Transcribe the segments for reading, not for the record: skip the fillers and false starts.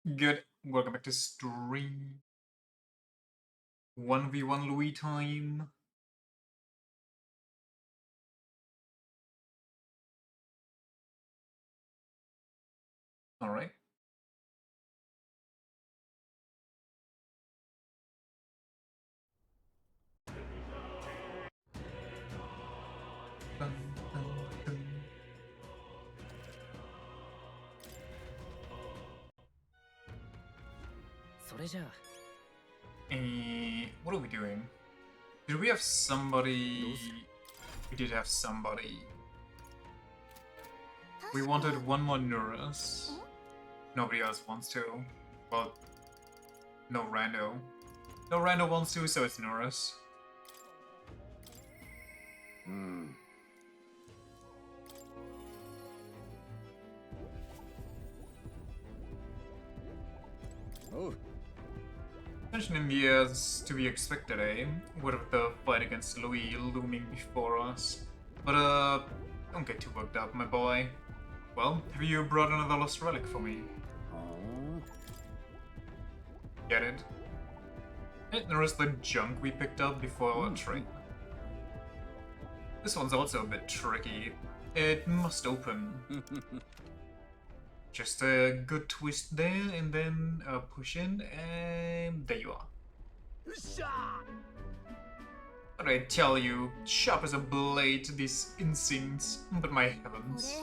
Good. Welcome back to stream. 1v1 Louis time. Alright. Dun, dun, dun. What are we doing? Did we have somebody? We did have somebody. We wanted one more Nurus. Nobody else wants to. Well, no rando. No rando wants to, so it's Nurus. Oh. Tension in the air is to be expected, eh? With the fight against Louis looming before us. But, don't get too worked up, my boy. Well, have you brought another lost relic for me? Get it? And there is the junk we picked up before our train. This one's also a bit tricky. It must open. Just a good twist there, and then push in, and there you are. But I tell you, sharp as a blade, these instincts, but my heavens.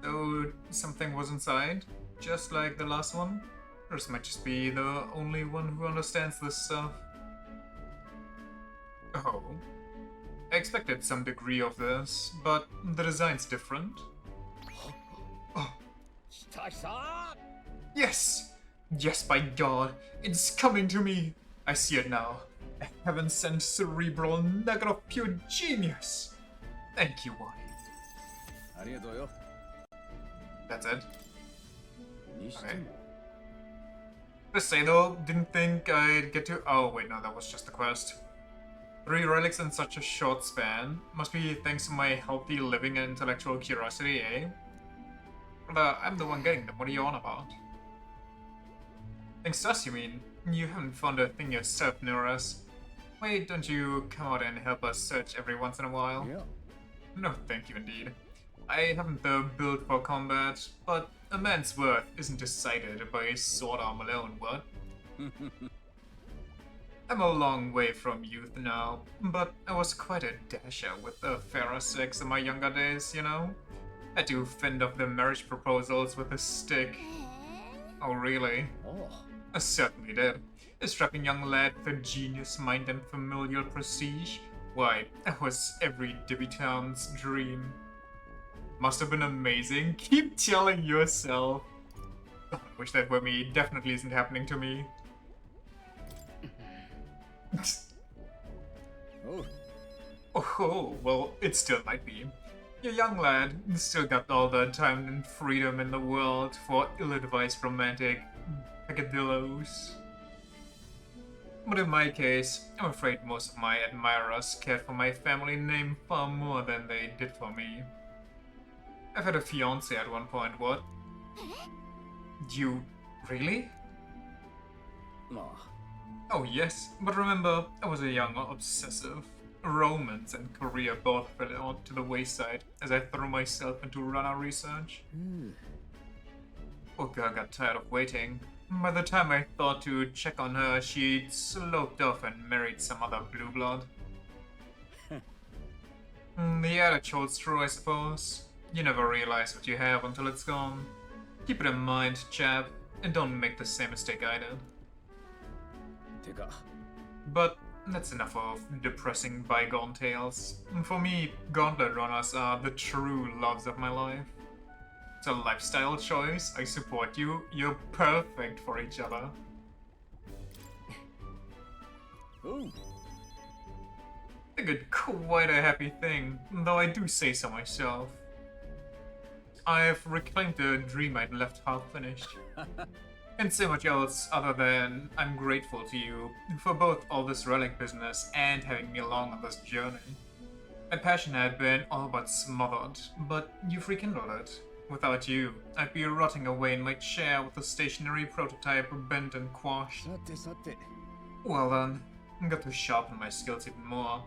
So, something was inside, just like the last one? This might just be the only one who understands this stuff. Oh. I expected some degree of this, but the design's different. Oh. Yes! Yes, by God, it's coming to me! I see it now. A heaven-sent cerebral nugget of pure genius! Thank you, Wani. That's it. Okay. Just say though, didn't think I'd get to- oh wait, no, that was just the quest. 3 relics in such a short span. Must be thanks to my healthy living and intellectual curiosity, eh? But I'm the one getting them, what are you on about? Thanks to us, you mean? You haven't found a thing yourself, Nurus. Why don't you come out and help us search every once in a while? Yeah. No, thank you indeed. I haven't the build for combat, but a man's worth isn't decided by his sword arm alone, what? I'm a long way from youth now, but I was quite a dasher with the fairer sex in my younger days, you know? Had to fend off the marriage proposals with a stick. Oh, really? Oh. I certainly did. A strapping young lad with a genius mind and familial prestige. Why, that was every debutante's dream. Must have been amazing. Keep telling yourself. Oh, I wish that were me. Definitely isn't happening to me. Oh. Oh, well, it still might be. You're young lad, still got all the time and freedom in the world for ill-advised romantic peccadillos. But in my case, I'm afraid most of my admirers cared for my family name far more than they did for me. I've had a fiancé at one point, what? You... really? Oh yes, but remember, I was a young obsessive. Romance and career both fell out to the wayside as I threw myself into runner research. Poor girl got tired of waiting. By the time I thought to check on her, she'd sloped off and married some other blue blood. The adage holds true, I suppose. You never realize what you have until it's gone. Keep it in mind, chap, and don't make the same mistake I did. But that's enough of depressing bygone tales. For me, gauntlet runners are the true loves of my life. It's a lifestyle choice, I support you, you're perfect for each other. Oh. I think quite a happy thing, though I do say so myself. I've reclaimed the dream I'd left half finished. And so much else other than I'm grateful to you for both all this relic business and having me along on this journey. My passion had been all but smothered, but you've rekindled it. Without you, I'd be rotting away in my chair with the stationary prototype bent and quashed. さてさて Well then, I've got to sharpen my skills even more.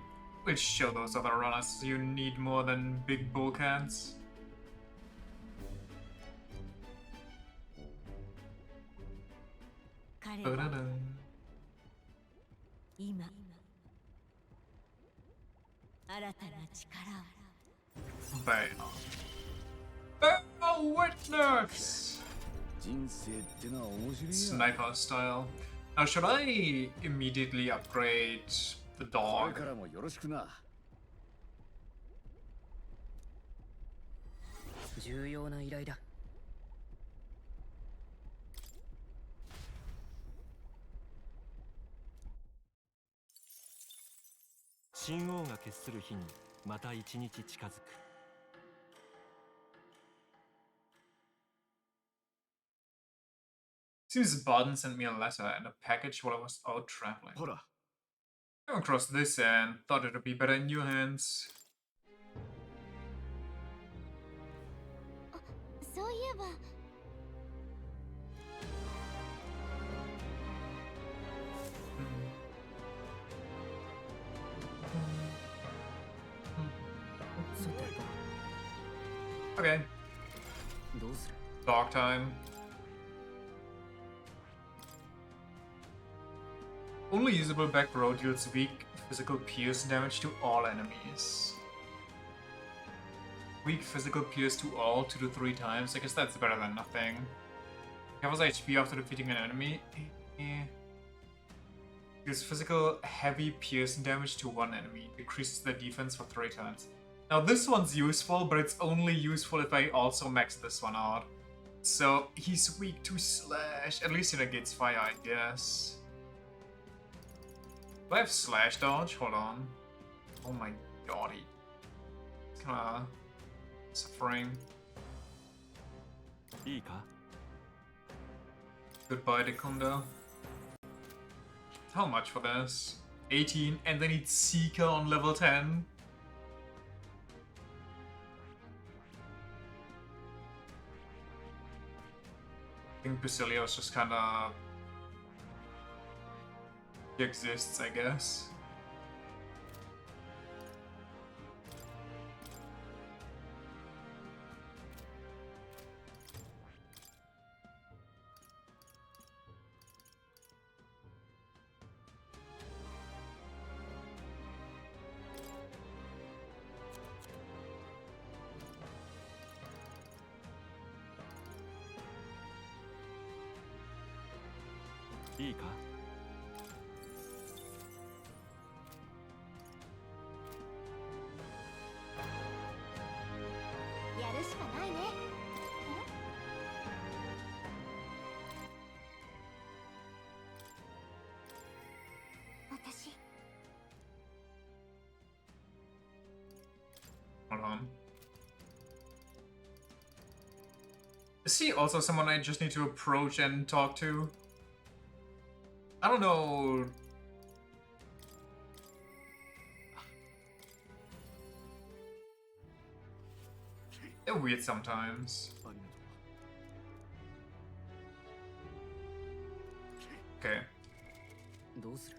We'll show those other runners you need more than big bulkheads. 彼 Da は -da -da. 今新たな力を Bam. Bam! Witness! 人生ってのは面白いや Sniper style. Now, should I immediately upgrade the これ dog? からもよろしくな重要な依頼だ。神王が決する日にまた一日近づく。 Seems Barden sent me a letter and a package while I was out traveling. ほら Came across this and thought it would be better in your hands. そういえば Okay, どうする？ dog time. Only usable back row deals weak physical pierce damage to all enemies. Weak physical pierce to all 2 to 3 times. I guess that's better than nothing. Covers HP after defeating an enemy. Gives physical heavy pierce damage to one enemy. Decreases the defense for 3 times. Now this one's useful, but it's only useful if I also max this one out. So he's weak to slash. At least he negates fire, I guess. Do I have slash dodge? Hold on. Oh my god, he's kinda suffering. いいか？ Goodbye, Dekunda. How much for this? 18, and then it's Seeker on level 10. I think Basilio's just kinda... He exists, I guess. "いいか?" やるしかないね。私 Hold on. Is he also someone I just need to approach and talk to? I don't know. They're weird sometimes. ありがと Okay. どうする？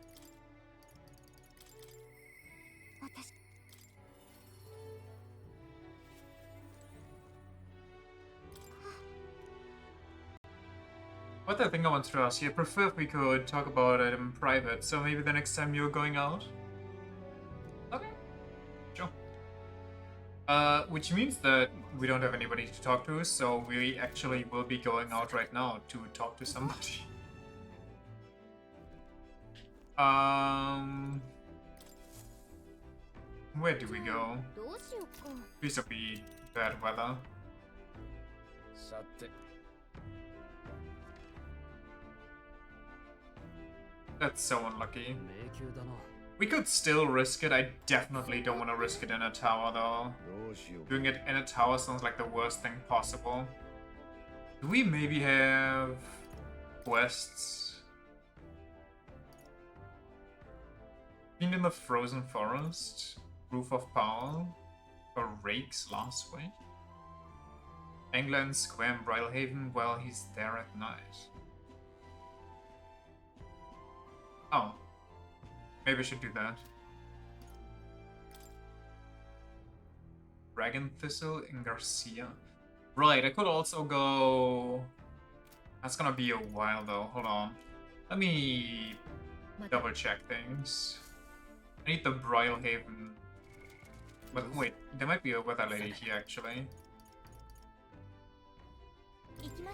私 What I think I want to ask you, I prefer if we could talk about it in private, so maybe the next time you're going out? Okay. Sure. Which means that we don't have anybody to talk to, so we actually will be going out right now to talk to somebody. Where do we go? どうしようか。 Please don't be bad weather. うさて That's so unlucky. 迷宮だな。 We could still risk it. I definitely don't want to risk it in a tower, though. どうしよう Doing it in a tower sounds like the worst thing possible. Do we maybe have quests? Fiend in the Frozen Forest? Roof of Power? Or Rake's Last Way? England, Square, and Bridlehaven while he's there at night. Oh. Maybe I should do that. Dragon Thistle in Garcia. Right, I could also go... That's gonna be a while though, hold on. Let me double check things. I need the Bridlehaven. But wait, there might be a weather lady here actually.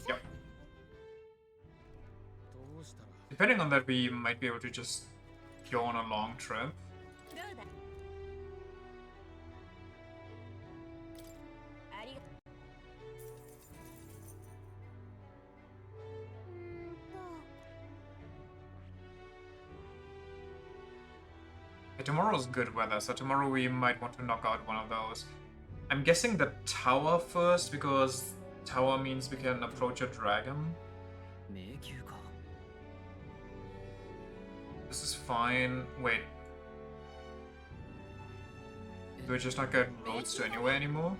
Yep. Depending on that, we might be able to just go on a long trip. Tomorrow's good weather, so tomorrow we might want to knock out one of those. I'm guessing the tower first, because tower means we can approach a dragon. This is fine. Wait. Do we just not get roads to anywhere anymore?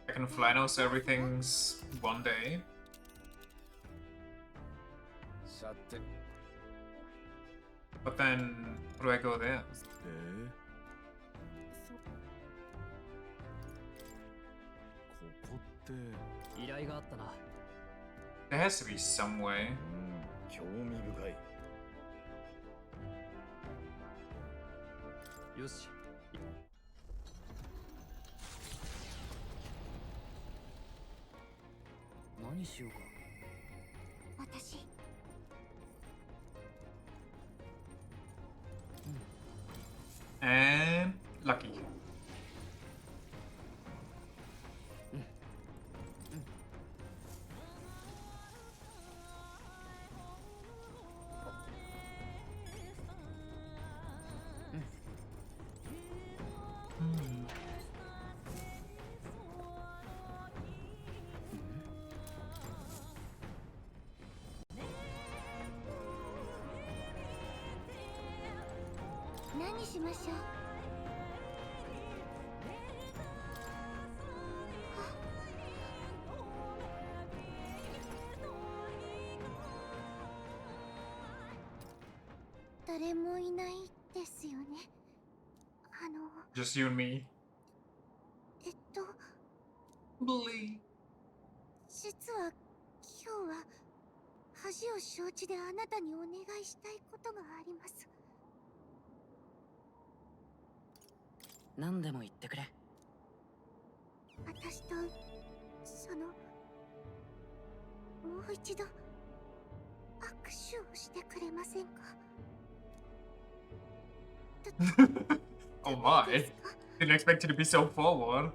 I can fly now, so everything's one day. But then, how do I go there? There has to be some way. 興味深い。よし。何しようか。私。And lucky. Just you and me. Bully. 実は今日は恥を承知であなたにお願いしたいことがあります。何でも言ってくれ。私ともう一度握手をしてくれませんか？Oh my, didn't expect you to be so forward.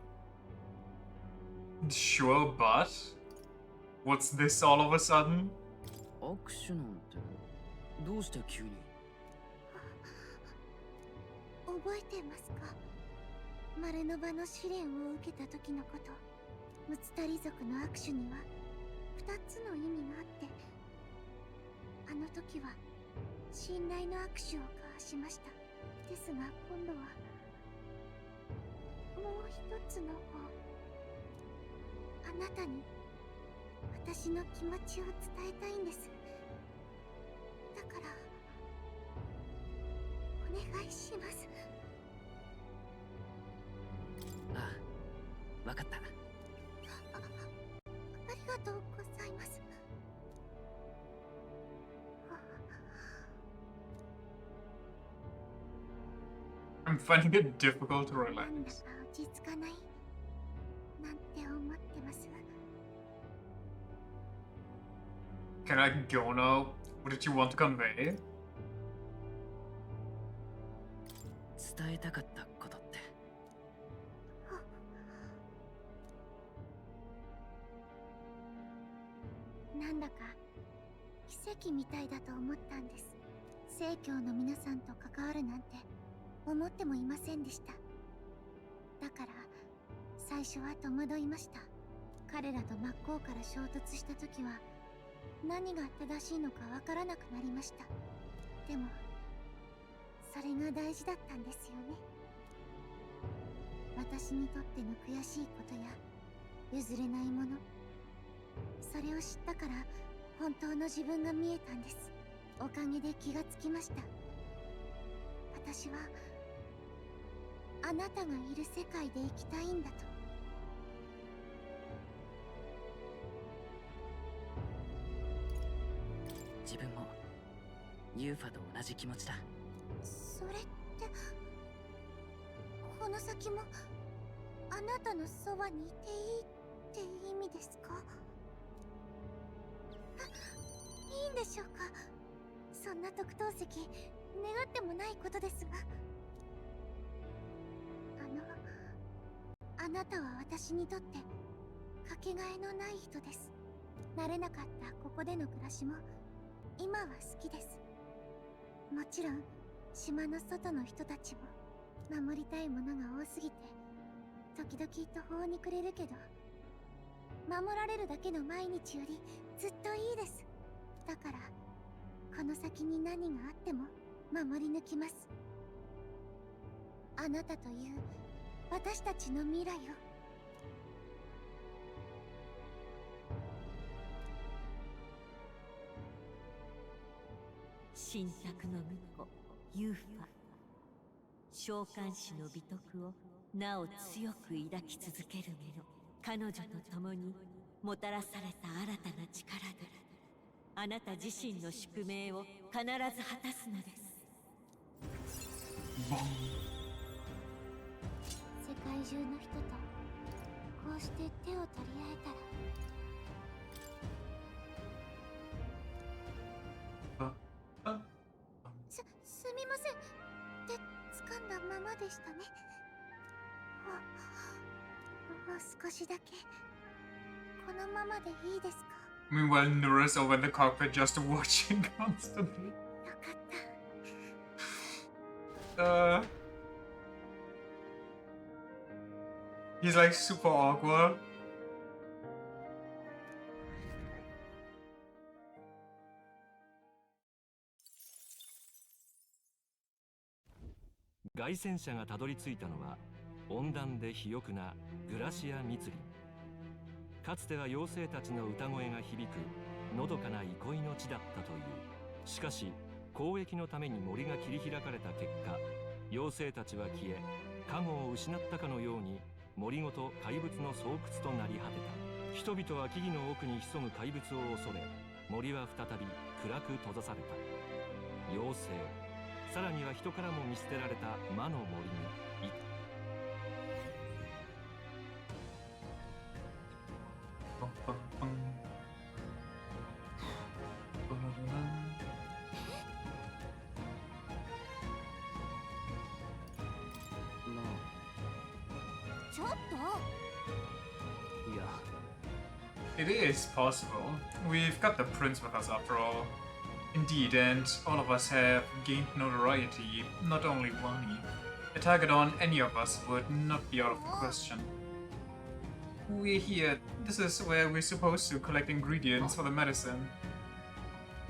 Sure, but what's this all of a sudden? 握手なんてどうして急に？覚えてますか？丸の場の試練を受けた時のこと。ムツタリ族の握手には2つの意味があって、あの時は信頼の握手を交わしました。ですが今度はもう一つの方、あなたに私の気持ちを伝えたいんです。だからお願いします。ああ、わかった。ありがとうございます。I'm finding it difficult to なんだ relax. か落ち着かないなんて思ってます。 Can I go now? What did you want to convey? 伝えたかったことって。なんだか奇跡みたいだと思ったんです。聖教の皆さんと関わるなんて思ってもいませんでした。だから最初は戸惑いました。彼らと真っ向から衝突した時は何が正しいのかわからなくなりました。でもそれが大事だったんですよね。私にとっての悔しいことや譲れないもの、それを知ったから本当の自分が見えたんです。おかげで気がつきました。私はあなたがいる世界で生きたいんだと。自分もユーファと同じ気持ちだ。それってこの先もあなたのそばにいていいって意味ですか？いいんでしょうか？そんな特等席願ってもないことですが。あなたは私にとってかけがえのない人です。慣れなかったここでの暮らしも今は好きです。もちろん島の外の人たちも守りたいものが多すぎて時々途方に暮れるけど、守られるだけの毎日よりずっといいです。だからこの先に何があっても守り抜きます。あなたという私たちの未来を。神託の巫女ユーファ、召喚師の美徳をなお強く抱き続ける者、彼女と共にもたらされた新たな力であなた自身の宿命を必ず果たすのです。世界中の人とこうして手を取り合えたら。すみません。手掴んだままでしたね。もう少しだけこのままでいいですか？ Meanwhile, Nora's over in the cockpit just watching constantly. よかった。He's like super awkward. 凱旋者がたどり着いたのは温暖で肥沃なグラシア密林。かつては妖精たちの歌声が響くのどかな憩いの地だったという。しかし交易のために森が切り開かれた結果、妖精たちは消え、加護を失ったかのように森ごと怪物の巣窟となり果てた。人々は木々の奥に潜む怪物を恐れ、森は再び暗く閉ざされた。妖精、さらには人からも見捨てられた魔の森にちょっと。いや、 It is possible. We've got the prince with us after all. Indeed, and all of us have gained notoriety, not only money. A target on any of us would not be out of the question. We're here. This is where we're supposed to collect ingredients for the medicine.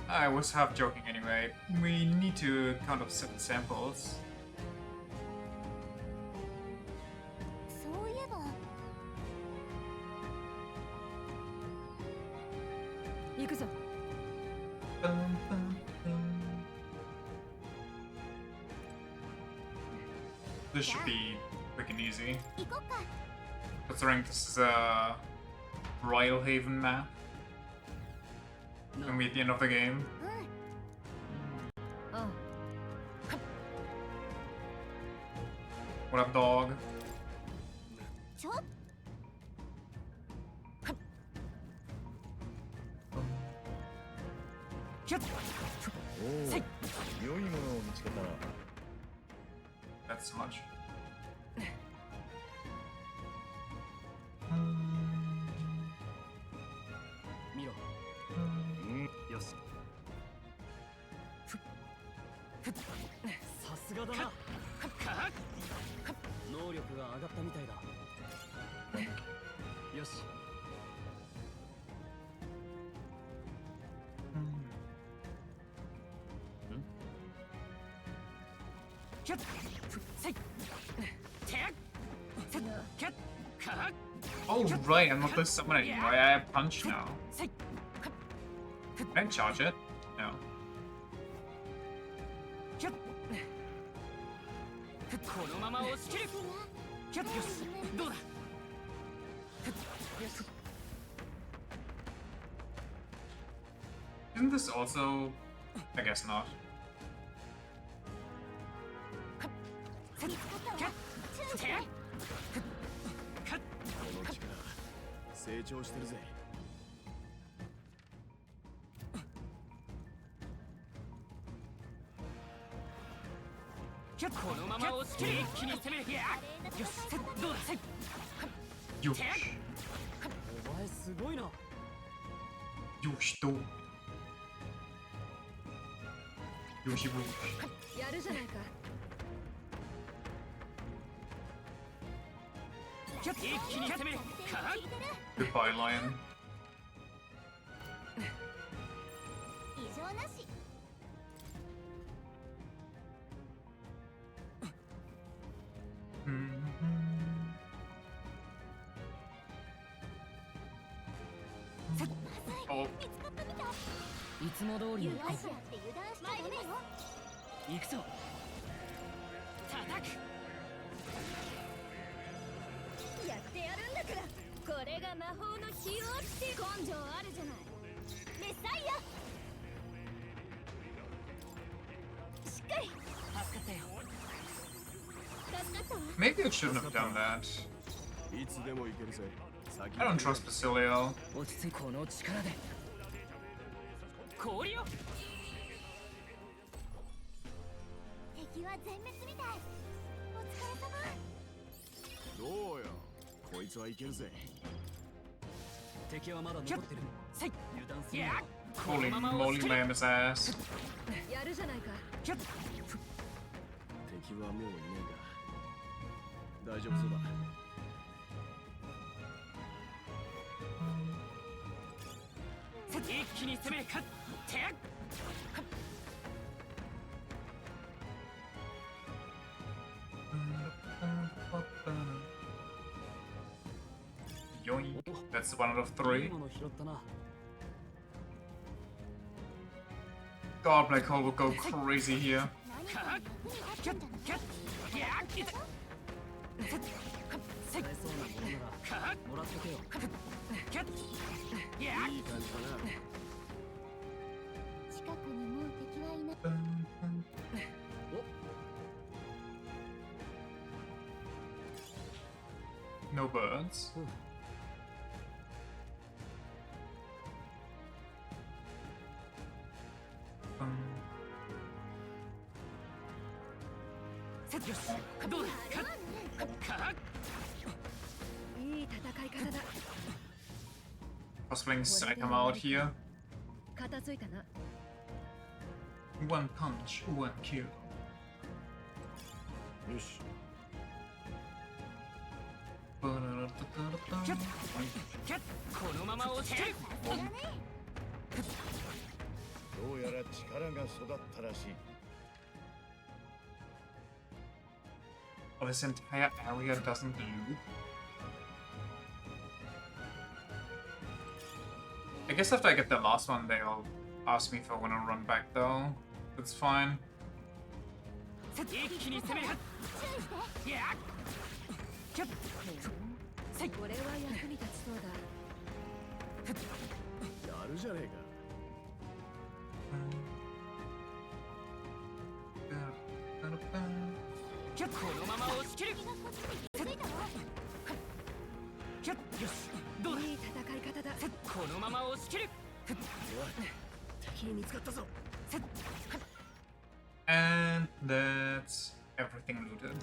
I was half joking anyway. We need to count up 7 samples. そういえば行くぞ。 Dun, dun, dun. This should be quick and easy, 行こっか。 considering this is a Royal Haven map, and we're at the end of the game. ああ、 What up, dog? ちょっひょっ。おお、せい。良いものを見つけたな。 That's much. 見ろ。うん、よし。さすがだな。能力が上がったみたいだ。よし。Oh right, I'm not supposed to summon anymore. I have punch now. Can I charge it? No. このまま押し切る。よし、どうだ。 Isn't this also? I guess not. この力成長してるぜ。 このまま押し切り一気に攻める。よし、どうだ。 Yosh. お前すごいな。 Yosh do. Yoshi Boo. やるじゃないか。 一気に攻める。 Goodbye, Lion. 異常なし。 Oh, いつも通りの油断しちゃダメよ。行くぞ。叩く。 やってやるんだから。これが魔法のヒーローって根性あるじゃない。メサイア。しっかり。助かったよ。助かったわ。 maybe I shouldn't have done that. いつでも行けるぜ。 I don't trust Basilio. 落ち着いこの力で。氷よ。 敵は全滅みたい。お疲れ様。 どうよ。こいつはいけるぜ。 敵はまだ残ってる。せい。 油断するな。 Holy moly, man his ass. やるじゃないか。 敵はもういないが。大丈夫そうだ。 一気に攻める。か。て。 Yoink. That's one out of 3. 今の拾ったな。 God, Black Hole will go crazy here. 何か役に立つんじゃない？ 使えそうなものならもらってけよ。いい感じだな。 近くにもう敵はいない。 No birds.よし、どうだ。か。 いい戦い方だ。 Cosplaying Saitama out here. 片付いたな。 One punch, one kill. よし。 このまま押し切る。 どうやら力が育ったらしい。 Oh, this entire area doesn't loop. I guess after I get the last one, they'll ask me if I want to run back though. That's fine. 一気に攻める。や。 これは役に立ちそうだ。やるじゃねえか。 このまま押し切る。よし、どうだ。いい戦い方だ。このまま押し切る。 敵に見つかったぞ。 And that's everything looted. こ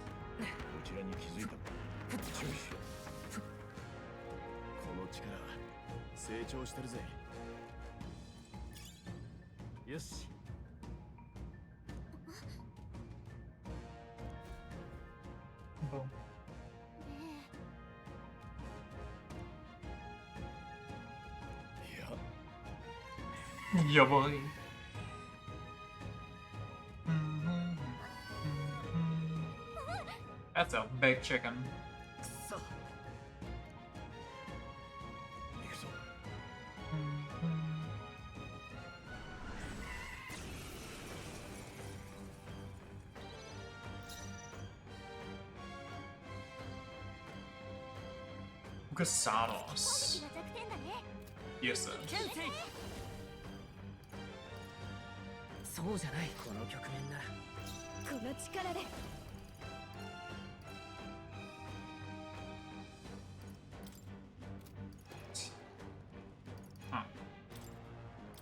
ちらに気づいた。注意しろ。この力成長してるぜ。よし。 Boom. いや。 Yeah, boy. That's a big chicken. くそ行くぞ Casados. が弱点だね。 Yes, sir. 牽制そうじゃないこの局面ならこの力で Huh.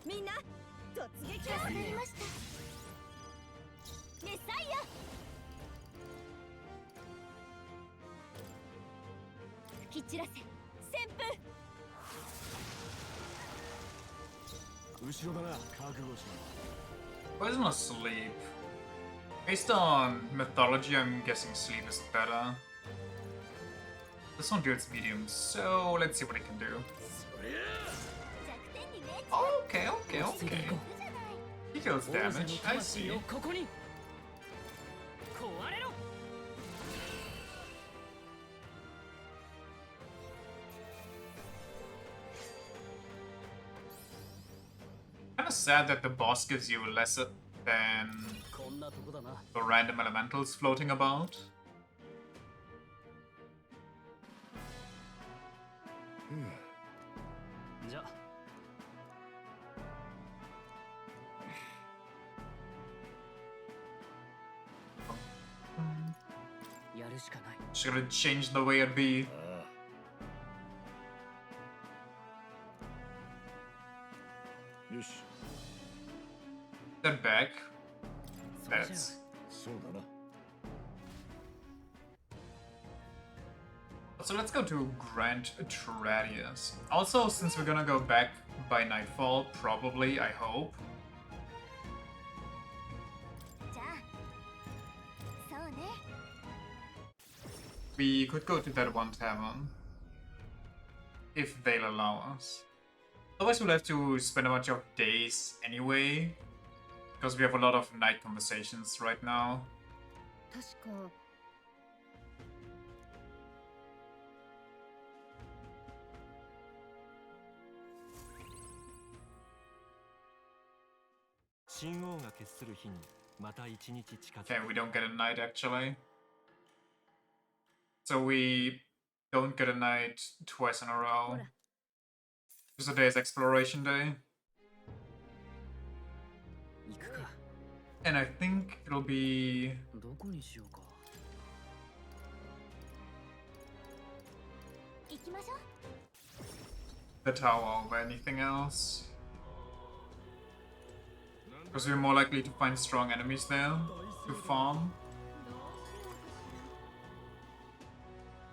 みんな突撃を始めましたメサイア吹き散らせ旋風後ろだな覚悟し Why isn't asleep? Based on mythology, I'm guessing sleep is better. This one deals medium, so let's see what it can do. そりゃ 弱点に命中 Okay, okay, 落ち着いてい okay. こ いいじゃない He deals う王者の damage, I 魂 see. をここに壊れろ Kinda sad that the boss gives you less than こんなとこだな the random elementals floating about. じゃやるしかない Should have changed the way it'd be. よし Then back. それじゃ That's そうだな so let's go to Grand Tradius. Also, since we're gonna go back by nightfall, probably, I hope. じゃあそうね We could go to that one tavern. If they'll allow us. Otherwise we'll have to spend a bunch of days anyway. Because we have a lot of night conversations right now. 確か神王が決する日にまた一日近づく Okay, we don't get a night actually. So we don't get a night twice in a row. Just today's exploration day. 行くか And I think it'll be どこにしようか 行きましょう the tower over anything else. Because we're more likely to find strong enemies there to farm.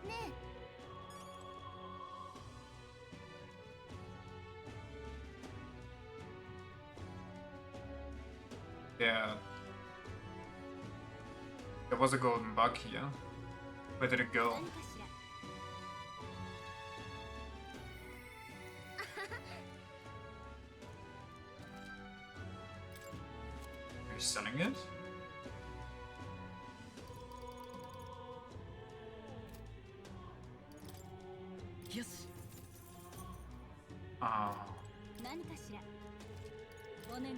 ね Yeah. There was a golden bug here. Where did it え go? 何かしら Are you selling it? Yes. Ah. 何かしらお願いね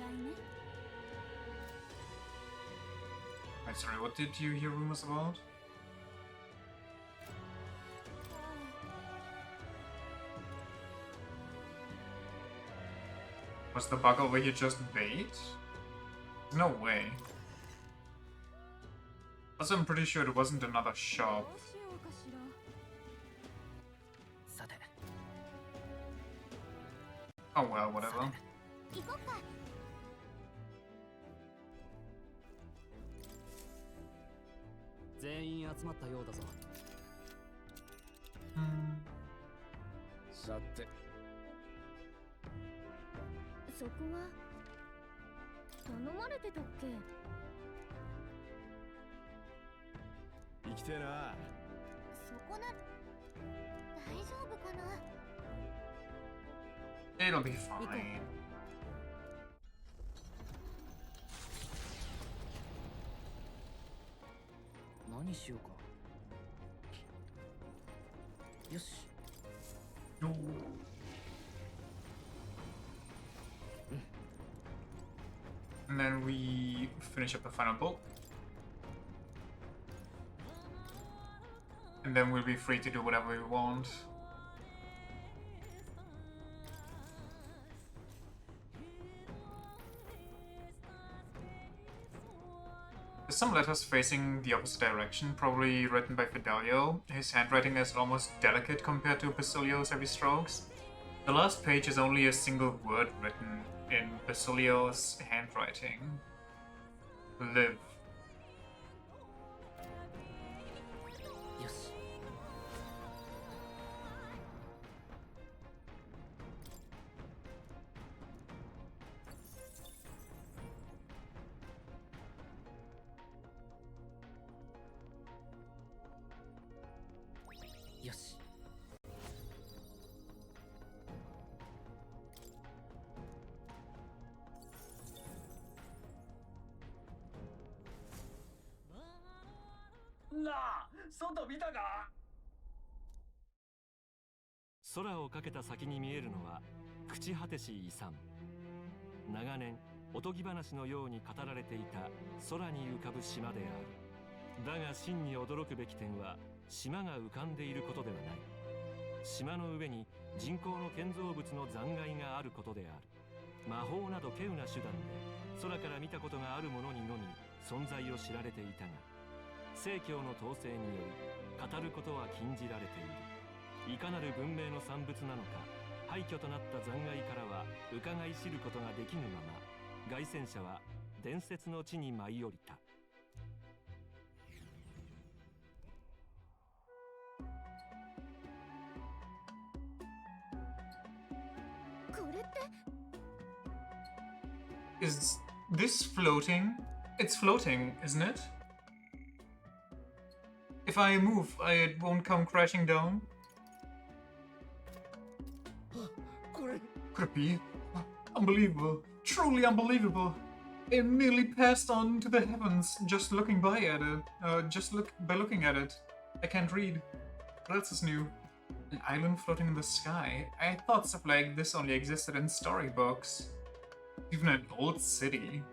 Wait, sorry, what did you hear rumors about? Was the bug over here just bait? No way. Also, I'm pretty sure it wasn't another ど shop. うしようかしらさて Oh well, whatever. 行こっか全員集まったようだぞ さて そこは頼まれてたっけ生きてえなそこな大丈夫かな It'll be fine. 何しようかよし。 And then we finish up the final book. And then we'll be free to do whatever we want. There's some letters facing the opposite direction, probably written by Fidelio. His handwriting is almost delicate compared to Basilio's heavy strokes. The last page is only a single word written in Basilio's handwriting. Live. よし。 よし。 なあ、外見たか？空をかけた先に見えるのは朽ち果てし遺産。長年おとぎ話のように語られていた空に浮かぶ島である。だが真に驚くべき点は島が浮かんでいることではない。島の上に人工の建造物の残骸があることである。魔法など稀有な手段で空から見たことがある者にのみ存在を知られていたが、正教の統制により語ることは禁じられている。いかなる文明の産物なのか、廃墟となった残骸からは伺い知ることができぬまま、凱旋者は伝説の地に舞い降りた。これって Is this floating? It's floating, isn't it? If I move, it won't come crashing down? これ Could it be? Unbelievable. Truly unbelievable. It merely passed on to the heavens just looking by at it. By looking at it. I can't read. What else is new? An island floating in the sky. I thought stuff like this only existed in storybooks. Even an old city.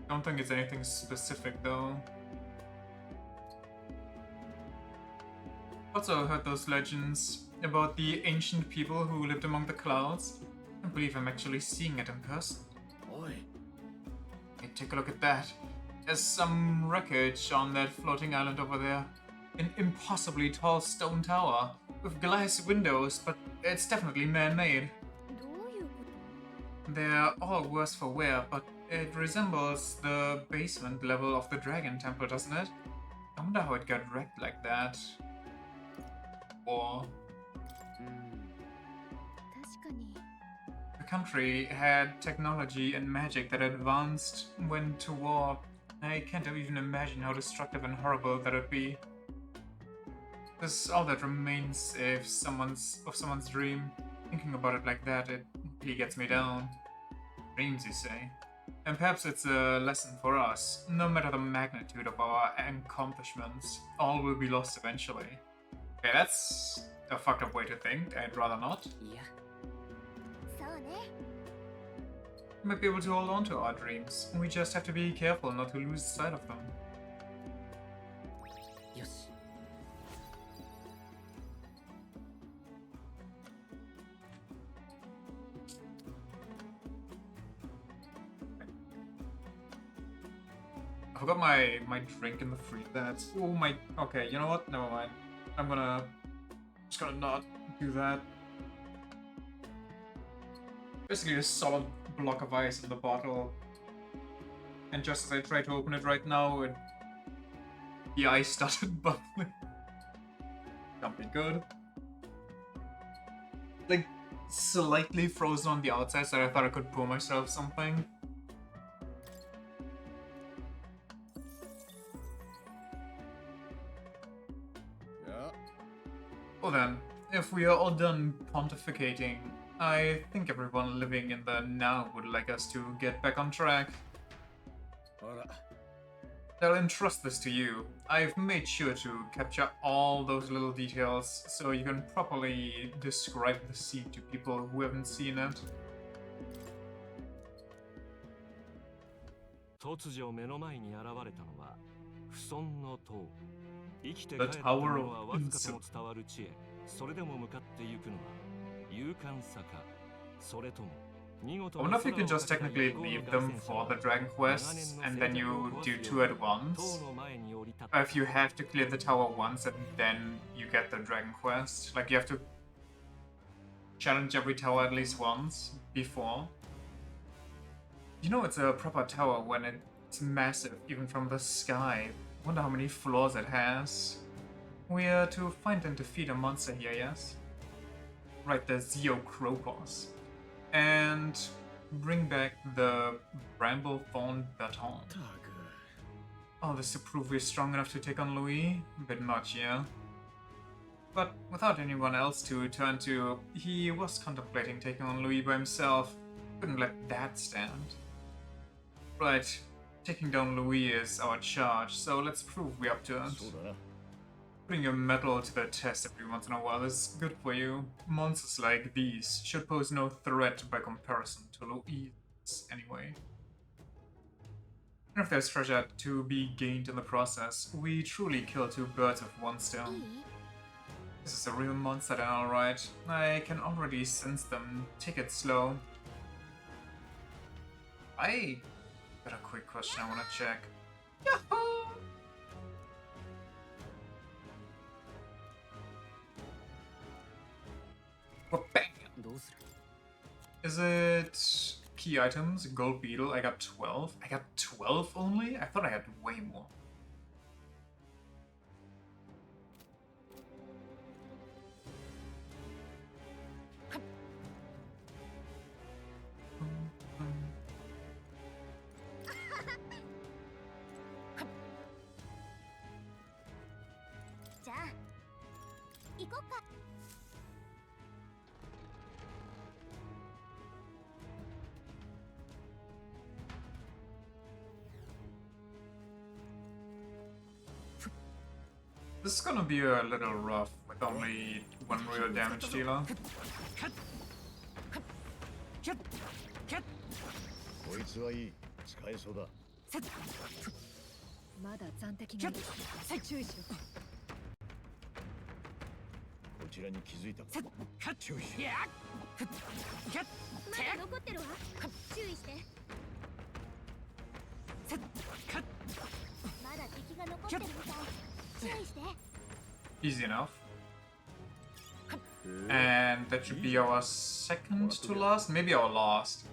Don't think it's anything specific though. Also heard those legends about the ancient people who lived among the clouds. I believe I'm actually seeing it in person. おい、 Hey, take a look at that. There's some wreckage on that floating island over there. An impossibly tall stone tower with glass windows, but it's definitely man-made. どういうこ They're all worse for wear, but it resembles the basement level of the Dragon Temple, doesn't it? I wonder how it got wrecked like that. Or と確かに the country had technology and magic that advanced when to war. I can't even imagine how destructive and horrible that would be. This is all that remains of someone's dream. Thinking about it like that, it really gets me down. Dreams, you say? And perhaps it's a lesson for us. No matter the magnitude of our accomplishments, all will be lost eventually. Okay, that's a fucked up way to think. I'd rather not. いや。 そうね We might be able to hold on to our dreams. We just have to be careful not to lose sight of them. よし。 I forgot my drink in the fridge. That's oh my. Okay, you know what? Never mind. Just gonna not do that. Basically, a solid block of ice in the bottle, and just as I try to open it right now, the ice started bubbling. Can't be good. Like slightly frozen on the outside, so I thought I could pour myself something. Well then, if we are all done pontificating, I think everyone living in the now would like us to get back on track. ほら、I'll entrust this to you. I've made sure to capture all those little details so you can properly describe the scene to people who haven't seen it. 突如目の前に現れたのは不尊の塔。生きて The 帰った Tower 者 of はわずかとも Insult. 伝わる地へ。それでも向かってゆくのは勇敢さか、それとも見事 I な wonder if you can just technically leave them for the Dragon Quests and then you do two at once. Or if you have to clear the tower once and then you get the Dragon Quest. Like you have to challenge every tower at least once before. You know it's a proper tower when it's massive, even from the sky. Wonder how many floors it has. We are to find and defeat a monster here, yes? Right, the Zeo Crocos. And bring back the Bramble Thorn Baton. たく Oh, this to prove we're strong enough to take on Louis? Bit much, yeah. But without anyone else to turn to, he was contemplating taking on Louis by himself. Couldn't let that stand. Right, taking down Louis is our charge, so let's prove we're up to it. そうだな Putting your metal to the test every once in a while is good for you. Monsters like these should pose no threat by comparison to Louise, anyway. And if there's treasure to be gained in the process, we truly kill two birds with one い stone. い This is a real monster then, alright. I can already sense them. Take it slow. I got a quick question I wanna check. Yahoo! Well, bam! どうする Is it key items? Gold beetle? I got 12. I got 12 only? I thought I had way more. This is gonna be a little rough with only one real damage dealer. こいつはいい使えそうだまだ残敵がいる注意しろこちらに気づいたか注意しまだ残ってるわ注意してまだ敵が残ってるみたい注意して Easy enough. And that should be our second to last, maybe our last.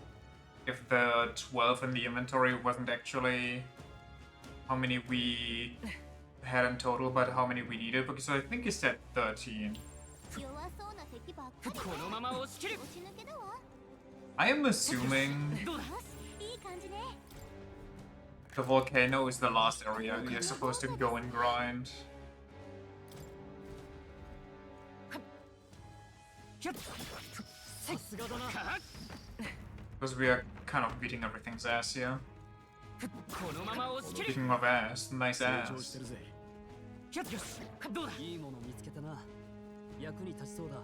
If the 12 in the inventory wasn't actually how many we had in total, but how many we needed, because I think you said 13. 弱そうな敵ばっかりねこのまま押し切る 押し抜けだわ I am assuming よしいい感じね the volcano is the last area you're supposed to go and grind. さすがだな Because we are kind of beating everything's ass here. このまま押し切る Speaking of ass, nice 成長し ass. てるぜよしどうだいいもの見つけたな役に立ちそうだ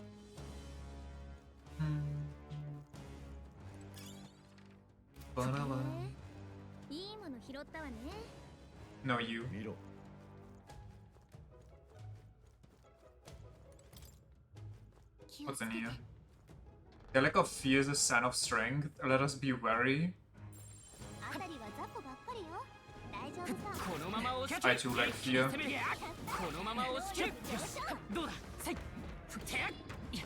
いいもの拾ったわね No, you. 見ろ 気を What's つけ in て here? Their lack of fear is a sign of strength. Let us be wary. あたりは雑魚ばっかりよ大丈夫さこのまま押し切 I る too like fear. 攻めるこのまま押し切るよしどうだせいてや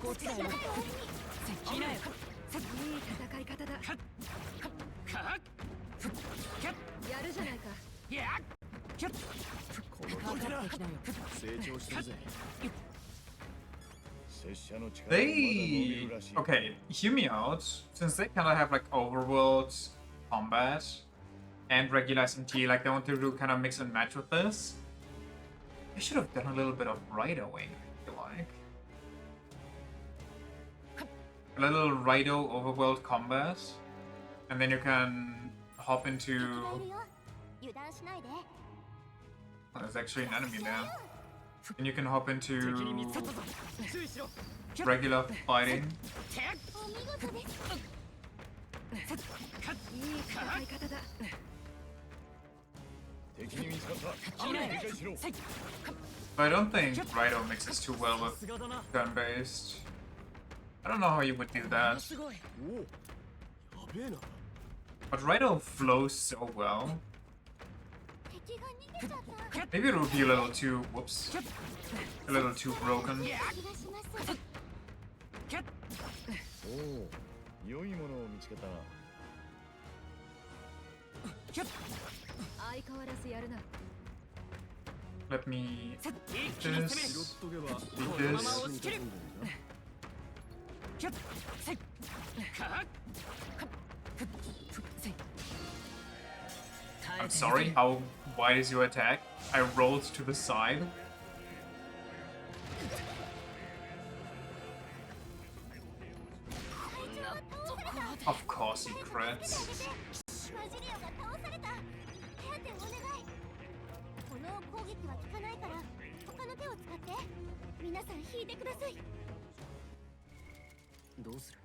こちらよせいきなよいい戦い方だかっやるじゃないかやっこのかかってきなよ成長してるぜ拙者の力はまだ伸び They るらしい okay. Hear me out. Since they kind of have like overworld combat and regular SMT, like they want to do kind of mix and match with this. They should have done a little bit of ridoing. I feel like a little rido overworld combat, and then you can hop 敵がい into るよ油断しないで Oh, there's actually an enemy there. And you can hop into regular fighting. お見事です。いい戦い方だ。敵に見つかった警戒しろ But I don't think Raido mixes too well with gun-based. I don't know how you would do that. おおやべえな But Raido flows so well. 敵が逃げちゃった Maybe it would be a little too, whoops, a little too broken. 気がします。おお良いものを見つけたな 相変わらずやるな。 Let me eat 拾 this, っとけば eat this. I'm sorry, how wide is your attack? I rolled to the side. Of course he crits. マジリオが倒された。手当てお願い。この攻撃は効かないから他の手を使って。皆さん引いてください。どうする？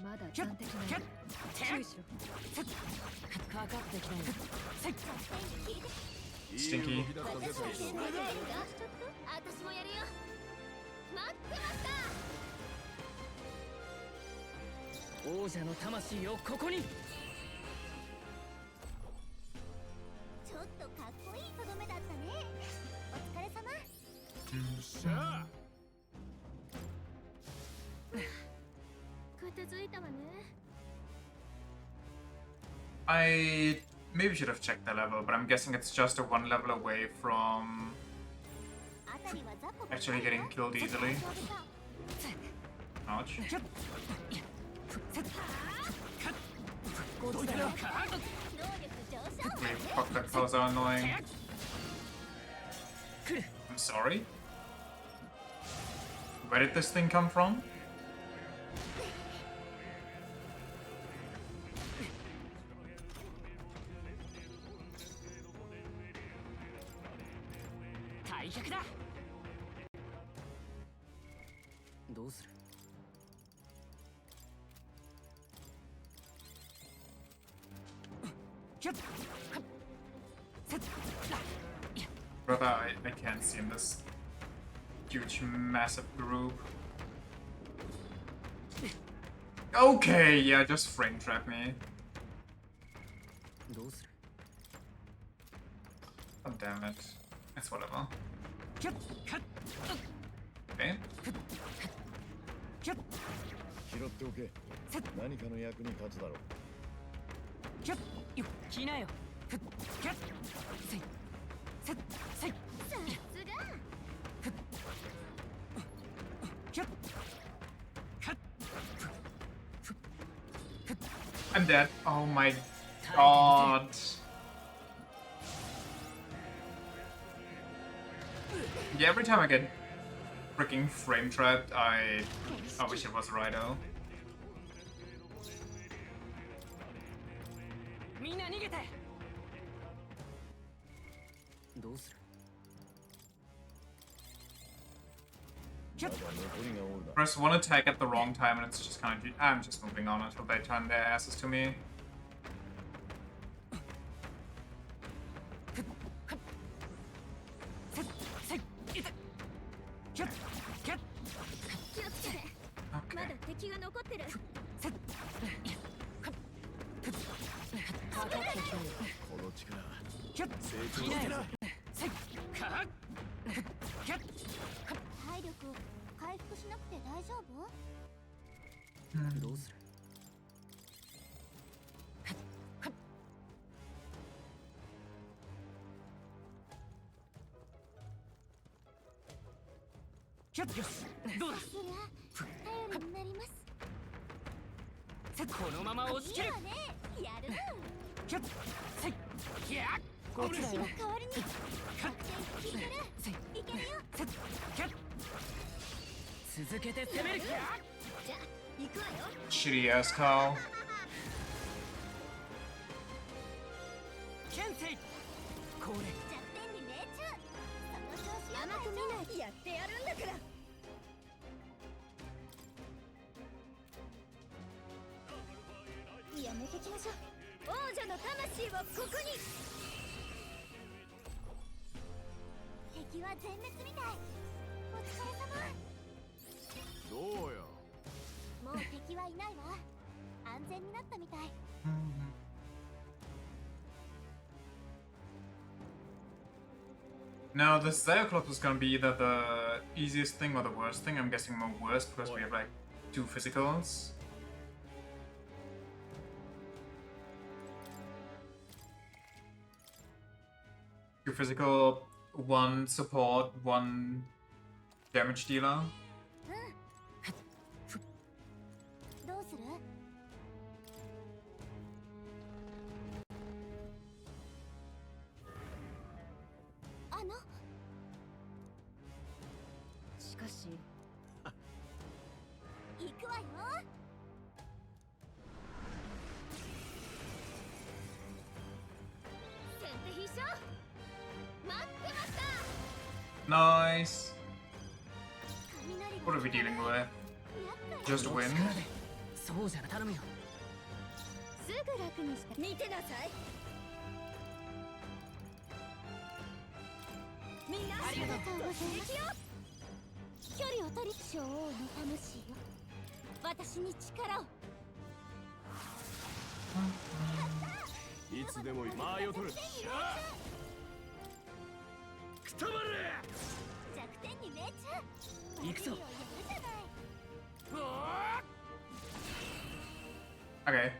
まだ残敵がいる。注意しろ。かかってきたよ。 Stinky. 私もやるよ。私もやるよ。待ってました。王者の魂をここに。ちょっとかっこいいとどめだったね。お疲れ様。しゃあ片付いたわね。 I maybe should have checked the level, but I'm guessing it's just a one level away from あたりは雑魚ばっかり actually getting killed easily. Ouch. 能力上昇。 Wait, fuck, that colors are annoying. I'm sorry? Where did this thing come from? Take だ。どうする？ Brother, I can't see in this huge, massive group. Okay, yeah, just frame trap me. どうする？ Oh, damn it. It's whatever. Okay. 拾っておけ何かの役に立つだろう来なよ。さすが。 I'm dead. Oh my god. Yeah, every time I get freaking frame trapped, I wish it was Raido. みんな逃げて。どうする？ まだ残りが多いな Press one attack at the wrong time and it's just kind of... I'm just moving on until they turn their asses to me. 気をつけて。まだ敵が残ってる。かかってきたよ。この力成長来なよ。体力回復しなくて大丈夫？どうする？ よし、どうだ。さすが頼りになります。このまま押し切る。いいわね。やるな。キャッせいキャッこっちだよ代わりに作戦聞いてる。せいいけるよ。せっキャッ続けて攻めるじゃあ行くわよ。 Shitty ass cow. ケンセイこれ弱点に命中。その調子甘く見ないやってやるんだから。やめてきましょう。王者の魂をここに。敵は全滅みたい。お疲れ様。どうよ。もう敵はいないわ。安全になったみたい。Now, the Cyclops is gonna be either the easiest thing or the worst thing. I'm guessing more worst because we have like 2 physicals. Two physical, 1 support, 1 damage dealer. どうする？しかし行くわよ。先手必勝。待ってました。 Nice. 雷が What are we dealing with? Just win? そうじゃな頼むよすぐ楽にして見てなさい。みんなありがとうございます。距離を取り女王の魂よ。私に力を。いつでもいい。間合いを取る。くたばれ。弱点に命中。行くぞ。やるじゃない。 Okay.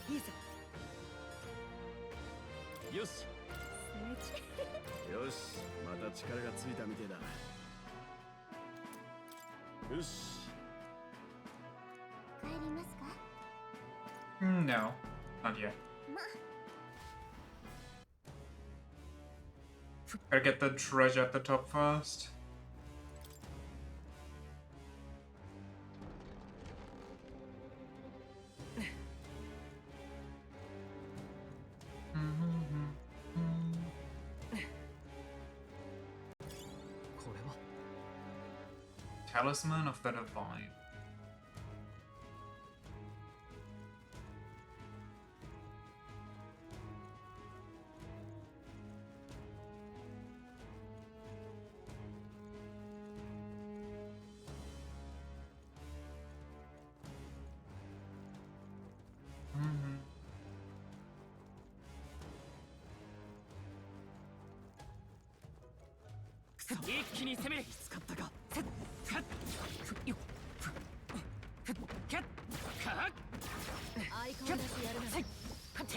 いいぞよし。よし。また力がついたみてえだ。よし。帰りますか？ No, not yet. ま Gotta get the treasure at the top first. Talisman of the Divine. Mm-hmm. 一気に攻める使ったかせっかっよっふっキャッカッ相変わらずやるなせっかって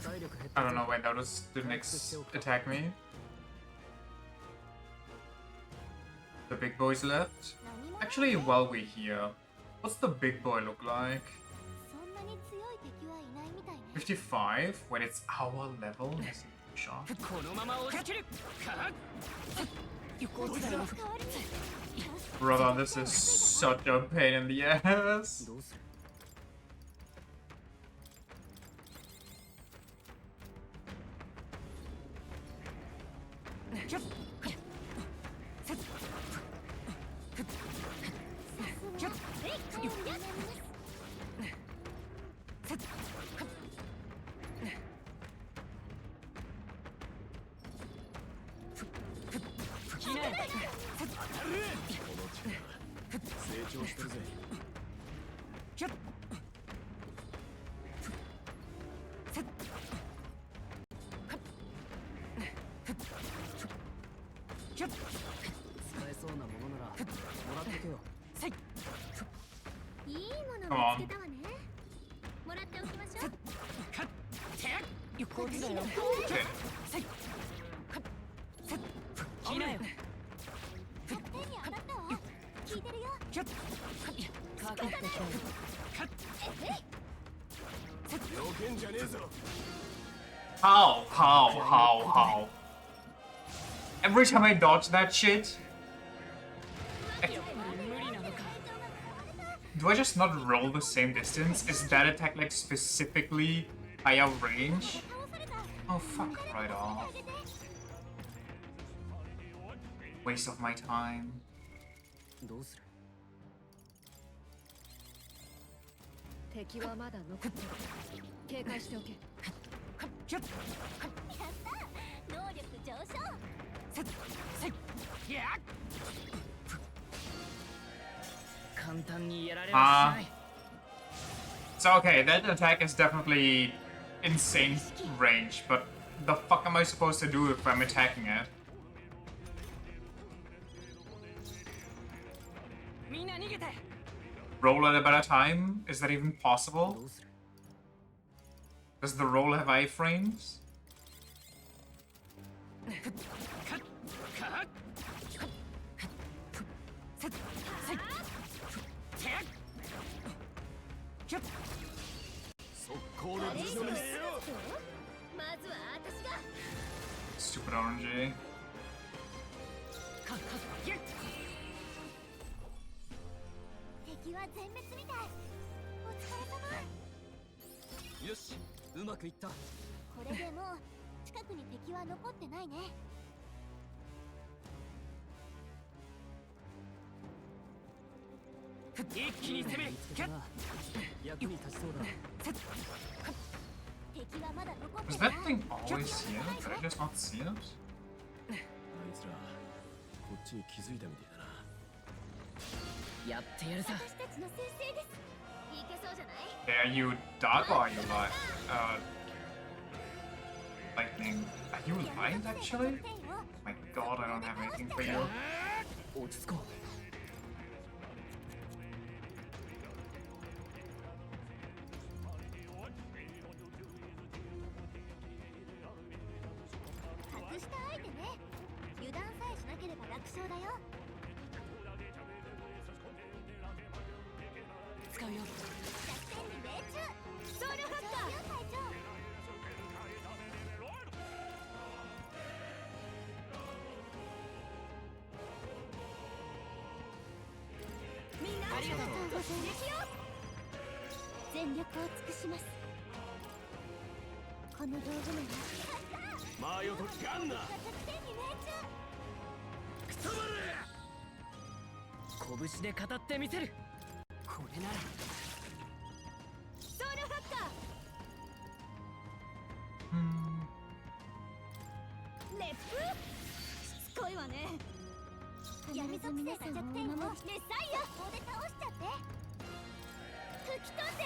体力減っ I don't know when that was the next attack me. The big boys left. 何も Actually, while we're here, what's the big boy look like? そんなに強い敵はいないみたいね。 55 when it's our level? That's a shot. このまま押し切るカッよこっちだよ 代わりに Brother, this is such a pain in the ass. どうするキャッせっキャッよっせっきねせっ成長してるぜ。キャッせっキャッ使えそうなものならもらってけよせいいいもの Come 見 on. つけたわね。もらっておきましょう。カッてよこっちだよ Okay. せいカッせっきなよやってキャッかかってこいカッ避けんじゃねえぞ How? Every time I dodge that shit, do I just not roll the same distance? Is that attack like specifically higher range? Oh fuck right off. Waste of my time. どうする敵はまだ残ってる警戒しておけキャッ能力上昇セッセッやっ簡単にやられはしない So okay, that attack is definitely insane range, but the fuck am I supposed to do if I'm attacking it? みんな逃げて Roll at a better time? Is that even possible? どうする Does the roll have iframes? カッカッセッセッキャッキャッ速攻でぶちのめすよまずは私が Stupid RNG. カッカッやっ敵は全滅みたいお疲れ様よしうまくいったこれでもう近くに敵は残ってないね一気に攻めるキャッ役に立ちそうだ敵はまだ残っ Does てな that い thing always see it? Did I just not see it? あいつらこっちに気づいたみたいだなやってやるさ私たちの先生ですいけそうじゃない Yeah, are you dark or are you light? Lightning. Are you light actually? My god, I don't have anything for you. 落ち着こう隠した相手ね油断さえしなければ楽勝だよ使うよ弱点に命中ソウルファッカー隊長みんなありがとうございます全力を尽くしますこの道具なら前をときかんな弱点に命中くたばれ拳で語ってみせるこれならソウルファッカーレップしつこいわね闇属性の弱点をメッサイア法で倒しちゃって吹き飛んで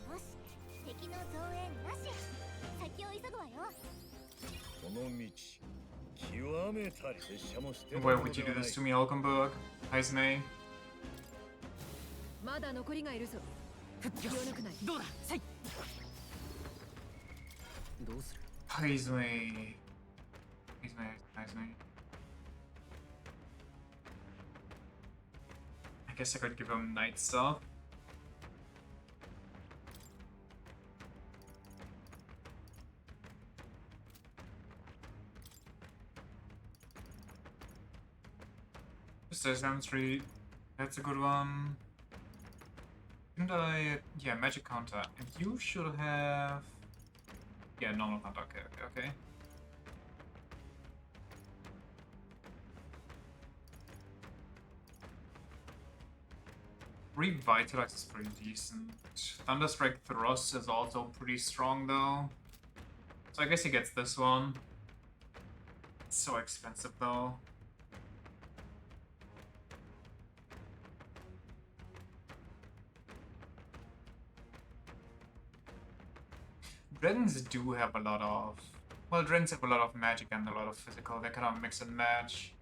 よし敵の増援なし先を急ぐわよこの道極めたり拙者もして Why would you do this to me, Alkenberg? Heisme? まだ残りがいるぞ気を抜くないどうだせいどうする Heisme. I guess I could give him night stuff. Just demonstrate. That's a good one. Didn't I? Yeah, magic counter. And you should have. Yeah, normal counter. Okay. Revitalize is pretty decent. Thunderstrike Thrust is also pretty strong though. So I guess he gets this one. It's so expensive though. Dragons do have a lot of... Well, dragons have a lot of magic and a lot of physical. They kind of mix and match.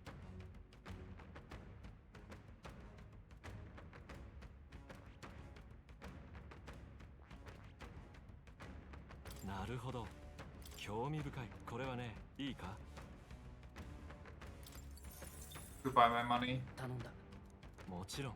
Goodbye, my money. 頼んだ。もちろん。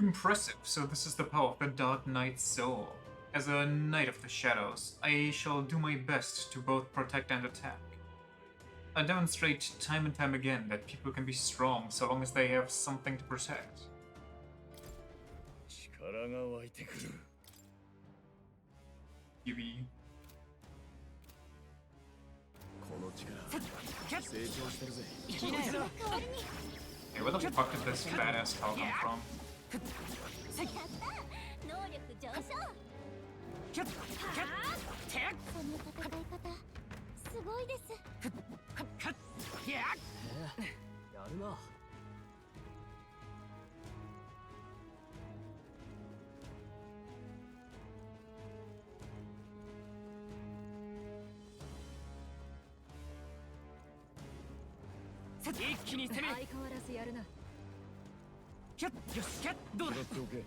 Impressive. So this is the power of the Dark Knight's soul. As a Knight of the Shadows, I shall do my best to both protect and attack. I demonstrate time and time again that people can be strong so long as they have something to protect. 力が湧いてくる。 Yubi. この力、成長してるぜ。 Hey, where the fuck did this badass cow come from? 能力上昇。キャッキャッテッその戦い方すごいです。カッカッヒャッやるな。一気に攻め。相変わらずやるな。キャッよしキャッどうだ。拾っておけ。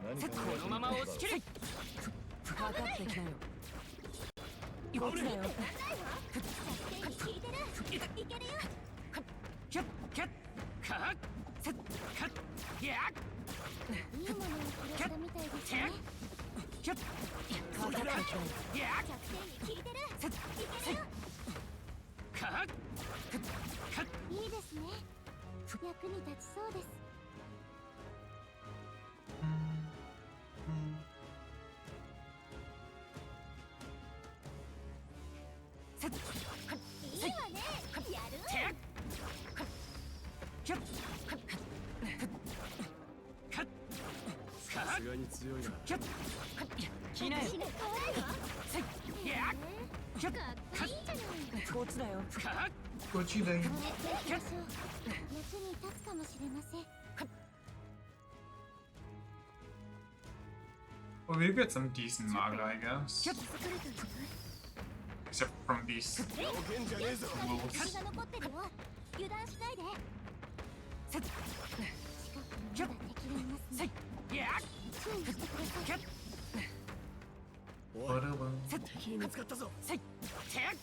何かのこのまま押し切れ。かかってきなよ。こっちだよ。いけるよ。キャッキャッカッセッカッヒャッいいものをくれたみたいですね。キャッかかってきなよ。ヒャッ弱点に効いてる。セッいけるよ。カッカッいいですね。役に立ちそうです。セッいいわね。やる。キャッカッさすがに強いな。キャッ来なよ。私が可愛いわ。セッヒャッキャッかっこいいじゃない。こっちだよ。カッ Gucci Lane. 行きましょう。役に立つかもしれません。 Well, we've got some decent manga, I guess. 気づかれたんじゃない。 Except from these 条件じゃねえぞ。 wolves. 血が残ってるよ。油断しないで。セッ近くにまだ敵がいますセッね。ヒャッ注意してください。キャッ What a one. セッ敵に見つかったぞ。セッテッ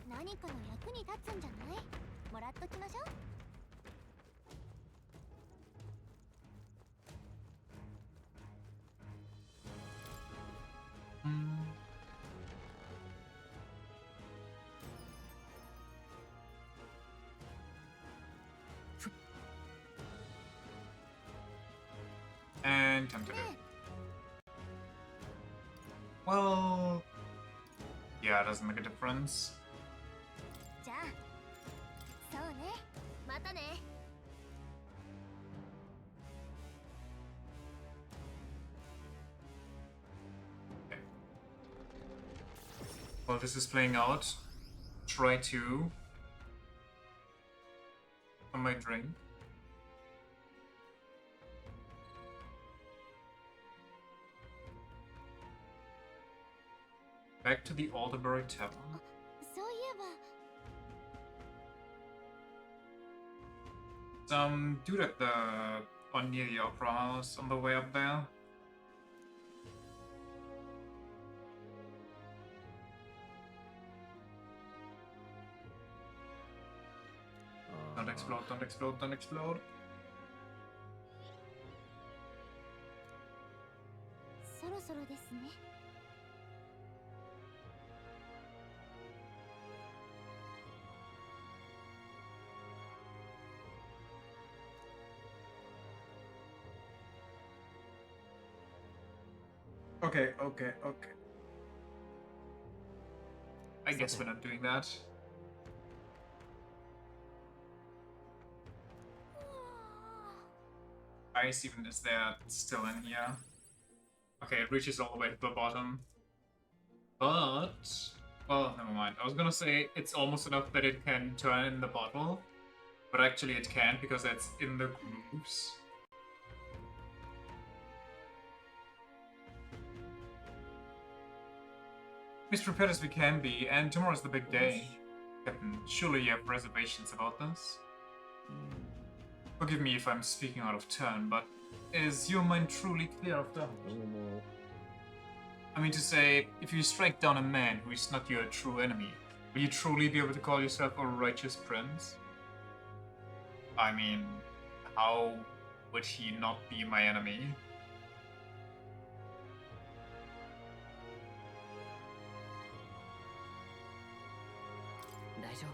何かの役に立つんじゃない？もらっときましょう。 And tempted. Well, yeah, it doesn't make a difference. じゃあ、そうね。またね。 Okay. While this is playing out, try to on my drink. Back to the Alderbury Tavern. そういえば、 Some dude at the on near the opera house on the way up there. Don't explode, don't explode, don't explode. そろそろですね。 Okay, okay, okay. I guess we're not doing that. Ice even is there still in here. Okay, it reaches all the way to the bottom. But... well, never mind. I was gonna say it's almost enough that it can turn in the bottle. But actually it can't because it's in the grooves. As prepared as we can be, and tomorrow's the big day. Captain, surely you have reservations about this? Forgive me if I'm speaking out of turn, but is your mind truly clear of doubt? どうも I mean to say, if you strike down a man who is not your true enemy, will you truly be able to call yourself a righteous prince? I mean, how would he not be my enemy? 大丈夫。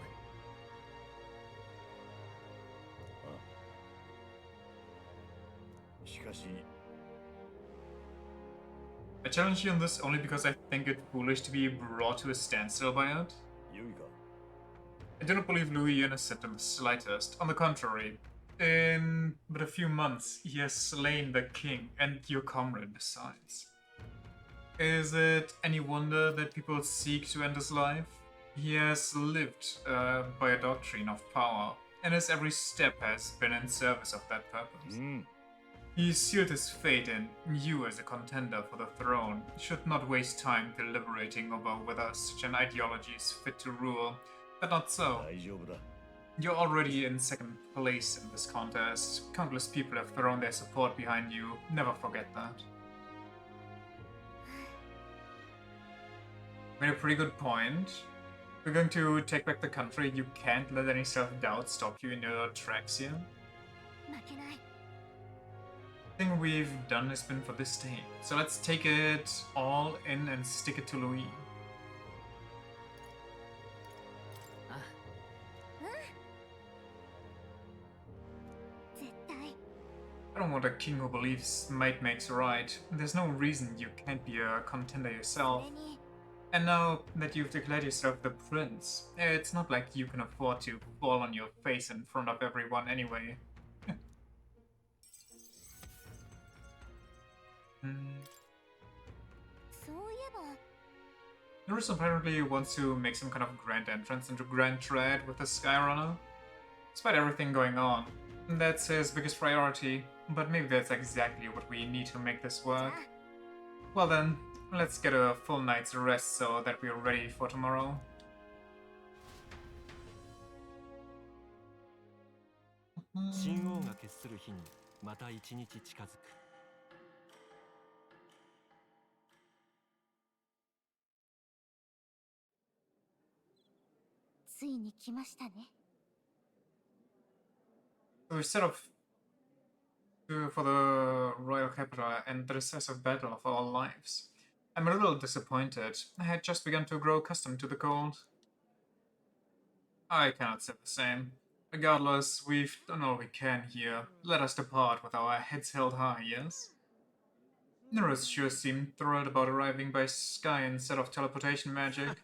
しかし I challenge you on this only because I think it foolish to be brought to a standstill by it. 良いか I do not believe Louis innocent in the slightest. On the contrary, in but a few months, he has slain the king and your comrade besides. Is it any wonder that people seek to end his life? He has lived by a doctrine of power, and his every step has been in service of that purpose. うん He sealed his fate, and you, as a contender for the throne, should not waste time deliberating over whether such an ideology is fit to rule. But not so. 大丈夫だ You're already in second place in this contest. Countless people have thrown their support behind you. Never forget that. Made a pretty good point. We're going to take back the country. You can't let any self-doubt stop you in your tracks here. 負けない Everything we've done has been for this day. So let's take it all in and stick it to Louis. ああ、絶対 I don't want a king who believes might makes right. There's no reason you can't be a contender そ yourself. れに And now that you've declared yourself the prince, it's not like you can afford to fall on your face in front of everyone anyway.そういえば Norris apparently wants to make some kind of grand entrance into Grand Tread with the Skyrunner. Despite everything going on, that's his biggest priority, but maybe that's exactly what we need to make this work. Well then, let's get a full night's rest so that we're ready for tomorrow. 神王が決する日にまた一日近づく。ついに来ましたね So we set off for the royal capital and the decisive battle of our lives. I'm a little disappointed. I had just begun to grow accustomed to the cold. I cannot say the same. Regardless, we've done all we can here. Let us depart with our heads held high, yes? Nerus sure seemed thrilled about arriving by sky instead of teleportation magic.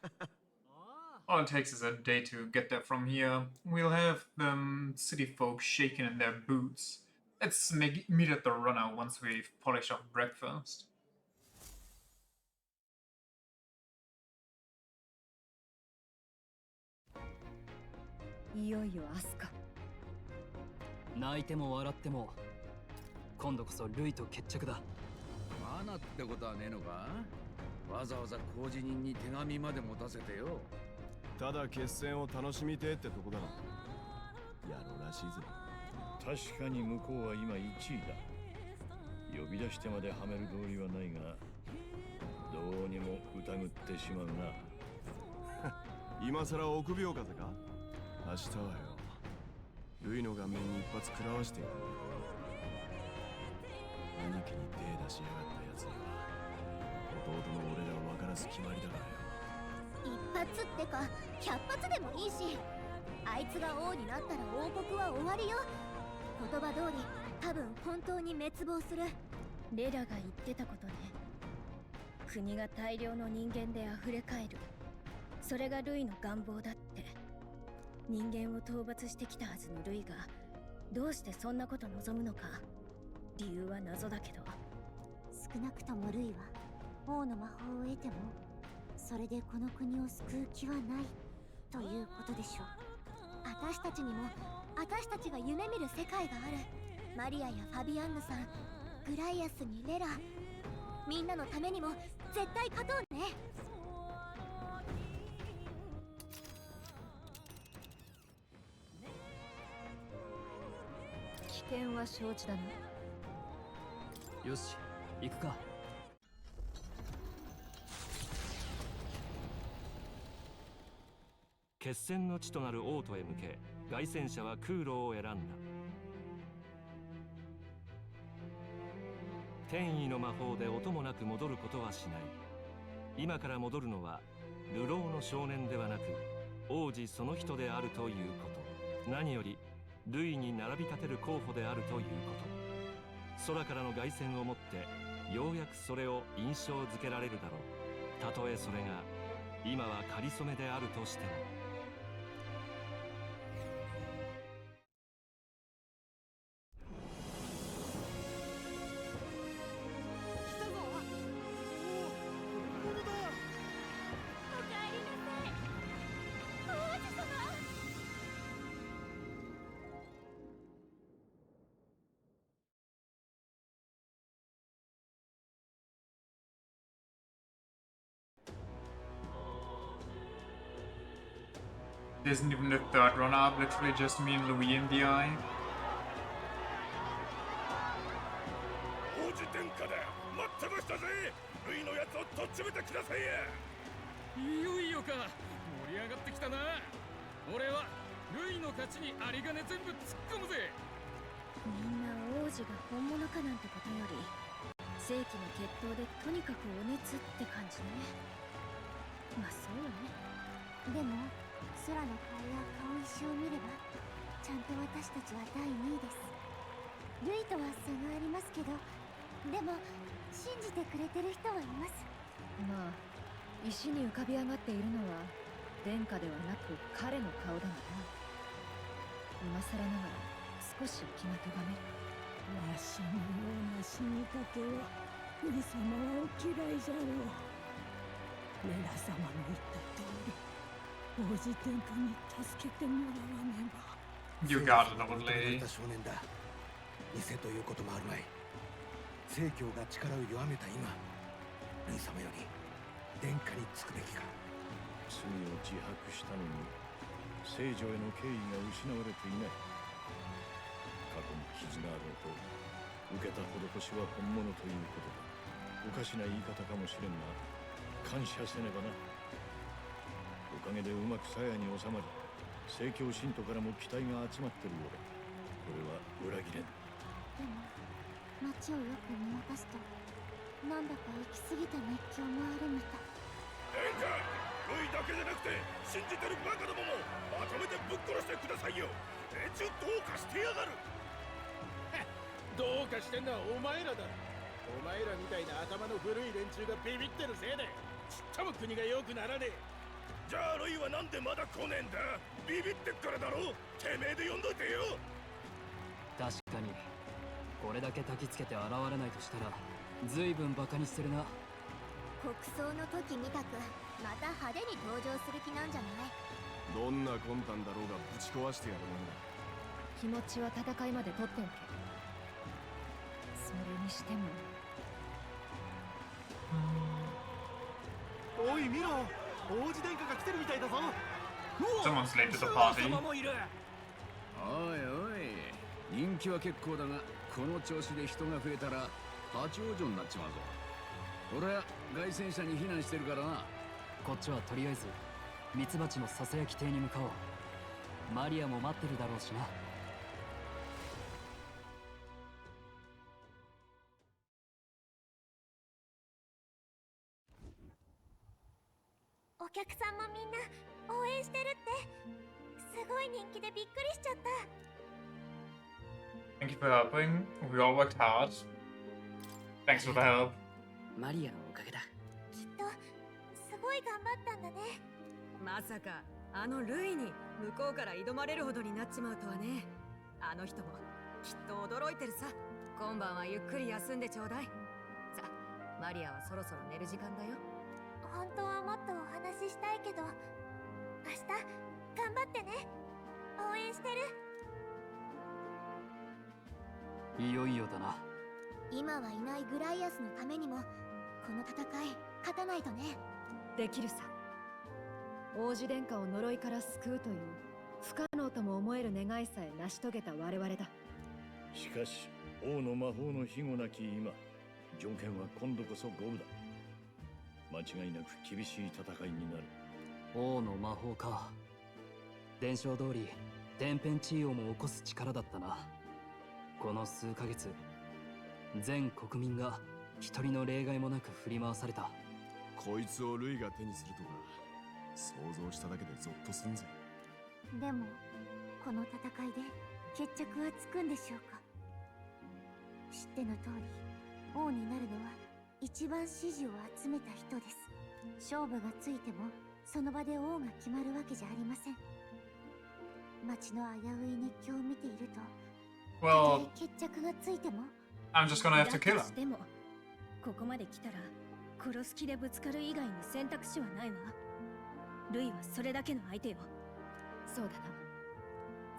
All it takes is a day to get there from here. We'll have the city folk shaking in their boots. Let's meet at the runner once we've polished off breakfast. いよいよ明日か。泣いても笑っても今度こそルイと決着だ。マナってことはねえのか。わざわざ工事人に手紙まで持たせてよ。ただ決戦を楽しみてえってとこだろ。やろうらしいぜ。確かに向こうは今1位だ呼び出してまではめる道理はないがどうにも疑ってしまうな今さら臆病風か。明日はよ、ルイの顔面に一発食らわしてやる。兄貴に手出しやがったやつには弟の俺が分からす決まりだからよ。一発ってか100発でもいいしあいつが王になったら王国は終わりよ言葉通り多分本当に滅亡するレラが言ってたことね。国が大量の人間で溢れかえる。それがルイの願望だって。人間を討伐してきたはずのルイがどうしてそんなこと望むのか理由は謎だけど少なくともルイは王の魔法を得てもそれでこの国を救う気はないということでしょう私たちにも私たちが夢見る世界があるマリアやファビアンヌさんグライアスにレラみんなのためにも絶対勝とうね険は承知だな。よし、行くか。決戦の地となる王都へ向け、凱旋者は空路を選んだ。天意の魔法で音もなく戻ることはしない。今から戻るのは流浪の少年ではなく王子その人であるということ。何より類に並び立てる候補であるということ。空からの凱旋をもってようやくそれを印象づけられるだろう。たとえそれが今は仮初めであるとしても。Isn't even the third run-up literally just me and Louis in the eye? 王子殿下だ。待ってましたぜ。ルイのやつをとっちめてくださいや。いよいよか。盛り上がってきたな。俺はルイの勝ちに有り金全部突っ込むぜ。みんな王子が本物かなんてことより、世紀の決闘でとにかくお熱って感じね。まあそうよね。でも空の顔や顔一緒を見ればちゃんと私たちは第2位です。ルイとは差がありますけど、でも信じてくれてる人はいます。まあ石に浮かび上がっているのは殿下ではなく彼の顔だがな。今更ながら少し気がとがめる。わしのような死にかけはルイ様はお嫌いじゃろう。レラ様の言った通り王子殿下に助けてもらわねば。 You got it, old lady. 少年だ。偽ということもあるまい。聖教が力を弱めた今、ルイ様より殿下につくべきか。罪を自白したのに聖女への敬意が失われていない。過去に傷があろうと受けた施しは本物ということだ。おかしな言い方かもしれんが感謝せねばな。おかげでうまく鞘に収まり、聖教信徒からも期待が集まってるようだ。これは裏切れん。でも街をよく見渡すとなんだか行き過ぎた熱狂もあるみたい。殿下、ルイだけじゃなくて信じてるバカどももまとめてぶっ殺してくださいよ。連中どうかしてやがる。どうかしてんのはお前らだ。お前らみたいな頭の古い連中がビビってるせいでちっとも国が良くならねえ。じゃあルイはなんでまだ来ねえんだ。ビビってっからだろ。てめえで呼んどいてよ。確かにこれだけ焚きつけて現れないとしたら随分バカにしてるな。国葬の時みたくまた派手に登場する気なんじゃない？どんな魂胆だろうがぶち壊してやるもんだ。気持ちは戦いまで取っておけ。それにしてもおい見ろ、王子殿下が来てるみたいだぞ。 Someone's late to the party. おいおい、人気は結構だがこの調子で人が増えたら立ち往生になっちまうぞ。俺は凱旋者に避難してるからな。こっちはとりあえずミツバチのささやき亭に向かおう。マリアも待ってるだろうしな。お客さんもみんな応援してるって。すごい人気でびっくりしちゃった。 Thank you for helping. We all worked hard. Thanks for the help. マリアのおかげだ。きっとすごい頑張ったんだね。まさかあのルイに向こうから挑まれるほどになっちまうとはね。あの人もきっと驚いてるさ。今晩はゆっくり休んでちょうだい。さあマリアはそろそろ寝る時間だよ。本当はもっとお話ししたいけど、明日頑張ってね。応援してる。いよいよだな。今はいないグライアスのためにもこの戦い勝たないとね。できるさ。王子殿下を呪いから救うという不可能とも思える願いさえ成し遂げた我々だ。しかし王の魔法の庇護なき今、条件は今度こそ五分だ。間違いなく厳しい戦いになる。王の魔法か。伝承通り天変地異をも起こす力だったな。この数ヶ月、全国民が一人の例外もなく振り回された。こいつをルイが手にするとか想像しただけでゾッとすんぜ。でもこの戦いで決着はつくんでしょうか。知っての通り、王になるのは一番支持を集めた人です。勝負がついてもその場で王が決まるわけじゃありません。町の危うい熱狂を見ていると、Well, 決着がついても I'm just gonna have to kill だと him. してもここまで来たら殺す気でぶつかる以外に選択肢はないわ。ルイはそれだけの相手よ。そうだな。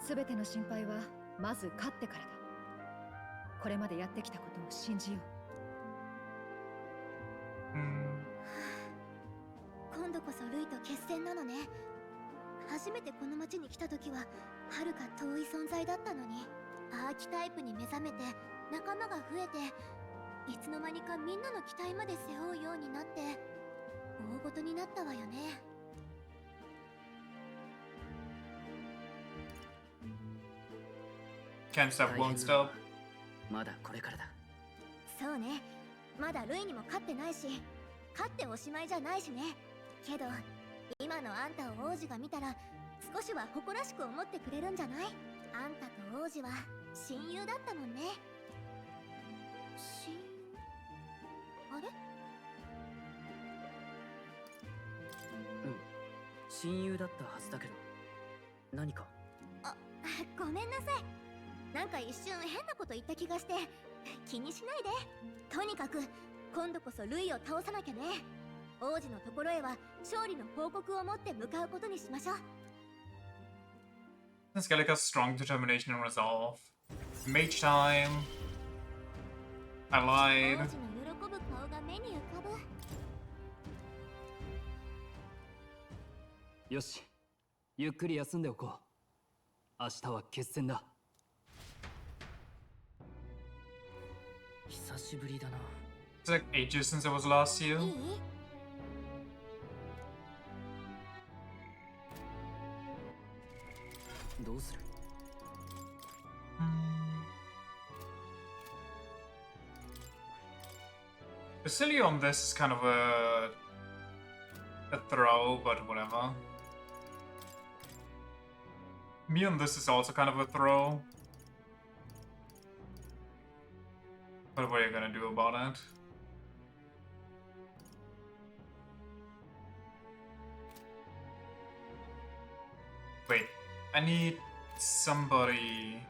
全ての心配はまず勝ってからだ。これまでやってきたことを信じよう。今度こそルイと決戦なのね。初めてこの町に来た時は遥か遠い存在だったのに、アーキタイプに目覚めて仲間が増えて、いつの間にかみんなの期待まで背負うようになって、大ごとになったわよね。Can't stop, won't stop. まだこれからだ。そうね、まだルイにも勝ってないし、勝っておしまいじゃないしね。けど今のあんたを王子が見たら少しは誇らしく思ってくれるんじゃない？あんたと王子は親友だったもんね。親友？あれ？うん、親友だったはずだけど、何か？ごめんなさい。なんか一瞬変なこと言った気がして気にしないで。とにかく今度こそルイを倒さなきゃね。王子のところへは勝利の報告を持って向かうことにしましょう。 This guy like a strong determination and resolve. Mage time. I 王 lied. 子の喜ぶ顔が目に浮かぶ。よし、ゆっくり休んでおこう。明日は決戦だ。久しぶりだな。It's like ages since I was last here. いい？どうする？ Basili on this is kind of a throw, but whatever. Me on this is also kind of a throw. But what are you gonna do about it? Wait, I need somebody.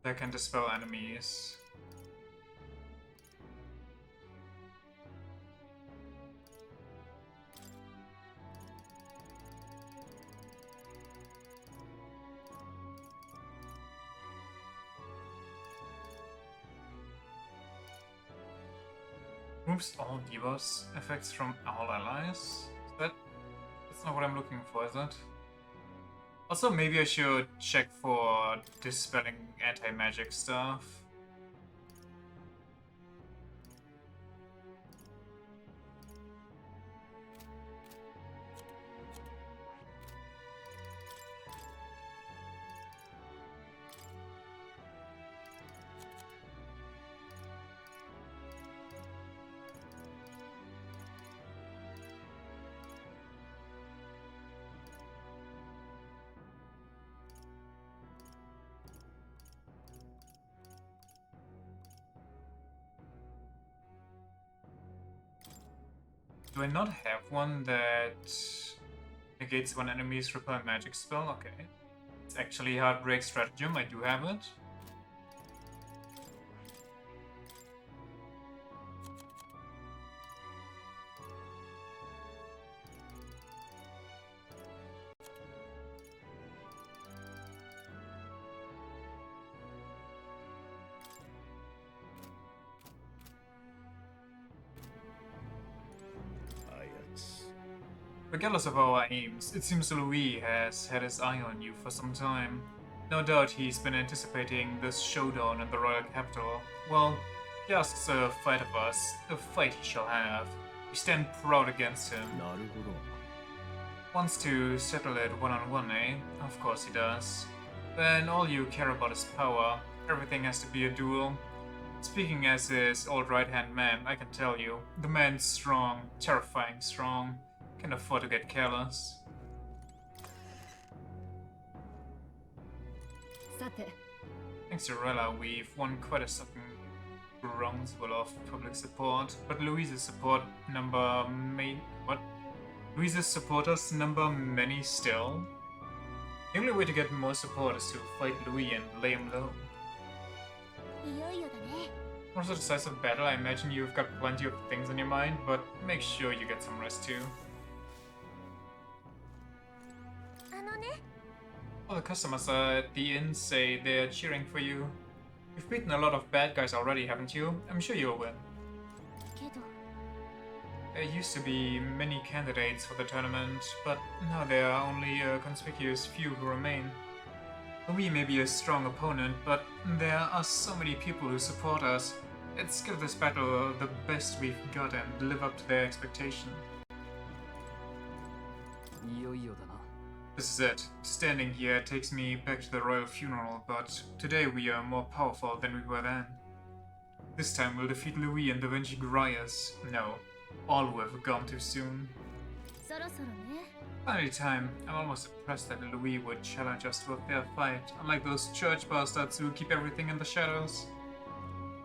That can dispel enemies. Removes all debuffs effects from all allies? That's not what I'm looking for, is it? Also, maybe I should check for dispelling anti-magic stuff. Do I not have one that negates when enemies repel a magic spell? Okay. It's actually Heartbreak Stratagem, I do have it. Regardless of our aims, it seems Louis has had his eye on you for some time. No doubt he's been anticipating this showdown in the royal capital. Well, he asks a fight of us, a fight he shall have. We stand proud against him. Wants to settle it one-on-one, eh? Of course he does. Then all you care about is power. Everything has to be a duel. Speaking as his old right-hand man, I can tell you, the man's strong, terrifying strong. Can't afford to get careless. Thanks to Rella, we've won quite a second groundswell of public support, but Louise's support number Louise's supporters number many still. The only way to get more support is to fight Louis and lay him low. For such a decisive battle, I imagine you've got plenty of things on your mind, but make sure you get some rest too. All the customers at the inn say they're cheering for you. You've beaten a lot of bad guys already, haven't you? I'm sure you'll win. There used to be many candidates for the tournament, but now there are only a conspicuous few who remain. We may be a strong opponent, but there are so many people who support us. Let's give this battle the best we've got and live up to their expectation. This is it. Standing here takes me back to the royal funeral, but today we are more powerful than we were then. This time we'll defeat Louis and avenge Grias. No, all who have gone too soon. Finally time. I'm almost impressed that Louis would challenge us to a fair fight, unlike those church bastards who keep everything in the shadows.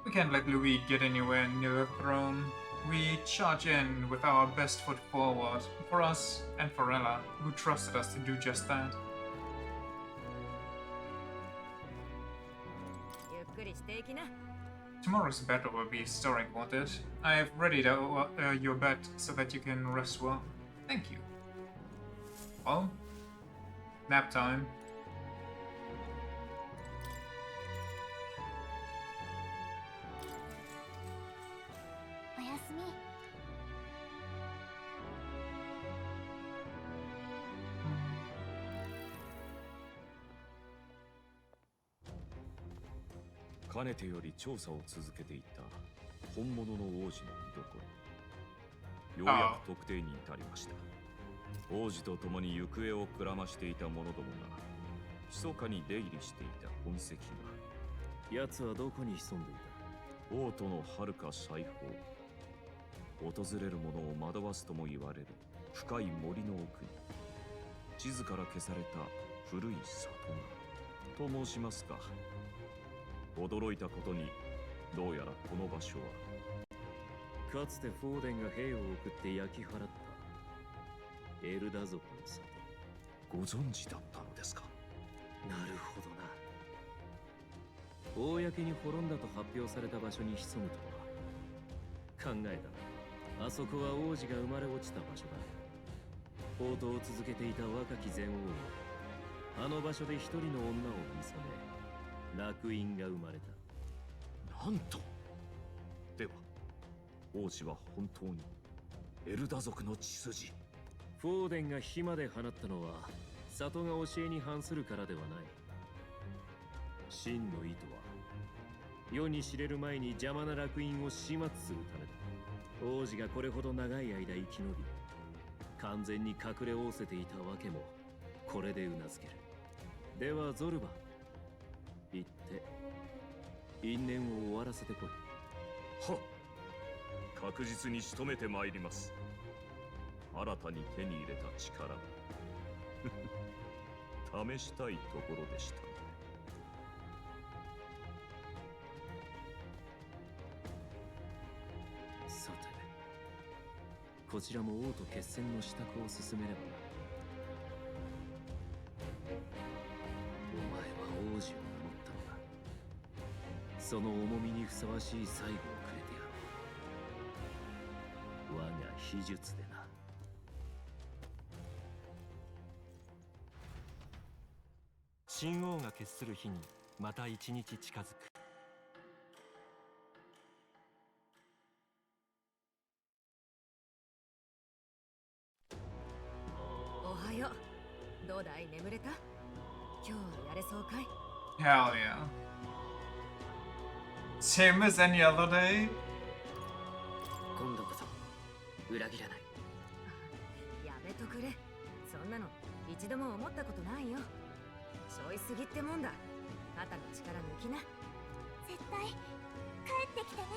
We can't let Louis get anywhere near the throne. We charge in with our best foot forward, for us and for Ella, who trusted us to do just that. Tomorrow's battle will be historic, won't it? I have readied your bed so that you can rest well. Thank you. Well, nap time.かねてより調査を続けていた本物の王子の見どころ。ようやく特定に至りました。王子と共に行方をくらましていた者どもが密かに出入りしていた痕跡が。奴はどこに潜んでいた？王都の遥か西方。訪れる者を惑わすとも言われる深い森の奥に地図から消された古い里が。と申しますか。驚いたことに、どうやらこの場所はかつてフォーデンが兵を送って焼き払ったエルダ族の里。ご存知だったのですか？なるほどな。公に滅んだと発表された場所に潜むとは。考えた。あそこは王子が生まれ落ちた場所だ。放蕩を続けていた若き前王はあの場所で一人の女を見初め楽園が生まれた。なんと。では王子は本当にエルダ族の血筋。フォーデンが火まで放ったのは里が教えに反するからではない。真の意図は世に知れる前に邪魔な楽園を始末するためだ。王子がこれほど長い間生き延び完全に隠れ仰せていたわけもこれで頷ける。ではゾルバ、行って因縁を終わらせてこい。はっ。確実に仕留めてまいります。新たに手に入れた力試したいところでした。さて、こちらも王と決戦の支度を進めればな。お前は王子をその重みにふさわしい最後をくれてやろう。我が秘術でな。新王が決する日にまた一日近づく。うだい、眠れた？今日はやれそうかい？ Hell yeah. Same as any other day. 今度こそ裏切らない。やめとくれ。そんなの一度も思ったことないよ。しょいすぎってもんだ。肩の力抜きな。絶対帰ってきてね。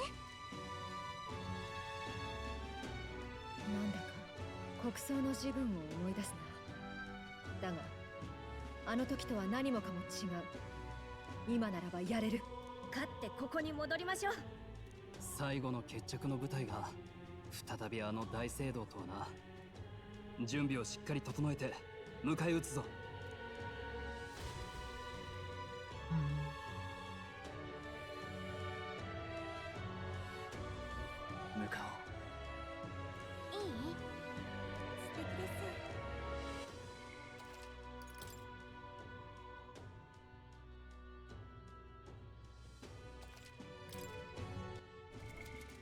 なんだか国葬の自分を思い出すな。だがあの時とは何もかも違う。今ならばやれる。勝ってここに戻りましょう。最後の決着の舞台が再びあの大聖堂とはな。準備をしっかり整えて迎え撃つぞ。向かおう。いい？素敵です。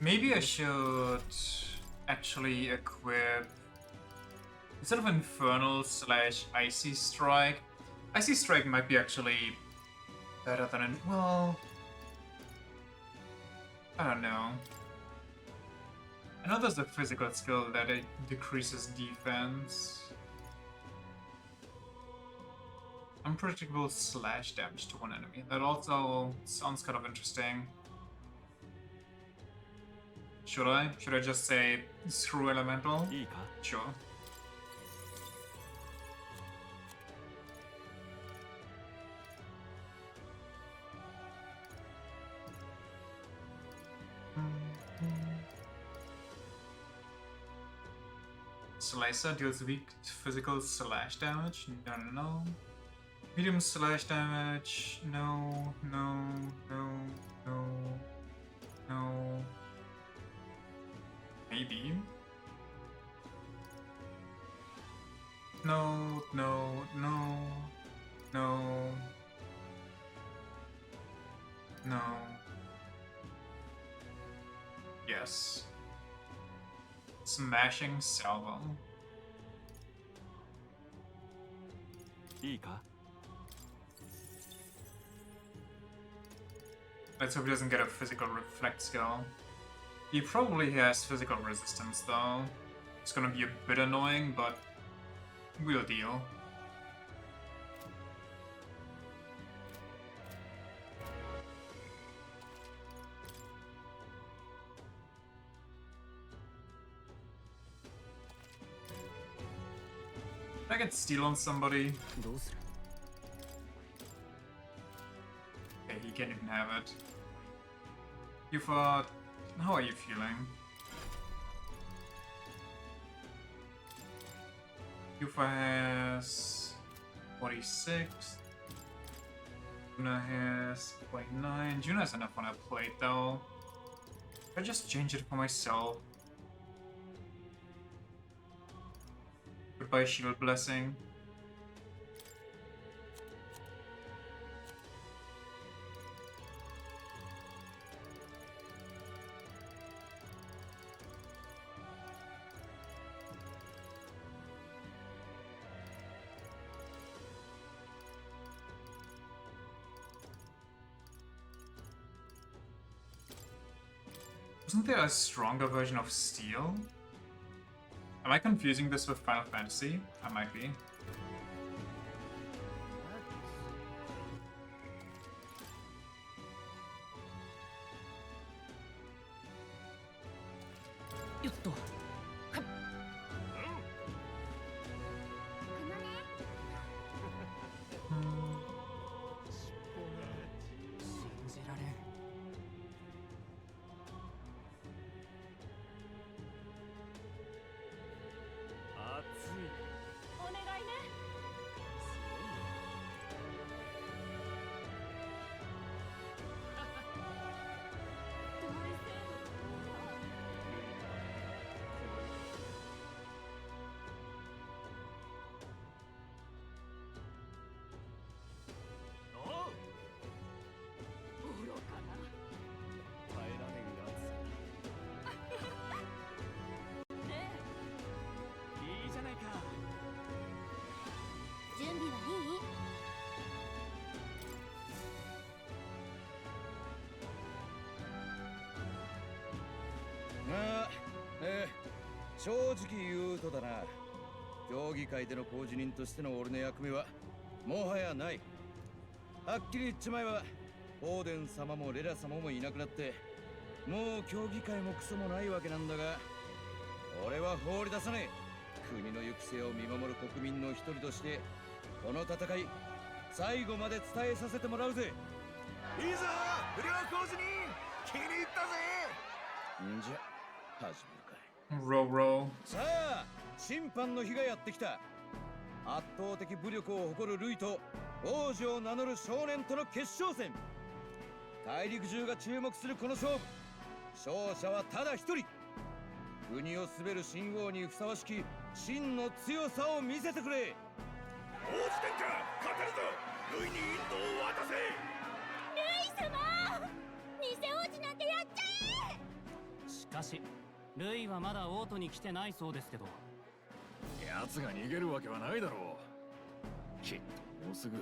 Maybe I should actually equip instead of Infernal / Icy Strike. Icy Strike might be actually better than well, I don't know. I know there's a physical skill that it decreases defense. Unpredictable slash damage to one enemy. That also sounds kind of interesting. Should I? Should I just say screw elemental? Sure. Slicer deals weak physical slash damage. No. Medium slash damage. No. Maybe. No. Yes. Smashing salvo. Let's hope he doesn't get a physical reflect skill. He probably has physical resistance though. It's gonna be a bit annoying, but we'll deal. I can steal on somebody. Okay, he can't even have it. You thought... How are you feeling? Yufa has 46. Juna has 49. Juna has enough on her plate though. I just change it for myself. Goodbye, Shield Blessing. Wasn't there a stronger version of Steel? Am I confusing this with Final Fantasy? I might be. 正直言うとだな、競技会での公示人としての俺の役目はもはやない。はっきり言っちまえばオーデン様もレラ様もいなくなってもう競技会もクソもないわけなんだが、俺は放り出さねえ。国の行く末を見守る国民の一人としてこの戦い最後まで伝えさせてもらうぜ。いいぞ不良工事人、気に入ったぜ。んじゃ始めるかい。さあ審判の日がやってきた。圧倒的武力を誇るルイと王子を名乗る少年との決勝戦。大陸中が注目するこの勝負、勝者はただ一人。国を滑る新王にふさわしき真の強さを見せてくれ。王子殿下、勝てるぞ。ルイにインドを渡せ。ルイ様、偽王子なんてやっちゃえ。しかしルイはまだ王都に来てないそうですけど。奴が逃げるわけはないだろう。きっともうすぐ。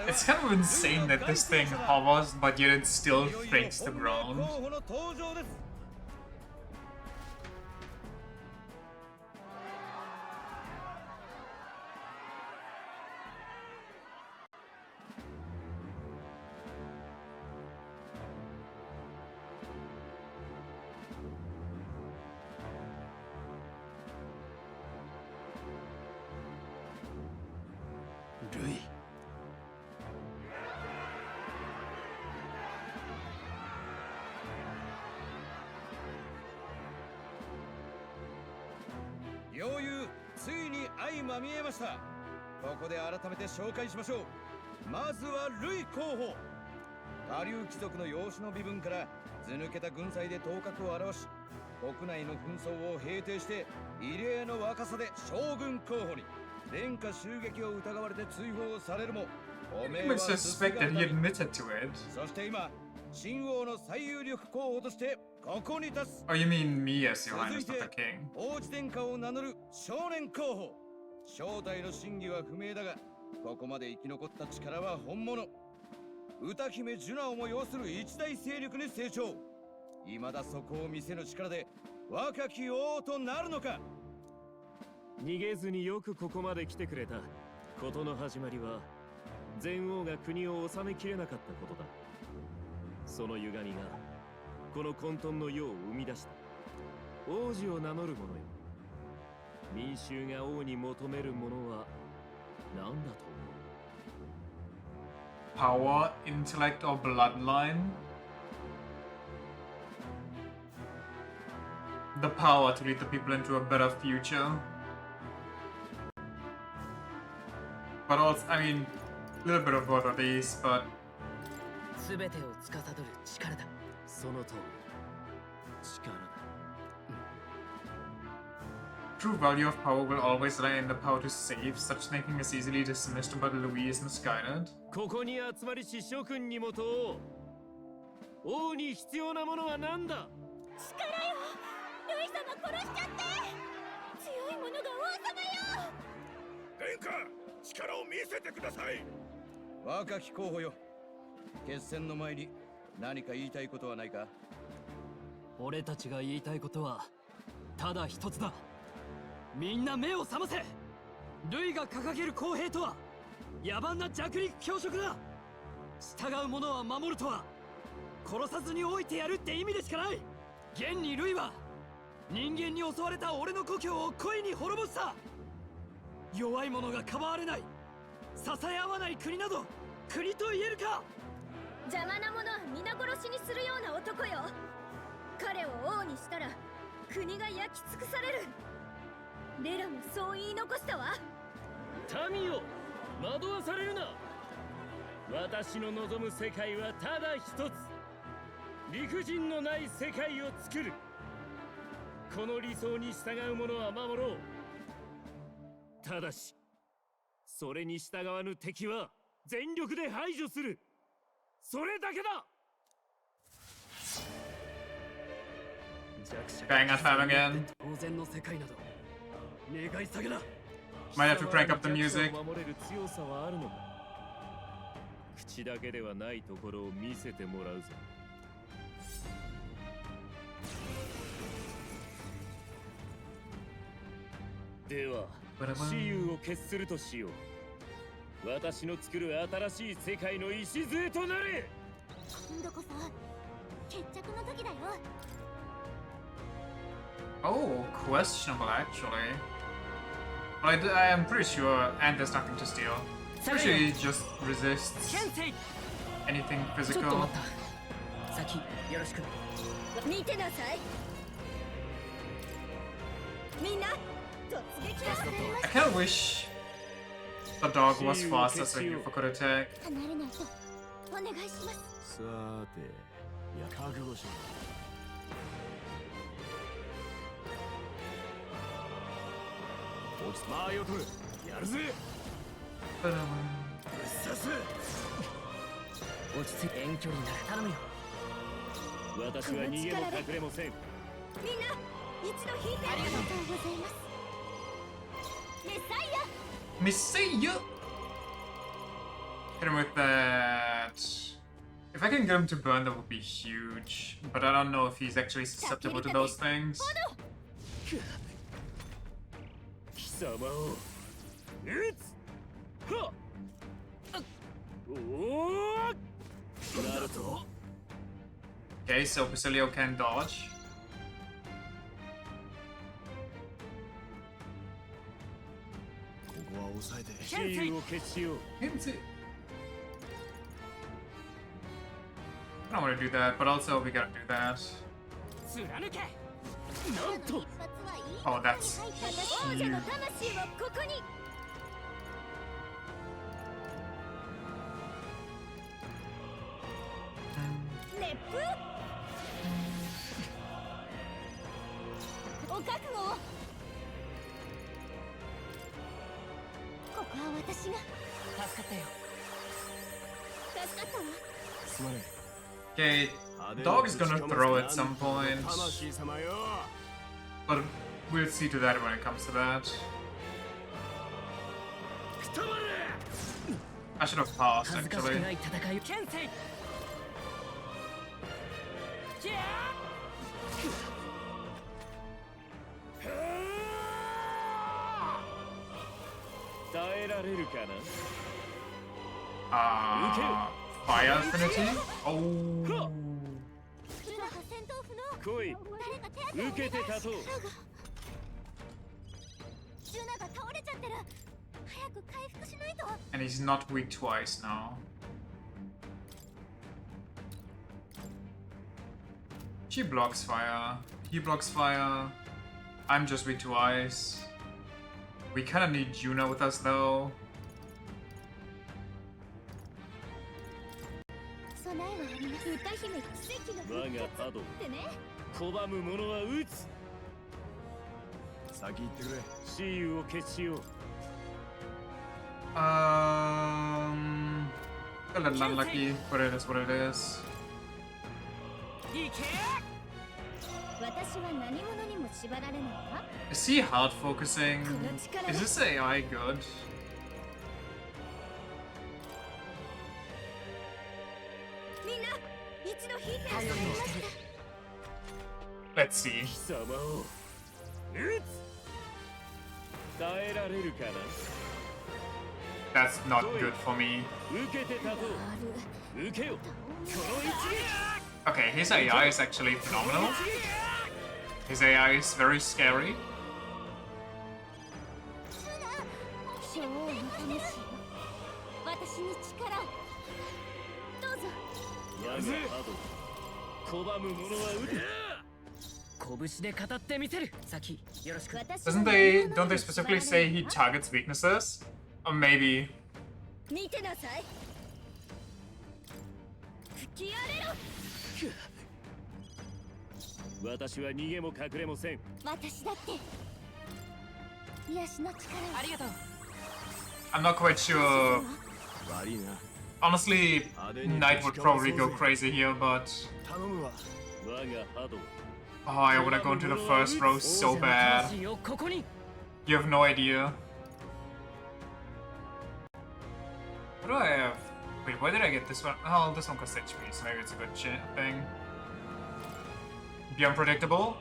It's kind of insane that this thing hovers, but yet it still breaks the ground. Rui. ようゆうついに相まみえました。ここで改めて紹介しましょう。まずはルイ候補。下流貴族の養子の身分から図抜けた軍隊で頭角を現し、国内の紛争を平定して異例の若さで将軍候補に。殿下襲撃を疑われて追放されるも、おめえは suspect that he admitted to it. そして今、新王の最有力候補としてここに立つ。 Oh, you mean me as your Highness, not the king? 王子殿下を名乗る少年候補。正体の真偽は不明だが、ここまで生き残った力は本物。歌姫ジュナをも要する一大勢力に成長。未だそこを見せぬ力で若き王となるのか。逃げずによくここまで来てくれた。事の始まりは前王が国を治めきれなかったことだ。その歪みがこの混沌の世を生み出した。王子を名乗る者よ。民衆が王に求めるものは何だと思う？ Power, intellect, or bloodline? The power to lead the people into a better future. But also, I mean, a little bit of both of these, but... 全てを司る力だ。その通り。力だ。True value of power will always lie in the power to save. Such thinking is easily dismissed, but Louis is misguided. ここに集まりし諸君にもと王に必要なものは何だ？力よ。ルイ様殺しちゃって。強い者が王様よ。殿下、力を見せてください。若き候補よ。決戦の前に何か言いたいことはないか？俺たちが言いたいことはただ一つだ。みんな目を覚ませ。ルイが掲げる公平とは野蛮な弱肉強食だ。従う者は守るとは殺さずに置いてやるって意味でしかない。現にルイは人間に襲われた俺の故郷を恋に滅ぼした。弱い者がかばわれない、支え合わない国など国と言えるか。邪魔な者は皆殺しにするような男よ。彼を王にしたら国が焼き尽くされる。レラもそう言い残したわ。民よ、惑わされるな。私の望む世界はただ一つ。理不尽のない世界を作る。この理想に従う者は守ろう。ただしそれに従わぬ敵は全力で排除する。それだけだ。 Bang at time again. Might have to crank up the music. 口だけではないところを見せてもらうぞ。では雌雄を決するとしよう。私の作る新しい世界の礎となれ。今度こそ決着の時だよ。 Oh, questionable actually. But I am pretty sure, and there's nothing to steal. Pretty sure he just resists anything physical. 先よろしく。見てなさい。みんな突撃だ。 I kind of wish the dog was faster so you could attack. 離れないとお願いします。さーて、いや覚悟しろ。落ちまあよとる。やるぜ。ぶっ刺す。落ち着いて遠距離になる。頼むよ。私は逃げも隠れもせん。みんな一度引いて。ありがとうございます。メサイア。 Messiah! Hit him with that. If I can get him to burn, that would be huge. But I don't know if he's actually susceptible to those things. 貴様を撃つ。はっ。おお。なるぞ。Okay, so Basilio can dodge. ここは抑えて。雌雄を決しよう。 I don't want to do that, but also we gotta do that. 貫け。なんと。 Oh, that's 王者の魂をここに。 熱風。お覚悟を。ここは私が。助かったよ。助かったわ。すまね okay. Dog is gonna throw at some point, 魂様よ。 but we'll see to that when it comes to that. I should have passed 恥ずかし actually. くない戦い。剣聖。じゃ耐えられるかな。 Fire affinity? Oh. 来い。受けて立とう。ジュナが倒れちゃってる。早く回復しないと。 And he's not weak twice now. She blocks fire. He blocks fire. I'm just weak to ice. We kinda need Juna with us though. 備えはあります。歌姫奇跡の我が波動。ってね。拒む者は撃つ。先行ってくれ。雌雄を決しよう。A little unlucky, but it is what it is. いけ。私は何者にも縛られないわ。 Is he hard focusing? Is this AI good? みんな一度引いて。頼りにしてる。 Let's see. 貴様を撃つ。耐えられるかな。 That's not good for me. 受けて立とう。受けよ。この一撃。 Okay, his AI is actually phenomenal. His AI is very scary. 女王の魂よ。私に力を。どうぞ。我が波動。拒む者は撃て。拳で語ってみせる。先よろしく。 Don't they specifically say he targets weaknesses? Or maybe. 見てなさい。吹き荒れろ。私は逃げも隠れもせん。私だって。癒しの力を。ありがとう。 I'm not quite sure. 悪いな。 Honestly, Knight would probably go crazy here, but 頼むわ。我が波動。 oh, I wanna go into the first row so bad. 魂をここに。 You have no idea. What do I have? Wait, where did I get this one? Oh, this one costs HP, so maybe it's a good thing. Be unpredictable.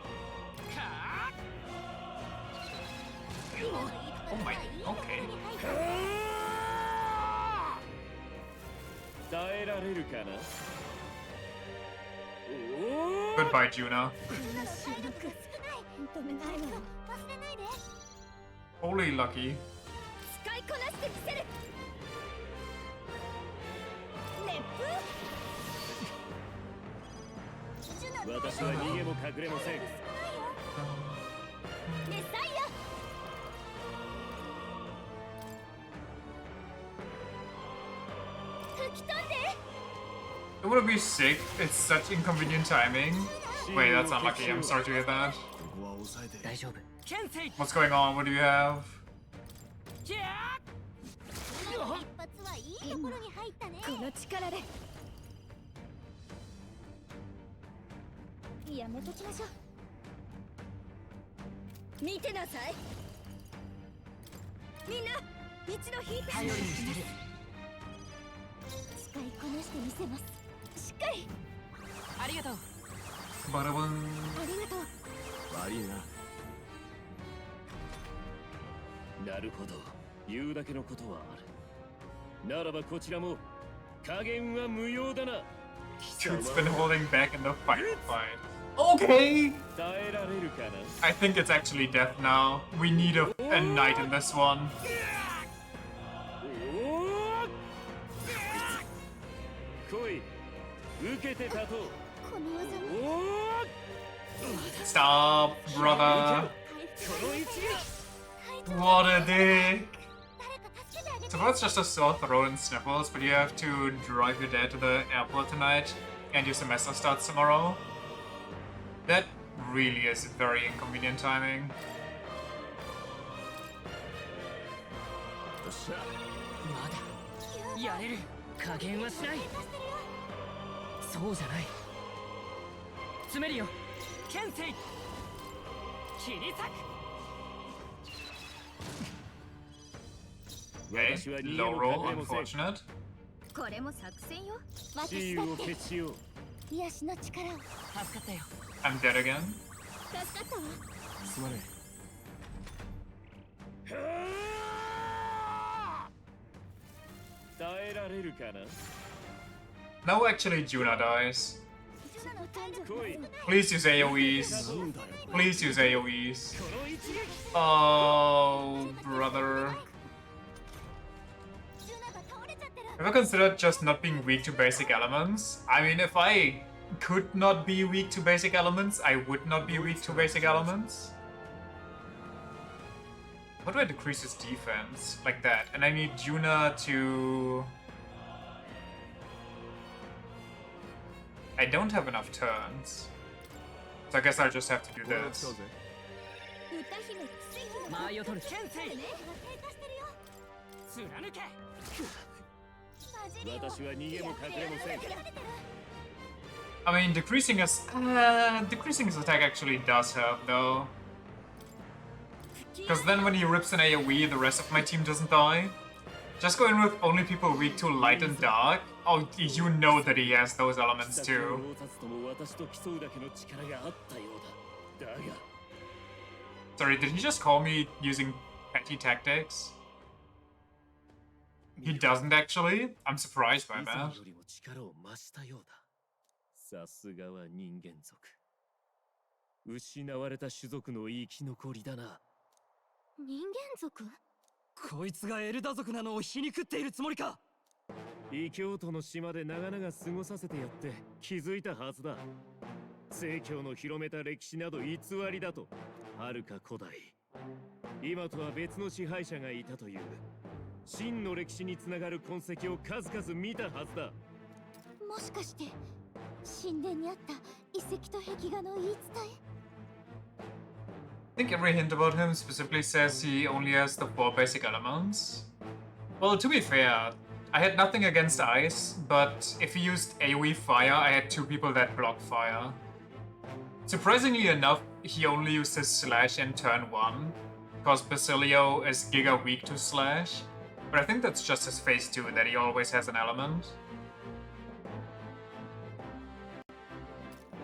Oh my, okay. Goodbye, Juna. Holy lucky. 使いこなしてみせる。熱風。私は逃げも隠れません。メサイア。 It would be sick. It's such inconvenient timing. Wait, that's unlucky. I'm sorry to hear that. What's going on? What do you have? この力でやめときましょう。見てなさい。みんな一度引いて。頼りにしてる。使いこなしてみせます。しっかり。ありがとう。バラバン。ありがとう。悪いな。なるほど。言うだけのことはある。ならばこちらも加減は無用だな。 Dude's been holding back in the fight. Okay. 耐えられるかな。 I think it's actually death now. We need a knight in this one. Stop, brother. What a dick. So that's just a sore throat and sniffles, but you have to drive your dad to the airport tonight and your semester starts tomorrow. That really is very inconvenient timing. まだやれる。加減はしない。そうじゃない。詰めるよ。ケンセイ。切り裂く。 Okay, low roll, unfortunate. これも作戦よ。私だって。癒しの力を。助かったよ。 I'm dead again. 助かったわ。すまねえ。耐えられるかな。 No, actually, Juna dies. Please use AoEs. Please use AoEs. Oh, brother. Have I considered just not being weak to basic elements? I mean, if I could not be weak to basic elements, I would not be weak to basic elements. How do I decrease his defense? Like that. And I need Juna to... I don't have enough turns. So I guess I'll just have to do this. 間合いを取る。ケンセイ。貫け。 I mean, decreasing his attack actually does help though. Because then when he rips an AoE, the rest of my team doesn't die. Just going with only people weak to light and dark, oh, you know that he has those elements too. Sorry, did he just call me using petty tactics? He doesn't actually? I'm surprised by that. さすがは人間族。失われた種族の生き残りだな。人間族？こいつがエルダ族なのを皮肉っているつもりか。異教徒の島で長々過ごさせてやって気づいたはずだ。正教の広めた歴史など偽りだと。遥か古代。今とは別の支配者がいたという。真の歴史につながる痕跡を数々見たはずだ。もしかして神殿にあった遺跡と壁画の言い伝え？ I think every hint about him specifically says he only has the 4 basic elements. Well, to be fair, I had nothing against ice, but if he used AoE fire, I had 2 people that blocked fire. Surprisingly enough, he only used his slash in turn 1, because Basilio is giga weak to slash. But I think that's just his face too, that he always has an element.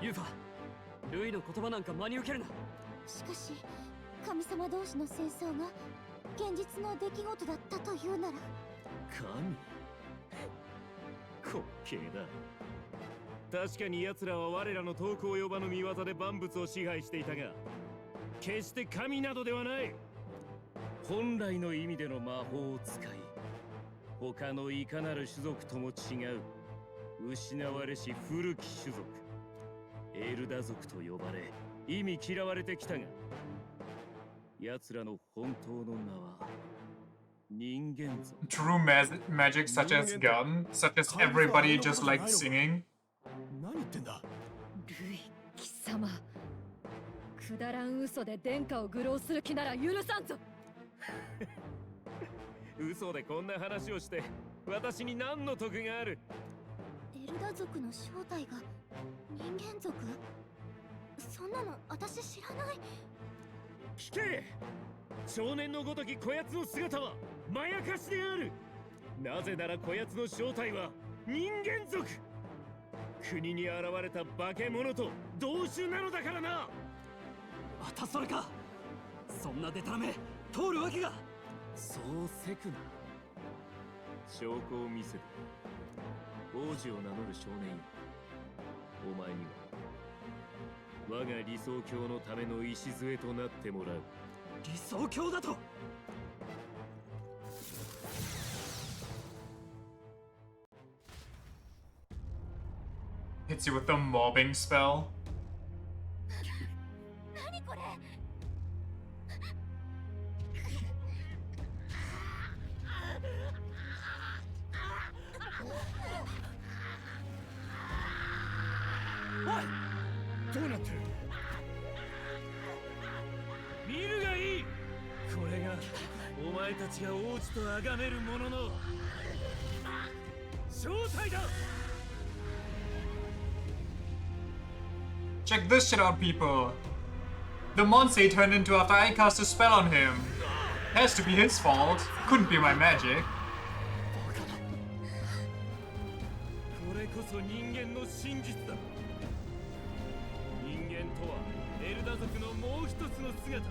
ユーファ、ルイの言葉なんか真に受けるな。しかし神様同士の戦争が現実の出来事だったというなら。神滑稽だ。確かに奴らは我らの遠く及ばぬ見業で万物を支配していたが、決して神などではない。本来の意味での魔法を使い、他のいかなる種族とも違う失われし古き種族エルダ族と呼ばれ意味嫌われてきたが、奴らの本当の名は人間族。 True magic such as gun, such as everybody just like singing. 何言ってんだ。ルイ貴様、くだらん嘘で殿下を愚弄する気なら許さんぞ。嘘でこんな話をして私に何の得がある。エルダ族の正体が人間族？そんなの私知らない。聞け、少年のごときこやつの姿はまやかしである。なぜならこやつの正体は人間族。国に現れた化け物と同種なのだからな。またそれか。そんなデタラメ通るわけが。そうせくな。証拠を見せて。王子を名乗る少年よ、お前には我が理想郷のための礎となってもらう。理想郷だと。Hits you with the mobbing spell. 何これ。おい、どうなってる。見るがいい。これがお前たちが王子と崇める者の正体だ。Check this shit out, people. The monster he turned into after I cast a spell on him. Has to be his fault. Couldn't be my magic. これこそ人間の真実だ。人間とはエルダ族のもう一つの姿。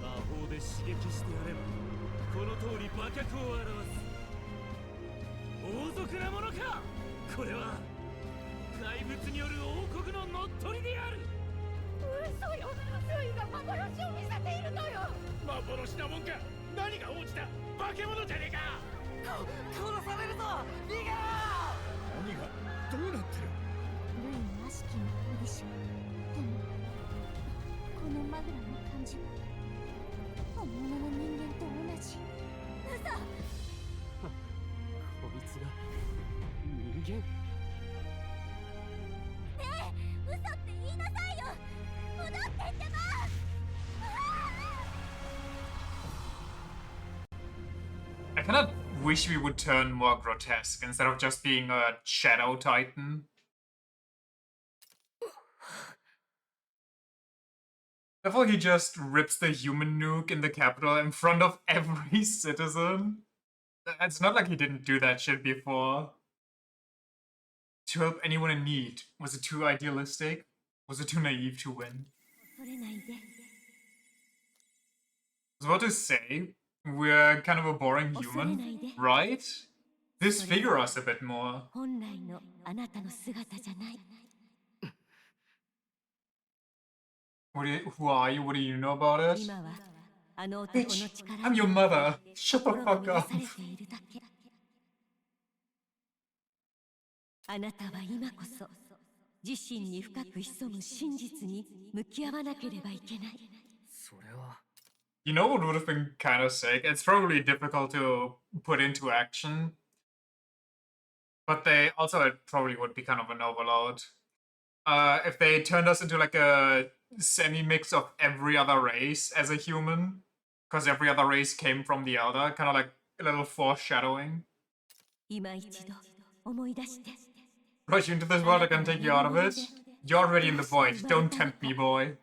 魔法で刺激してやればこの通り馬脚を表す。王族なものか。これは怪物による王国の乗っ取りである。嘘よ、ルイが幻を見せているのよ。幻なもんか。何が王子だ。化け物じゃねえか。殺されるぞ。逃げろ。何がどうなってる。ルイの悪しきのオーディション。でもこのマグラの感じは本物の人間と同じ。嘘。こいつが人間。ねえ、嘘って言いなさいよ。戻ってってば。I kinda wish we would turn more grotesque instead of just being a shadow titan. Therefore, he just rips the human nuke in the capital in front of every citizen. It's not like he didn't do that shit before. To help anyone in need. Was it too idealistic? Was it too naive to win? I was about to say, we're kind of a boring human, right? Disfigure us a bit more. Who are you? What do you know about it? Bitch, I'm your mother. Shut the fuck up. あなたは今こそ自身に深く潜む真実に向き合わなければいけない。それは。You know what would have been kind of sick? It's probably difficult to put into action. But it probably would be kind of an overload. If they turned us into like a semi-mix of every other race as a human. Because every other race came from the Elder. Kind of like a little foreshadowing. 今一度思い出して。 Rush you into this world, I can take you out of it. You're already in the void. Don't tempt me, boy.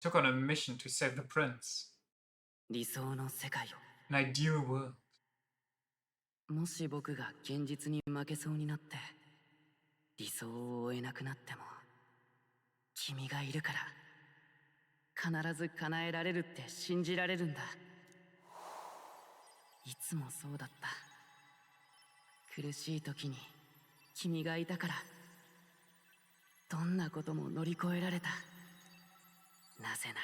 took on a mission to save the prince. 理想の世界 An ideal world. をもし僕が現実に負けそうになって理想を追えなくなっても君がいるから必ず叶えられるって信じられるんだ。いつもそうだった。苦しい時に君がいたからどんなことも乗り越えられた。なぜなら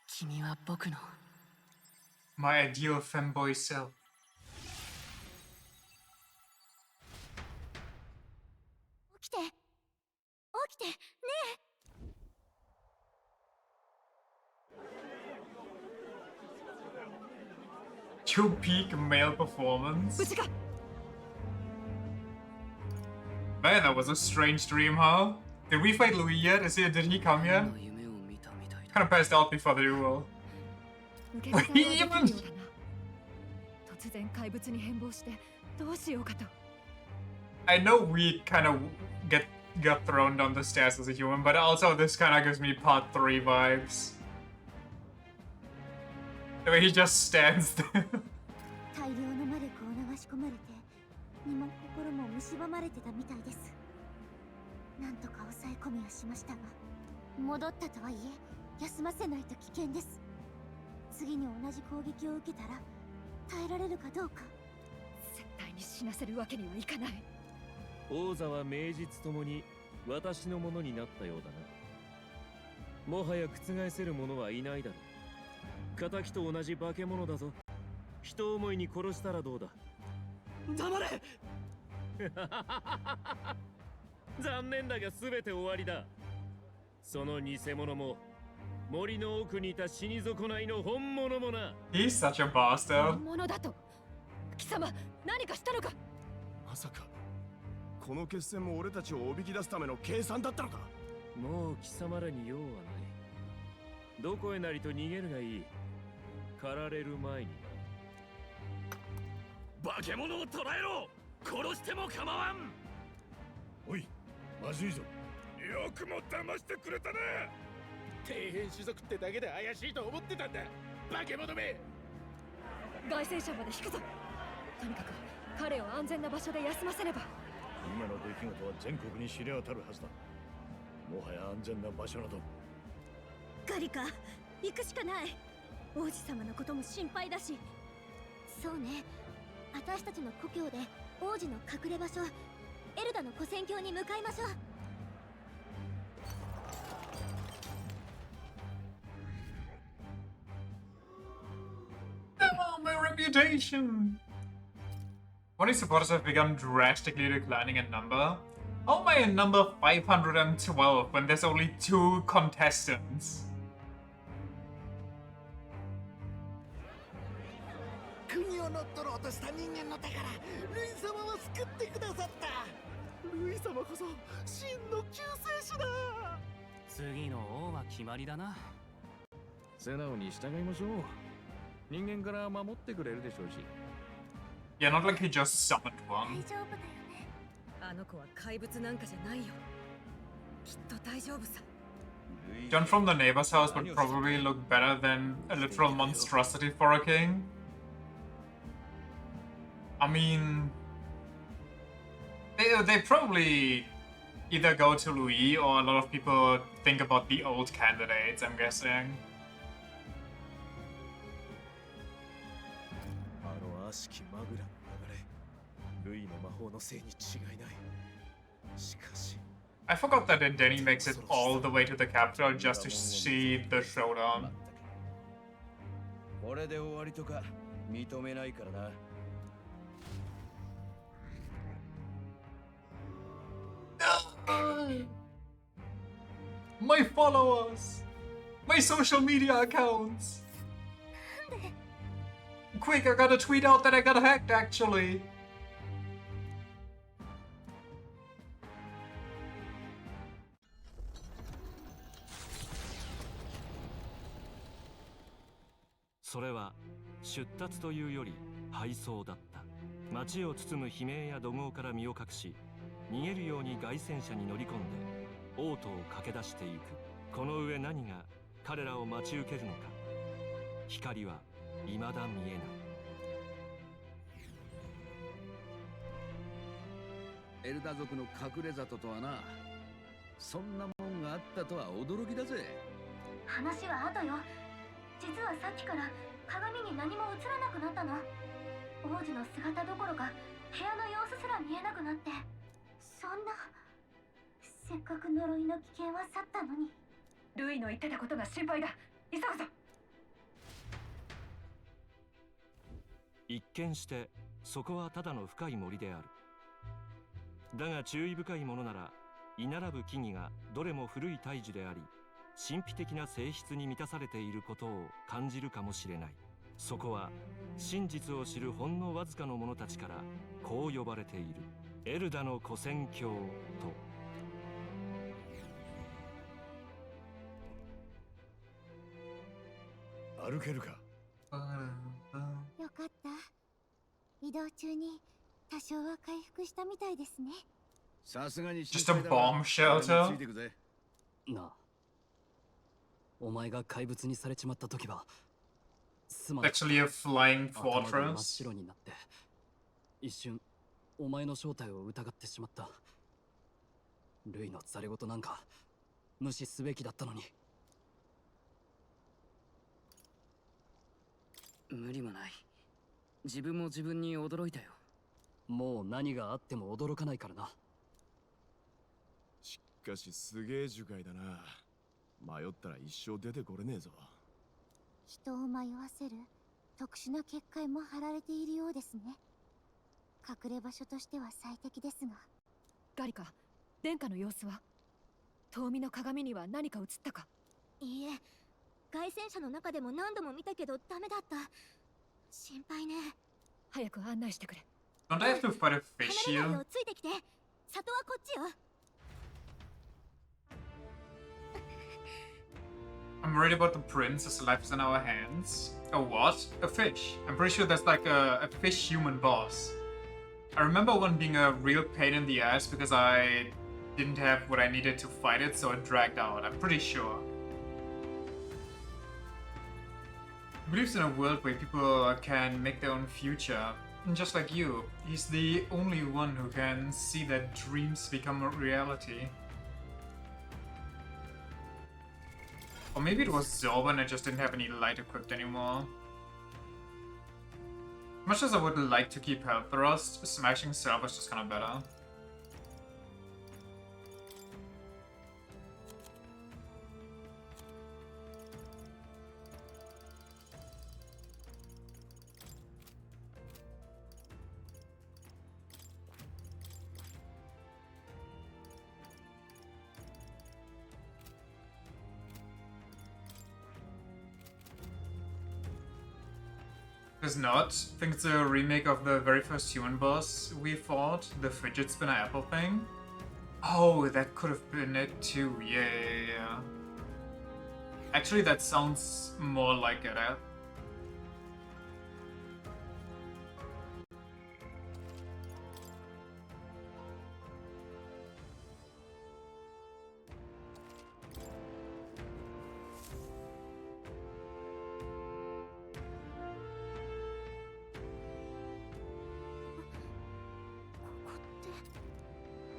君は僕の My ideal femboy self. 起きて起きてねえ True peak male performance. Man, that was a strange dream, huh? Did we fight Louis yet? Did he come yet? Kind of passed out before the duel. 受け答えはできるようだな。突然怪物に変貌してどうしようかと。 I know we kind of got thrown down the stairs as a human, but also this kind of gives me part 3 vibes. The way he just stands there. 大量の魔力を流し込まれて身も心も蝕まれてたみたいです。なんとか抑え込みはしましたが、戻ったとはいえ休ませないと危険です。次に同じ攻撃を受けたら耐えられるかどうか。絶対に死なせるわけにはいかない。王座は名実ともに私のものになったようだな。もはや覆せる者はいないだろう。仇と同じ化け物だぞ。人思いに殺したらどうだ。黙れ残念だが全て終わりだ。その偽物も森の奥にいた死に損ないの本物もな。 He's such a bastard. 本物だと。貴様何かしたのか。まさかこの決戦も俺たちをおびき出すための計算だったのか。もう貴様らに用はない。どこへなりと逃げるがいい。狩られる前に。化け物を捕らえろ。殺しても構わん。おい、まずいぞ。よくも騙してくれたな。底辺種族ってだけで怪しいと思ってたんだ。化け物め。凱旋者まで引くぞ。とにかく彼を安全な場所で休ませねば。今の出来事は全国に知れ渡るはずだ。もはや安全な場所など。ガリカ、行くしかない。王子様のことも心配だし。そうね、私たちの故郷で王子の隠れ場所エルダの古戦郷に向かいましょう。Oh, my reputation! Money supporters have begun drastically declining in number. How am I in number 512 when there's only 2 contestants? 国を乗っ取ろうとした人間の手からルイ様は救ってくださった。ルイ様こそ真の救世主だ。次の王は決まりだな。素直に従いましょう。人間から守ってくれるでしょうし。Yeah, not like he just summoned one. 大丈夫だよね。あの子は怪物なんかじゃないよ。きっと大丈夫さ。 John from the neighbor's house would probably look better than a literal monstrosity for a king. I mean, they probably either go to Louis or a lot of people think about the old candidates, I'm guessing. あの悪しきマグラの流れ、ルイの魔法のせいに違いない。しかし I forgot that Denny makes it all the way to the capital just to see the showdown. これで終わりとか認めないからな。My followers! My social media accounts! Quick, I gotta tweet out that I got hacked actually! So それは出立というより敗走だった。街を包む悲鳴や怒号から身を隠し、逃げるように凱旋車に乗り込んで王都を駆け出していくこの上何が彼らを待ち受けるのか。光は未だ見えない。エルダ族の隠れ里とはな、そんなもんがあったとは驚きだぜ。話は後よ。実はさっきから鏡に何も映らなくなったの。王子の姿どころか部屋の様子すら見えなくなって。そんな、せっかく呪いの危険は去ったのに。ルイの言ってたことが心配だ。急ぐぞ。一見してそこはただの深い森である。だが注意深いものなら居並ぶ木々がどれも古い大樹であり、神秘的な性質に満たされていることを感じるかもしれない。そこは真実を知るほんのわずかの者たちからこう呼ばれている。エルダの古戦郷と。歩けるか。よかった。移動中に多少は回復したみたいですね。さすがに Just a bomb shelter? ついてくぜ。なあ、お前が怪物にされちまった時はActually a flying 頭が真っ fortress. 白になって一瞬お前の正体を疑ってしまった。ルイのざれ言なんか無視すべきだったのに。無理もない。自分も自分に驚いたよ。もう何があっても驚かないからな。しかしすげえ樹海だな。迷ったら一生出てこれねえぞ。人を迷わせる特殊な結界も張られているようですね。隠れ場所としては最適ですが。ガリカ、殿下の様子は？遠見の鏡には何か映ったか？いいえ、外戦車の中でも何度も見たけどダメだった。心配ね。早く案内してくれ。 Don't I have to fight a fish 離れない here? ようついてきて。里はこっちよ。I'm worried about the prince's life is in our hands. A what? A fish. I'm pretty sure that's like a fish human boss. I remember one being a real pain in the ass because I didn't have what I needed to fight it, so it dragged out. I'm pretty sure. He believes in a world where people can make their own future. And just like you, he's the only one who can see that dreams become a reality. Or maybe it was Zorba and I just didn't have any light equipped anymore. Much as I would like to keep health thrust, smashing self is just kinda better. Does not think it's a remake of the very first human boss we fought, the fidget spinner apple thing. Oh, that could have been it too. Yeah. Actually, that sounds more like it.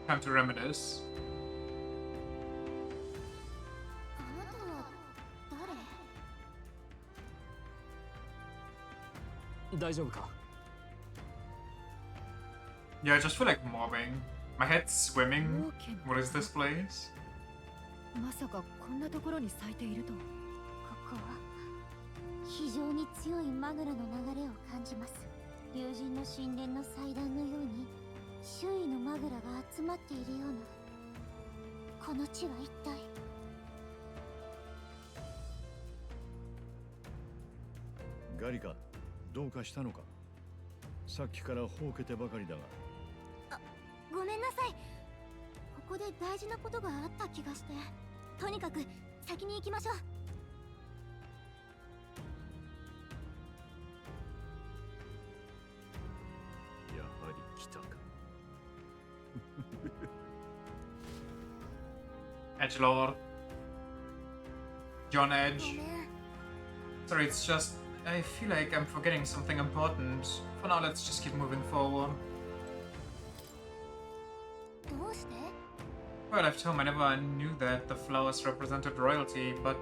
Time to reminisce. あなたは誰？大丈夫か？ Yeah, I just feel like mobbing. My head's swimming. What is this place? まさかこんなところに咲いているとは。ここは非常に強いマグラの流れを感じます。友人の神殿の祭壇のように周囲のマグラが集まっているような。この地は一体。ガリカ、どうかしたのか？さっきからほうけてばかりだが。ごめんなさい。ここで大事なことがあった気がして。とにかく先に行きましょう。やはり来たか。Edgelord. John Edge. Sorry, it's just I feel like I'm forgetting something important. For now, let's just keep moving forward. Well, I've told him I never knew that the flowers represented royalty, but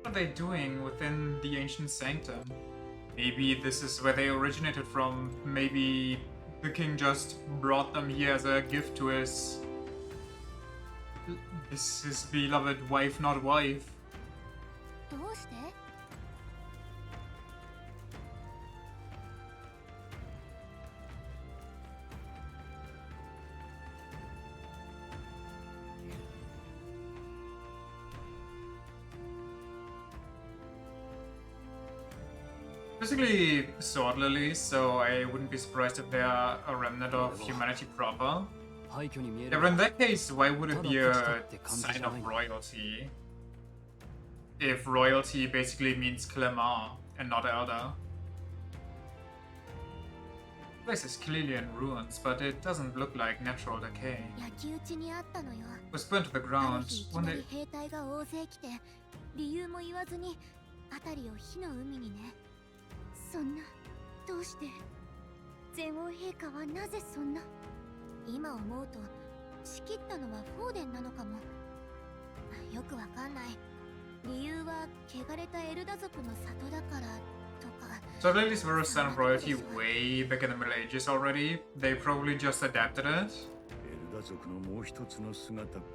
what are they doing within the ancient sanctum? Maybe this is where they originated from. Maybe the king just brought them here as a gift to his beloved wife, not wife. Basically sword lilies, so I wouldn't be surprised if they are a remnant of humanity proper. Yeah, but in that case, why would it be a sign of royalty? If royalty basically means Clemar and not elder. The place is clearly in ruins, but it doesn't look like natural decay. It was burnt to the ground when they... そんな、どうして？前王陛下はなぜそんな？今思うと、仕切ったのはフォーデンなのかも。よくわかんない。理由は汚れたエルダ族の里だからとか。So lilies were a sign of royalty way back in the Middle Ages already. They probably just adapted it.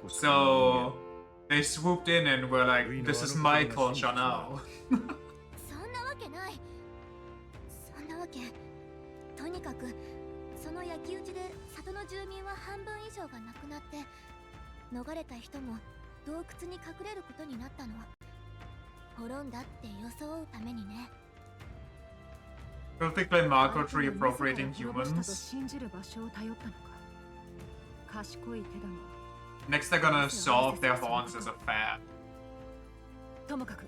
So they swooped in and were like, "This is my culture now." とにかくその焼き討ちで里の住民は半分以上が亡くなって逃れた人も洞窟に隠れることになったの。滅んだって装うためにね。Will they claim Marco to reappropriating humans? Next they're gonna solve their horns as a fad. ともかく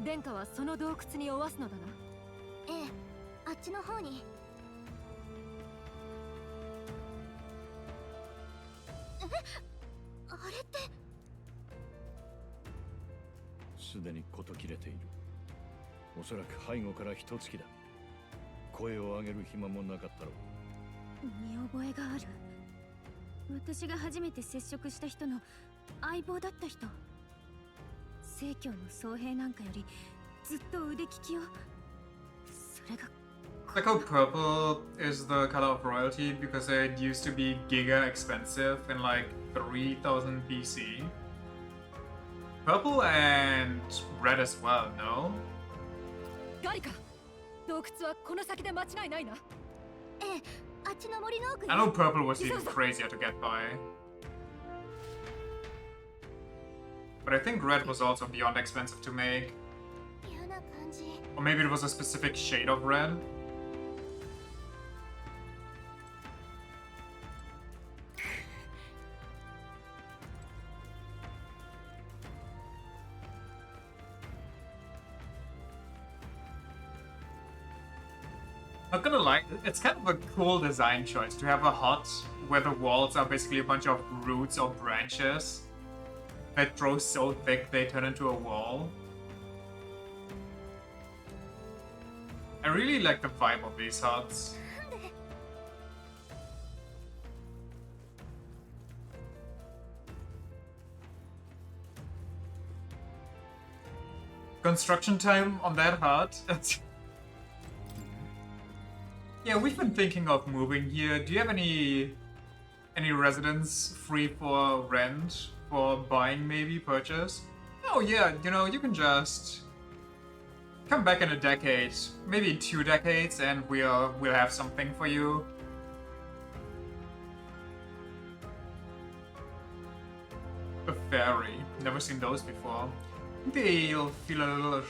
殿下はその洞窟におわすのだな。ええ、あっちの方に。え、あれって。すでに事切れている。おそらく背後から一月だ。声を上げる暇もなかったろう。見覚えがある。私が初めて接触した人の相棒だった人。聖教の僧兵なんかよりずっと腕利きを。Like how purple is the color of royalty because it used to be giga expensive in like 3000 BC. Purple and red as well, no? ガリカ、洞窟はこの先で間違いないな。ええ、あっちの森の奥に。I know purple was even crazier to get by. But I think red was also beyond expensive to make. Or maybe it was a specific shade of red. Not gonna lie, it's kind of a cool design choice to have a hut where the walls are basically a bunch of roots or branches that grow so thick they turn into a wall. I really like the vibe of these huts. Construction time on that hut? Yeah, we've been thinking of moving here. Do you have any residents free for rent, for buying maybe, purchase? Oh yeah, you know, you can just come back in a decade, maybe 2 decades, and we'll have something for you. A fairy. Never seen those before. They'll feel a little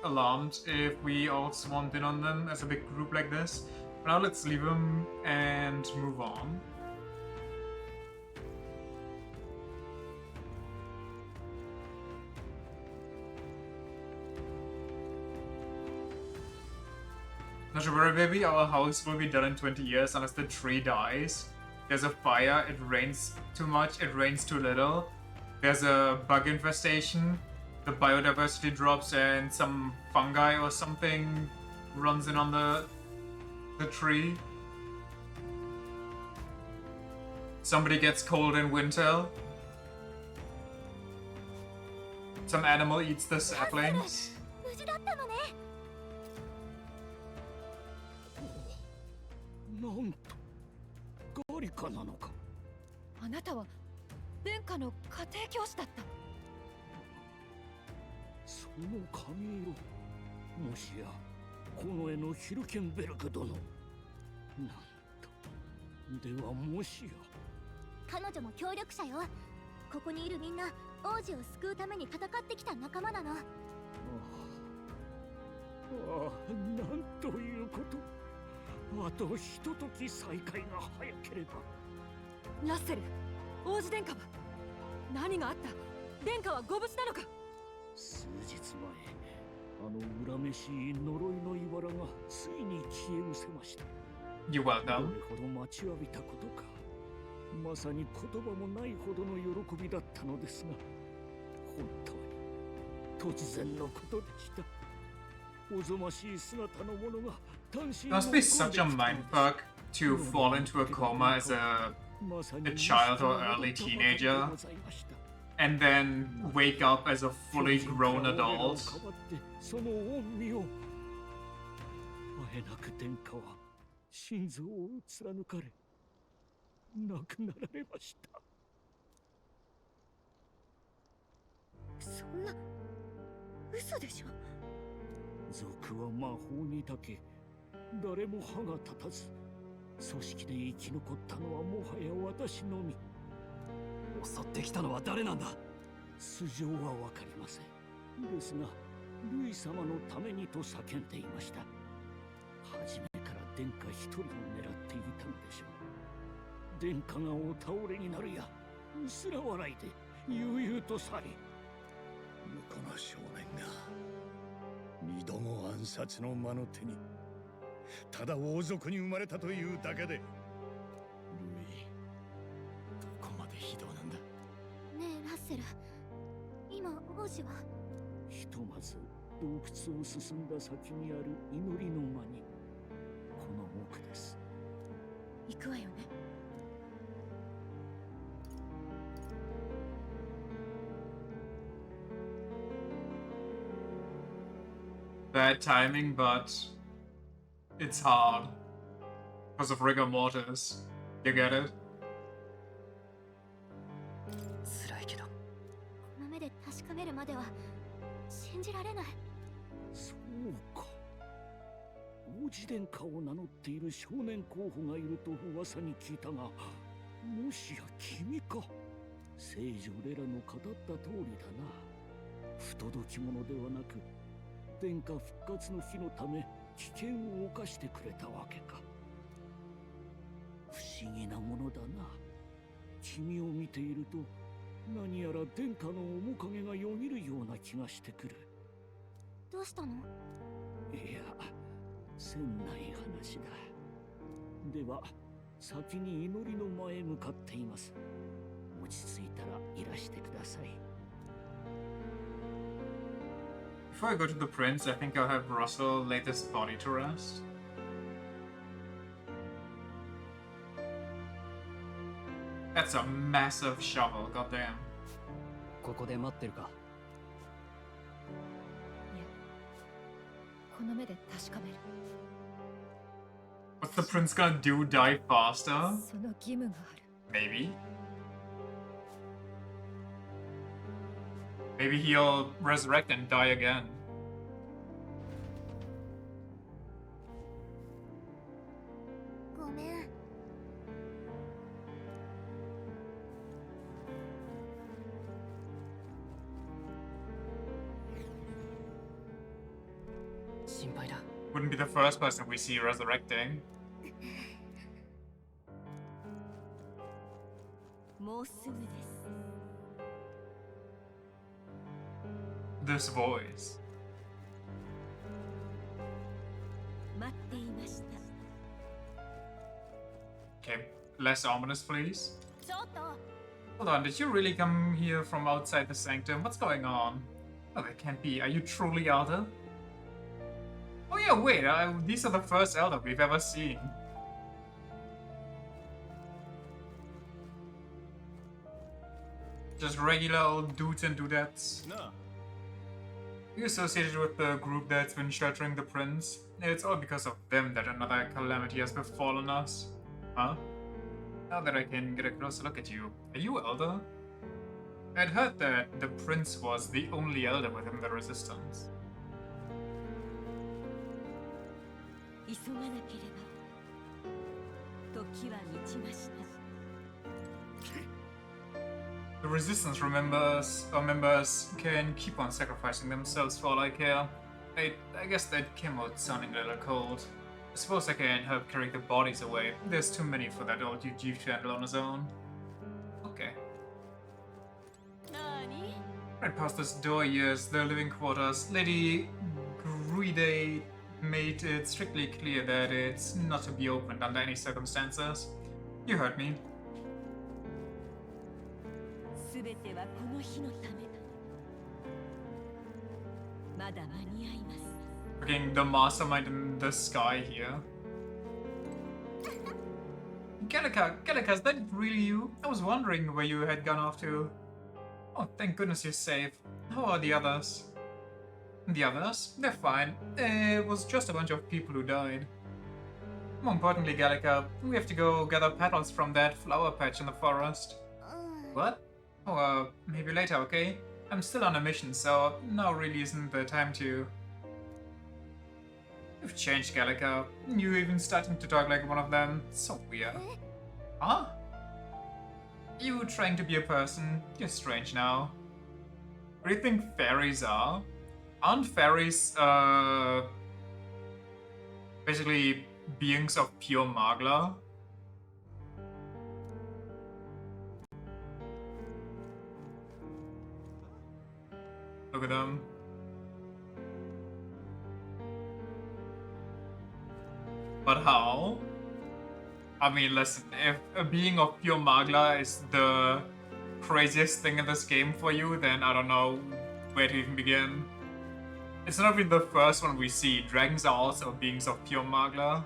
alarmed if we all swarmed in on them as a big group like this. But now let's leave them and move on. Not to worry, baby, our house will be done in 20 years unless the tree dies. There's a fire, it rains too much, it rains too little. There's a bug infestation, the biodiversity drops and some fungi or something runs in on the tree. Somebody gets cold in winter. Some animal eats the saplings. 無事だったのね。なんとガリカなのか。あなたは殿下の家庭教師だった。その髪色、もしやこの絵のヒルケンベルク殿。なんと、ではもしや彼女も協力者よ。ここにいるみんな王子を救うために戦ってきた仲間なの。ああ、なんということ。あとひととき再会が早ければ。ラッセル、王子殿下は何があった？殿下はご無事なのか？数日前、あの恨めしい呪いの茨がついに消え失せました。You welcome. どれほど待ちわびたことか。まさに言葉もないほどの喜びだったのですが、本当に突然のことでした。おぞましい姿のものが単身 It must be such a mindfuck to fall into a coma as a child or early teenager, and then wake up as a fully grown adult. その恩義をあえなく殿下は心臓を貫かれ亡くなられました。そんな嘘でしょ。賊は魔法にだけ誰も歯が立たず、組織で生き残ったのはもはや私のみ。襲ってきたのは誰なんだ？素性はわかりません。ですがルイ様のためにと叫んでいました。初めから殿下一人を狙っていたのでしょう。殿下がお倒れになるや薄ら笑いで悠々と去り、向こうの少年が二度も暗殺の魔の手に、ただ王族に生まれたというだけで。ルイ、どこまで非道なんだ。ねえラッセル、今王子は？ひとまず洞窟を進んだ先にある祈りの間に、この奥です。行くわよね。Bad timing, but it's hard because of rigor mortis. You get it? 辛いけど。この目で確かめるまでは信じられない。そうか。王子殿下を名乗っている少年候補がいると噂に聞いたが、もしや君か。聖女レラの語った通りだな。不届き者ではなく、殿下復活の日のため危険を冒してくれたわけか。不思議なものだな。君を見ていると何やら殿下の面影がよぎるような気がしてくる。どうしたの？いや、せんない話だ。では先に祈りの前へ向かっています。落ち着いたらいらしてください。Before I go to the prince, I think I'll have Russell lay this body to rest. That's a massive shovel, goddamn. ここで待ってるか。いや、この目で確かめる。What's the prince gonna do? Die faster? その義務がある。Maybe. Maybe he'll resurrect and die again. ごめん。心配だ。 Wouldn't be the first person we see resurrecting. もうすぐです。 This voice. 待っていました。 Okay, less ominous, please. ちょっと。 Hold on, did you really come here from outside the sanctum? What's going on? Oh, that can't be. Are you truly Elder? Oh yeah, wait, these are the first Elder we've ever seen. Just regular old dudes and dudettes. No. You associated with the group that's been sheltering the prince. It's all because of them that another calamity has befallen us. Huh? Now that I can get a closer look at you, are you Elder? I'd heard that the prince was the only Elder within the resistance. 急がなければ時は満ちました The resistance members can keep on sacrificing themselves for all I care. I guess that came out sounding a little cold. I suppose I can help carry the bodies away. There's too many for that old Eugene to handle on his own. Okay. Right past this door, yes, the living quarters. Lady Gruide made it strictly clear that it's not to be opened under any circumstances. You heard me. すべてはこの日のためだまだ間に合います Freaking the mastermind in the sky here. Gallica, is that really you? I was wondering where you had gone off to. Oh, thank goodness you're safe. How are the others? The others? They're fine. It was just a bunch of people who died. More importantly, Gallica, we have to go gather petals from that flower patch in the forest. What? Oh, maybe later, okay? I'm still on a mission, so now really isn't the time to... You've changed, Gallica. You're even starting to talk like one of them. So weird. Huh? You trying to be a person? You're strange now. What do you think fairies are? Aren't fairies, basically beings of pure magla? Look at them. But how? I mean, listen, if a being of pure magla is the craziest thing in this game for you, then I don't know where to even begin. It's not even the first one we see. Dragons are also beings of pure magla.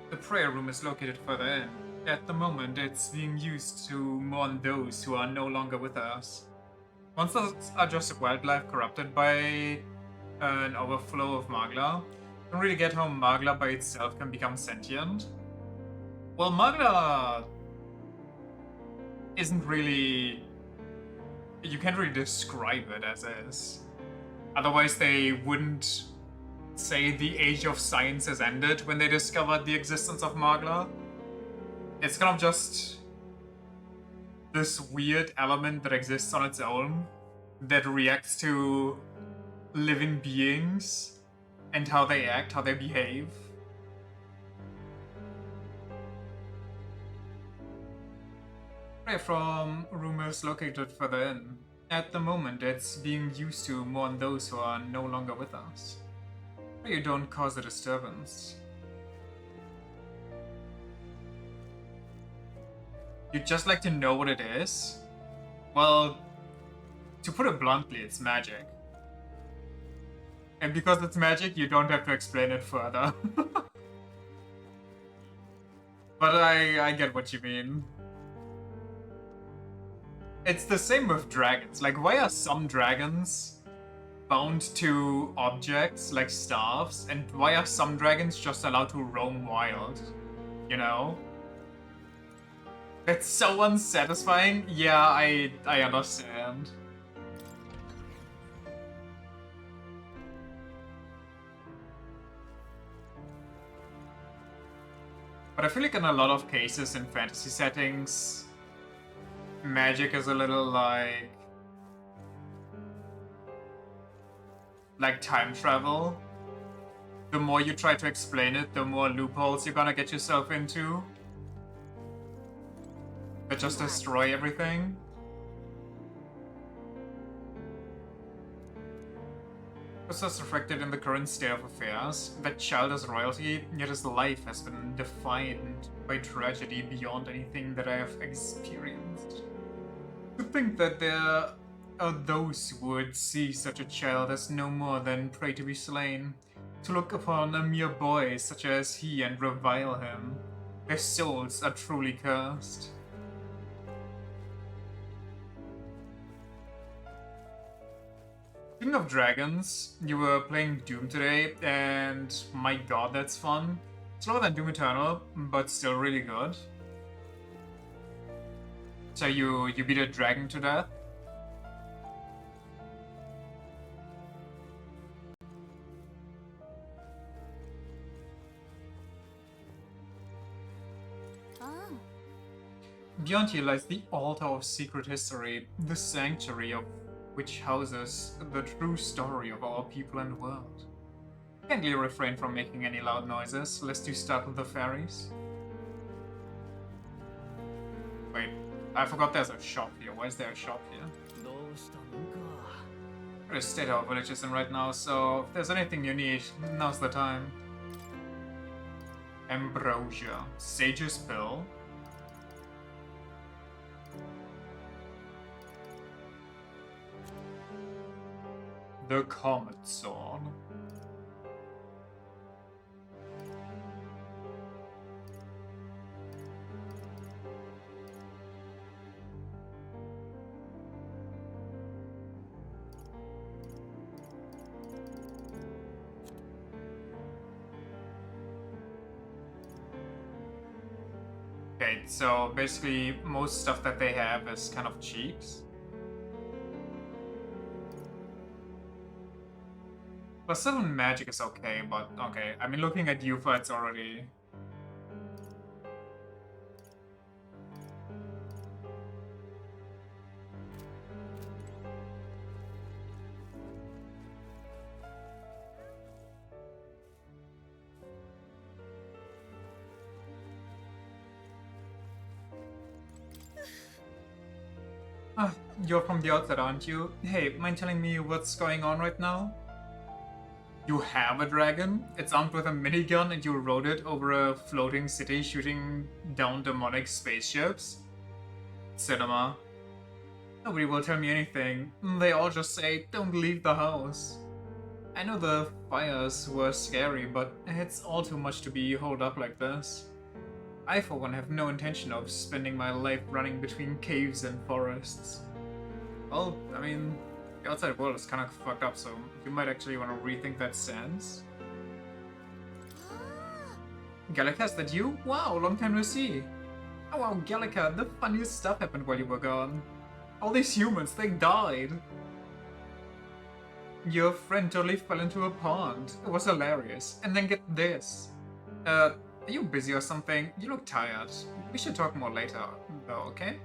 The prayer room is located further in. At the moment, it's being used to mourn those who are no longer with us. Monsters are just wildlife corrupted by an overflow of magla. Don't really get how magla by itself can become sentient. Well, magla isn't really... You can't really describe it as is. Otherwise they wouldn't say the age of science has ended when they discovered the existence of magla. It's kind of just this weird element that exists on its own that reacts to living beings and how they act, how they behave. From rumors located further in. At the moment, it's being used to mourn those who are no longer with us. You don't cause a disturbance. You'd just like to know what it is? Well, to put it bluntly, it's magic. And because it's magic, you don't have to explain it further. But I get what you mean. It's the same with dragons. Like, why are some dragons bound to objects like staffs, and why are some dragons just allowed to roam wild? You know? It's so unsatisfying. Yeah, I understand. But I feel like in a lot of cases in fantasy settings, magic is a little like time travel. The more you try to explain it, the more loopholes you're gonna get yourself into that just destroy everything. This is reflected in the current state of affairs. That child is royalty, yet his life has been defined by tragedy beyond anything that I have experienced. To think that there those who would see such a child as no more than prey to be slain, to look upon a mere boy such as he and revile him. Their souls are truly cursed. Speaking of dragons, you were playing Doom today, and my god, that's fun. Slower than Doom Eternal, but still really good. So you beat a dragon to death? Beyond here lies the Altar of Secret History, the sanctuary of which houses the true story of our people and world. Kindly refrain from making any loud noises, lest you startle the fairies. Wait, I forgot there's a shop here. Why is there a shop here? We're at a state our village is in right now, so if there's anything you need, now's the time. Ambrosia, Sage's Pill. The Comet Sword. Okay, so basically most stuff that they have is kind of cheats. Plus 7 magic is okay, but okay. I mean, looking at Yufa, it's already... You're from the outside, aren't you? Hey, mind telling me what's going on right now? You have a dragon? It's armed with a minigun and you rode it over a floating city shooting down demonic spaceships? Cinema. Nobody will tell me anything. They all just say, don't leave the house. I know the fires were scary, but it's all too much to be holed up like this. I for one have no intention of spending my life running between caves and forests. Well, I mean, the outside world is kind of fucked up, so you might actually want to rethink that stance. Gallica, is that you? Wow, long time no see. Oh wow, Gallica, the funniest stuff happened while you were gone. All these humans, they died. Your friend totally fell into a pond. It was hilarious. And then get this. Are you busy or something? You look tired. We should talk more later, though, okay?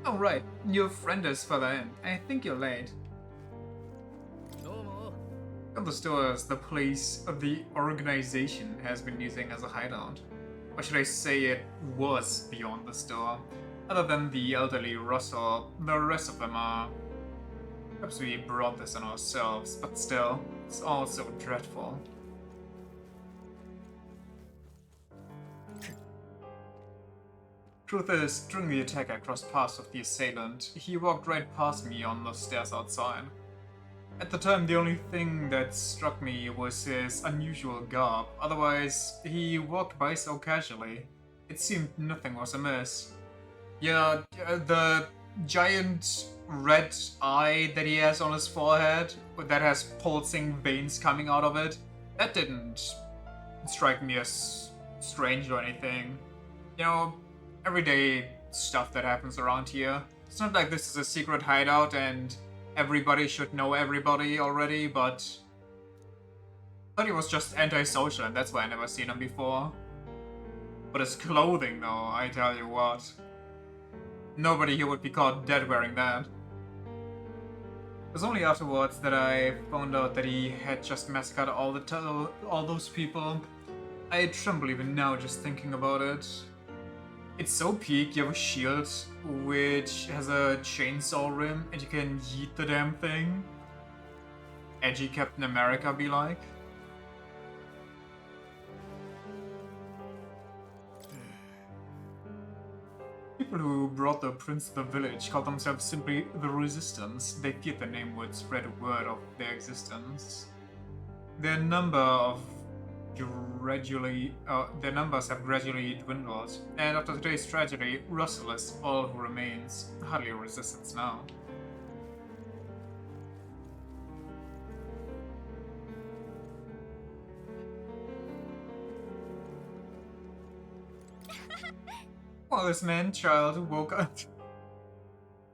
Oh right, your friend is further in. I think you're late. The store is the place the organization has been using as a hideout. Or should I say it was beyond the store? Other than the elderly Russell, the rest of them are... Perhaps we brought this on ourselves, but still, it's all so dreadful. Truth is, during the attack I crossed paths with the assailant. He walked right past me on the stairs outside. At the time, the only thing that struck me was his unusual garb. Otherwise, he walked by so casually. It seemed nothing was amiss. Yeah, the giant red eye that he has on his forehead, that has pulsing veins coming out of it, that didn't strike me as strange or anything. You know, everyday stuff that happens around here. It's not like this is a secret hideout and everybody should know everybody already, but I thought he was just antisocial and that's why I never seen him before. But his clothing though, I tell you what. Nobody here would be caught dead wearing that. It was only afterwards that I found out that he had just massacred all those people. I tremble even now just thinking about it. It's so peak, you have a shield which has a chainsaw rim and you can yeet the damn thing. Edgy Captain America be like. people who brought the prince to the village called themselves simply the Resistance. They feared the name would spread word of their existence. Their numbers have gradually dwindled, and after today's tragedy, Russell is all who remains. Hardly a resistance now. Well, this man-child woke up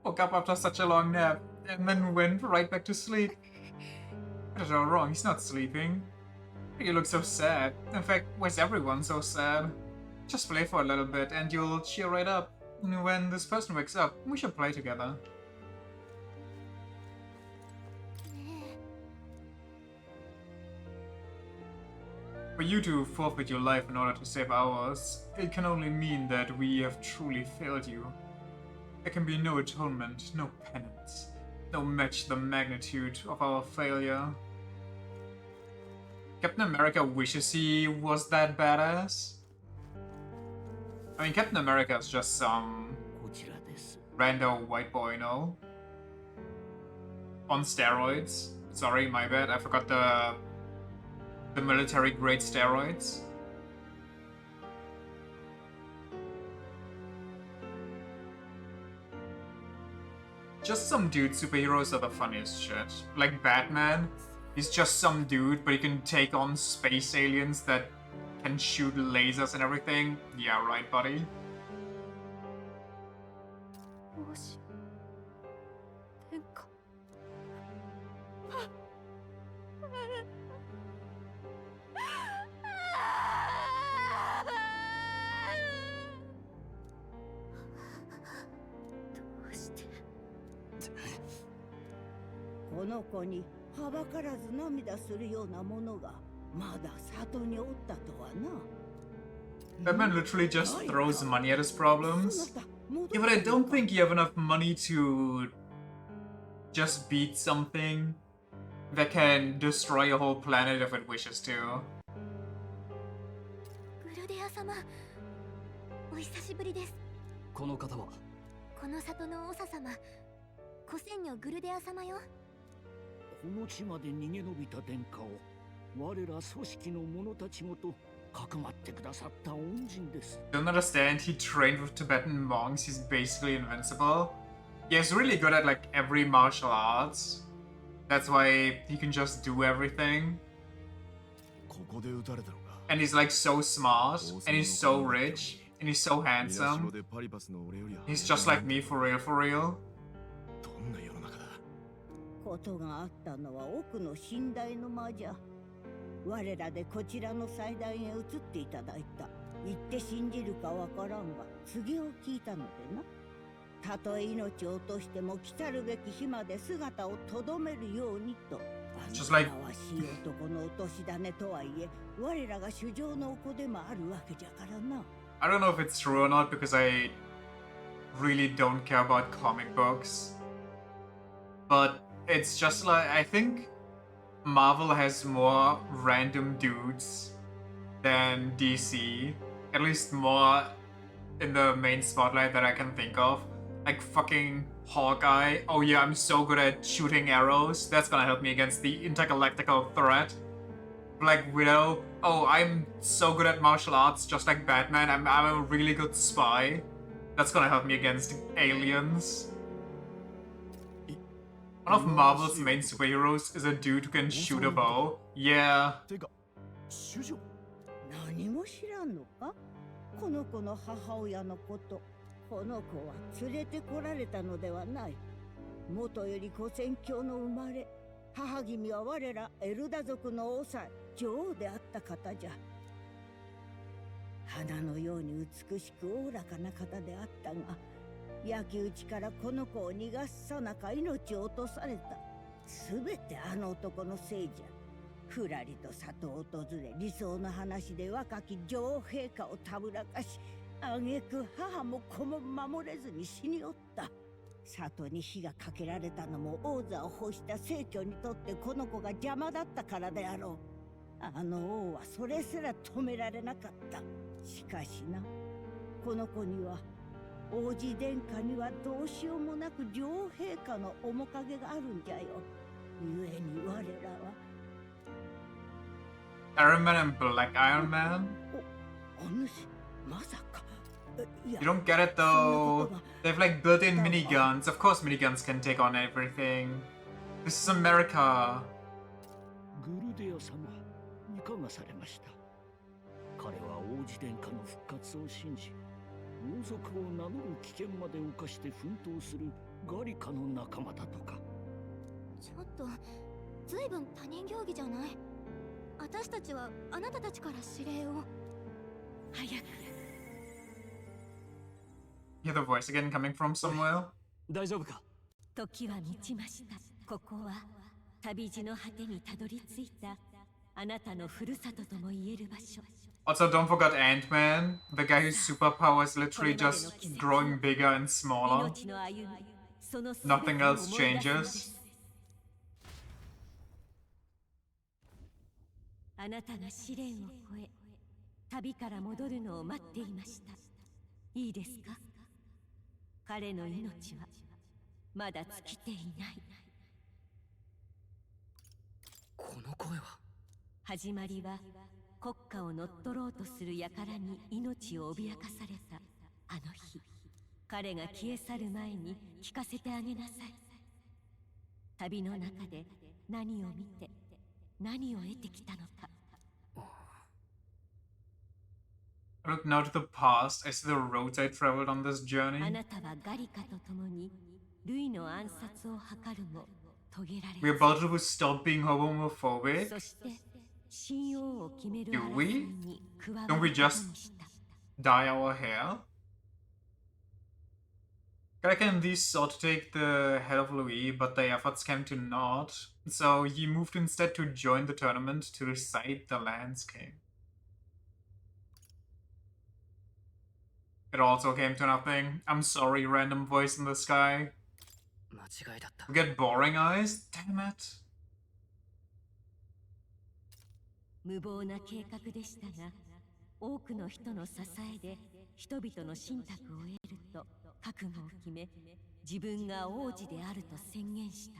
after such a long nap, and then went right back to sleep. What is all wrong? He's not sleeping. You look so sad. In fact, why's everyone so sad? Just play for a little bit and you'll cheer right up. And when this person wakes up, we should play together. For you to forfeit your life in order to save ours, it can only mean that we have truly failed you. There can be no atonement, no penance, no match the magnitude of our failure. Captain America wishes he was that badass. I mean, Captain America is just some rando white boy, no? On steroids. Sorry, my bad. I forgot the military grade steroids. Just some dude superheroes are the funniest shit. Like Batman. He's just some dude, but he can take on space aliens that can shoot lasers and everything. Yeah, right, buddy.はばからず涙するようなものがまだ里におったとはな。Batman literally just throws money at his problems. Yeah, but I don't think you have enough money to just beat something that can destroy a whole planet if it wishes to. グルデア様、お久しぶりです。この方はこの里の長様、古戦女グルデア様よ。この地まで逃げ延びた殿下を我ら組織の者たちごとかくまってくださった恩人です。Don't understand, he trained with Tibetan monks, he's basically invincible. Yeah, he's really good at like every martial arts. That's why he can just do everything. ここで撃たれたのか。And he's like so smart, and he's so rich, and he's so handsome. He's just like me for real, for real. どんな世の中だ。ことがあったのは奥の寝台の間じゃ。我らでこちらの祭壇へ移っていただいた。言って信じるかわからんが、告げを聞いたのでな。たとえ命を落としても来たるべき日まで姿をとどめるようにと。Just like わしい男の落とし種とはいえ、我らが主上のお子でもあるわけじゃからな。I don't know if it's true or not because I really don't care about comic books. But it's just like, I think Marvel has more random dudes than DC. At least more in the main spotlight that I can think of. Like fucking Hawkeye. Oh yeah, I'm so good at shooting arrows. That's gonna help me against the intergalactical threat. Like Widow. Oh, I'm so good at martial arts, just like Batman. I'm a really good spy. That's gonna help me against aliens. One of Marvel's main superheroes is a dude who can shoot a bow. Yeah. 何も知らんのか？この子の母親のこと。この子は連れてこられたのではない。元より古戦郷の生まれ。母君は我らエルダ族の王妻、女王であった方じゃ。花のように美しくおおらかな方であったが、焼き討ちからこの子を逃がすさなか命を落とされた。すべてあの男のせいじゃ。ふらりと里を訪れ、理想の話で若き女王陛下をたぶらかし、挙句母も子も守れずに死におった。里に火がかけられたのも王座を欲した成居にとってこの子が邪魔だったからであろう。あの王はそれすら止められなかった。しかしな、この子には王子殿下にはどうしようもなく女王陛下の面影があるんじゃよ。故に我らは Iron Man and Black Iron Man? お主まさか You don't get it though. They have like built-in miniguns. Of course miniguns can take on everything. This is America. グルデア様、いかがされました？彼は王子殿下の復活を信じ、王族を名乗る危険まで冒して奮闘するガリカの仲間だとか。ちょっと随分他人行儀じゃない。私たちはあなたたちから指令を。早く。Hear the voice again coming from somewhere? 大丈夫か？時は満ちました。ここは旅路の果てにたどり着いたあなたのふるさととも言える場所。Also, don't forget Ant-Man, the guy whose superpower is literally just growing bigger and smaller. Nothing else changes. あなたが試練を越え、旅から戻るのを待っていました。いいですか？彼の命はまだ尽きていない。この声は。始まりは国家を乗っ取ろうとする輩に命を脅かされたあの日。彼が消え去る前に聞かせてあげなさい。旅の中で何を見て何を得てきたのか。I look now to the past. I see the roads I traveled on this journey. あなたはガリカと共にルイの暗殺を図るも遂げられ We're about to stop being homophobic. そして信用を決める Do 争 we? いに加わる Don't こ we と just にした。 dye our hair? Kraken and these sought to take the head of Louis, but their efforts came to naught. So he moved instead to join the tournament to recite the landscape. It also came to nothing. I'm sorry, random voice in the sky. 間違いだった。 We get boring eyes? Damn it. 無謀な計画でしたが、多くの人の支えで人々の信託を得ると覚悟を決め、自分が王子であると宣言した。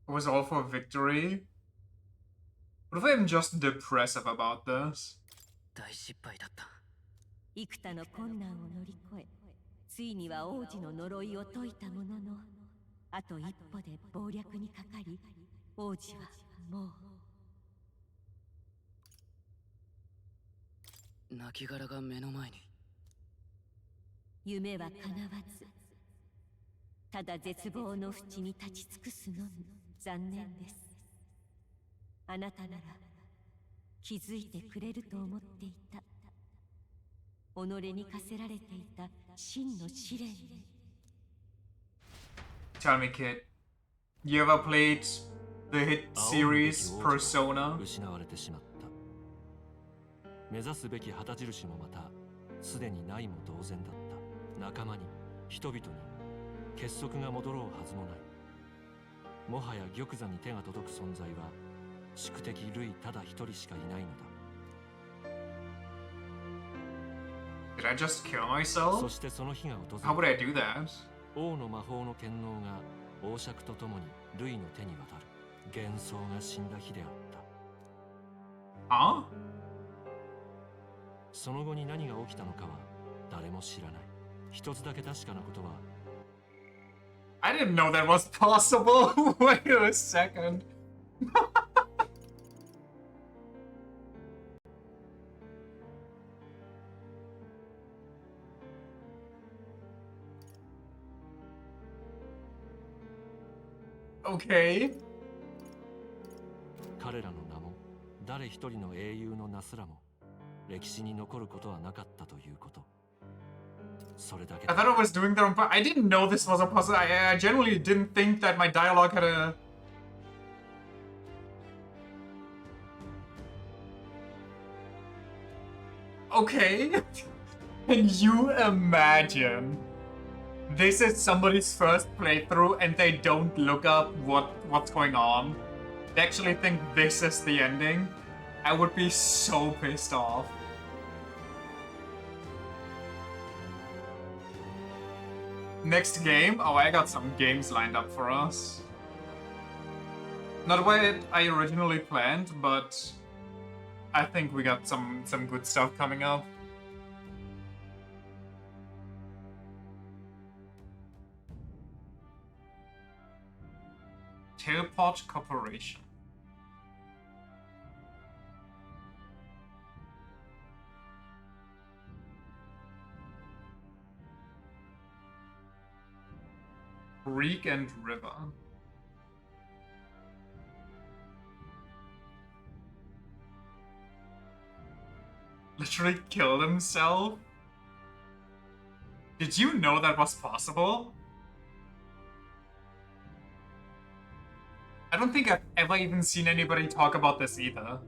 It was all for victory? What if I'm just depressive about this? 大失敗だった。幾多の困難を乗り越え、ついには王子の呪いを解いたものの、あと一歩で謀略にかかり、王子はもう。亡骸が目の前に。夢は叶わず、ただ絶望の淵に立ち尽くすのみ。残念です。あなたなら気づいてくれると思っていた。己に課せられていた真の試練に。Tell me, kid, you ever played the hit series Persona? 失われてしまった。目指すべき旗印もまたすでにないも同然だった。仲間に人々に結束が戻ろうはずもない。もはや玉座に手が届く存在は宿敵ルイただ一人しかいないのだ。Did I just kill myself? そしてその日が訪れた。 How would I do that? 王の魔法の権能が王爵と共にルイの手に渡る。幻想が死んだ日であった。Huh? その後に何が起きたのかは誰も知らない。一つだけ確かなことは、I didn't know that was possible. Wait a second. Okay. 彼らの名も誰一人の英雄の名すらも歴史に残ることはなかったということ。それだけ I thought I was doing that on purpose. I didn't know this was a puzzle. I genuinely didn't think that my dialogue had a... Okay. Can you imagine? This is somebody's first playthrough and they don't look up what's going on. They actually think this is the ending. I would be so pissed off. Next game? Oh, I got some games lined up for us. Not what I originally planned, but I think we got some good stuff coming up. Teleport Corporation. Creek and River. Literally killed himself? Did you know that was possible? I don't think I've ever even seen anybody talk about this either.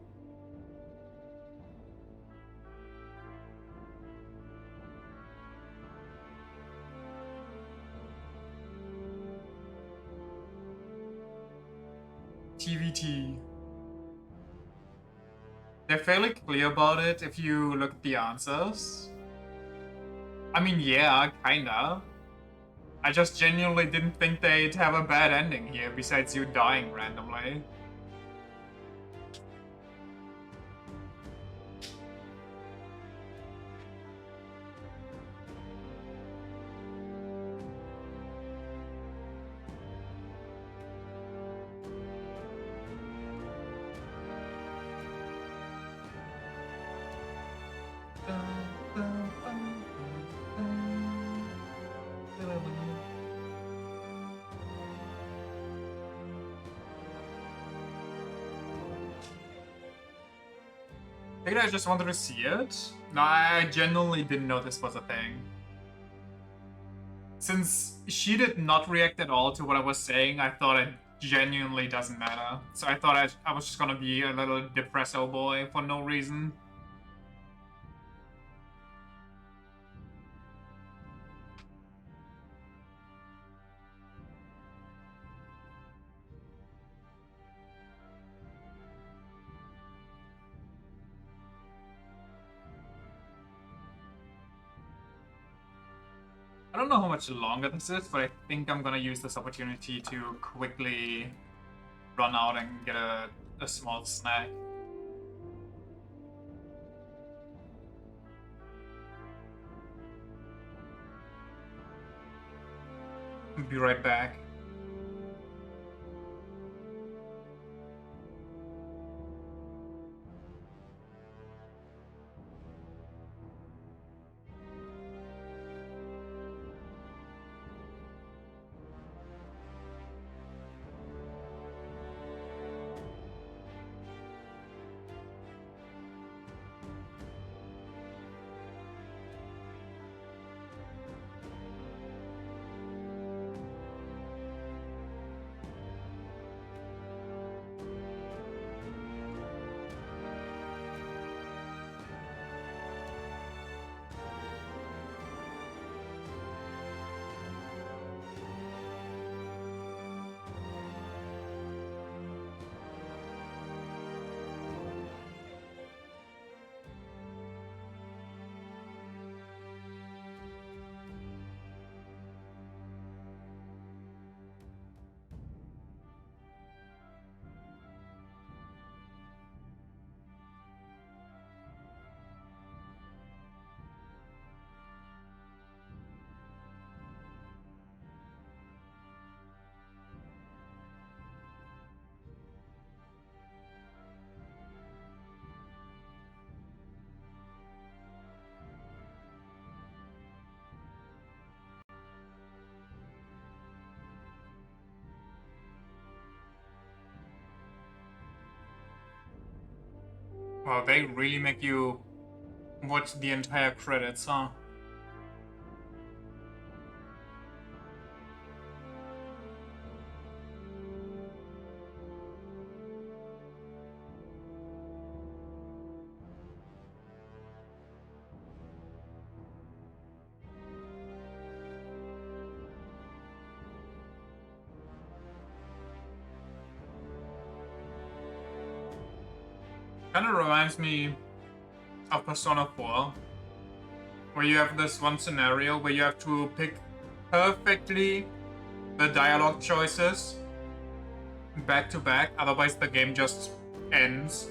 TVT. They're fairly clear about it if you look at the answers. I mean, yeah, kinda. I just genuinely didn't think they'd have a bad ending here, besides you dying randomly. I think I just wanted to see it. No, I genuinely didn't know this was a thing. Since she did not react at all to what I was saying, I thought it genuinely doesn't matter. So I thought I was just gonna be a little depresso boy for no reason. I don't know how much longer this is, but I think I'm gonna use this opportunity to quickly run out and get a small snack. Be right back. Wow, they really make you watch the entire credits, huh? Kind of reminds me of Persona 4, where you have this one scenario where you have to pick perfectly the dialogue choices back to back, otherwise the game just ends.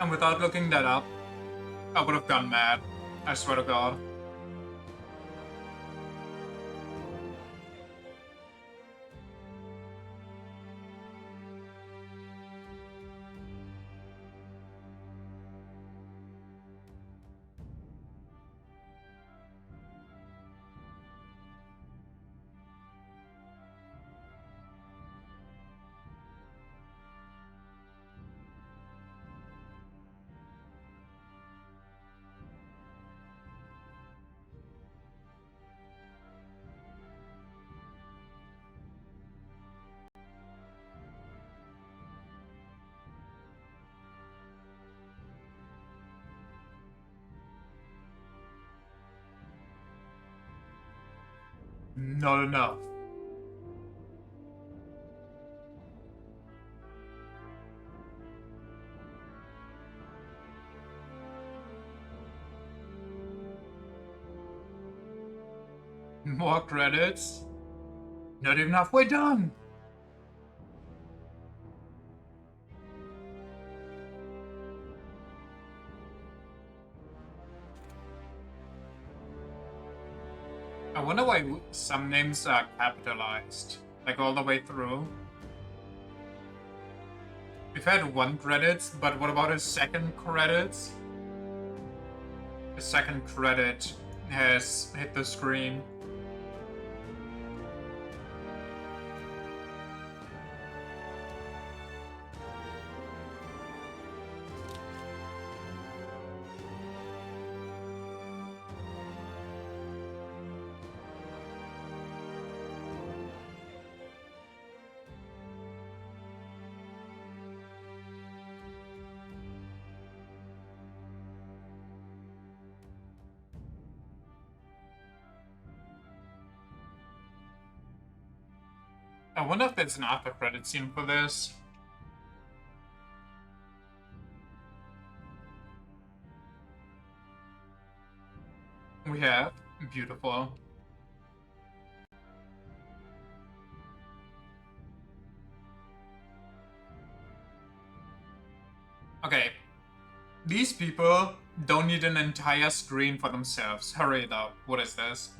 And without looking that up, I would have gone mad. I swear to God. Not enough. More credits? Not even halfway done! I wonder why some names are capitalized, like all the way through. We've had 1 credit, but what about a second credit? The second credit has hit the screen. I wonder if there's an after credit scene for this. We have. Beautiful. Okay. These people don't need an entire screen for themselves. Hurry it up. What is this?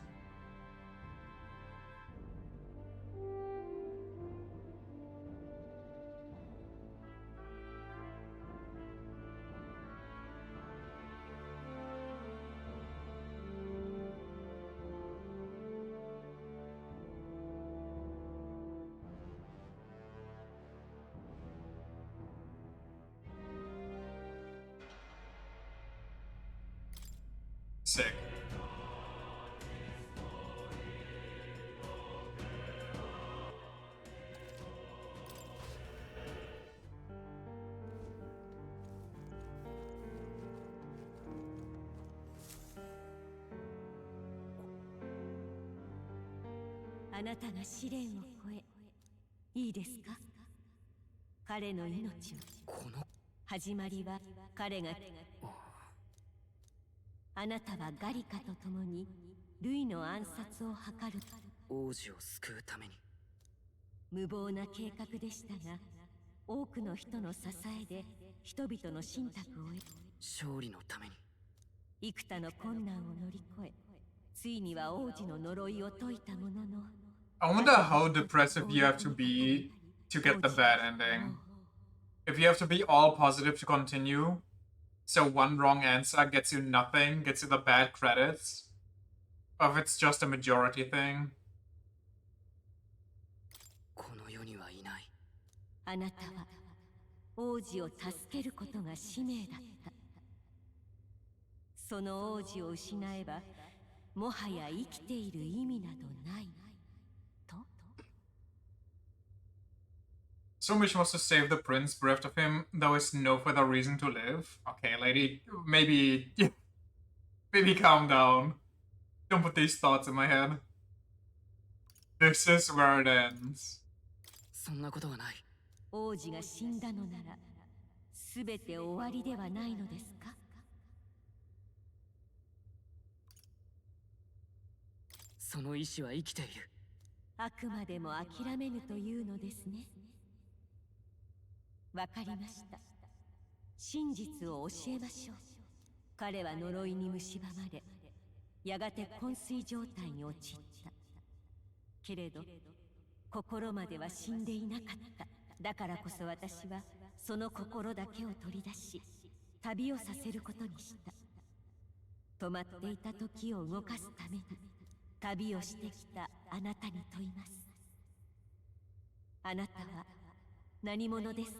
Sick.あなたが試練を超え、いいですか？彼の命を。この始まりは彼が。あなたはガリカと共にルイの暗殺を図る。王子を救うために。無謀な計画でしたが、多くの人の支えで人々の信託を得、勝利のために。幾多の困難を乗り越え、ついには王子の呪いを解いたものの。I wonder how depressive you have to be to get the bad ending. If you have to be all positive to continue, so 1 wrong answer gets you nothing, gets you the bad credits, or if it's just a majority thing. この世にはいない。あなたは王子を助けることが使命だった。その王子を失えば、もはや生きている意味などない。So much was to save the prince, bereft of him, there was no further reason to live. Okay, lady, maybe calm down. Don't put these thoughts in my head. This is where it ends. そんなことはない。王子が死んだのなら、すべて終わりではないのですか？その意志は生きている。あくまでも諦めぬというのですね。わかりました。真実を教えましょう。彼は呪いに蝕まれ、やがて昏睡状態に陥った。けれど心までは死んでいなかった。だからこそ私はその心だけを取り出し、旅をさせることにした。止まっていた時を動かすために旅をしてきたあなたに問います。あなたは何者ですか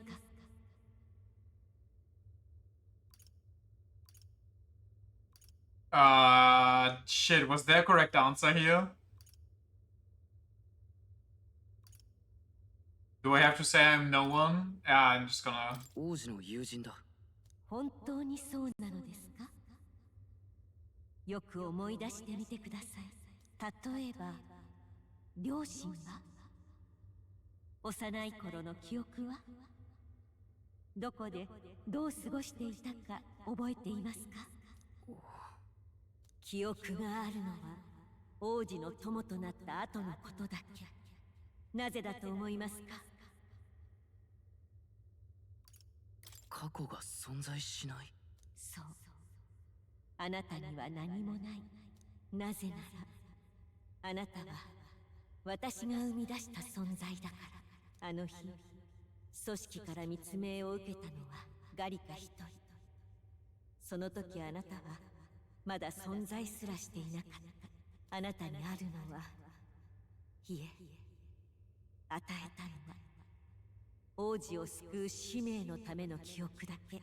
？Shit, was there a correct answer here? Do I have to say I'm no one? Yeah, I'm just gonna... 王子の友人だ。本当にそうなのですか？よく思い出してみてください。例えば、両親は？幼い頃の記憶は？どこでどう過ごしていたか覚えていますか？記憶があるのは王子の友となった後のことだけ。なぜだと思いますか？過去が存在しない。そう。あなたには何もない。なぜならあなたは私が生み出した存在だから。あの日組織から密命を受けたのはガリカ一人。その時あなたはまだ存在すらしていなかった。あなたにあるのは、いえ、与えたのは王子を救う使命のための記憶だけ。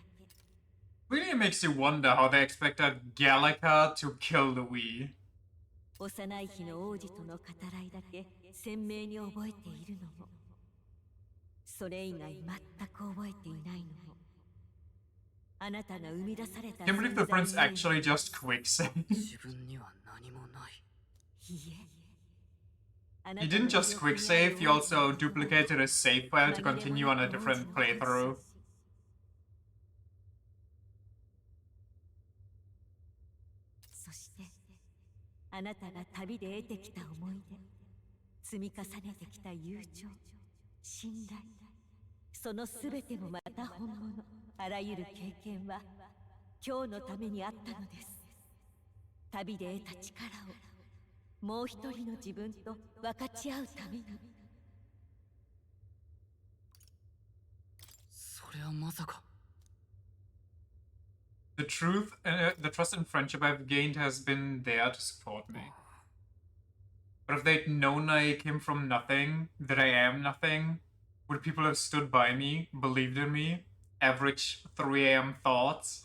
Really makes you wonder how they expected Gallica to kill Louis. 幼い日の王子との語らいだけ鮮明に覚えているのも、それ以外全く覚えていないのも、あなたが生み出された Can't believe the prince actually just quicksaved. 自分には何もない。いえ。 He didn't just quick save, he also duplicated a save file to continue on a different playthrough. そしてあなたが旅で得てきた思い出、積み重ねてきた友情、信頼、その全てもまた本物。あらゆる経験は今日のためにあったのです。旅で得た力をもう一人の自分と分かち合うために。それはまさか。The trust and friendship I've gained has been there to support me. But if they'd known I came from nothing, that I am nothing, would people have stood by me, believed in me, average 3 AM thoughts?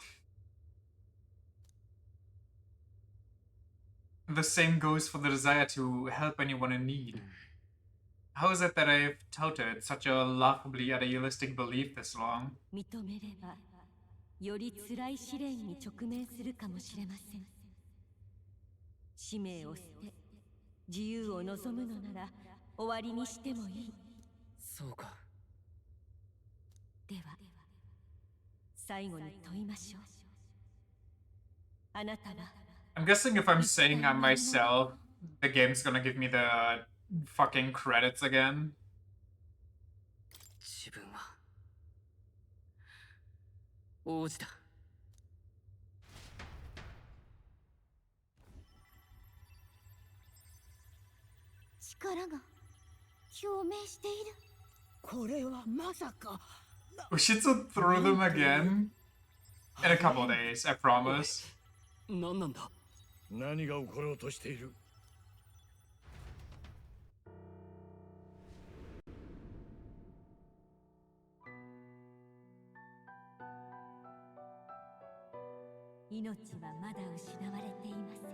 The same goes for the desire to help anyone in need. How is it that I've touted such a laughably idealistic belief this long? 認めればより辛い試練に直面するかもしれません。使命を捨て自由を望むのなら終わりにしてもいい。そうか。では最後に問いましょう。あなたは I'm guessing if I'm saying I'm myself, the game's gonna give me the fucking credits again. 自分は王子だ。力が表明している。これはまさか。 We should throw them again in a couple of days, I promise. 何なんだ。何が起ころうとしている。命はまだ失われていません。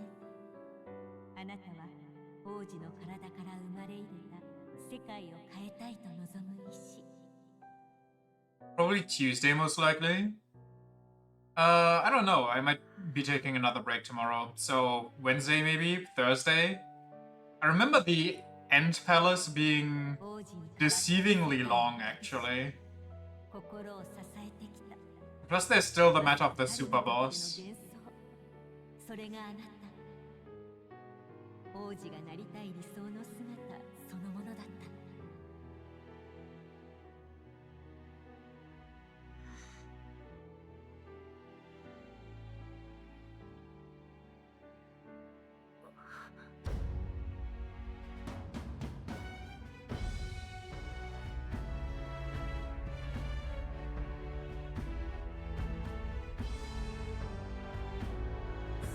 あなたは王子の体から生まれ入れた世界を変えたいと望む意志。 Probably Tuesday, most likely. I don't know. I might be taking another break tomorrow. So Wednesday, maybe? Thursday? I remember the End Palace being deceivingly long, actually. 心を支えてきた Plus, there's still the matter of the super boss. それがあなた。王子がなりたい理想の姿そのものだった。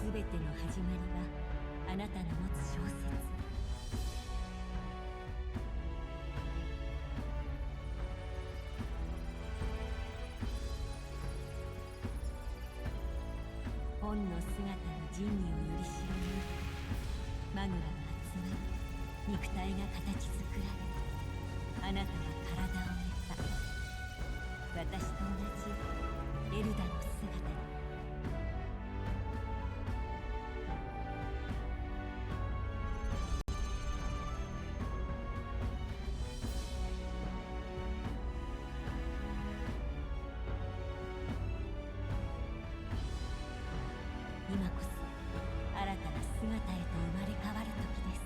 すべての始まりはあなたの持つ小説。本の姿の仁義をより知るにマグラが集まり肉体が形作られ、あなたは体を得た。私と同じエルダの姿に。今こそ新たな姿へと生まれ変わる時です。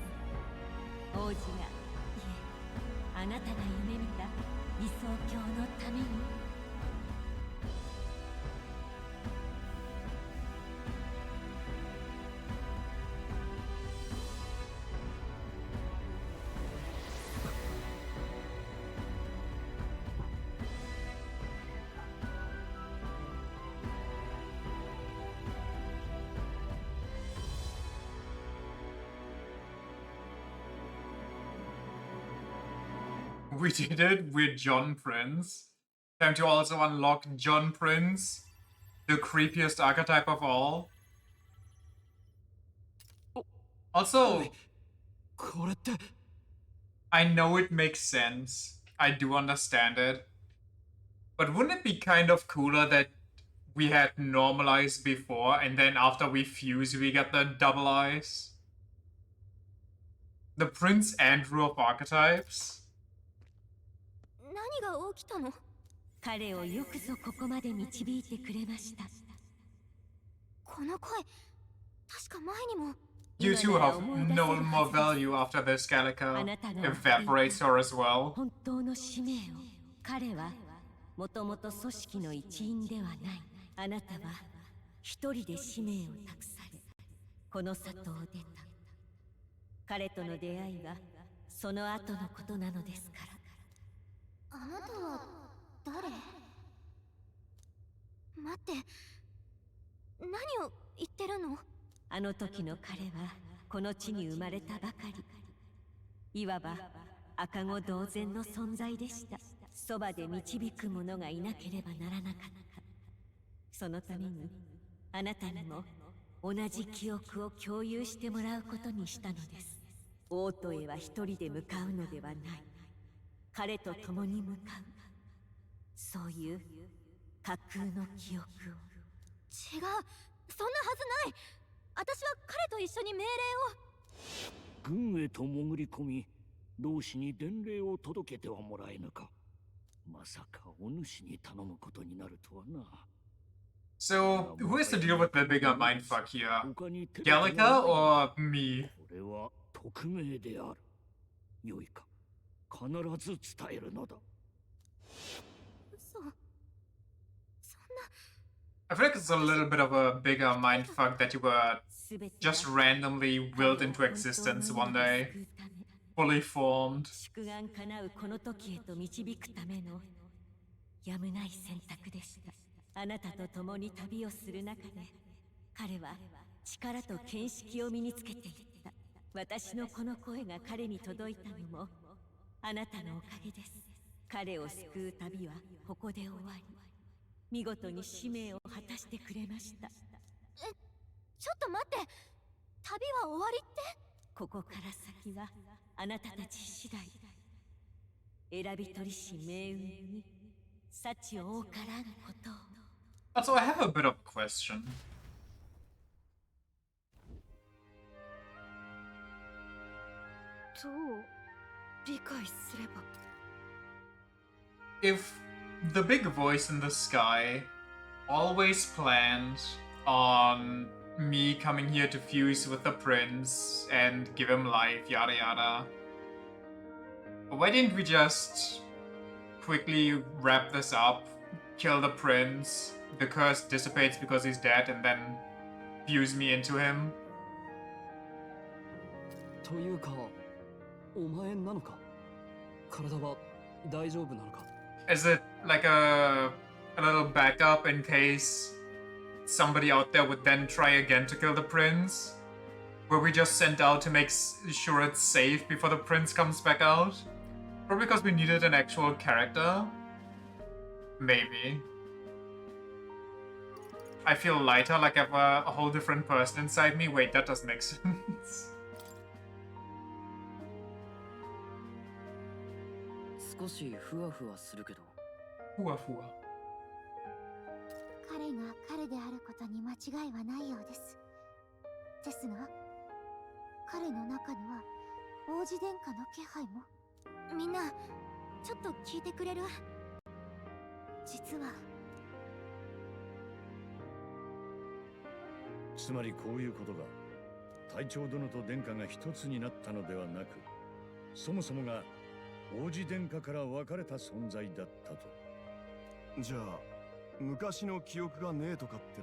王子が、いえ、あなたが夢見た理想郷のために。We did it with John Prince. Time to also unlock John Prince, the creepiest archetype of all. Also, I know it makes sense. I do understand it. But wouldn't it be kind of cooler that we had normalized before and then after we fuse we get the double eyes? The Prince Andrew of archetypes? 何が起きたの？彼をよくぞここまで導いてくれました。この声、確か前にも。You two have no more value after this Calico evaporates her as well. 本当の使命を。彼はもともと組織の一員ではない。あなたは一人で使命を託され、この里を出た。彼との出会いはその後のことなのですから。あなたは誰？待って、何を言ってるの？あの時の彼はこの地に生まれたばかり。いわば赤子同然の存在でした。そばで導く者がいなければならなかった。そのためにあなたにも同じ記憶を共有してもらうことにしたのです。王都へは一人で向かうのではない。彼と共に向かう。そういう架空の記憶を。違う、そんなはずない。私は彼と一緒に命令を。軍へと潜り込み、同志に伝令を届けてはもらえぬか。まさかお主に頼むことになるとはな。So, who has to deal with the bigger mindfuck here? Gallica or me? これは匿名である。よいか。必ず伝えるのだ。嘘。そんな。I feel like it's a little bit of a bigger mindfuck that you were just randomly willed into existence one day, fully formed. 祝願叶うこの時へと導くためのやむない選択でした。あなたと共に旅をする中で、彼は力と見識を身につけていった。私のこの声が彼に届いたのもあなたのおかげです。彼を救う旅はここで終わり、見事に使命を果たしてくれました。ちょっと待って、旅は終わりって？ここから先はあなたたち次第。選び取りし命運に幸を多からぬことを。Also, I have a bit of a question. どう理解すれば。 If the big voice in the sky always planned on me coming here to fuse with the prince and give him life, yada yada. Why didn't we just quickly wrap this up, kill the prince, the curse dissipates because he's dead, and then fuse me into him? というか、お前なのか？体は大丈夫なのか？ Is it like a little backup in case somebody out there would then try again to kill the prince? Were we just sent out to make sure it's safe before the prince comes back out? Probably because we needed an actual character? Maybe. I feel lighter, like I have a whole different person inside me. Wait, that doesn't make sense. 少しふわふわするけど。ふわふわ。彼が彼であることに間違いはないようです。ですが、彼の中には王子殿下の気配も。みんな、ちょっと聞いてくれる？実は。つまりこういうことが、隊長殿と殿下が一つになったのではなく、そもそもが王子殿下から分かれた存在だったと。じゃあ昔の記憶がねえとかって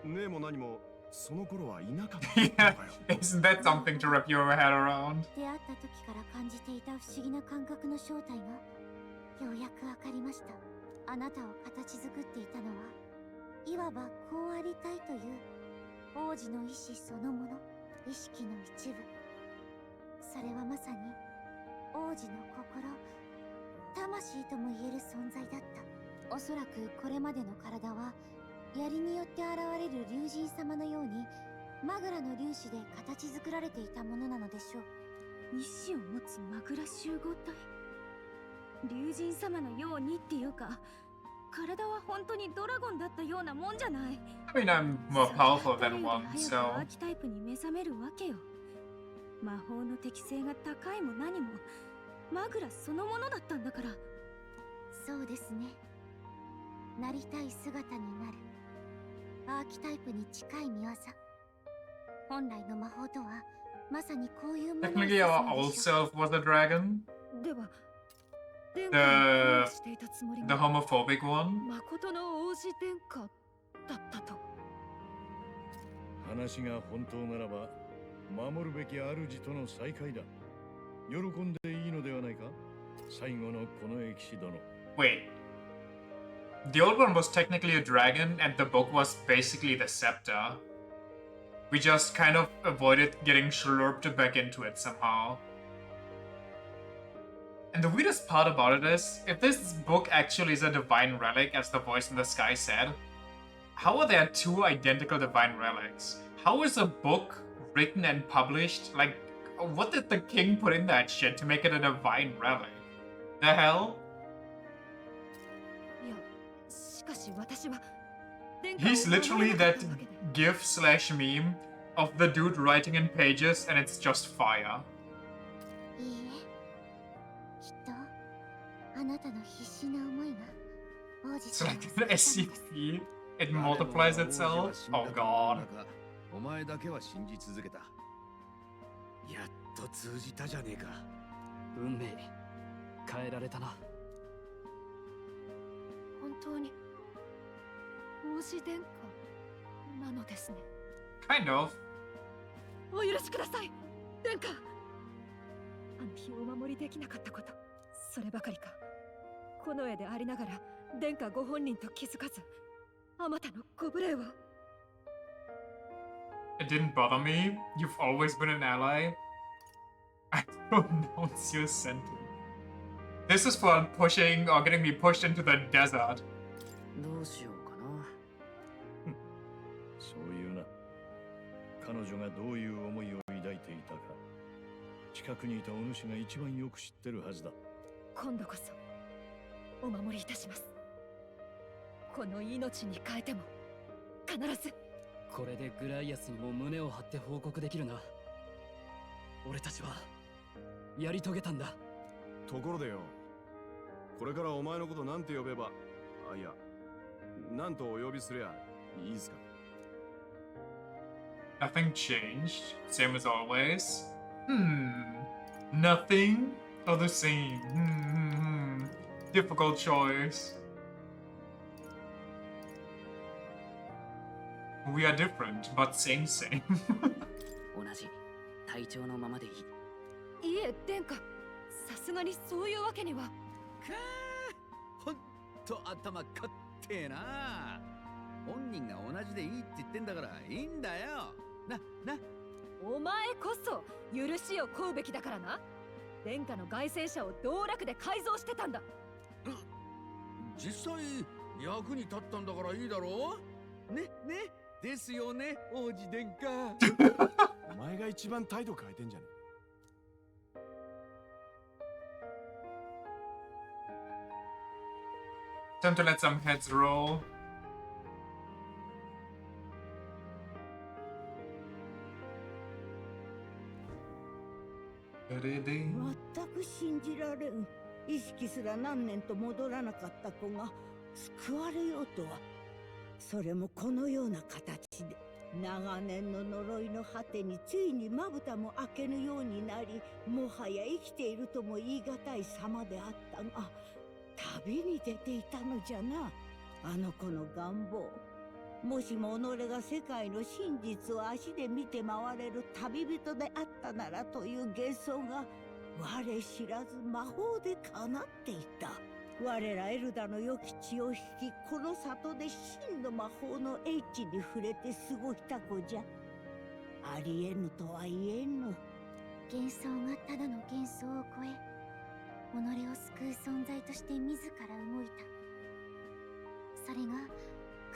のは、ねえも何もその頃はいなかったのかよ。Isn't that something to wrap your head around? 出会った時から感じていた不思議な感覚の正体がようやくわかりました。あなたを形作っていたのはいわばこうありたいという王子の意志そのもの、意識の一部。それはまさに王子の心、魂とも言える存在だった。おそらくこれまでの体は槍によって現れる竜神様のようにマグラの粒子で形作られていたものなのでしょう。意志を持つマグラ集合体、竜神様のようにっていうか、体は本当にドラゴンだったようなもんじゃない。 I mean, I'm more powerful than one, 早く so... アーキタイプに目覚めるわけよ。魔法の適性が高いも何もマグラそのものだったんだから。そうですね。なりたい姿になるアーキタイプに近い見業。本来の魔法とはまさにこういうものを指す Technically, の our で old しょう。 self was a dragon. では The homophobic one. 誠の王子殿下だったと。話が本当ならば、守るべき主との再会だ。喜んでいいのではないか、最後のこの歴史殿。 Wait. The old one was technically a dragon, and the book was basically the scepter. We just kind of avoided getting slurped back into it somehow. And the weirdest part about it is, if this book actually is a divine relic, as the voice in the sky said, how are there two identical divine relics? How is a book written and published? Like, what did the king put in that shit to make it a divine relic? The hell? いや、しかし私は He's literally that gif slash meme of the dude writing in pages and it's just fire. いいえ、きっとあなたの必死な思いが王子 It's 様 like を an SCP. It multiplies itself. Oh god. お前だけは信じ続けた。やっと通じたじゃねえか。運命変えられたな。本当に王子殿下なのですね。Kind of. お許しください、殿下。あの日お守りできなかったこと、そればかりか。この絵でありながら殿下ご本人と気づかず、あまたのご無礼を。It didn't bother me. You've always been an ally. I pronounce your sentence. This is for pushing or getting me pushed into the desert. どうしようかな。そういうな。彼女がどういう思いを抱いていたか、近くにいたお主が一番よく知ってるはずだ。今度こそお守りいたします。この命に変えても必ず。これでグライアスにも胸を張って報告できるな。俺たちはやり遂げたんだ。ところでよ、これからお前のことなんて呼べば、あ、いや、なんとお呼びすりゃいいですか？ Nothing changed. Same as always. Nothing or the same. Difficult choice. We are different, but same. 同じ体調のままでいい。いえ、殿下。さすがにそういうわけには。かー、ほんと頭かってえな。本人が同じでいいって言ってんだからいいんだよ。な。お前こそ許しを請うべきだからな。殿下の凱旋者を道楽で改造してたんだ。実際役に立ったんだからいいだろう。ねですよね、王子殿下。お前が一番態度変えてんじゃね？ Time to let some heads roll.全く信じられん。意識すら何年と戻らなかった子が救われようとは。それもこのような形で。長年の呪いの果てについにまぶたも開けぬようになり、もはや生きているとも言い難い様であったが、旅に出ていたのじゃな。あの子の願望。もしも己が世界の真実を足で見て回れる旅人であったならという幻想が我知らず魔法で叶っていた。我らエルダの良き血を引き、この里で真の魔法の英知に触れて過ごした子じゃ。ありえぬとは言えぬ。幻想がただの幻想を超え、己を救う存在として自ら動いた。それが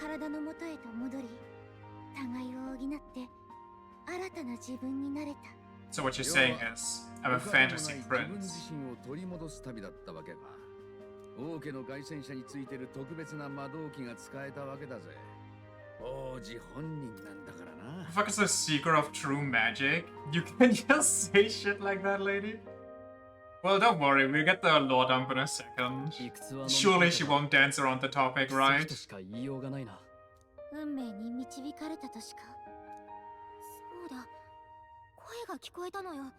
体の元へと戻り、互いを補って新たな自分になれた。So what you're saying is, I'm a fantasy 自分 prince. 自身を取り戻す旅だったわけか。王家の凱旋者についてる特別な魔導器が使えたわけだぜ。王子本人なんだからな。The fuck is the secret of true magic? You can just say shit like that, lady? Well, don't worry, we'll get the Lord Ump in a second. Surely she won't dance around the topic, right? 運命に導かれたとしか。そうだ、声が聞こえたのよ。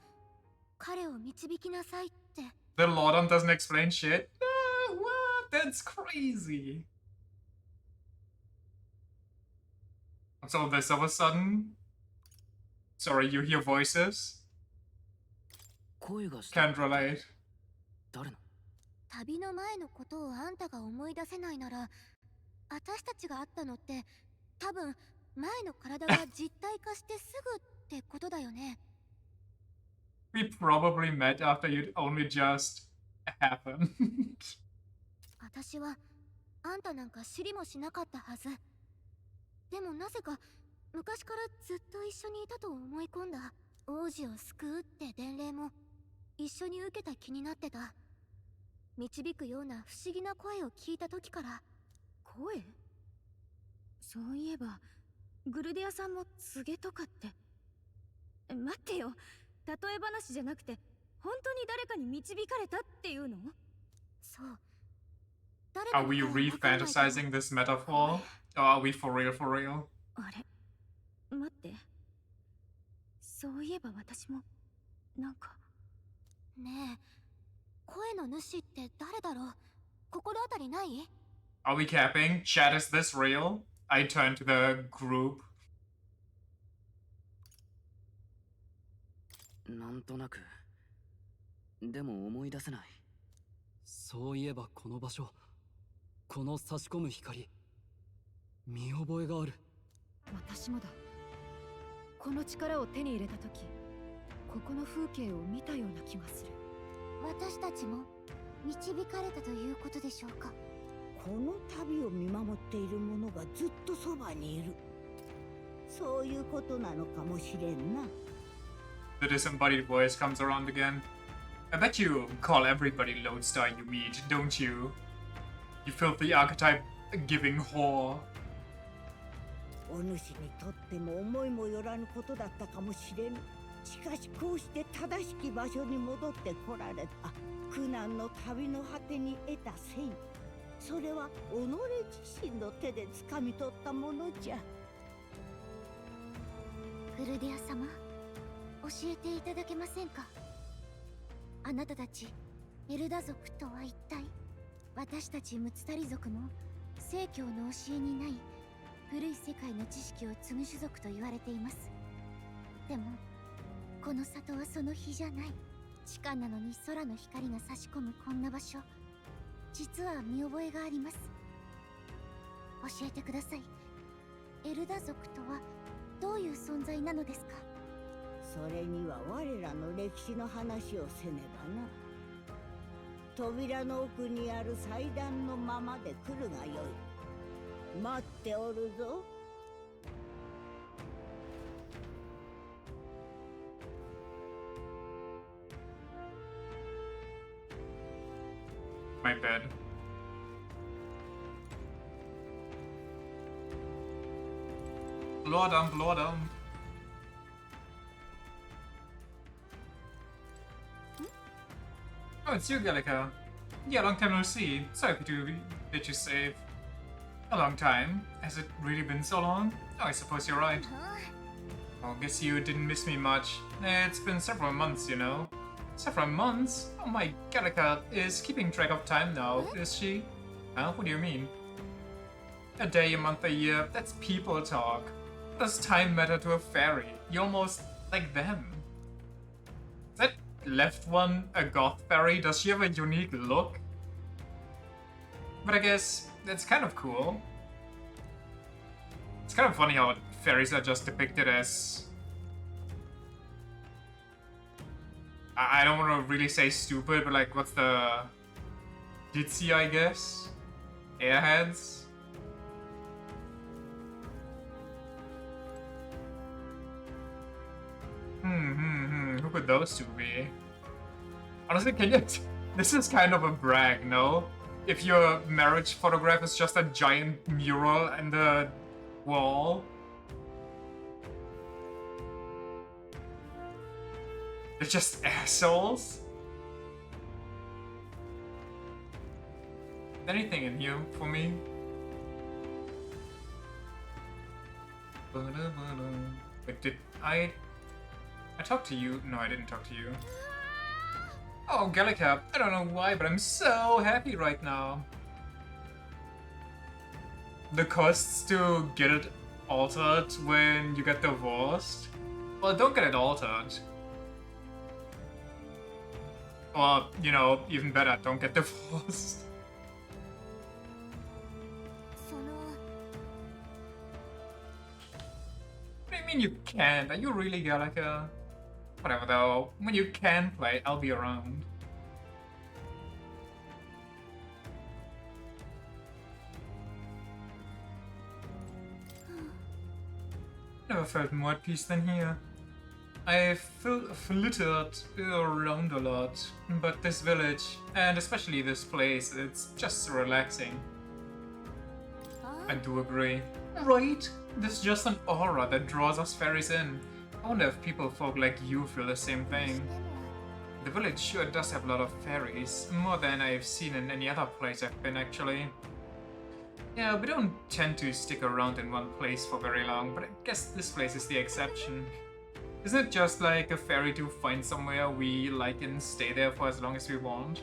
彼を導きなさいって。The Lord Ump doesn't explain shit? What? That's crazy. What's all this all of a sudden? Sorry, you hear voices? Can't relate. 旅の前のことをあんたが思い出せないなら、私たちが会ったのって多分前の体が実体化してすぐってことだよね。We probably met after you'd only just happened. 私はあんたなんか知りもしなかったはず。でもなぜか昔からずっと一緒にいたと思い込んだ。王子を救うって伝令も一緒に受けた気になってた。導くような不思議な声を聞いた時から。声？そういえばグルデアさんも告げとかって。待ってよ、例え話じゃなくて本当に誰かに導かれたっていうの？そう。Are we re-fantasizing this metaphor? Or are we for real for real? あれ、待って。そういえば私もなんか。ねえ、声の主って誰だろう？心当たりない？ Are we capping? Chat, is this real? I turn to the group. なんとなく。でも思い出せない。そういえばこの場所、この差し込む光、見覚えがある。私もだ。この力を手に入れた時、ここの風景を見たような気がする。私たちも導かれたということでしょうか。この旅を見守っている者がずっとそばにいる。そういうことなのかもしれんな。The disembodied voice comes around again. I bet you call everybody Lodestar you meet, don't you? You filthy archetype-giving whore. お主にとっても思いもよらぬことだったかもしれぬ。しかしこうして正しき場所に戻ってこられた。苦難の旅の果てに得た戦意。それは己自身の手で掴み取ったものじゃ。グルディア様、教えていただけませんか？あなたたちエルダ族とは一体？私たちムツタリ族も正教の教えにない古い世界の知識を継ぐ種族と言われています。でもこの里はその日じゃない。地下なのに空の光が差し込むこんな場所、実は見覚えがあります。教えてください。エルダ族とはどういう存在なのですか？それには我らの歴史の話をせねばな。扉の奥にある祭壇のままで来るがよい。待っておるぞ。My bed. Blow down, blow down. Oh, it's you, Gallica. Yeah, long time no see. Sorry to let you save. A long time. Has it really been so long? Oh, I suppose you're right. Oh, guess you didn't miss me much. It's been several months, you know. Several months? Oh my, Gallica is keeping track of time now, is she? Huh? What do you mean? A day, a month, a year, that's people talk. What does time matter to a fairy? You're almost like them. Is that left one a goth fairy? Does she have a unique look? But I guess that's kind of cool. It's kind of funny how fairies are just depicted as... I don't want to really say stupid, but like, what's the... ditzy, I guess? Airheads? Who could those two be? Honestly, can you... This is kind of a brag, no? If your marriage photograph is just a giant mural in the wall. They're just assholes? Anything in here for me? Wait, did I talked to you? No, I didn't talk to you. Oh, Gallica, I don't know why, but I'm so happy right now. The costs to get it altered when you get divorced? Well, don't get it altered. Or, you know, even better, don't get divorced. What do you mean you can't? Are you really Gallica? Whatever though, when you can play, I'll be around. Never felt more at peace than here. I flittered around a lot, but this village, and especially this place, it's just relaxing. I do agree. Right? There's just an aura that draws us fairies in. I wonder if folk like you feel the same thing. The village sure does have a lot of fairies, more than I've seen in any other place I've been actually. Yeah, we don't tend to stick around in one place for very long, but I guess this place is the exception. Isn't it just like a fairy to find somewhere we like and stay there for as long as we want?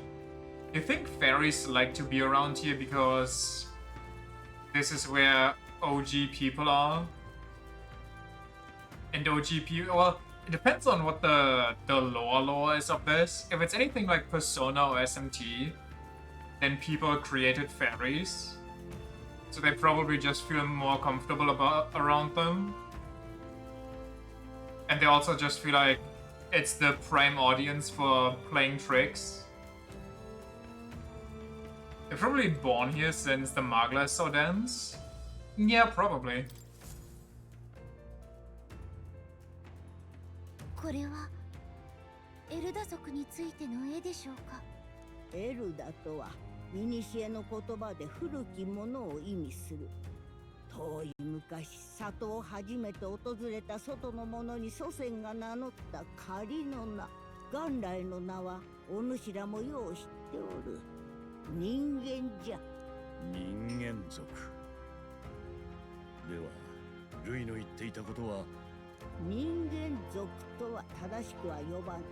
Do you think fairies like to be around here because this is where OG people are? And OG people, well, it depends on what the lore is of this. If it's anything like Persona or SMT, then people created fairies. So they probably just feel more comfortable around them. And they also just feel like it's the prime audience for playing tricks. They're probably born here since the Magla is so dense. Yeah, probably. これはエルダ族についての絵でしょうか？エルダとは古の言葉で古きものを意味する。遠い昔、里を初めて訪れた外の者に祖先が名乗った仮の名。元来の名はお主らもよう知っておる。人間じゃ。人間族ではルイの言っていたことは人間族とは正しくは呼ばん。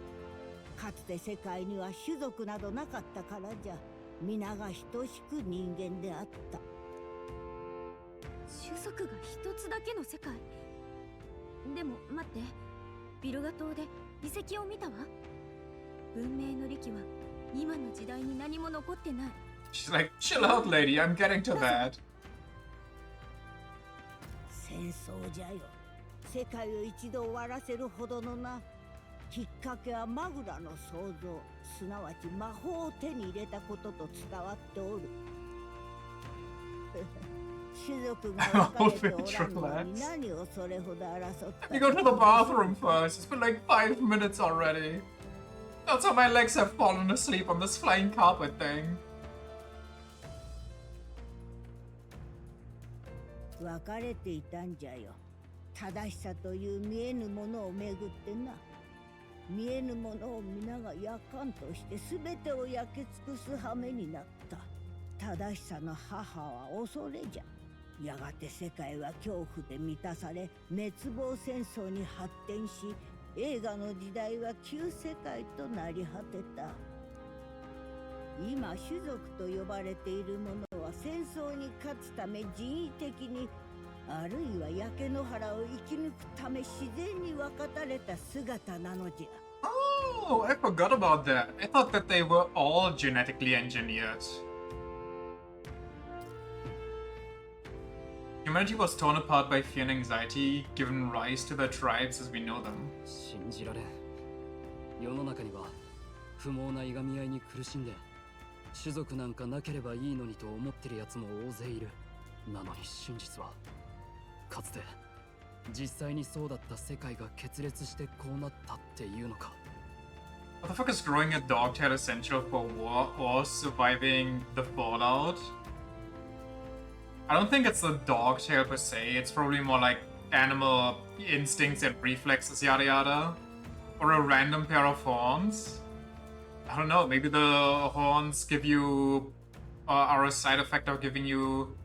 かつて世界には種族などなかったからじゃ。皆が等しく人間であった。種族が一つだけの世界。でも待って、ビルガ島で遺跡を見たわ。文明の利器は今の時代に何も残ってない。 She's like, chill out, lady. I'm getting to that. 戦争じゃよ。世界を一度終わらせるほどのな。きっかけはマグラの創造、すなわち魔法を手に入れたことと伝わっておる。種族が分かれておらんのに何をそれほど争った。 You go to the bathroom first. It's been like 5 minutes already. That's how my legs have fallen asleep on this flying carpet thing. 分かれていたんじゃよ。正しさという見えぬものをめぐってな。見えぬものを皆が夜間として全てを焼け尽くす羽目になった。正しさの母は恐れじゃ。やがて世界は恐怖で満たされ、滅亡戦争に発展し、映画の時代は旧世界となり果てた。今種族と呼ばれているものは戦争に勝つため人為的に、あるいは焼け野原を生き抜くため自然に分かたれた姿なのじゃ。Oh, I forgot about that. I thought that they were all genetically engineered. Humanity was torn apart by fear and anxiety, giving rise to the tribes as we know them. 信じられん。世の中には不毛ないがみ合いに苦しんで、種族なんかなければいいのにと思ってる奴も大勢いる。なのに真実は、かつて実際にそうだった世界が決裂してこうなったっていうのか。What the fuck is growing a dogtail essential for war or surviving the fallout? I don't think it's the dogtail per se, it's probably more like animal instincts and reflexes, yada yada. Or a random pair of horns. I don't know, maybe the horns give you, are a side effect of giving you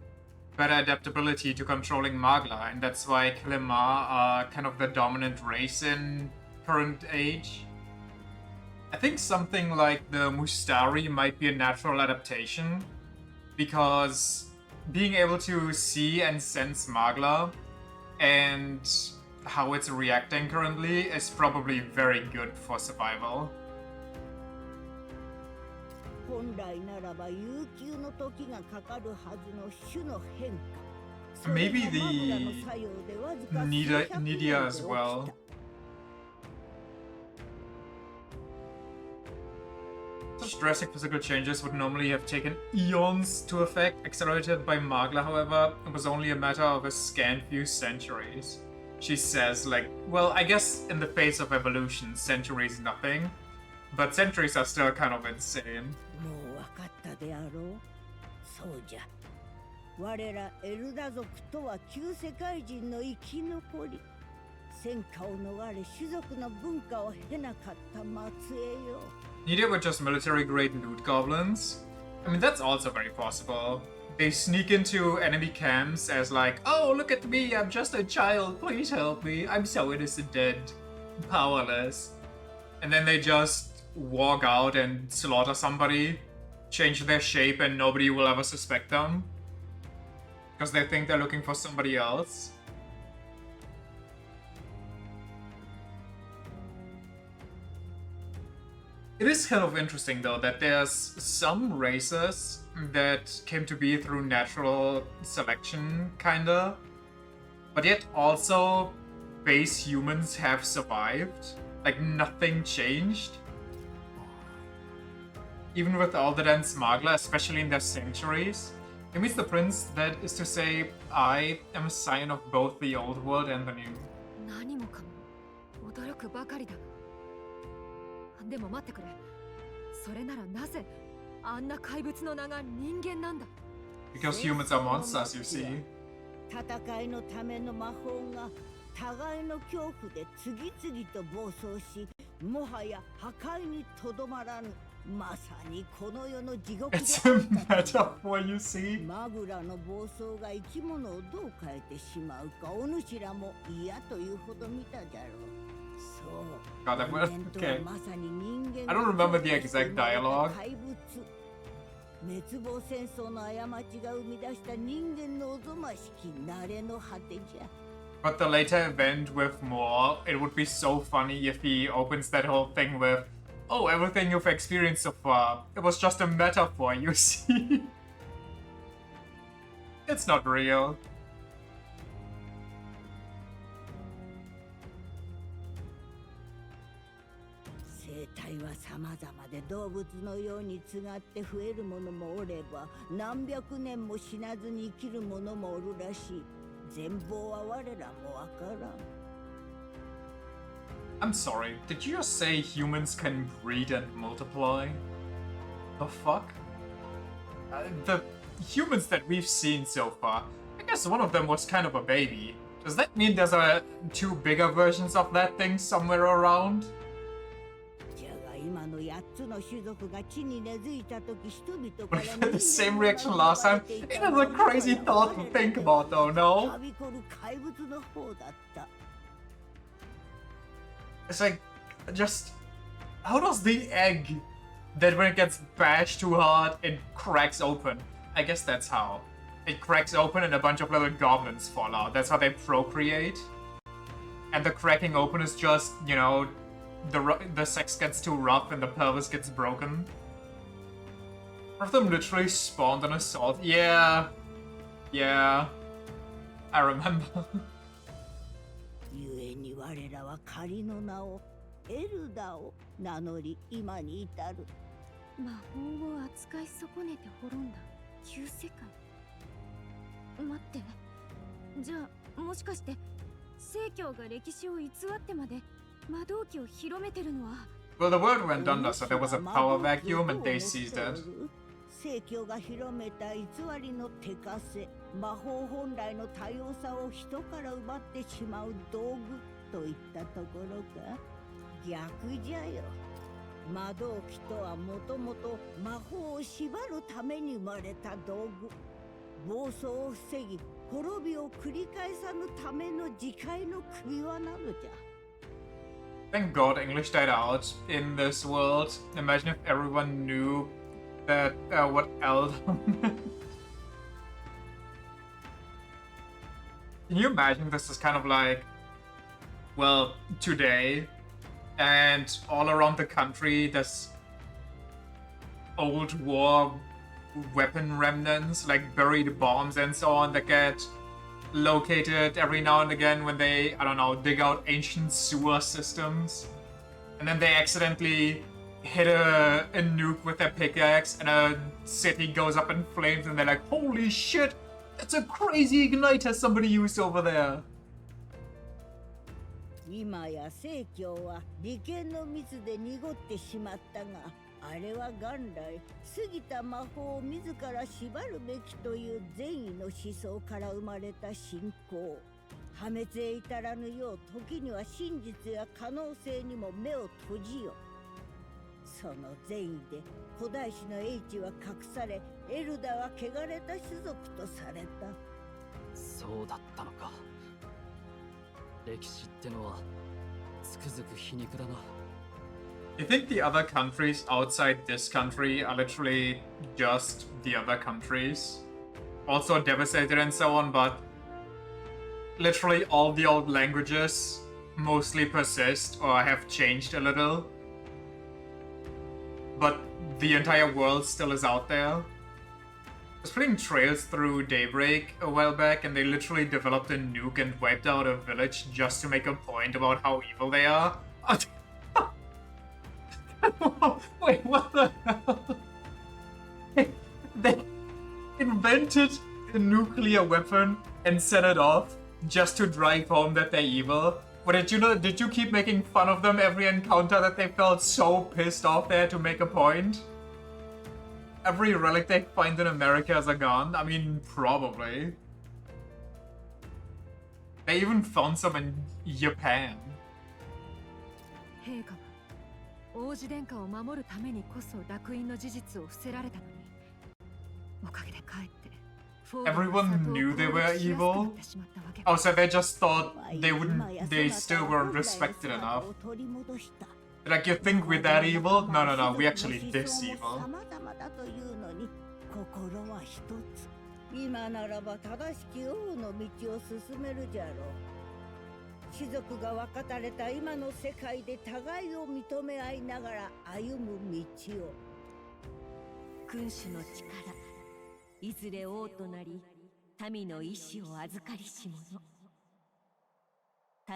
better adaptability to controlling Magla, and that's why Kalimar are kind of the dominant race in current age. I think something like the Mustari might be a natural adaptation, because being able to see and sense Magla and how it's reacting currently is probably very good for survival. 本来ならば悠久の時がかかるはずの種の変化。 Maybe the Nidia as well. Such drastic physical changes would normally have taken eons to effect. Accelerated by Magla, however, it was only a matter of a scant few centuries. She says, like, well, I guess in the face of evolution, centuries nothing. But centuries are still kind of insane. もう分かったであろう。そうじゃ。我らエルダ族とは旧世界人の生き残り。戦火を逃れ種族の文化を経なかった末裔よ。Nidia were just military-grade loot goblins. I mean, that's also very possible. They sneak into enemy camps as like, oh, look at me, I'm just a child, please help me. I'm so innocent and powerless. And then they just walk out and slaughter somebody, change their shape, and nobody will ever suspect them. Because they think they're looking for somebody else. It is kind of interesting though that there's some races that came to be through natural selection, kinda. But yet also base humans have survived. Like nothing changed. Even with all the dense Magla, especially in their sanctuaries. It means the prince, that is to say, I am a scion of both the old world and the new. 何もかも驚くばかりだ。でも待ってくれ。それならなぜあんな怪物の名が人間なんだ？ Because humans are monsters, you see. 戦いのための魔法が互いの恐怖で次々と暴走し、もはや破壊にとどまらぬ。まさにこの世の地獄で It's a metaphor, you see. マグラの暴走が生き物をどう変えてしまうかお主らも嫌というほど見たじゃろう。そう。 God, that was 人間と okay. はまさに人間 I don't remember the exact dialogue. 怪物。滅亡戦争の過ちが生み出した人間のおぞましき慣れの果てじゃ。 But the later event with more, it would be so funny if he opens that whole thing with, oh, everything you've experienced so far, it was just a metaphor, you see. It's not real. 生態は様々で動物のようにつがって増えるものもおれば何百年も死なずに生きるものもおるらしい。全貌は我らもわからん。 I'm sorry, did you just say humans can breed and multiply? The fuck? The humans that we've seen so far, I guess one of them was kind of a baby. Does that mean there's two bigger versions of that thing somewhere around? じゃが今の8つの種族が地に根付いた時人々から The same reaction last time? It was a crazy thought to think about though, no? はびこる怪物の方だった。 It's like, just... How does the egg, that when it gets bashed too hard, it cracks open? I guess that's how. It cracks open and a bunch of little goblins fall out. That's how they procreate. And the cracking open is just, you know, the sex gets too rough and the pelvis gets broken. One of them literally spawned on a salt. Yeah. Yeah. I remember. 故に我らは仮の名をエルダを名乗り今に至る。魔法を扱い損ねて滅んだ旧世界。待って、じゃあもしかして聖教が歴史を偽ってまで魔導機を広めてるのは。 Well, the world went under, so there was a power vacuum and they seized it. 聖教が広めた偽りの手枷、魔法本来の多様さを人から奪ってしまう道具といったところか。逆じゃよ。魔導機とはもともと魔法を縛るために生まれた道具。暴走を防ぎ、滅びを繰り返さぬための自戒の首輪なのじゃ。 Thank God English died out in this world. Imagine if everyone knew that what Eldon. Can you imagine this is kind of like, well, today, and all around the country there's old war weapon remnants, like buried bombs and so on, that get located every now and again when they, I don't know, dig out ancient sewer systems. And then they accidentally hit a nuke with their pickaxe and a city goes up in flames and they're like, holy shit, that's a crazy igniter somebody used over there. 今や聖教は利権の蜜で濁ってしまったが、あれは元来過ぎた魔法を自ら縛るべきという善意の思想から生まれた信仰。破滅へ至らぬよう時には真実や可能性にも目を閉じよ。その善意で古代史の英知は隠され、エルダは汚れた種族とされた。そうだったのか。歴史ってのはつくづく皮肉だな。You think the other countries outside this country are literally just the other countries? Also devastated and so on, but literally all the old languages mostly persist or have changed a little. But the entire world still is out there. I was putting trails through Daybreak a while back and they literally developed a nuke and wiped out a village just to make a point about how evil they are. Wait, what the hell? They invented a nuclear weapon and set it off just to drive home that they're evil. But did you keep making fun of them every encounter that they felt so pissed off there to make a point? Every relic they find in America has a gun? I mean, probably. They even found some in Japan. 陛下は王子殿下を守るためにこそ烙印の事実を伏せられたのに、おかげでかえって Everyone knew they were evil? Oh, so they just thought they still weren't respected enough. Like, you think we're that evil? No, no, no, we actually this evil. 今ならば正しき王の道を進めるじゃろう。士族が分かたれた今の世界で互いを認め合いながら歩む道を。君主の力、いずれ王となり、民の意志を預かりし者。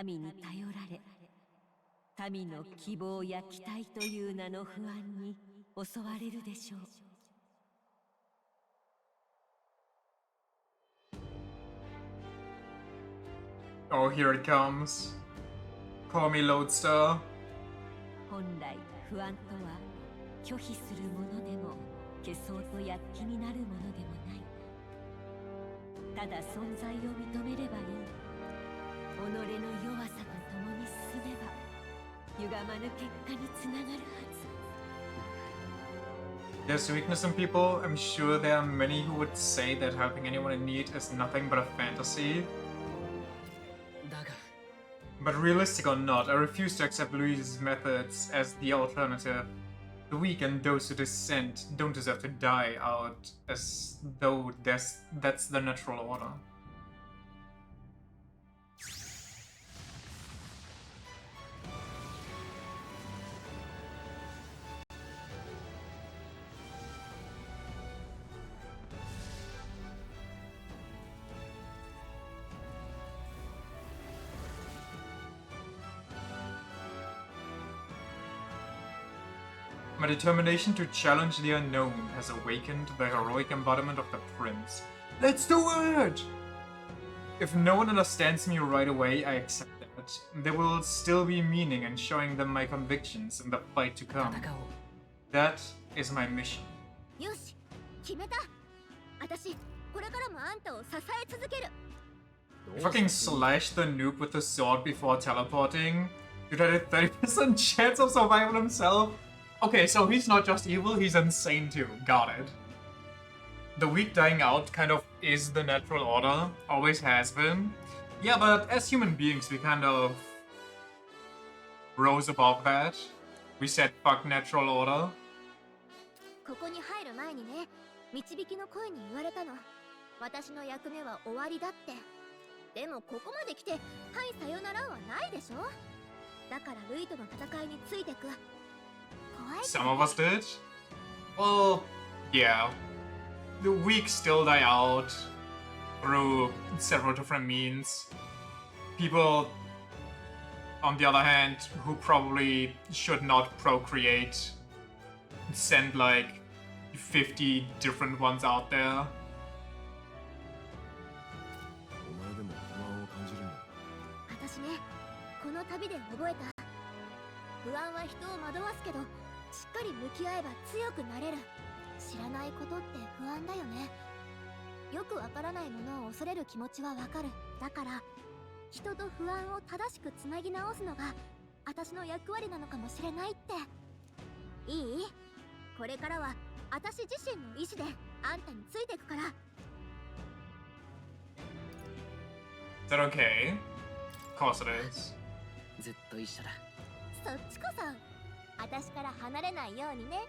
民に頼られ、民の希望や期待という名の不安に襲われるでしょう。Oh, here it comes. Call me Lodestar. 本来不安とは拒否するものでも消そうと躍起になるものでもない。ただ存在を認めればいい。己の弱さと共に進めば歪まぬ結果につながるはず。There's weakness in people. I'm sure there are many who would say that helping anyone in need is nothing but a fantasy. But realistic or not, I refuse to accept Louis's methods as the alternative. The weak and those who dissent don't deserve to die out as though that's the natural order. My determination to challenge the unknown has awakened the heroic embodiment of the prince. Let's do it! If no one understands me right away, I accept that. There will still be meaning in showing them my convictions in the fight to come. That is my mission. よし、決めた。私、これからもあんたを支え続ける。Fucking slash the noob with the sword before teleporting. Dude had a 30% chance of survival himself. Okay, so he's not just evil, he's insane too. Got it. The weak dying out kind of is the natural order. Always has been. Yeah, but as human beings, we kind of rose above that. We said fuck natural order. ここに入る前にね、導きの声に言われたの。私の役目は終わりだって。でもここまで来て、はいさよならはないでしょ。だからルイとの戦いについてく。Some of us did. Well, yeah. The weak still die out through several different means. People, on the other hand, who probably should not procreate, send like 50 different ones out there. 私ね、この旅で覚えた。不安は人を惑わすけど、しっかり向き合えば強くなれる。知らないことって不安だよね。よくわからないものを恐れる気持ちはわかる。だから人と不安を正しくつなぎ直すのが私の役割なのかもしれないって。いい？これからは私自身の意志であんたについていくから。Is that okay? Of course it is. ずっと一緒だ。そっちこそ私から離れないようにね。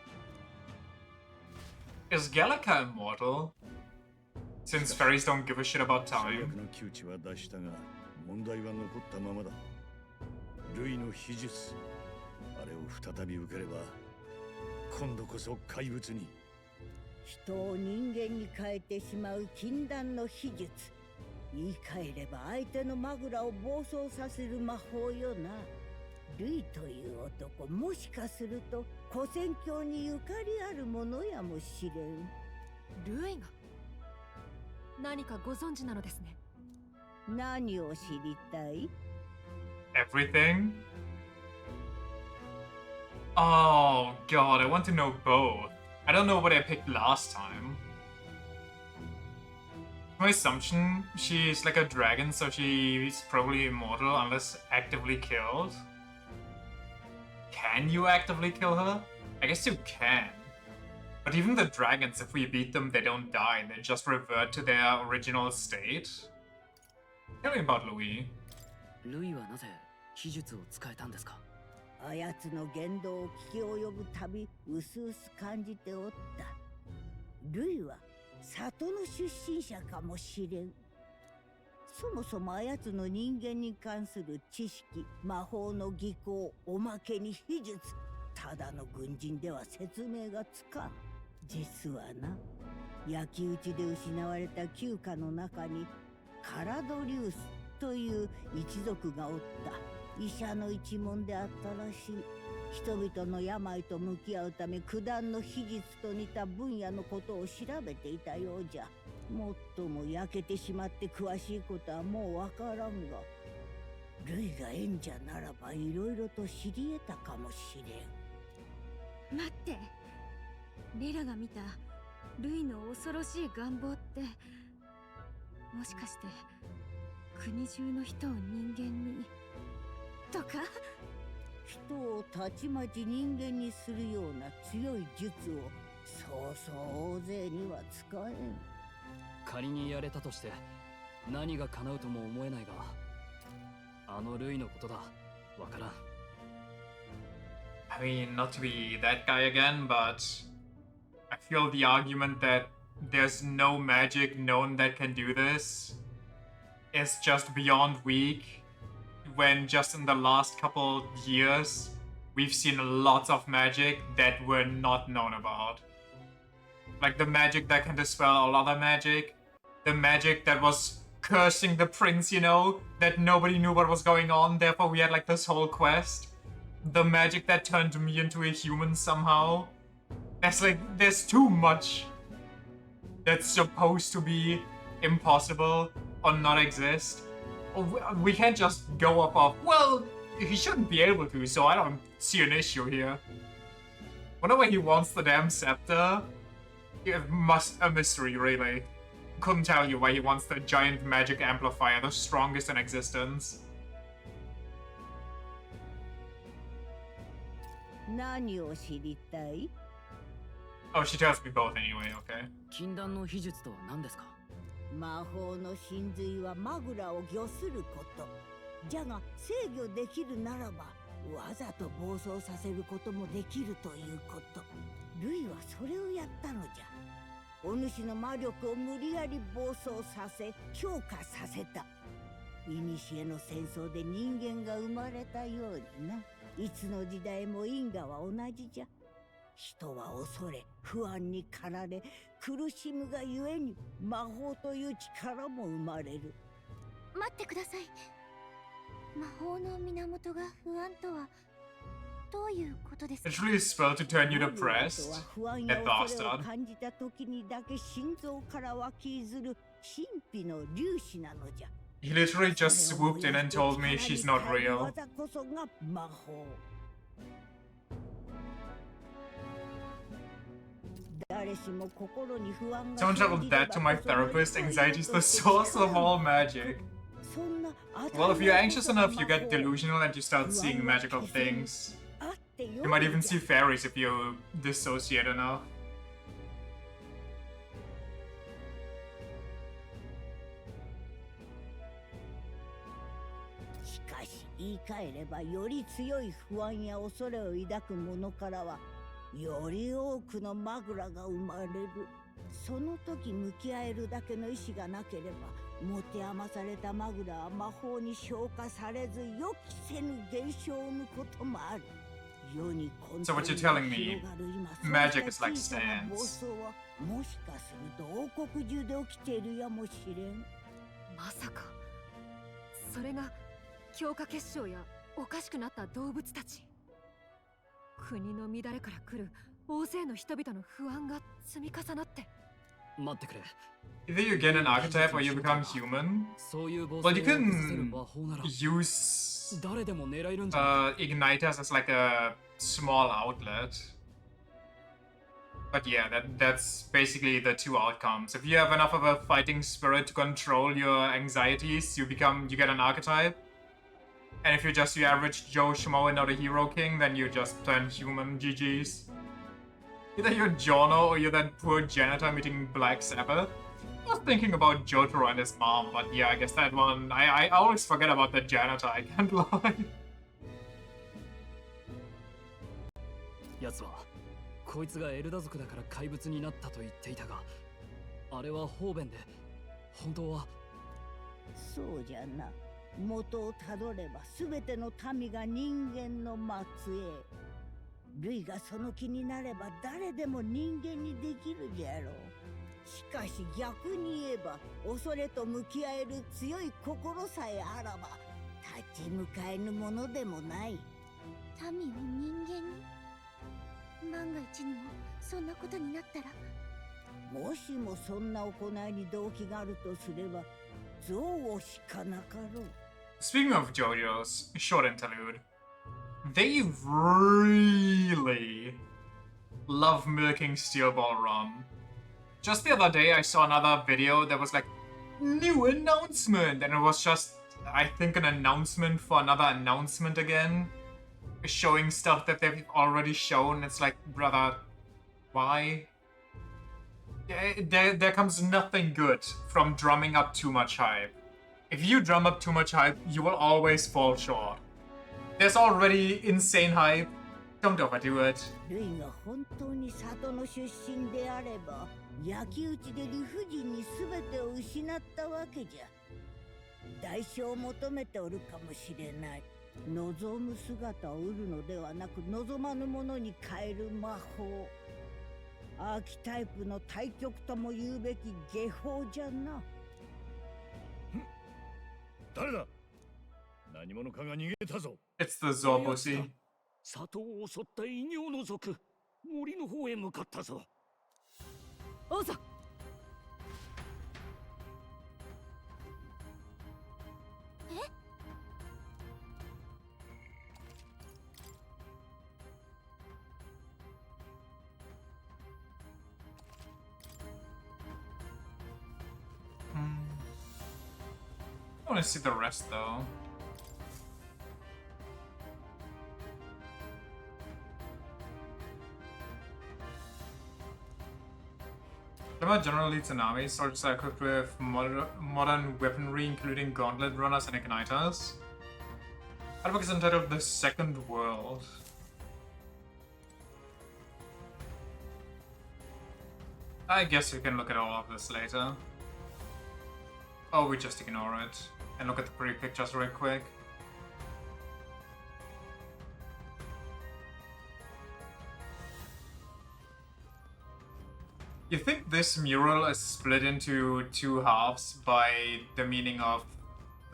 Is Gallica immortal? Since fairies don't give a shit about time. の窮地は脱したが、問題は残ったままだ。ルイの秘術、あれを再び受ければ、今度こそ怪物に。人を人間に変えてしまう禁断の秘術。言い換えれば相手のマグラを暴走させる魔法よな。ルイという男、もしかすると古戦郷にゆかりあるものやもしれん。ルイが何かご存知なのですね。何を知りたい？ Everything? Oh god, I want to know both. I don't know what I picked last time. My assumption, she's like a dragon, so she's probably immortal unless actively killed. can you actively kill her? I guess you can. But even the dragons, if we beat them, they don't die. They just revert to their original state. Tell me about Louis. ルイはなぜ秘術を使えたんですか？あやつの言動を聞き及ぶたび、うすうす感じておった。ルイは里の出身者かもしれん。そもそもあやつの人間に関する知識、魔法の技巧、おまけに秘術、ただの軍人では説明がつかん。実はな、焼き討ちで失われた旧家の中にカラドリウスという一族がおった。医者の一門であったらしい。人々の病と向き合うため九段の秘術と似た分野のことを調べていたようじゃ。もっとも焼けてしまって詳しいことはもうわからんが、ルイが縁者ならばいろいろと知り得たかもしれん。待って、レラが見たルイの恐ろしい願望って、もしかして国中の人を人間にとか？人をたちまち人間にするような強い術をそうそう大勢には使えん。仮にやれたとして何が叶うとも思えないが、あのルイのことだ。わからん。I mean, not to be that guy again, but I feel the argument that there's no magic known that can do this is just beyond weak, when just in the last couple years we've seen lots of magic that we're not known about. Like the magic that can dispel all other magic, the magic that was cursing the prince, you know, that nobody knew what was going on, therefore we had like this whole quest. The magic that turned me into a human somehow. There's too much that's supposed to be impossible or not exist. We can't just go up of, well, he shouldn't be able to, so I don't see an issue here. Wonder why he wants the damn scepter. A mystery, really. Couldn't tell you why he wants the giant magic amplifier, the strongest in existence. 何を知りたい？ Oh, she tells me both anyway, okay. 禁断の秘術とは何ですか？魔法の真髄はマグラを御すること。じゃが制御できるならば、わざと暴走させることもできるということ。ルイはそれをやったのじゃ。お主の魔力を無理やり暴走させ、強化させた。古の戦争で人間が生まれたようにな。いつの時代も因果は同じじゃ。人は恐れ、不安に駆られ、苦しむがゆえに魔法という力も生まれる。待ってください。魔法の源が不安とはどういうことですか？ It's really a spell to turn you depressed. 不安や That 恐れを bastard. 感じた時にだけ心臓から湧き出る神秘の粒子なのじゃ。 He literally just swooped in and told me she's not real. 技こそが魔法。誰しも心に不安が Someone told that to my therapist. Anxiety is the source of all magic. Well, if you're anxious enough, you get delusional and you start seeing magical things. You might even see fairies if you dissociate enough. しかし言い換えれば、より強い不安や恐れを抱く者からはより多くのマグラが生まれる。その時向き合えるだけの意志がなければ、持て余されたマグラは魔法に消化されず、予期せぬ現象を生むこともある。世に So what you're telling me, magic is like stands. もしかすると王国中で起きているやもしれん。まさかそれが強化結晶やおかしくなった動物たち。国の乱れから来る大勢の人々の不安が積み重なって。待ってくれ。 Either you get an archetype or you become human. Well, you can use igniters as like a small outlet. But yeah, that's basically the two outcomes. If you have enough of a fighting spirit to control your anxieties, you get an archetype. And if you're just your average Joe Schmo and not a hero king, then you just turn human GG's. Either you're Jono or you're that poor janitor meeting Black Sabbath. I was thinking about Jotaro and his mom, but yeah, I guess that one... I always forget about the janitor, I can't lie. 奴はこいつがエルダ族だから怪物になったと言っていたが、あれは方便で本当は。そうじゃな。元をたどれば全ての民が人間の末裔。ルイがその気になれば誰でも人間にできるじゃろう。しかし逆に言えば恐れと向き合える強い心さえあらば立ち向かえぬものでもない。民を人間に、万が一にもそんなことになったら。もしもそんな行いに動機があるとすれば憎悪しかなかろう。 Speaking of JoJo's short interlude, they really love milking Steel Ball Run. Just the other day, I saw another video that was like, new announcement! And it was just, I think, an announcement for another announcement again. Showing stuff that they've already shown. It's like, brother, why? There comes nothing good from drumming up too much hype. If you drum up too much hype, you will always fall short. There's already insane hype. Don't overdo it. ルイが本当に里の出身であれば焼き討ちで理不尽に全てを失ったわけじゃ。代償を求めておるかもしれない。望む姿を売るのではなく望まぬものに変える魔法。アーキタイプの対極とも言うべき下法じゃな。誰だ？何者かが逃げたぞ。It's the Zorbusi. 里を襲った異形の族、森の方へ向かったぞ。王座。I want to see the rest though. General leads an army. Soldiers are equipped with modern weaponry, including gauntlet runners and igniters. Artwork is entitled The Second World. I guess we can look at all of this later. Oh, we just ignore it. And look at the pretty pictures real quick. You think this mural is split into two halves by the meaning of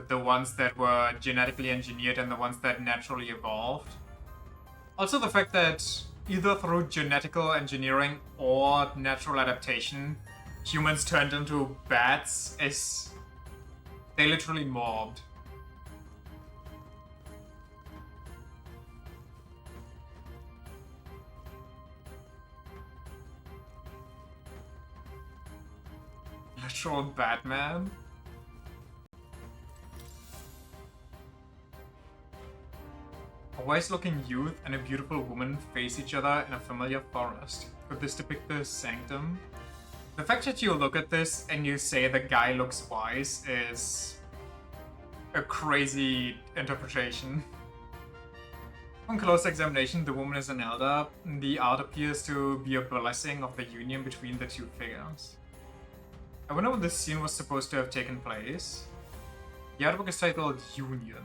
the ones that were genetically engineered and the ones that naturally evolved? Also the fact that either through genetical engineering or natural adaptation, humans turned into bats is... They literally mobbed. Literal Batman? A wise-looking youth and a beautiful woman face each other in a familiar forest. Could this depict the sanctum? The fact that you look at this and you say the guy looks wise is a crazy interpretation. On close examination, the woman is an elder. The art appears to be a blessing of the union between the two figures. I wonder when this scene was supposed to have taken place. The artwork is titled Union.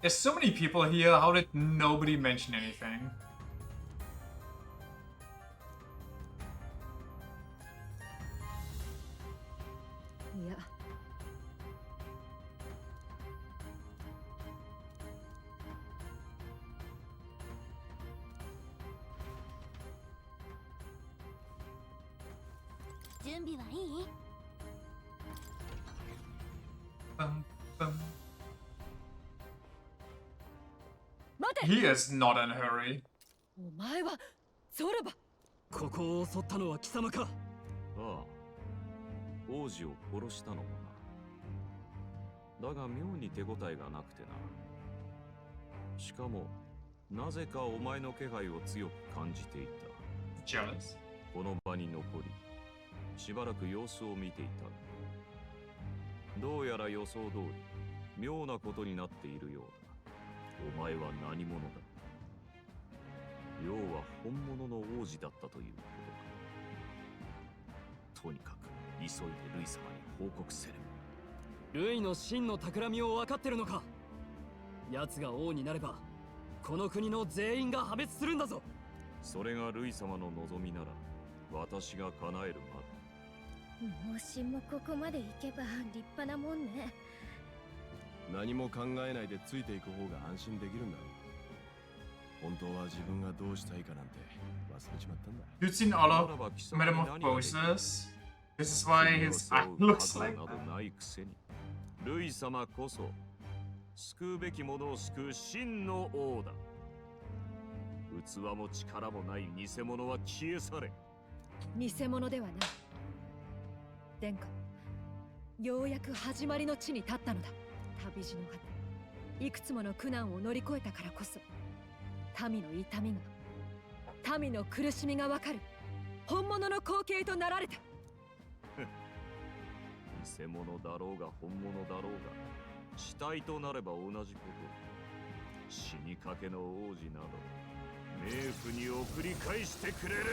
There's so many people here, how did nobody mention anything? Yeah. 준비はいい? Bum, bum. He is not in a hurry. お前はゾルバ。ここを襲ったのは貴様か。ああ、王子を殺したのもな。だが妙に手応えがなくてな。しかもなぜかお前の気配を強く感じていた。Jealous. この場に残り、しばらく様子を見ていた。どうやら予想通り、妙なことになっているようだ。お前は何者だ。要は本物の王子だったということか。とにかく急いでルイ様に報告せる。ルイの真の企みを分かってるのか。奴が王になればこの国の全員が破滅するんだぞ。それがルイ様の望みなら私が叶えるまで。もしもここまで行けば立派なもんね。何も考えないでついていく方が安心できるんだろう。本当は自分がどうしたいかなんて忘れちまったんだ。 You've seen all of Metamorphosis. This is why his eye looks like that. ないくせにルイ様こそ救うべきものを救う真の王だ。器も力もない偽物は消え去れ。偽物ではない。殿下、ようやく始まりの地に立ったのだ。旅路の果て、いくつもの苦難を乗り越えたからこそ、民の痛みが、民の苦しみがわかる本物の光景となられた。偽物だろうが本物だろうが、死体となれば同じこと。死にかけの王子など冥府に送り返してくれる。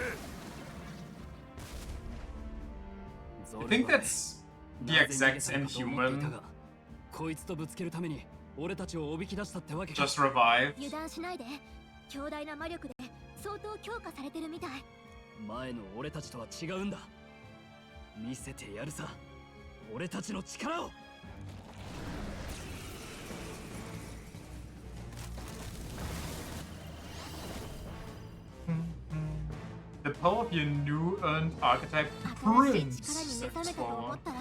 I think that's the exact same human こいつとぶつけるために俺たちをおびき出したってわけか。 just revived. 油断しないで。強大な魔力で相当強化されてるみたい。前の俺たちとは違うんだ。見せてやるさ、俺たちの力を。The power of your new earned archetype 新しい Prince 力に目覚めた steps と思 forward. ったら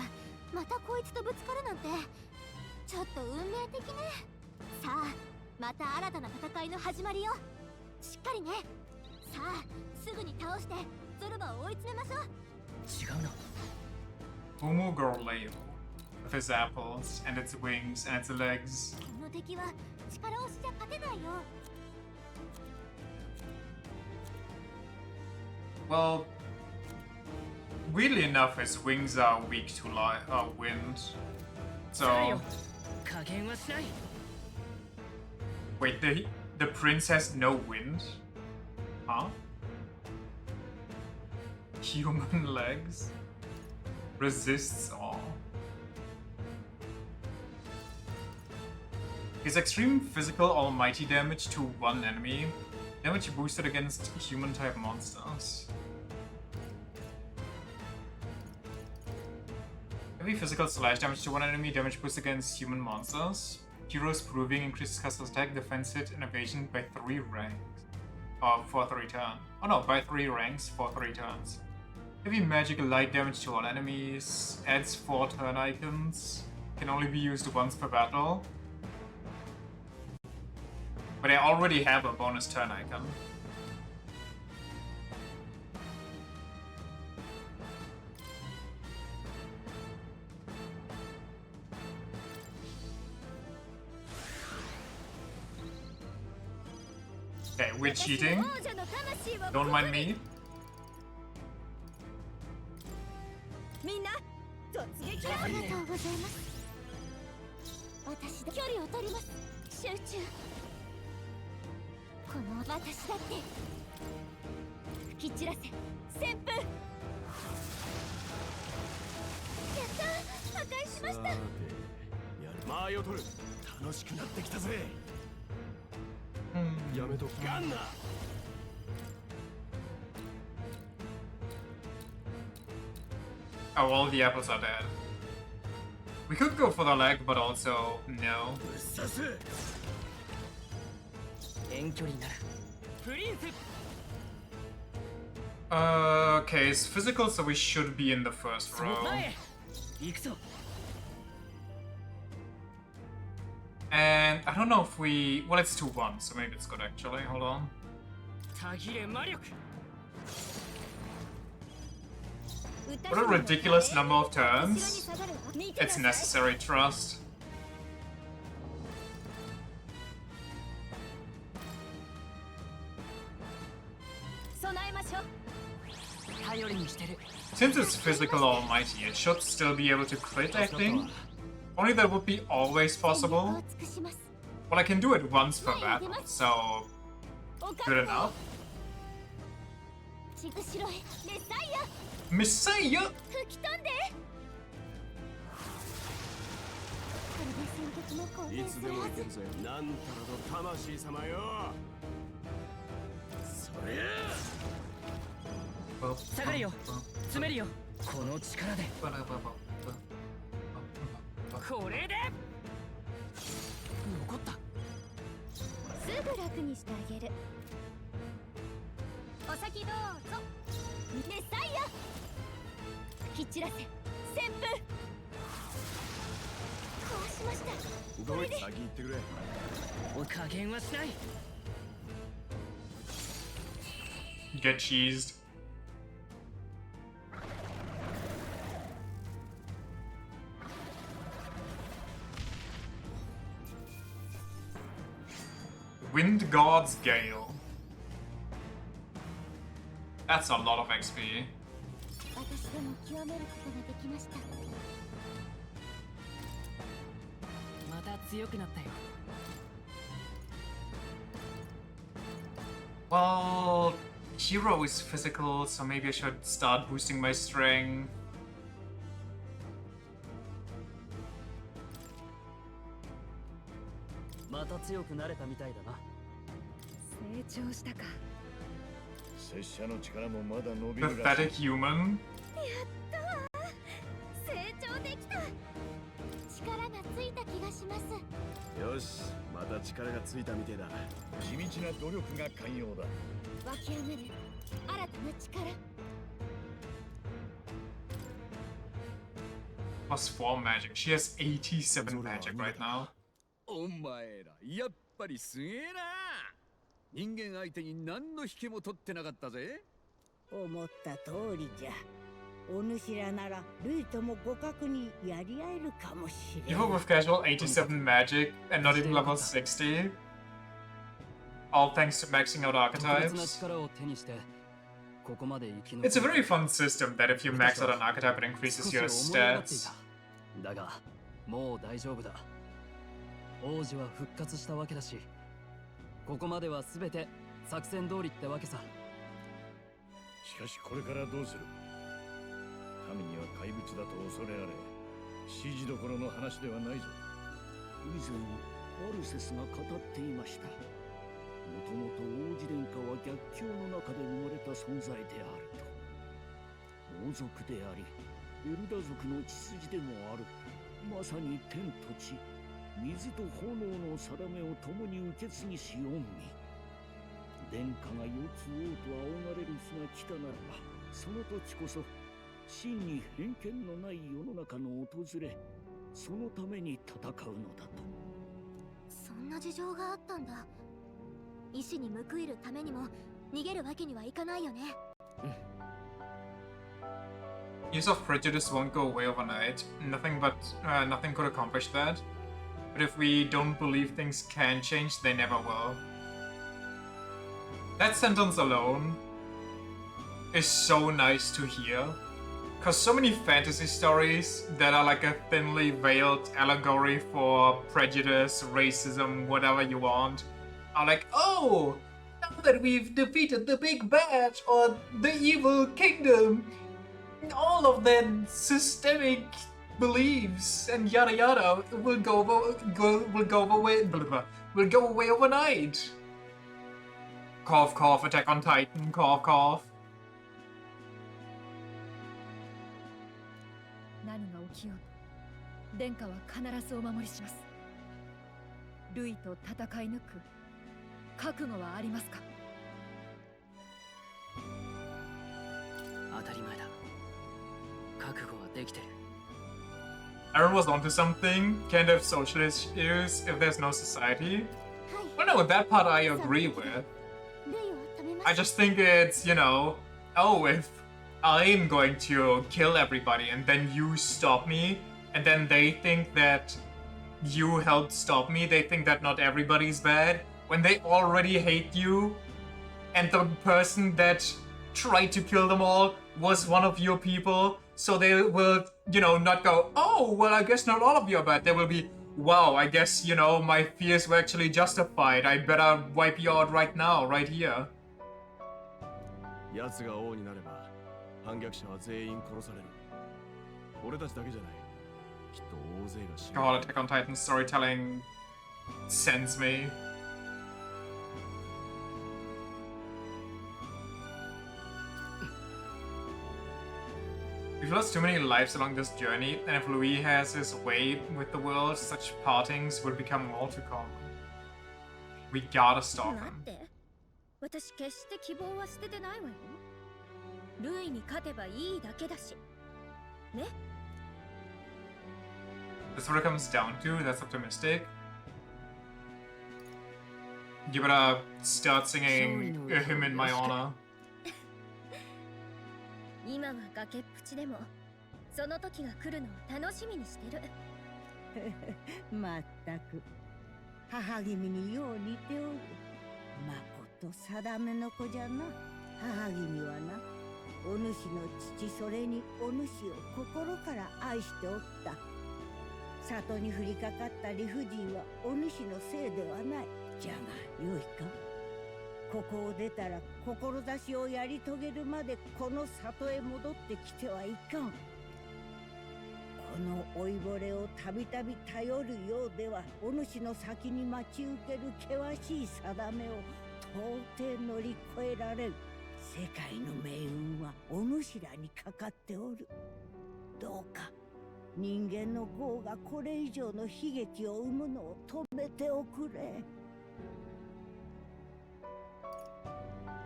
またこいつとぶつかるなんてちょっと運命的ね。さあまた新たな戦いの始まりよ。しっかりね。さあすぐに倒してゾルバを追い詰めましょう。違うな。 Homo Gorleo with his apples and its wings and its legs. この敵は力押しじゃ勝てないよ。 Well, weirdly enough, his wings are weak to wind. So, 加減はしない。 wait, the prince has no wind? Huh? Human legs? Resists all. His extreme physical almighty damage to one enemy. Damage boosted against human-type monsters. Heavy physical slash damage to one enemy, damage boost against human monsters. Heroes proving increases castle attack, defense hit, and evasion by 3 ranks. For 3 turns. Oh no, by 3 ranks for 3 turns. Heavy magical light damage to all enemies. Adds 4 turn icons. Can only be used once per battle. But I already have a bonus turn icon. Okay, we're cheating. Don't mind me. みんな突撃だ。ありがとうございます。私だ。距離を取ります。集中。この私だって吹き散らせ旋風。やったー、破壊しました。間合いを取る。楽しくなってきたぜ。やめとく。ガンナー。 Oh, all the apples are dead. We could go for the leg, but also no. 遠距離ならプリンス。 Okay, it's physical, so we should be in the first row. 行くぞ。 And I don't don't know if we... Well, it's 2-1, so maybe it's good actually. Hold on. What a ridiculous number of turns. It's necessary, trust. Since it's physical almighty, it should still be able to crit, I think. Only that would be always possible. Well, I can do it once for that, so... good enough. Messiah! いつでもいけるぜ。なんたらの魂様よ。そりゃあ。下がれよ。詰めるよ。この力で。これで。残った。すぐ楽にしてあげる。お先どうぞ。メサイア。き散らせ。旋風。壊しました。どう先行ってくれ。加減はしない。Get cheesed. Wind God's Gale. That's a lot of XP. 私でも極めることができました。また強くなったよ。Well, Hero is physical, so maybe I should start boosting my strength. また強くなれたみたいだな。成長したか。拙者の力もまだ伸びるらしい。 Pathetic human. やったわ。成長できた。力がついた気がします。よし、また力がついたみてえだ。地道な努力が寛容だ。湧き上がる新たな力。+4 magic. She has 87 magic right now. お前らやっぱりすげえな。人間相手に何の引けも取ってなかったぜ。思った通りじゃ。お主らならルイとも互角にやり合えるかもしれん。 Even with casual 87 magic and not even level 60. All thanks to maxing out archetypes. It's a very fun system that if you max out an archetype it increases your stats. だが、もう大丈夫だ。王子は復活したわけだし、ここまでは全て作戦通りってわけさ。しかしこれからどうする。神には怪物だと恐れられ、指示どころの話ではないぞ。以前アルセスが語っていました。もともと王子殿下は逆境の中で生まれた存在であると。王族でありエルダ族の血筋でもある。まさに天と地、水と炎の定めを共に受け継ぎし恩義。殿下が世継王と仰がれる日が来たならば、その時こそ真に偏見のない世の中の訪れ、そのために戦うのだと。そんな事情があったんだ。意志に報いるためにも逃げるわけにはいかないよね。Use of prejudice won't go away overnight. Nothing could accomplish that. But if we don't believe things can change, they never will. That sentence alone is so nice to hear. Cause so many fantasy stories that are like a thinly veiled allegory for prejudice, racism, whatever you want, are like, oh, now that we've defeated the big bad or the evil kingdom, all of their systemic beliefs and yada yada will go away overnight. Cough cough, Attack on Titan, cough cough. 何が起きようと殿下は必ずお守りします。ルイと戦い抜く覚悟はありますか。当たり前だ。覚悟はできてる。Aaron was onto something. Can't have social issues if there's no society. Well, no, that part I agree with. I just think it's, you know, oh, if I'm going to kill everybody and then you stop me, and then they think that you helped stop me, they think that not everybody's bad, when they already hate you, and the person that tried to kill them all was one of your people, so they will, you know, not go, oh, well, I guess not all of you are bad. They will be, wow, I guess, you know, my fears were actually justified. I better wipe you out right now, right here. 奴が王になれば反逆者は全員殺される。俺たちだけじゃない。きっと大勢が死ぬ。 God, Attack on Titan storytelling sends me. We've lost too many lives along this journey, and if Louis has his way with the world, such partings would become all too common. We gotta stop him. 私決して希望は捨ててないわよ。ルイに勝てばいいだけだし。ね? That's what it comes down to. That's optimistic. You better start singing a hymn in my honor. 今は崖っぷちでも、その時が来るのを楽しみにしてる。まったく母君によう似ておる。まこと定めの子じゃな。母君はな、お主の父それにお主を心から愛しておった。里に降りかかった理不尽はお主のせいではない。じゃがよいか。ここを出たら志をやり遂げるまでこの里へ戻ってきてはいかん。この老いぼれをたびたび頼るようではお主の先に待ち受ける険しい定めを到底乗り越えられん。世界の命運はお主らにかかっておる。どうか人間の業がこれ以上の悲劇を生むのを止めておくれ。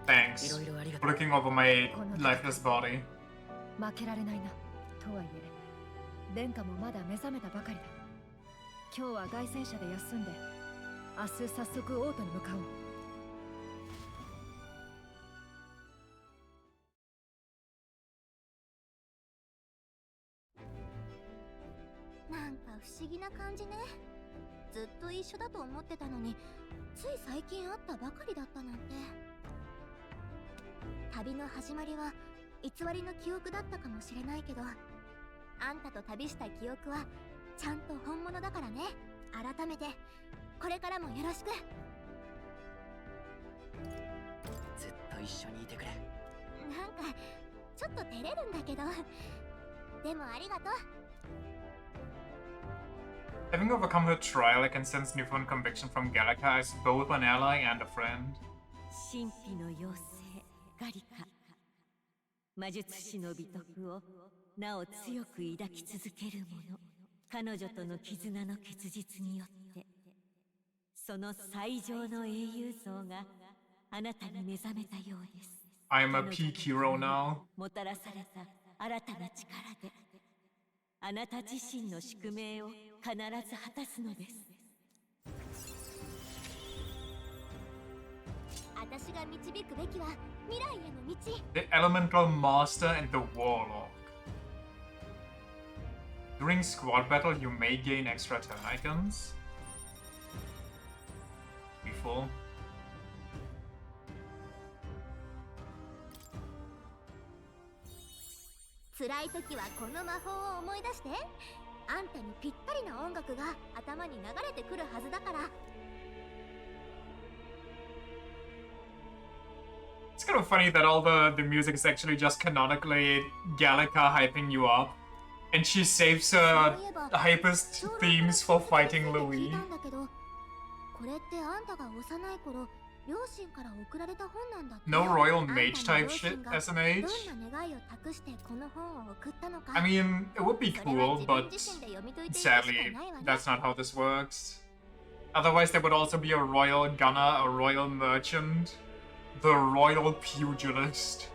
Thanks for looking over my lifeless body. 負けられないな。とはいえ、殿下もまだ目覚めたばかりだ。今日は凱旋者で休んで、明日早速王都に向かおう。なんか不思議な感じね。ずっと一緒だと思ってたのに、つい最近会ったばかりだったなんて。旅の始まりは偽りの記憶だったかもしれないけど、あんたと旅した記憶はちゃんと本物だからね。改めてこれからもよろしく。ずっと一緒にいてくれ。なんかちょっと照れるんだけど、でもありがとう。Having overcome her trial, I can sense newfound conviction from Gallica as both an ally and a friend. 神秘の妖精ガリカ、魔術師の美徳をなお強く抱き続ける者。彼女との絆の結実によってその最上の英雄像があなたに目覚めたようです。 I am a peak hero now. もたらされた新たな力であなた自身の宿命を必ず果たすのです。私が導くべきは未来への道。 The Elemental Master and the Warlock. During squad battle, you may gain extra turn icons. Before. 辛い時はこの魔法を思い出して。あんたにぴったりな音楽が頭に流れてくるはずだから。 It's kind of funny that all the music is actually just canonically Gallica hyping you up. And she saves her hypest themes for fighting Louis. これってあんたが幼い頃、両親から送られた本なんだって。 No royal mage type shit as a mage. どんな願いを託してこの本を送ったのか。 I mean, it would be cool, but sadly, that's not how this works. Otherwise, there would also be a royal gunner, a royal merchant, the royal pugilist.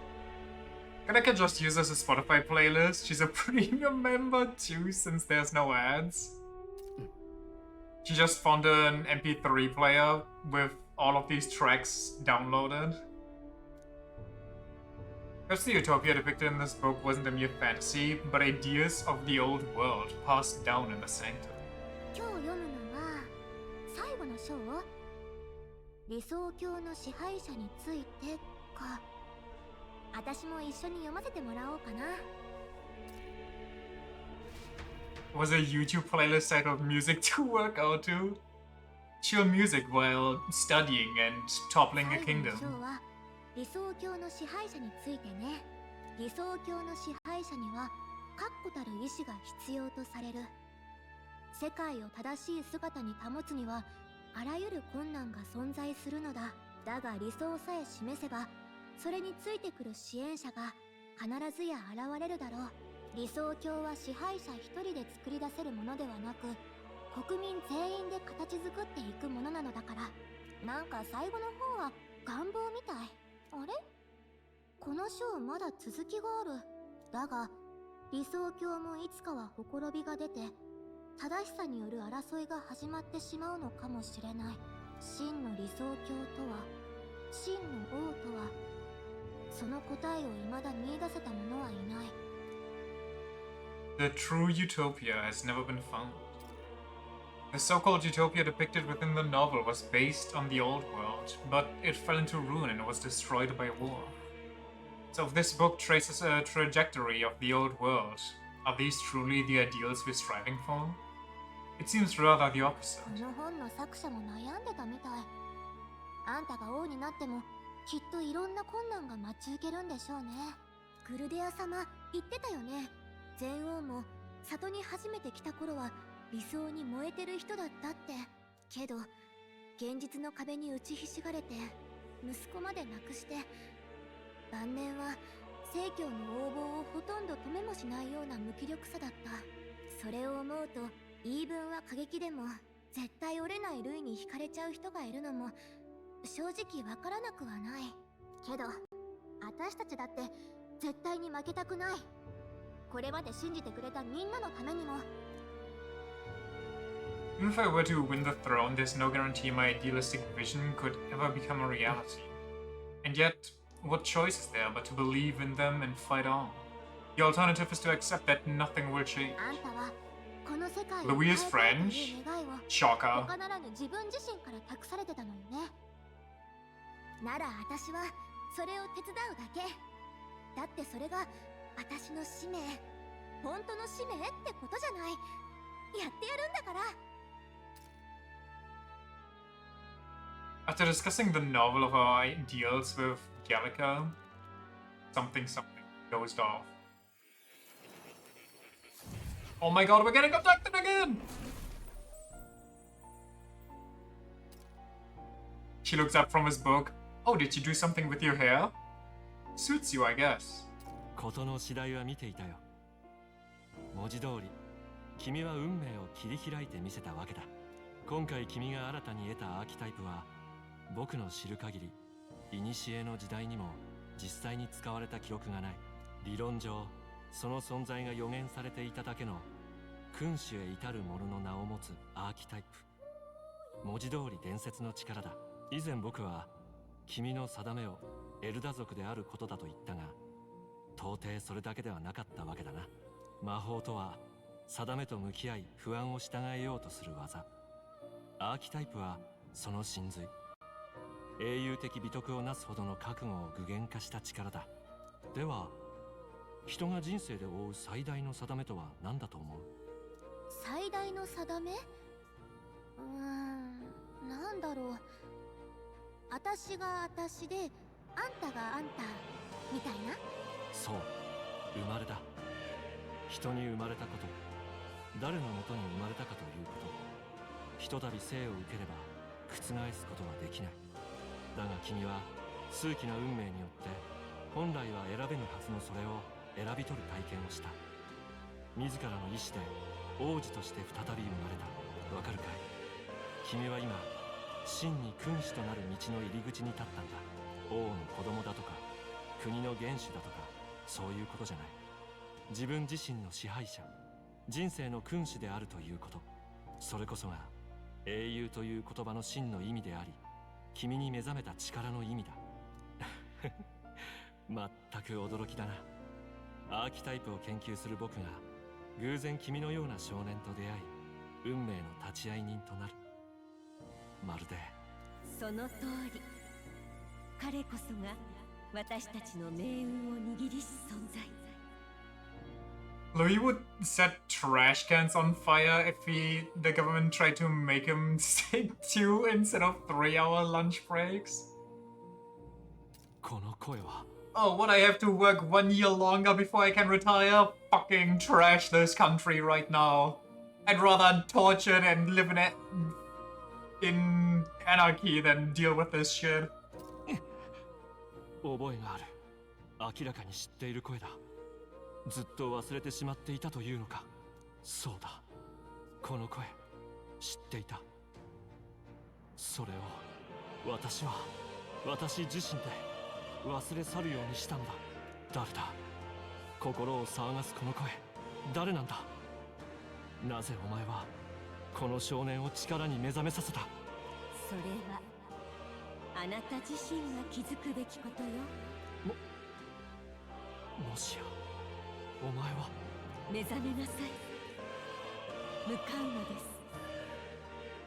I could just use as a Spotify playlist. She's a premium member too, since there's no ads. She just found an MP3 player with all of these tracks downloaded. Perhaps the utopia depicted in this book wasn't a mere fantasy, but ideas of the old world passed down in the sanctum. 今日読むのは最後の章、理想郷の支配者についてか。私も一緒に読ませてもらおうかな。Was a YouTube playlist titled Music to Work Out to? Chill music while studying and toppling a kingdom. 最後の章は理想郷の支配者についてね。理想郷の支配者には確固たる意志が必要とされる。世界を正しい姿に保つにはあらゆる困難が存在するのだ。だが理想さえ示せばそれについてくる支援者が必ずや現れるだろう。理想郷は支配者一人で作り出せるものではなく、国民全員で形作っていくものなのだから。なんか最後の方は願望みたい。あれ？この章まだ続きがある。だが理想郷もいつかはほころびが出て正しさによる争いが始まってしまうのかもしれない。真の理想郷とは、真の王とは、その答えを未だ見出せた者はいない。The true utopia has never been found. The so-called utopia depicted within the novel was based on the old world, but it fell into ruin and was destroyed by war. So if this book traces a trajectory of the old world, are these truly the ideals we're striving for? It seems rather the opposite. この本の作者も悩んでたみたい。あんたが王になってもきっといろんな困難が待ち受けるんでしょうね。グルデア様言ってたよね。前王も里に初めて来た頃は理想に燃えてる人だったって。けど現実の壁に打ちひしがれて息子まで亡くして、晩年は正教の横暴をほとんど止めもしないような無気力さだった。それを思うと言い分は過激でも絶対折れない類に惹かれちゃう人がいるのも正直わからなくはない。けど私たちだって絶対に負けたくない。これまで信じてくれたみんなのためにも。 Even if I were to win the throne, there's no guarantee my idealistic vision could ever become a reality. And yet, what choice is there but to believe in them and fight on? The alternative is to accept that nothing will change. Louis is French. Shocker. 他ならぬ自分自身から託されてたのよね。なら私はそれを手伝うだけ。だってそれが私の使命、本当の使命ってことじゃない。やってやるんだから。 After discussing the novel of our ideals with Gallica, something goes off. Oh my god, we're getting abducted again! She looks up from his book. Oh, did you do something with your hair? Suits you, I guess. 事の次第は見ていたよ。文字通り、君は運命を切り開いてみせたわけだ。今回君が新たに得たアーキタイプは、僕の知る限り、古の時代にも実際に使われた記録がない。理論上、その存在が予言されていただけの君主へ至る者の名を持つアーキタイプ。文字通り伝説の力だ。以前僕は君の定めをエルダ族であることだと言ったが、到底それだけではなかったわけだな。魔法とは定めと向き合い不安を従えようとする技。アーキタイプはその真髄。英雄的美徳をなすほどの覚悟を具現化した力だ。では、人が人生で負う最大の定めとは何だと思う？最大の定め？なんだろう。私が私で、あんたがあんた、みたいな？そう、生まれだ。人に生まれたこと、誰のもとに生まれたかということ。ひとたび生を受ければ、覆すことはできない。だが君は数奇な運命によって本来は選べぬはずのそれを選び取る体験をした。自らの意志で王子として再び生まれた。わかるかい？君は今真に君主となる道の入り口に立ったんだ。王の子供だとか国の元首だとかそういうことじゃない。自分自身の支配者、人生の君主であるということ、それこそが英雄という言葉の真の意味であり、君に目覚めた力の意味だ。全く驚きだな。アーキタイプを研究する僕が偶然君のような少年と出会い、運命の立ち会い人となる。まるでその通り。彼こそが私たちの命運を握りし存在。Louis would set trash cans on fire if the government tried to make him take 2 instead of 3-hour lunch breaks. この声は。Oh, what, I have to work 1 year longer before I can retire? Fucking trash this country right now. I'd rather torture and live in anarchy than deal with this shit. 覚えがある。明らかに知っている声だ。ずっと忘れてしまっていたというのか。そうだ。この声、知っていた。それを私自身で忘れ去るようにしたんだ。誰だ。心を騒がすこの声、誰なんだ。なぜお前はこの少年を力に目覚めさせた。それはあなた自身が気づくべきことよ。もしやお前は。目覚めなさい。向かうのです。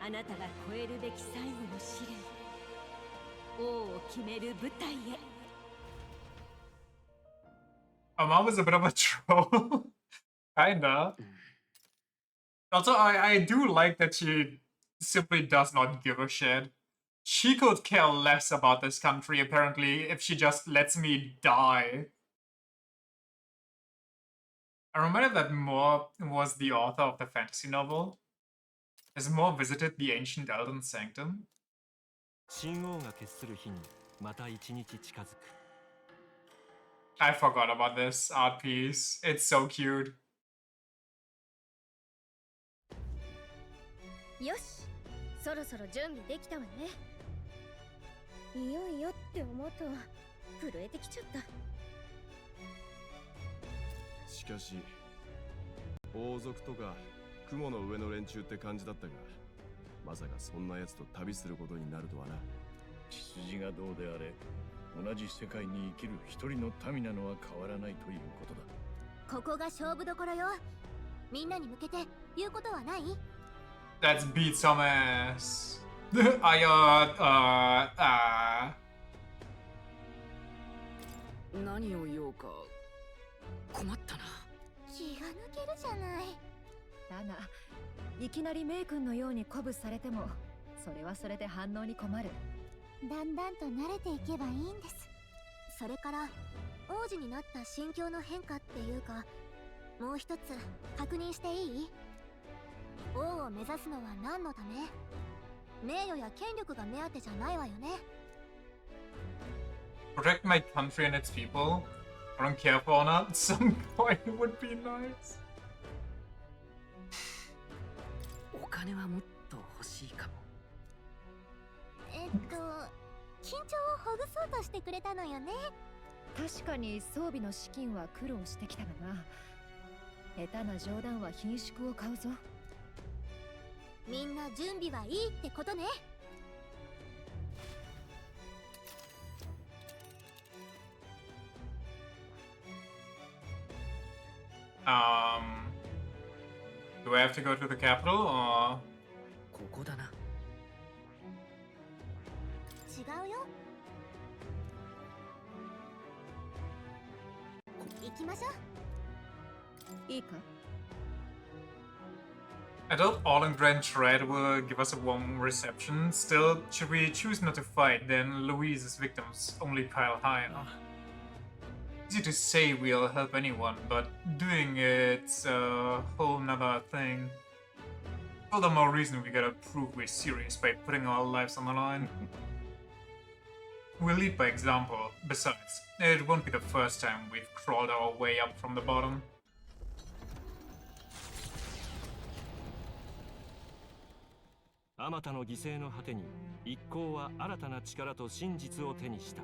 あなたが超えるべき最後の試練、王を決める舞台へ。Mom is a bit of a troll. Kinda. Also, I do like that she simply does not give a shit. She could care less about this country, apparently, if she just lets me die. I remember that Moore was the author of the fantasy novel. Has Moore visited the ancient Elden Sanctum? 神王が決する日にまた一日近づく。I forgot about this art piece. It's so cute. よし、そろそろ準備できたわね。いよいよって思うと震えてきちゃった。しかし王族とか雲の上の連中って感じだったが、まさかそんな奴と旅することになるとはな。血筋がどうであれ、同じ世界に生きる一人の民なのは変わらないということだ。ここが勝負どころよ。みんなに向けて言うことはない？ Let's beat some ass. 何を言おうか困ったな。気が抜けるじゃない。だがいきなりメイ君のように鼓舞されても、それはそれで反応に困る。だんだんと慣れていけばいいんです。それから王子になった心境の変化っていうか、もう一つ確認していい？王を目指すのは何のため？名誉や権力が目当てじゃないわよね。Protect my country and its people. I don't care for honor. At some point it would be nice. お金はもっと欲しいかも。緊張をほぐそうとしてくれたのよね。確かに装備の資金は苦労してきたがな。下手な冗談は品縮を買うぞ。みんな準備はいいってことね。Do I have to go to the capital or? ここだな。違うよ。行きましょう。いいか？ I doubt Allengren Tread will give us a warm reception. Still, should we choose not to fight, then Louise's victims only pile higher. Easy to say we'll help anyone, but doing it's a whole nother thing. All the more reason we gotta prove we're serious by putting our lives on the line. We'll lead by example. Besides, it won't be the first time we've crawled our way up from the bottom. あまたの犠牲の果てに一行は新たな力と真実を手にした。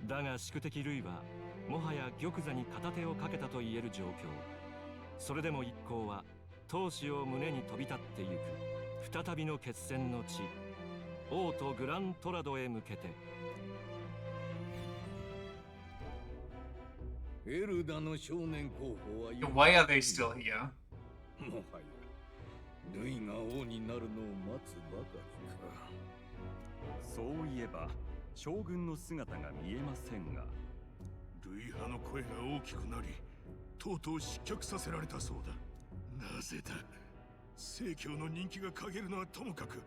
だが宿敵ルイはもはや玉座に片手をかけたと言える状況。それでも一行は闘志を胸に飛び立ってゆく再びの決戦の地、王都グラントラドへ向けて。エルダの少年候補は Why are they still here? もはやルイが王になるのを待つばかりか。そういえば将軍の姿が見えませんが。ルイ派の声が大きくなり、とうとう失脚させられたそうだ。なぜだ。正教の人気が陰るのはともかく、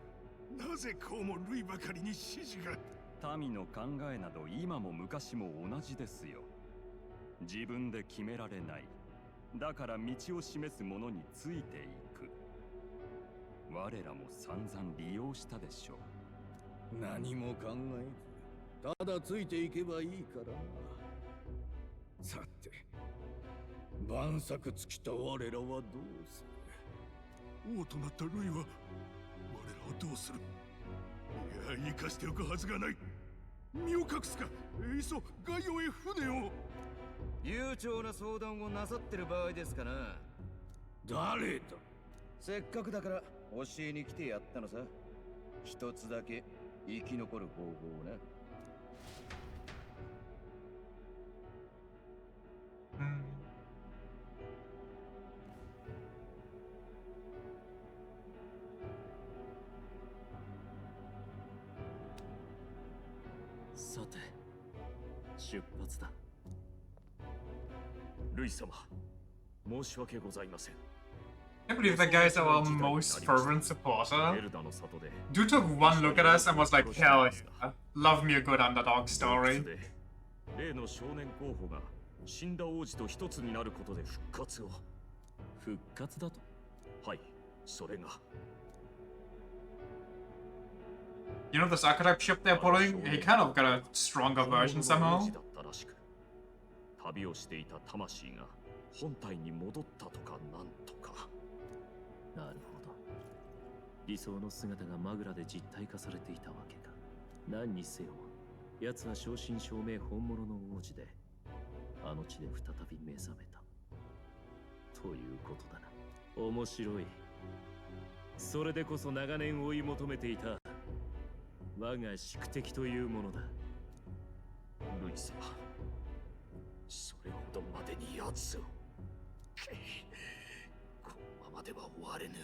なぜこうもルイばかりに支持が。民の考えなど今も昔も同じですよ。自分で決められない。だから道を示す者についていく。我らも散々利用したでしょう。何も考えず、ただついていけばいいからな。さて、万策尽きた我らはどうする。王となったルイは我らをどうする。いや、生かしておくはずがない。身を隠すか。いっそガイオへ船を。悠長な相談をなさってる場合ですかな。誰だ。せっかくだから教えに来てやったのさ。一つだけ生き残る方法をな。さて、出発だ。ルイ様、申し訳ございません。I believe that guy's our most fervent supporter. Dude took one look at us and was like, hell yeah, love me a good underdog story. 例の少年候補が死んだ王子と一つになることで復活を。復活だと？はい、それが。You know this archetype ship they're pulling? He kind of got a stronger version somehow. 旅をしていた魂が本体に戻ったとかなんとか。なるほど。理想の姿がマグラで実体化されていたわけか。何にせよ、奴は正真正銘本物の王子で、あの地で再び目覚めた。ということだな。面白い。それでこそ長年追い求めていた我が宿敵というものだ。ルイ様、それほどまでに奴を。このままでは終われぬ。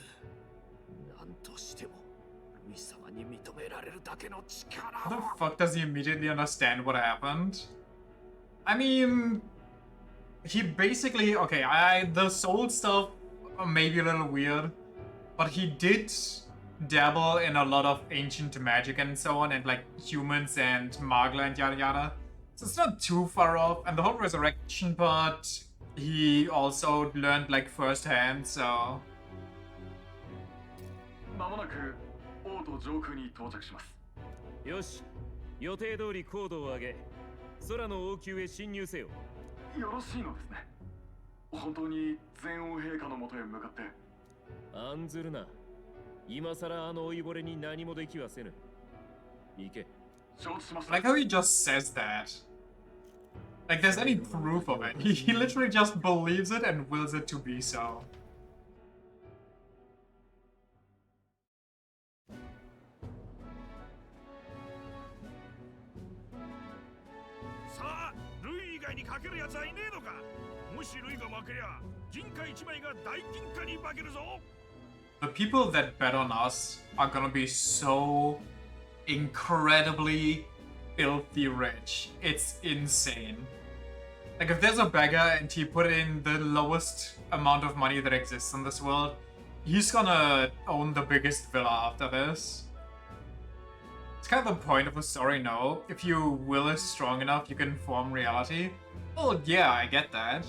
何としてもルイ様に認められるだけの力を。 How the fuck does he immediately understand what happened? I mean, he basically, okay, the soul stuff may be a little weird, but he did dabble in a lot of ancient magic and so on, and like humans and Magla and yada yada. So it's not too far off, and the whole resurrection part, he also learned like firsthand, so... まもなく王都上空に到着します。よし、予定通り高度を上げ、空の王宮へ侵入せよ。よろしいのですね。本当に全王陛下のもとへ向かって。案ずるな。今さらあの老いぼれに何もできはせぬ。行け。承知しました。 Like how he just says that. Like there's any proof of it. He literally just believes it and wills it to be so. さあ、ルイ以外にかけるやつはいねえのか。もしルイが負けりゃ、銀貨1枚が大金貨に化けるぞ。The people that bet on us are gonna be so incredibly filthy rich. It's insane. Like if there's a beggar and he put in the lowest amount of money that exists in this world, he's gonna own the biggest villa after this. It's kind of the point of a story, no? If your will is strong enough, you can form reality. Well, yeah, I get that.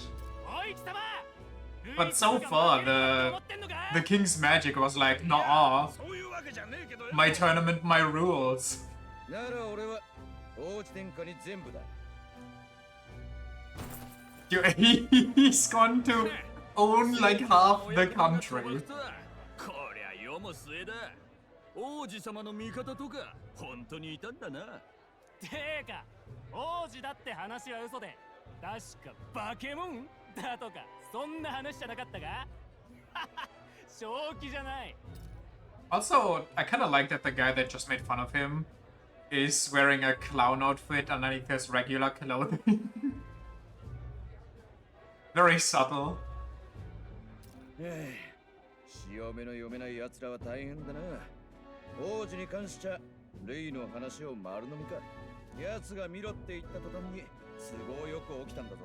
But so far, the king's magic was like, nah, my tournament, my rules. Dude, he's going to own like half the country. こりゃ世も末だ。王子様の味方とか本当にいたんだな。てか、王子だって話は嘘で、確かバケモンだとかそんな話じゃなかったか？正気じゃない。 Also, I kind of like that the guy that just made fun of him is wearing a clown outfit underneath his regular clothing. Very subtle. 潮目の読めない奴らは大変だな。王子に関しちゃルイの話を丸飲みか。奴が見ろって言った途端に都合よく起きたんだぞ。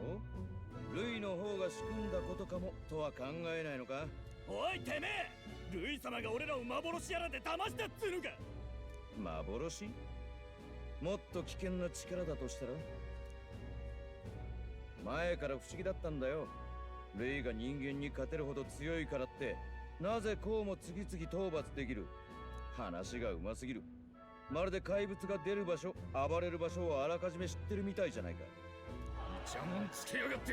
ルイの方が仕組んだことかもとは考えないのか？おいてめえ、ルイ様が俺らを幻やらで騙したっつうのか。幻？もっと危険な力だとしたら？前から不思議だったんだよ。ルイが人間に勝てるほど強いからってなぜこうも次々討伐できる？話がうますぎる。まるで怪物が出る場所、暴れる場所をあらかじめ知ってるみたいじゃないか。イチャモンつけやがって。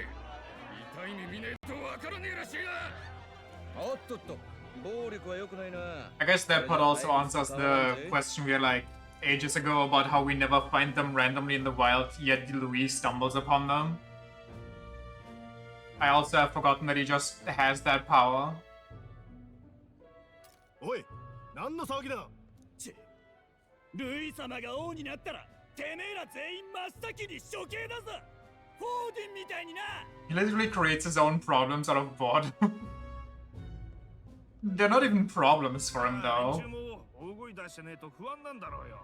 痛い目見ねえとわからねえらしいな。おっとっと、暴力は良くないな。I guess that part also answers the question we had like ages ago about how we never find them randomly in the wild, yet Louis stumbles upon them. I also have forgotten that he just has that power. おい、何の騒ぎだ？ルイ様が王になったらてめえら全員真っ先に処刑だぞ。フォーディンみたいにな。 He literally creates his own problems out of boredom. They're not even problems for him though. 大声出してねえと不安なんだろうよ。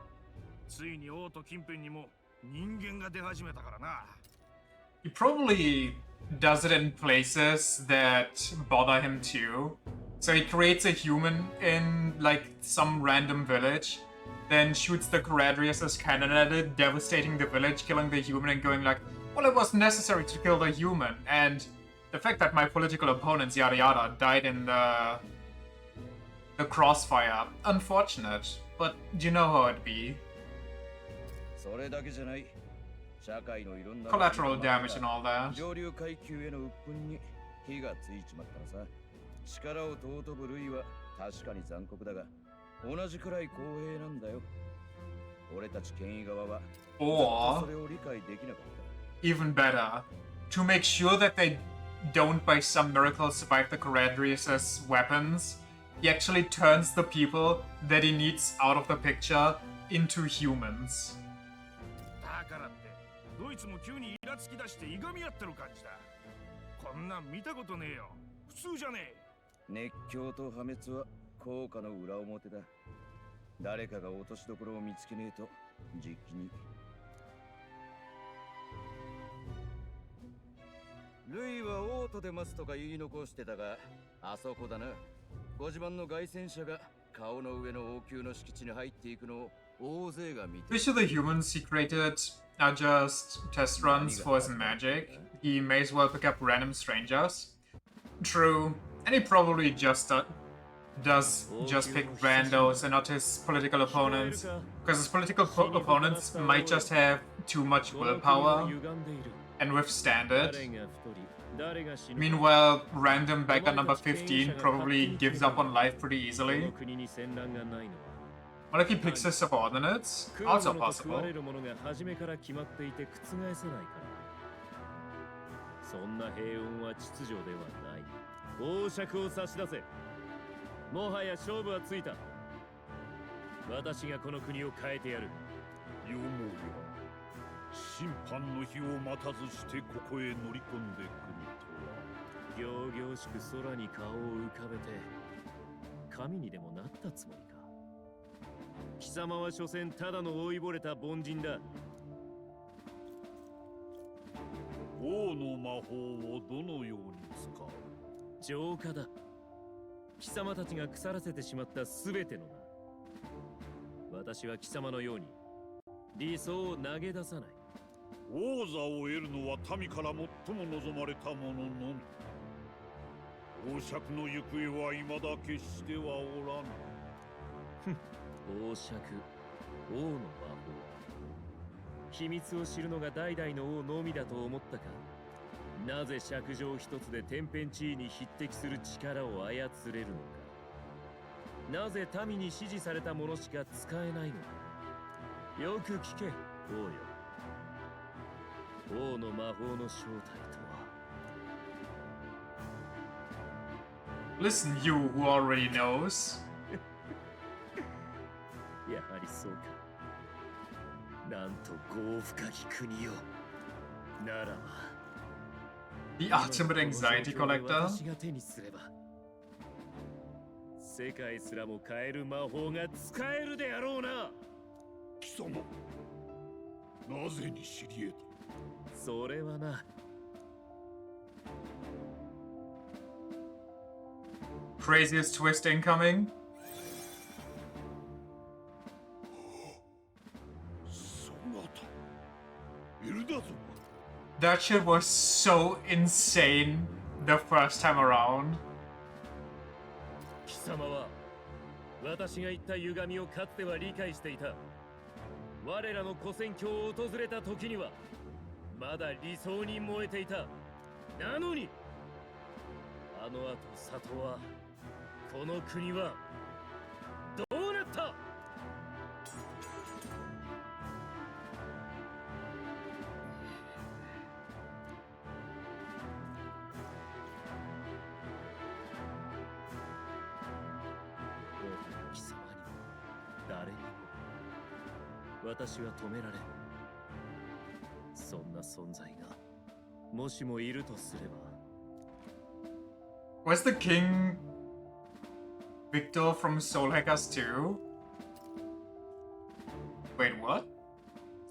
ついに王都近辺にも人間が出始めたからな。He probably does it in places that bother him too. So he creates a human in like some random village, then shoots the Caradrius' cannon at it, devastating the village, killing the human and going like, well, it was necessary to kill the human, and the fact that my political opponents, yada yada, died in the crossfire, unfortunate, but you know how it be. Collateral damage and all that. 上流階級への鬱憤に火がついちまったらさ。力を尊ぶルイは確かに残酷だが、同じくらい公平なんだよ。俺たち権威側はずっとそれを理解できなかった。Even better, to make sure that they don't by some miracle survive the Caradrius' weapons, he actually turns the people that he needs out of the picture into humans. だからってドイツも急にイラつき出していがみ合ってる感じだ。こんなん見たことねえよ。普通じゃねえ。熱狂と破滅は効果の裏表だ。誰かが落としどころを見つけねえと実機に。ルイは王都で待つとか言い残してたが、あそこだな。ご自慢の凱旋者が顔の上の王宮の敷地に入っていくのを大勢が見て。Pretty sure the humans he created are just test runs for his magic. He may as well pick up random strangers. True, and he probably just does just pick randos and not his political opponents, because his political opponents might just have too much willpower and withstand it. Meanwhile, random beggar number 15 probably gives up on life pretty easily. What if he picks his subordinates? Also possible. そんな平穏は秩序ではない。王爵を差し出せ。もはや勝負はついた。私がこの国を変えてやる。よもや審判の日を待たずしてここへ乗り込んでくるとは。仰々しく空に顔を浮かべて神にでもなったつもりか。貴様は所詮ただの老いぼれた凡人だ。王の魔法をどのように使う？浄化だ。貴様たちが腐らせてしまったすべてのな。私は貴様のように理想を投げ出さない。王座を得るのは民から最も望まれた者のみ。王爵の行方は未だ決してはおらぬ。王爵、王の魔法。秘密を知るのが代々の王のみだと思ったか。なぜ尺状一つで天変地異に匹敵する力を操れるのか。なぜ民に支持されたものしか使えないのか。よく聞け、王よ。王の魔法の正体とは。 Listen, you who already knows. やはりそうか。なんと業深き国よ。ならば The ultimate anxiety collector. 私が手にすれば世界すらも変える魔法が使えるであろうな。貴様、なぜに知り得た？それはな。Craziest twist incoming. That shit was so insane the first time around. 貴様は私が言った歪みをかつては理解していた。我らの古戦郷を訪れた時にはまだ理想に燃えていた。なのにあの後里はこの国はどうなった？貴様にも誰にも私は止められん。そんな存在がもしもいるとすれば。 Was the king Victor from Soul Hackers 2? Wait, what?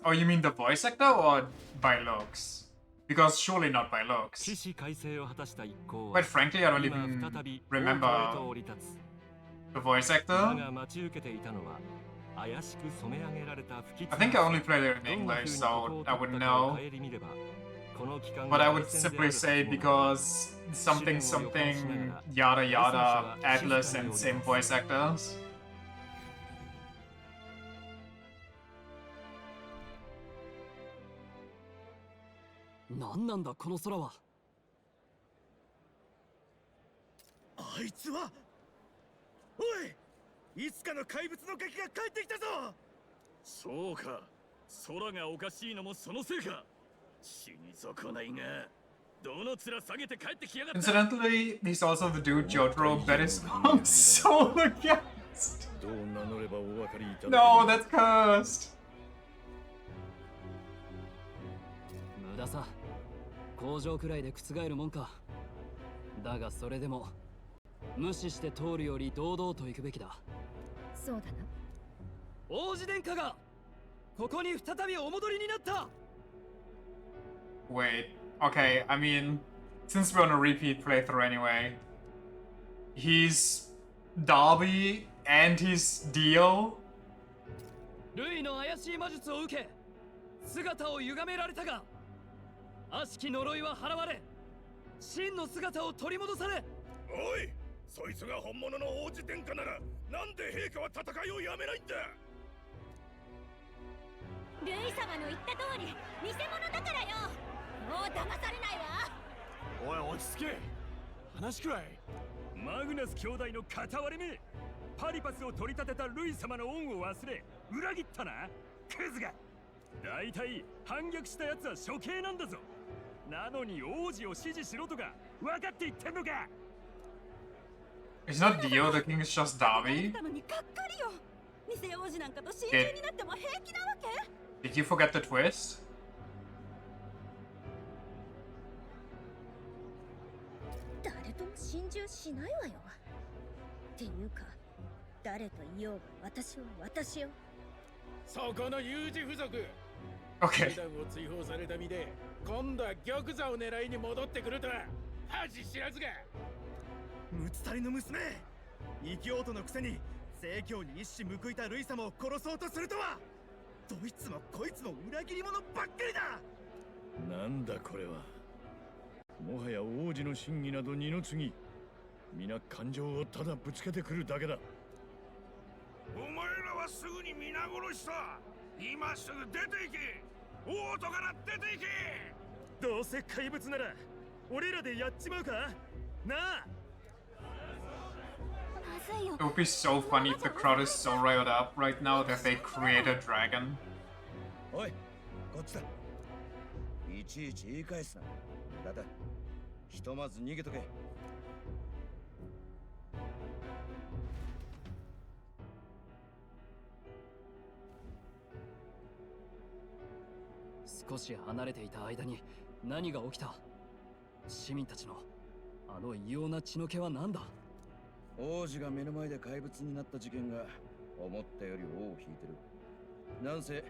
Oh, you mean the voice actor or by looks? Because surely not by looks. Quite frankly, I don't even remember the voice actor. I think I only played it in English, so I wouldn't know. But I would simply say because something yada yada Atlas and same voice actors. Nanda, この空は。あいつは。おい、いつかの怪物のガキが帰ってきたぞ。そうか、空がおかしいのもそのせいか。死に損ないが、どの面下げて帰ってきやがった。 Incidentally, he's also the dude Jotaro bet his soul against. No, that's cursed. 無駄さ。工場くらいで覆るもんか。だがそれでも無視して通るより堂々と行くべきだ。そうだな。王子殿下がここに再びお戻りになった。 Wait, okay, I mean, since we're on a repeat playthrough anyway, he's Darby and he's Dio? ルイの怪しい魔術を受け、姿を歪められたが、悪しき呪いは払われ、真の姿を取り戻され。おい、そいつが本物の王子殿下なら、なんで陛下は戦いをやめないんだ。ルイ様の言った通り、偽物だからよ。もう騙されないわ。おい、落ち着け。話くらい。マグナス兄弟の片割れ目。パリパスを取り立てたルイ様の恩を忘れ、裏切ったな。クズが。だいたい反逆した奴は処刑なんだぞ。なのに王子を支持しろとか分かって言ってんのか。 It's not Dio, the king is just Darby. Did you forget the twist? 誰とも心中しないわよ。っていうか、誰といようが私は私よ。そこの有事不足。 Okay. 手段を追放された身で、今度は玉座を狙いに戻ってくるとは恥知らずが。ムツタリの娘、異教徒のくせに正教に一矢報いたルイ様を殺そうとするとは。どいつもこいつも裏切り者ばっかりだ。なんだこれは。もはや王子の真偽など二の次。皆感情をただぶつけてくるだけだ。お前らはすぐに皆殺しさ。今すぐ出て行け。王都から出て行け。どうせ怪物なら俺らでやっちまうかなあ。 It would be so funny if the crowd is so riled up right now that they create a dragon. おい、こっちだ。いちいち言い返すな。だだ。ひとまず逃げとけ。少し離れていた間に何が起きた？市民たちのあの異様な血の気は何だ？王子が目の前で怪物になった事件が思ったより尾を引いてる。なんせ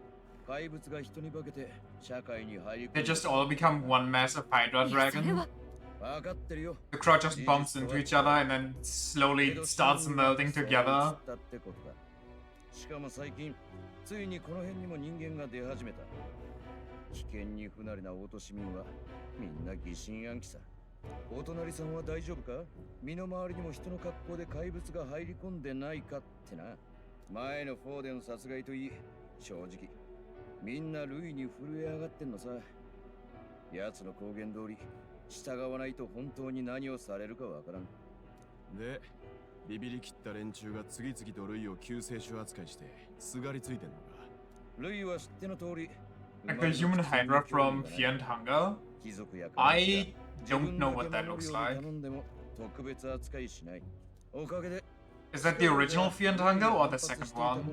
怪物が人に化けて社会に入り込ん They just all become one massive Hydra dragon. 分かってるよ。 The crowd just bumps into each other and then slowly starts melting together. しかも最近ついにこの辺にも人間が出始めた。危険に不慣れなオート市民はみんな疑心暗鬼さ。お隣さんは大丈夫か？身の回りにも人の格好で怪物が入り込んでないかってな。前のフォーデン殺害といい、正直みんなルイに震え上がってんのさ。奴の公言通り従わないと本当に何をされるかわからん。で、ビビり切った連中が次々とルイを救世主扱いしてすがりついてんのか。ルイは知っての通り Like the human Hydra from Fear and Hunger? I don't know what that looks like. Is that the original Fear and Hunger or the second one?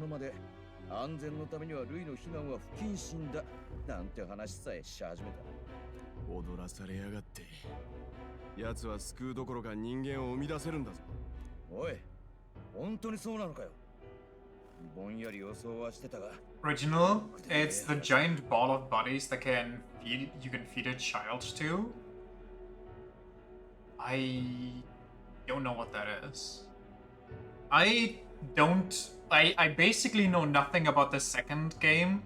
安全のためにはルイの避難は不謹慎だなんて話さえし始めた。踊らされやがって。奴は救うどころか人間を生み出せるんだぞ。おい、本当にそうなのかよ。ぼんやり予想はしてたが。Original, it's the giant ball of bodies that you can feed a child to. I don't know what that is. I basically know nothing about the second game.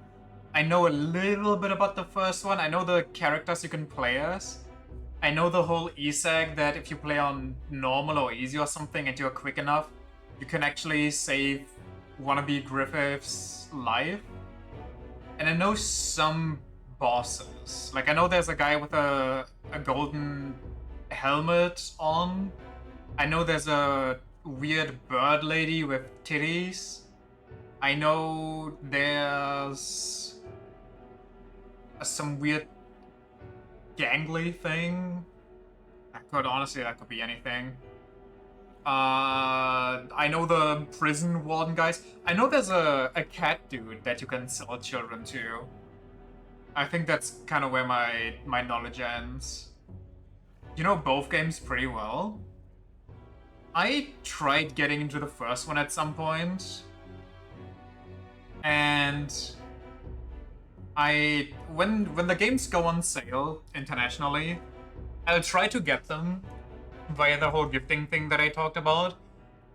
I know a little bit about the first one. I know the characters you can play as. I know the whole Easter egg that if you play on normal or easy or something and you're quick enough, you can actually save wannabe Griffith's life. And I know some bosses. Like I know there's a guy with a golden helmet on. I know there's a weird bird lady with titties. I know there's some weird gangly thing. Honestly, that could be anything. I know the prison warden guys. I know there's a cat dude that you can sell children to. I think that's kind of where my knowledge ends. You know both games pretty well. I tried getting into the first one at some point. And when the games go on sale internationally, I'll try to get them via the whole gifting thing that I talked about.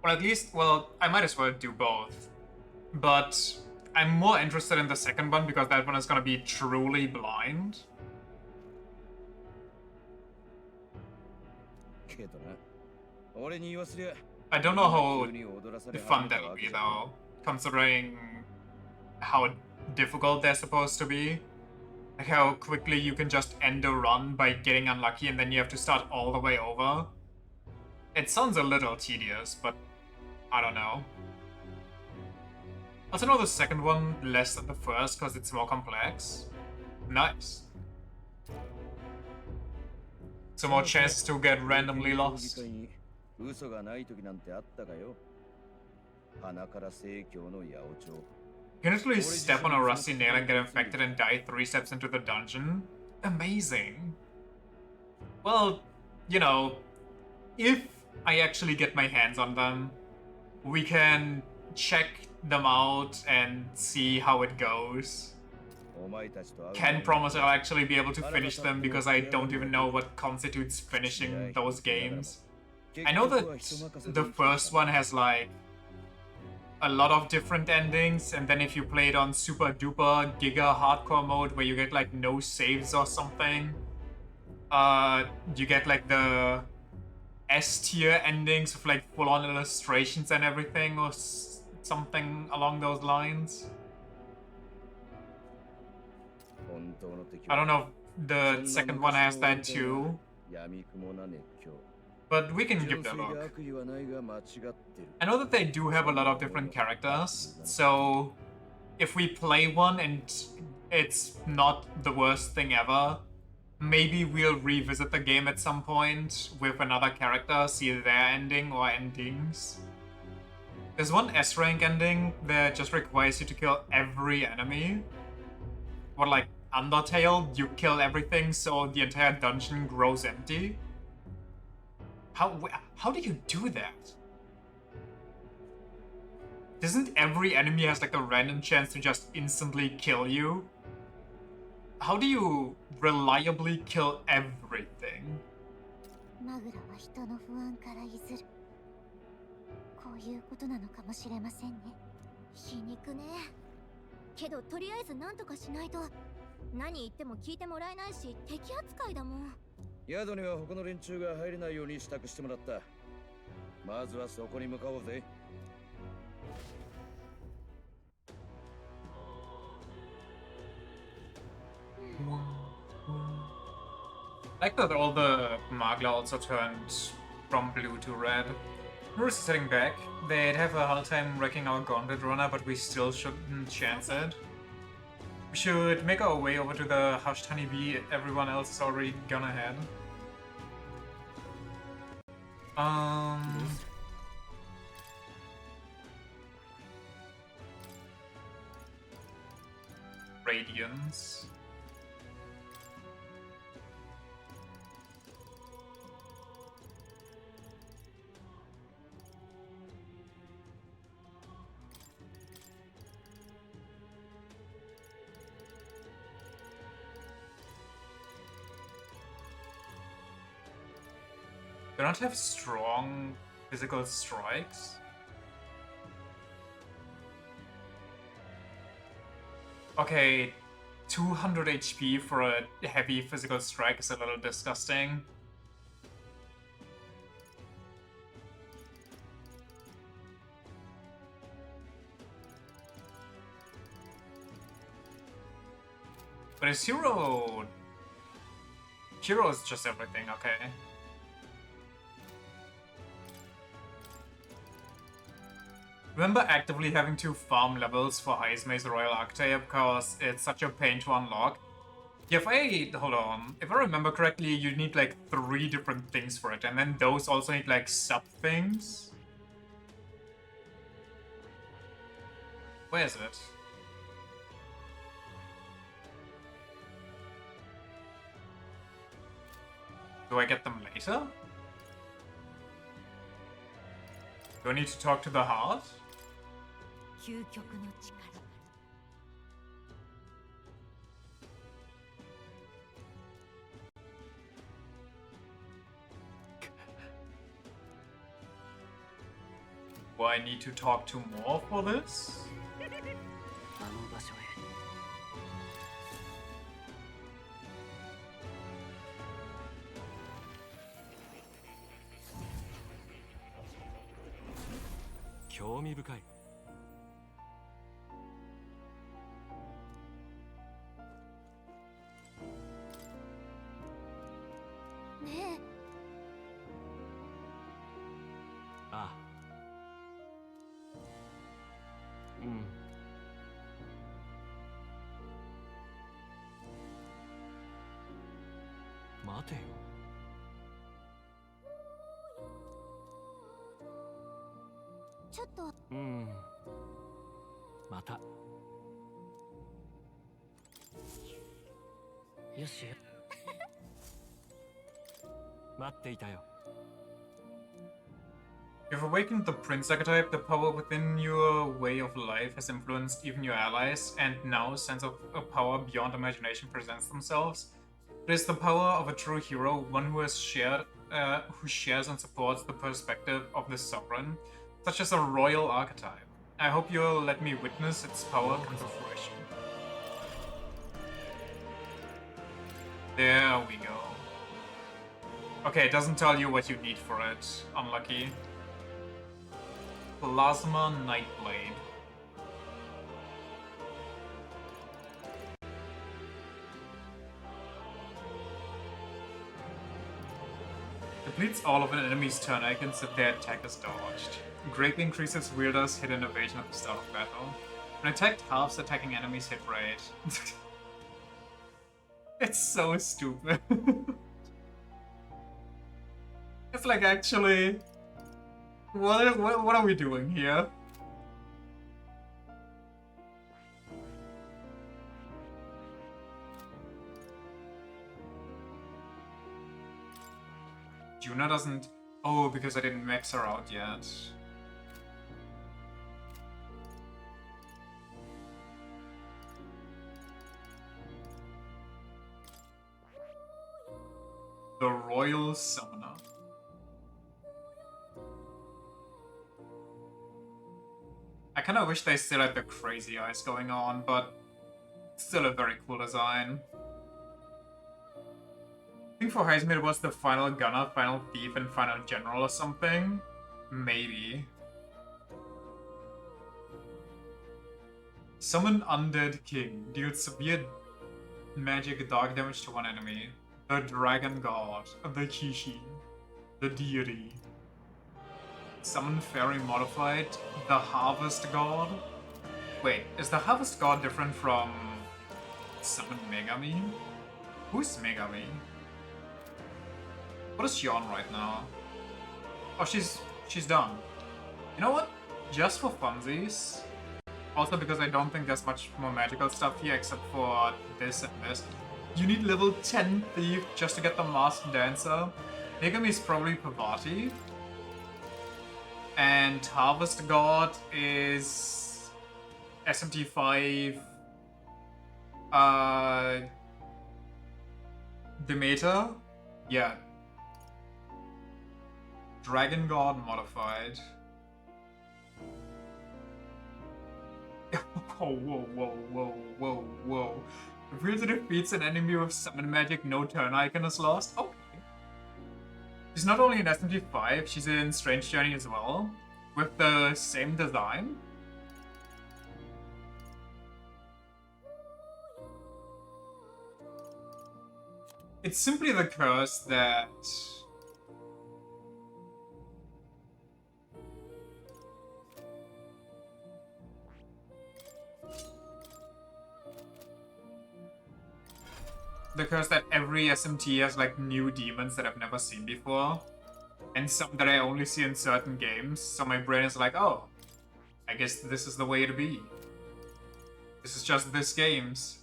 Or at least, well, I might as well do both. But I'm more interested in the second one because that one is gonna be truly blind. I don't know how fun that'll be though, considering how difficult they're supposed to be. Like how quickly you can just end a run by getting unlucky and then you have to start all the way over. It sounds a little tedious, but I don't know. I also know the second one less than the first because it's more complex. Nice. Some more chances to get randomly lost. You can literally step on a rusty nail and get infected and die 3 steps into the dungeon? Amazing. Well, you know, if I actually get my hands on them, we can check them out and see how it goes. Can't promise I'll actually be able to finish them because I don't even know what constitutes finishing those games. I know that the first one has like a lot of different endings, and then if you play it on super duper giga hardcore mode where you get like no saves or something, you get like the S tier endings with like full on illustrations and everything or something along those lines. I don't know if the second one has that too, but we can give that a look. I know that they do have a lot of different characters, so if we play one and it's not the worst thing ever, maybe we'll revisit the game at some point with another character, see their ending or endings. There's one S-rank ending that just requires you to kill every enemy. What, like Undertale? You kill everything so the entire dungeon grows empty? How do you do that? Doesn't every enemy has like a random chance to just instantly kill you? How do you reliably kill everything? マグラは人の不安から譲る。こういうことなのかもしれませんね。皮肉ね。けどとりあえず何とかしないと。何言っても聞いてもらえないし、敵扱いだもん。宿には他の連中が入れないように支度してもらった。まずはそこに向かおうぜ。I like that all the Magla also turned from blue to red. We're sitting back. They'd have a hard time wrecking our Gauntlet Runner, but we still shouldn't chance it. We should make our way over to the Hushed Honeybee. Everyone else is already gone ahead. Radiance. They don't have strong physical strikes. Okay, 200 HP for a heavy physical strike is a little disgusting. But his hero... Hero is just everything, okay. Remember actively having to farm levels for Heismei's Royal Archetype because it's such a pain to unlock. Yeah, hold on. If I remember correctly, you need like 3 different things for it, and then those also need like sub-things. Where is it? Do I get them later? Do I need to talk to the heart? 究極の力。Do I need to talk to more for this? あの場所へ。興味深い。ねえ。ああ。うん。待てよ。ちょっと。うん。また。よし。待っていたよ。You've awakened the Prince archetype. The power within your way of life has influenced even your allies, and now a sense of a power beyond imagination presents themselves. It is the power of a true hero, one who who shares and supports the perspective of the sovereign, such as a royal archetype. I hope you'll let me witness its power come to fruition. There we go. Okay, it doesn't tell you what you need for it. Unlucky. Plasma Nightblade. Depletes all of an enemy's turn icons if their attack is dodged. Greatly increases wielder's hit and evasion at the start of battle. When attacked, halves attacking enemies' hit rate. It's so stupid. It's like, actually, what are we doing here? Juna doesn't... Oh, because I didn't max her out yet. The Royal Summoner. I kinda wish they still had the crazy eyes going on, but still a very cool design. I think for Heisman it was the Final Gunner, Final Thief, and Final General or something. Maybe. Summon Undead King. Deals severe magic dark damage to one enemy. The Dragon God. The Kishi. The Deity. Summon Fairy Modified. The Harvest God. Wait, is the Harvest God different from Summon Megami? Who's Megami? What is she on right now? Oh, she's done. You know what? Just for funsies. Also because I don't think there's much more magical stuff here except for this and this. You need level 10 Thief just to get the Masked Dancer. Megami is probably Pavati. And Harvest God is SMT 5 Demeter? Yeah. Dragon God modified. Oh, whoa. Reveals it defeats an enemy with summon magic, no turn icon is lost. Okay. She's not only in SMT 5, she's in Strange Journey as well. With the same design. It's simply the curse that... The curse that every SMT has like new demons that I've never seen before. And some that I only see in certain games. So my brain is like, oh, I guess this is the way to be. This is just this games.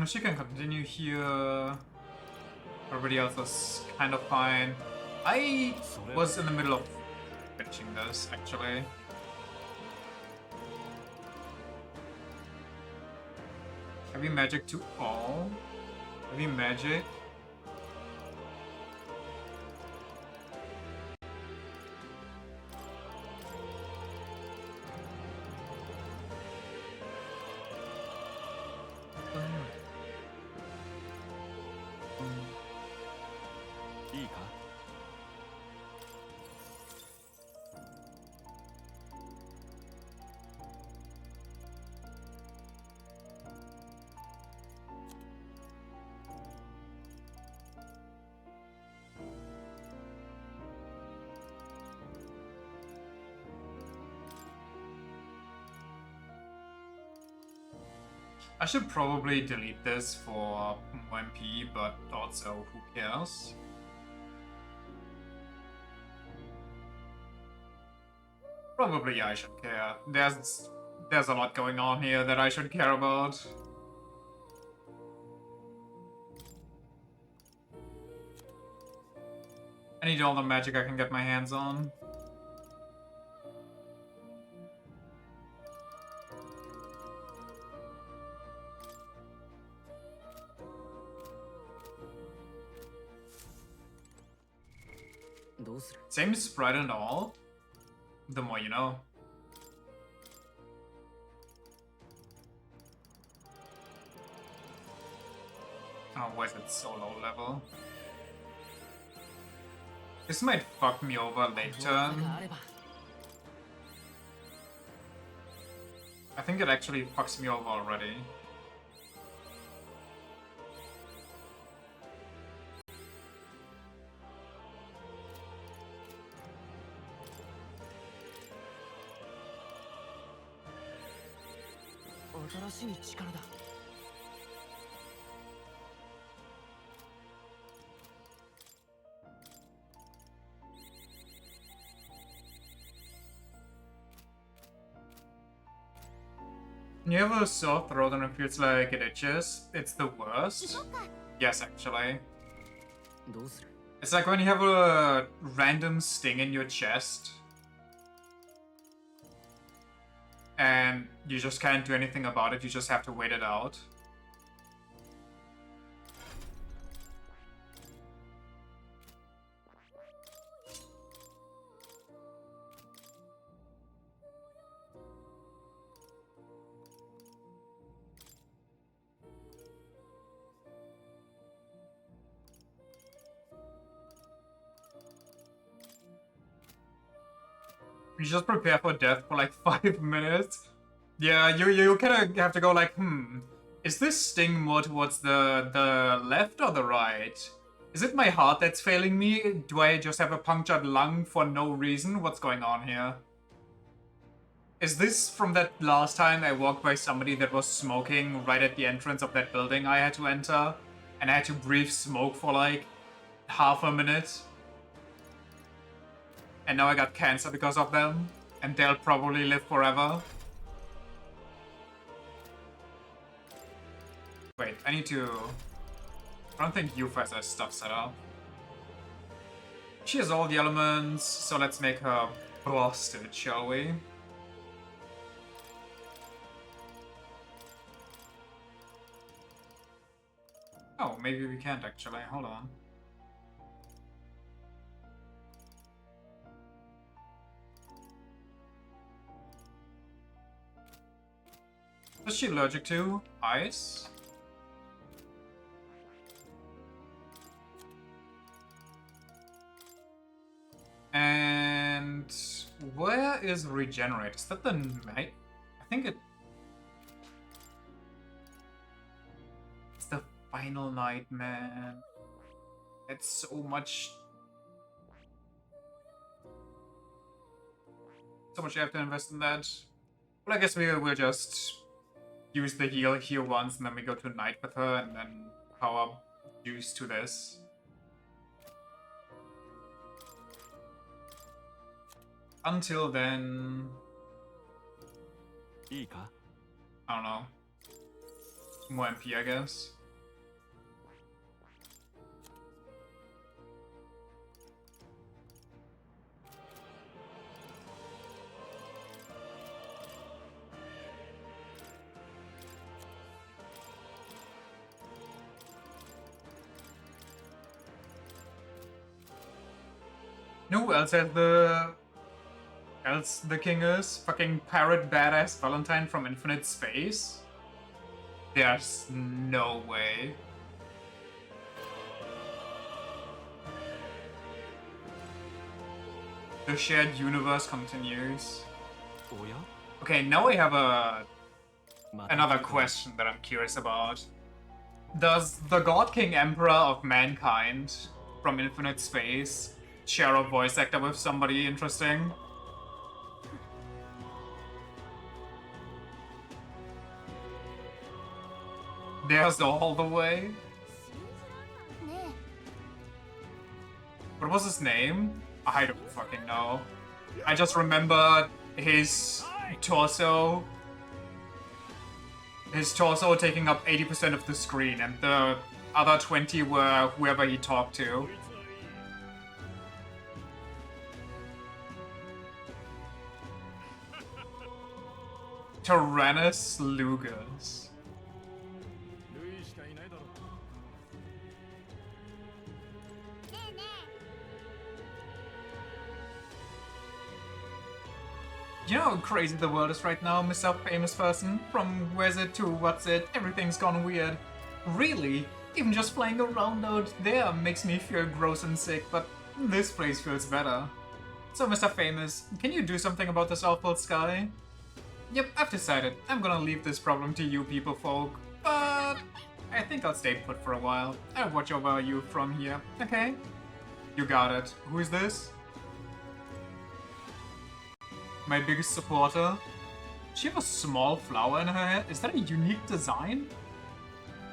She can continue here. Everybody else was kind of fine. I was in the middle of finishing this, actually. Heavy magic to all. Heavy magic. I should probably delete this for MP, but also who cares? Probably I should care. There's a lot going on here that I should care about. I need all the magic I can get my hands on. Same sprite and all. The more you know. Oh, why is it so low level? This might fuck me over late turn. I think it actually fucks me over already. You have a sore throat and it feels like it itches. It's the worst. Yes, actually. It's like when you have a random sting in your chest. And you just can't do anything about it, you just have to wait it out. You just prepare for death for like 5 minutes. Yeah, you kind of have to go like, is this sting more towards the left or the right? Is it my heart that's failing me? Do I just have a punctured lung for no reason? What's going on here? Is this from that last time I walked by somebody that was smoking right at the entrance of that building I had to enter? And I had to breathe smoke for like half a minute? And now I got cancer because of them? And they'll probably live forever? Wait, I need to... I don't think Yufa has stuff set up. She has all the elements, so let's make her blasted, shall we? Oh, maybe we can't actually. Hold on. What's she allergic to? Ice? And where is regenerate? Is that the night? I think it's the final night, man. It's so much you have to invest in that. Well, I guess we'll just use the heal here once, and then we go to night with her, and then power juice to this. Until then... I don't know. More MP, I guess. You know who else has the king is? Fucking parrot badass Valentine from Infinite Space? There's no way. The shared universe continues. Okay, now I have another question that I'm curious about. Does the God King Emperor of Mankind from Infinite Space share a voice actor with somebody interesting? There's all the way. What was his name? I don't fucking know. I just remember his torso. His torso taking up 80% of the screen, and the other 20 were whoever he talked to. Tyrannus Lugus. You know how crazy the world is right now, Mr. Famous Person? From where's it to what's it, everything's gone weird. Really? Even just flying around out there makes me feel gross and sick, but this place feels better. So, Mr. Famous, can you do something about this awful sky? Yep, I've decided. I'm gonna leave this problem to you people folk, but I think I'll stay put for a while. I'll watch over you from here, okay? You got it. Who is this? My biggest supporter. Does she have a small flower in her head? Is that a unique design?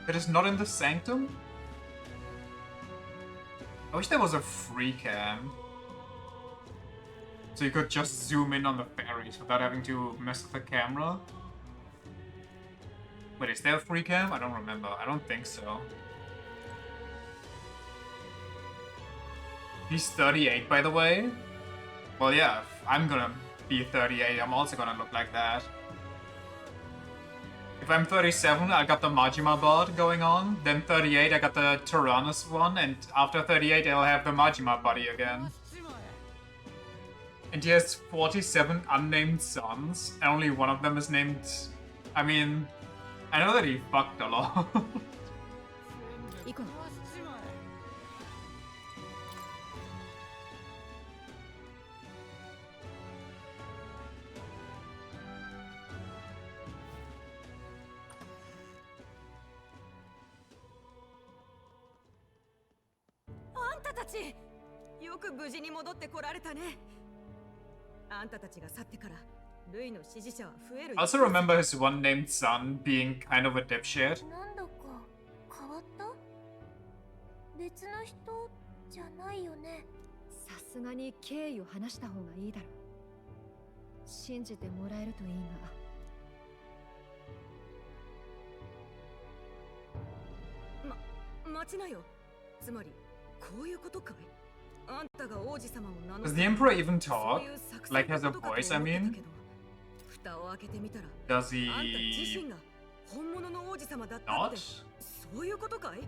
That is not in the sanctum? I wish there was a free cam. So you could just zoom in on the fairies without having to mess with the camera. Wait, is there a free cam? I don't remember. I don't think so. He's 38, by the way. Well, yeah, if I'm gonna be 38, I'm also gonna look like that. If I'm 37, I got the Majima bod going on. Then 38, I got the Tyrannus one. And after 38, I'll have the Majima body again. And he has 47 unnamed sons. And only one of them is named... I mean, I know that he fucked a lot. あんたたち、よく無事に戻ってこられたね。あんたたちが去ってから、ルイの支持者は増える。I also remember his one named son being kind of a dipshit. なんだか変わった？別の人じゃないよね。さすがに経緯を話した方がいいだろう。信じてもらえるといいが。待ちなよ。つまりこういうことかい？あんたが王子様を名乗る。Does the Emperor even talk? Like, has a voice, I mean? 蓋を開けてみたら、 Does he あんた自身が本物の王子様だったって。そういうことかい？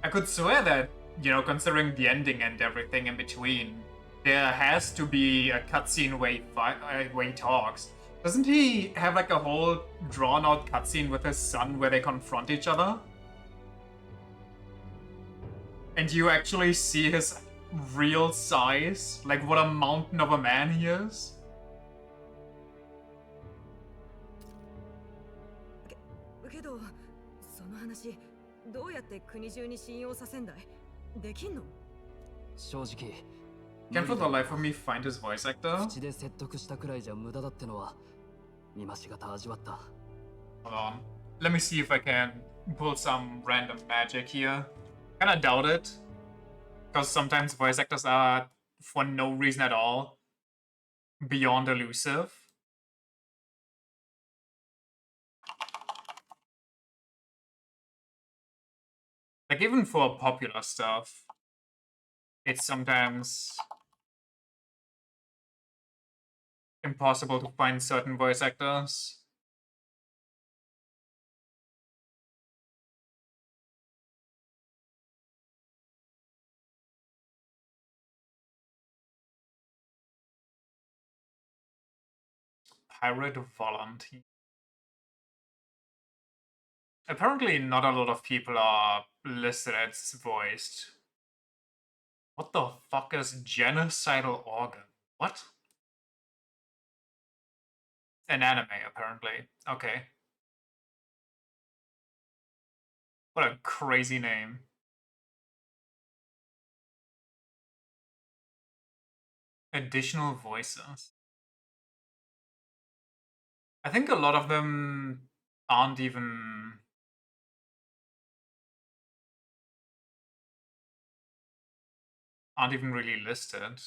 I could swear that, you know, considering the ending and everything in between, there has to be a cutscene where he talks. Doesn't he have like a whole drawn-out cutscene with his son where they confront each other? And you actually see his real size? Like, what a mountain of a man he is? But その話、どうやって国中に信用させんだい？できんの？正直 Can't for the life of me find his voice actor. 口で説得したくらいじゃ無駄だってのは今しがた味わった。 Hold on. Let me see if I can pull some random magic here. Kinda doubt it. Because sometimes voice actors are, for no reason at all, beyond elusive. Like, even for popular stuff, it's sometimes impossible to find certain voice actors. Pirate Volunteer. Apparently not a lot of people are listed as voiced. What the fuck is genocidal organ? What? An anime, apparently. Okay. What a crazy name. Additional voices. I think a lot of them aren't even really listed.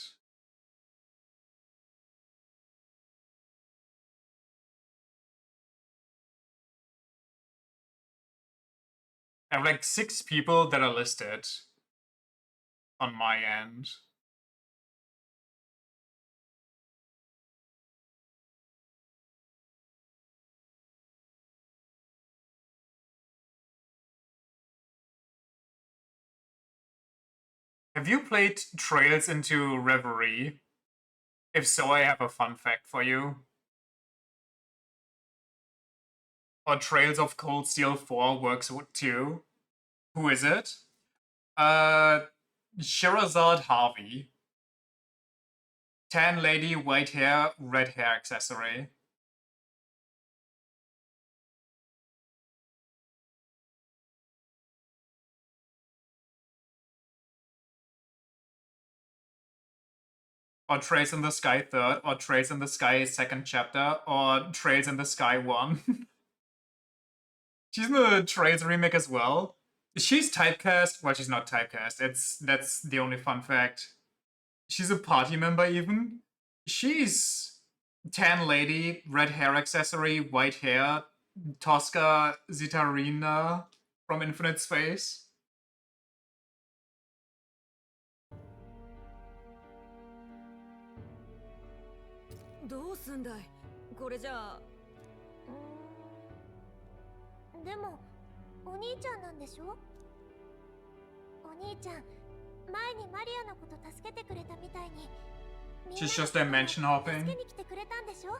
I have like 6 people that are listed on my end. Have you played Trails into Reverie? If so, I have a fun fact for you. Or Trails of Cold Steel 4 works too. Who is it? Sherazade Harvey. Tan lady, white hair, red hair accessory. Or Trails in the Sky 3rd, or Trails in the Sky 2nd chapter, or Trails in the Sky 1. She's in the Trails remake as well. She's typecast. Well, she's not typecast. That's the only fun fact. She's a party member even. She's tan lady, red hair accessory, white hair, Tosca Zitarina from Infinite Space. どうすんだいこれじゃあ。でもお兄ちゃんなんでしょ。お兄ちゃん前にマリアのこと助けてくれたみたいに She's just dimension hopping 助けに来てくれたんでしょ。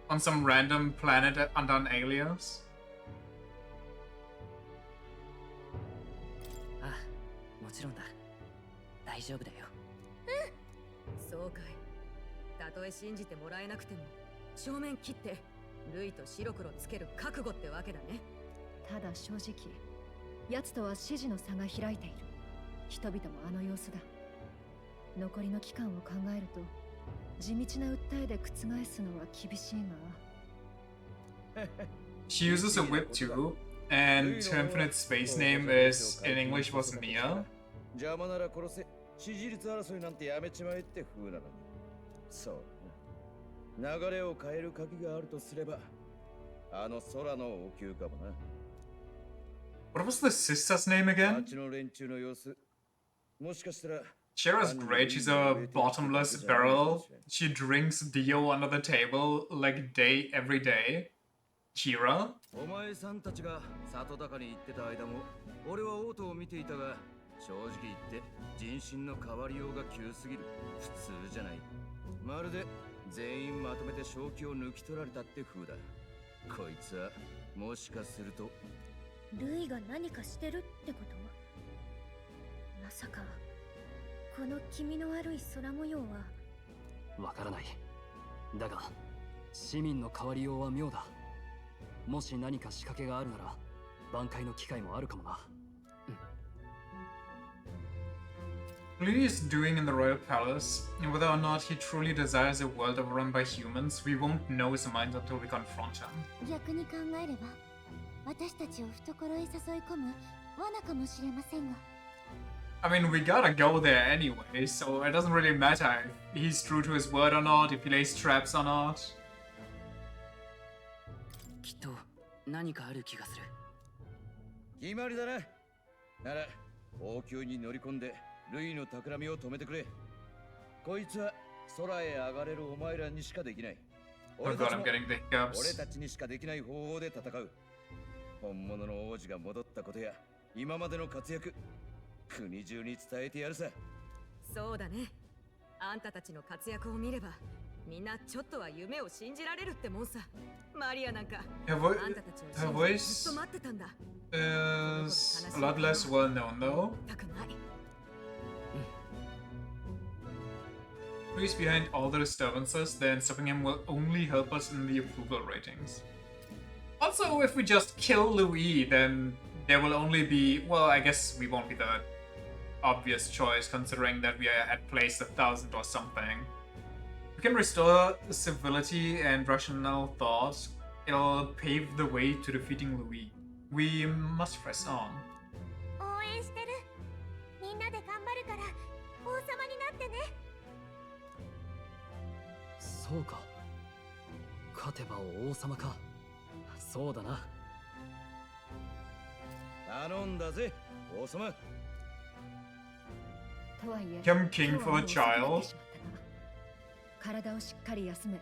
on some random planet under an alias. ああ、もちろんだ。大丈夫だよ。そうかい。たとえ信じてもらえなくても正面切ってルイと白黒つける覚悟ってわけだね。ただ正直奴とは支持の差が開いている。人々もあの様子だ。残りの期間を考えると地道な訴えで覆すのは厳しいが。 She uses a whip too, and her infinite space name is in English was Mia. 邪魔なら殺せ。支持率争いなんてやめちまえって風なのに。そうな。流れを変える鍵があるとすれば、あの空の王宮かもな。What was the sister's name again? 町の連中の様子。もしかしたら Shira's great. She's a bottomless barrel. She drinks Dio under the table like every day. Kira? お前さんたちが里高に行ってた間も俺は王都を見ていたが、正直言って人心の変わりようが急すぎる。普通じゃない。まるで全員まとめて正気を抜き取られたって風だ。こいつはもしかするとルイが何かしてるってこと？まさかこの気味の悪い空模様は。わからない。だが市民の変わりようは妙だ。もし何か仕掛けがあるなら挽回の機会もあるかもな。Lee is doing in the royal palace, and whether or not he truly desires a world overrun by humans, we won't know his mind until we confront him. 逆に考えれば私たちを懐へ誘い込む罠かもしれませんが。 I mean, we gotta go there anyway, so it doesn't really matter if he's true to his word or not, if he lays traps or not. きっと何かある気がする。決まりだな。なら王宮に乗り込んでルイの企みを止めてくれ。こいつは空へ上がれるお前らにしかできない。 Oh god, I'm getting the hiccups. 俺たちにしかできない方法で戦う。本物の王子が戻ったことや今までの活躍、国中に伝えてやるさ。そうだね。あんたたちの活躍を見ればみんなちょっとは夢を信じられるってもんさ。マリアなんかあんたたちを信じてずっと待ってたんだ。Is a lot less well known though. Who's behind all the disturbances, then stopping him will only help us in the approval ratings. Also, if we just kill Louis, then there will only be, well, I guess we won't be the obvious choice considering that we are at place 1,000 or something. We can restore civility and rational thought. It'll pave the way to defeating Louis. We must press on. 応援してる。みんなで頑張るから王様になってね。そうか。勝てば王様か。そうだな。頼んだぜ、王様。とはいえ、 Become king for a child. 体をしっかり休め。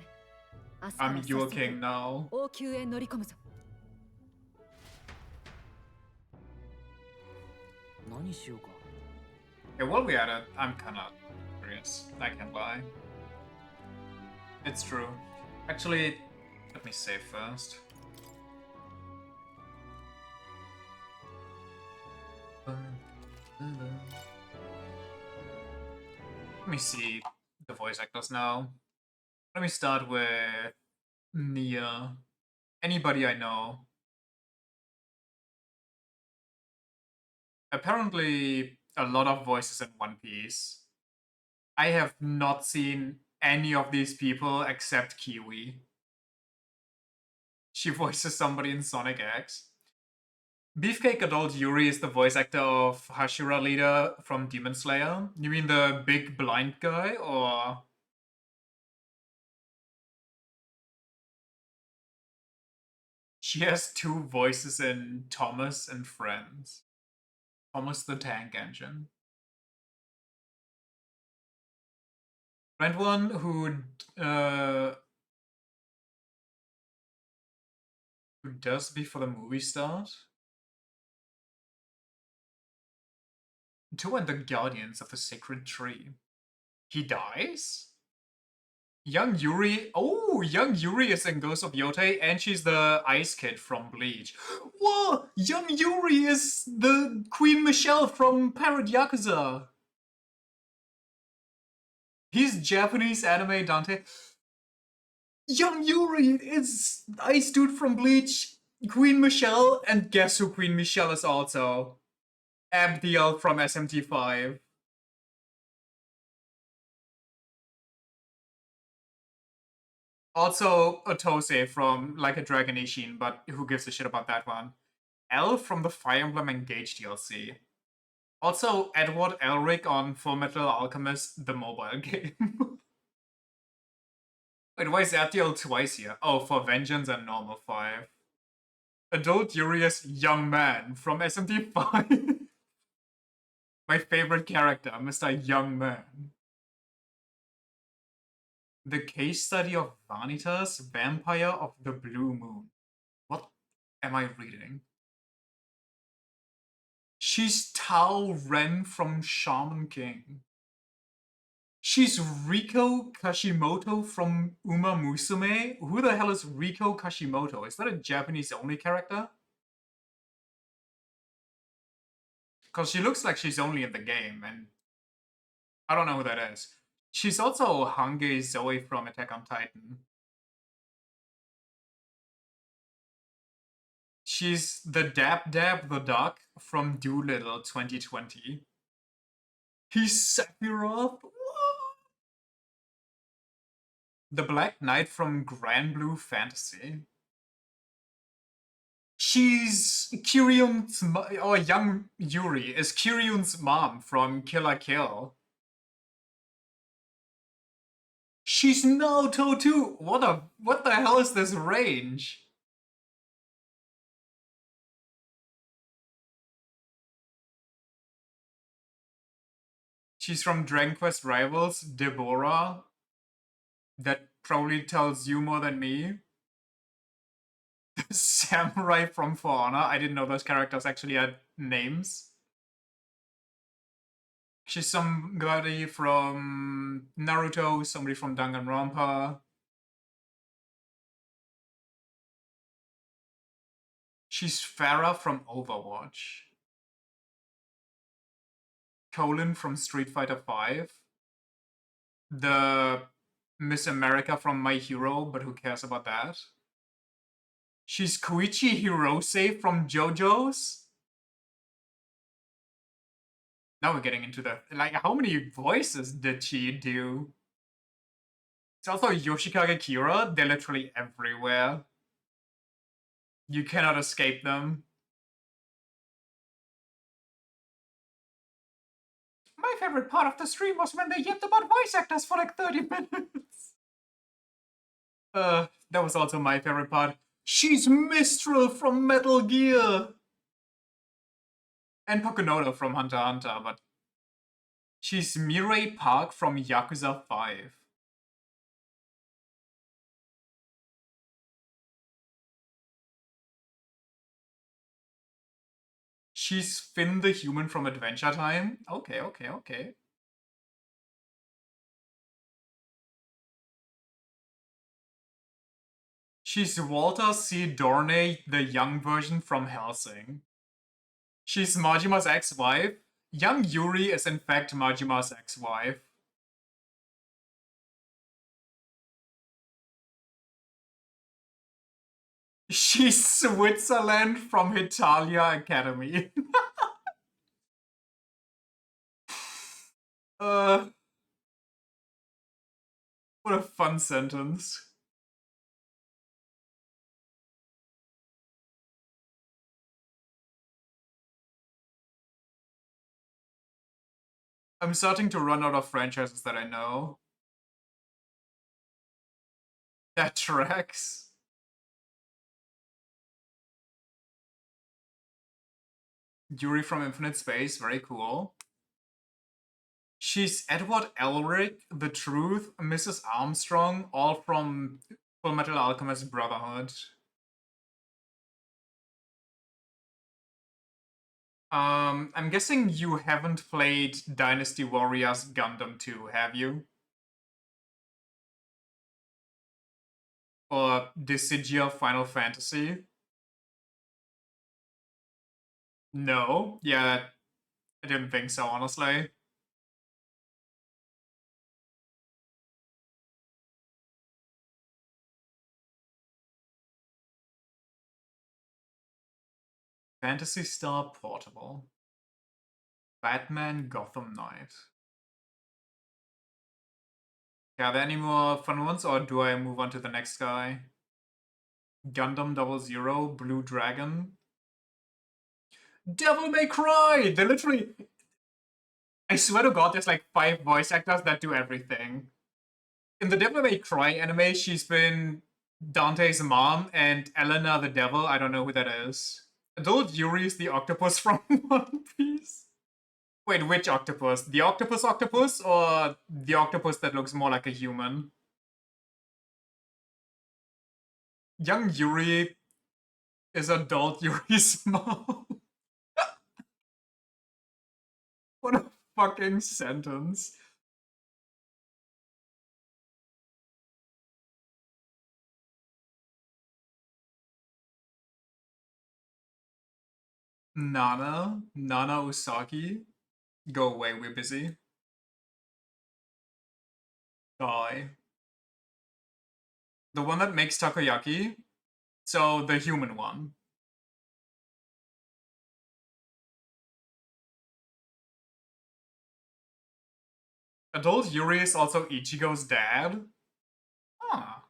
I'm your king now. 王宮へ乗り込むぞ。何しようか。 Yeah, while we're at it, I'm kinda curious. I can't lie. It's true. Actually, let me save first. Let me see the voice actors now. Let me start with Nia. Anybody I know. Apparently, a lot of voices in One Piece. I have not seen any of these people except Kiwi. She voices somebody in Sonic X. Beefcake Adult Yuri is the voice actor of Hashira Leader from Demon Slayer. You mean the big blind guy, or...? She has two voices in Thomas and Friends. Thomas the Tank Engine. Friend one who does before the movie start. 2 and the Guardians of the Sacred Tree. He dies? Young Yuri. Oh, young Yuri is in Ghost of Yotei, and she's the Ice Kid from Bleach. Whoa! Young Yuri is the Queen Michelle from Parrot Yakuza. He's Japanese anime Dante. Young Yuri is Ice Dude from Bleach, Queen Michelle, and guess who Queen Michelle is also? Abdiel from SMT5. Also Otose from Like a Dragon Ishin, but who gives a shit about that one? L from the Fire Emblem Engage DLC. Also Edward Elric on Full Metal Alchemist, the mobile game. Wait, why is Abdiel twice here? Oh, for Vengeance and Normal 5. Adult Urias Young Man from SMT5. My favorite character, Mr. Young Man. The Case Study of Vanitas, Vampire of the Blue Moon. What am I reading? She's Tao Ren from Shaman King. She's Riko Kashimoto from Uma Musume. Who the hell is Riko Kashimoto? Is that a Japanese-only character? Because she looks like she's only in the game, and I don't know who that is. She's also Hange Zoe from Attack on Titan. She's the Dab Dab the Duck from Doolittle 2020. He's Sephiroth? What? The Black Knight from Grand Blue Fantasy. She's Kiryun's or young Yuri is Kiryun's mom from Kill la Kill. She's Naoto too. What the hell is this range? She's from Dragon Quest Rivals, Deborah. That probably tells you more than me. Samurai from For Honor. I didn't know those characters actually had names. She's somebody from Naruto, somebody from Danganronpa. She's Farah from Overwatch. Colin from Street Fighter V. The Miss America from My Hero, but who cares about that? She's Koichi Hirose from JoJo's. Now we're getting into the... Like, how many voices did she do? It's also Yoshikage Kira. They're literally everywhere. You cannot escape them. My favorite part of the stream was when they yapped about voice actors for like 30 minutes. That was also my favorite part. She's Mistral from Metal Gear! And Pokunoda from Hunter x Hunter, but... She's Mirai Park from Yakuza 5. She's Finn the Human from Adventure Time? Okay, okay, okay. She's Walter C. Dorney, the young version from Hellsing. She's Majima's ex-wife. Young Yuri is in fact Majima's ex-wife. She's Switzerland from Hitalia Academy. What a fun sentence. I'm starting to run out of franchises that I know. That tracks. Yuri from Infinite Space, very cool. She's Edward Elric, The Truth, Mrs. Armstrong, all from Full Metal Alchemist Brotherhood. I'm guessing you haven't played Dynasty Warriors Gundam 2, have you? Or Dissidia Final Fantasy? No? Yeah, I didn't think so, honestly. Fantasy Star Portable. Batman Gotham Knight. Are there any more fun ones, or do I move on to the next guy? Gundam 00, Blue Dragon. Devil May Cry! They literally... I swear to god, there's like 5 voice actors that do everything. In the Devil May Cry anime, she's been Dante's mom, and Elena the Devil, I don't know who that is. Adult Yuri is the octopus from One Piece. Wait, which octopus? The octopus octopus, or the octopus that looks more like a human? Young Yuri is adult Yuri's mom. What a fucking sentence. Nana Usagi. Go away, we're busy. Die. The one that makes takoyaki? So, the human one. Adult Yuri is also Ichigo's dad? Huh.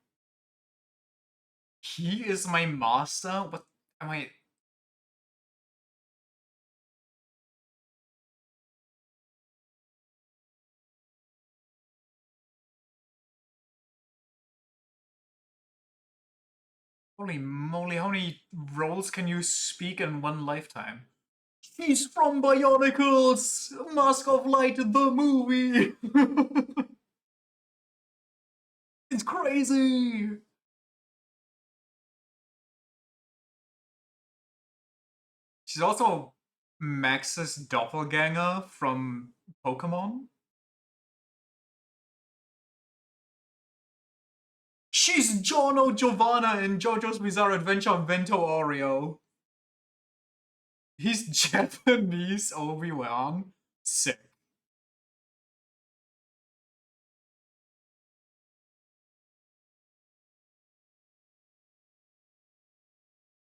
He is my master? What am I... Holy moly, how many roles can you speak in one lifetime? He's from Bionicles! Mask of Light, the movie! It's crazy! She's also Max's doppelganger from Pokemon. She's Giorno Giovanna in JoJo's Bizarre Adventure Vento Oreo. He's Japanese Obi-Wan. Sick.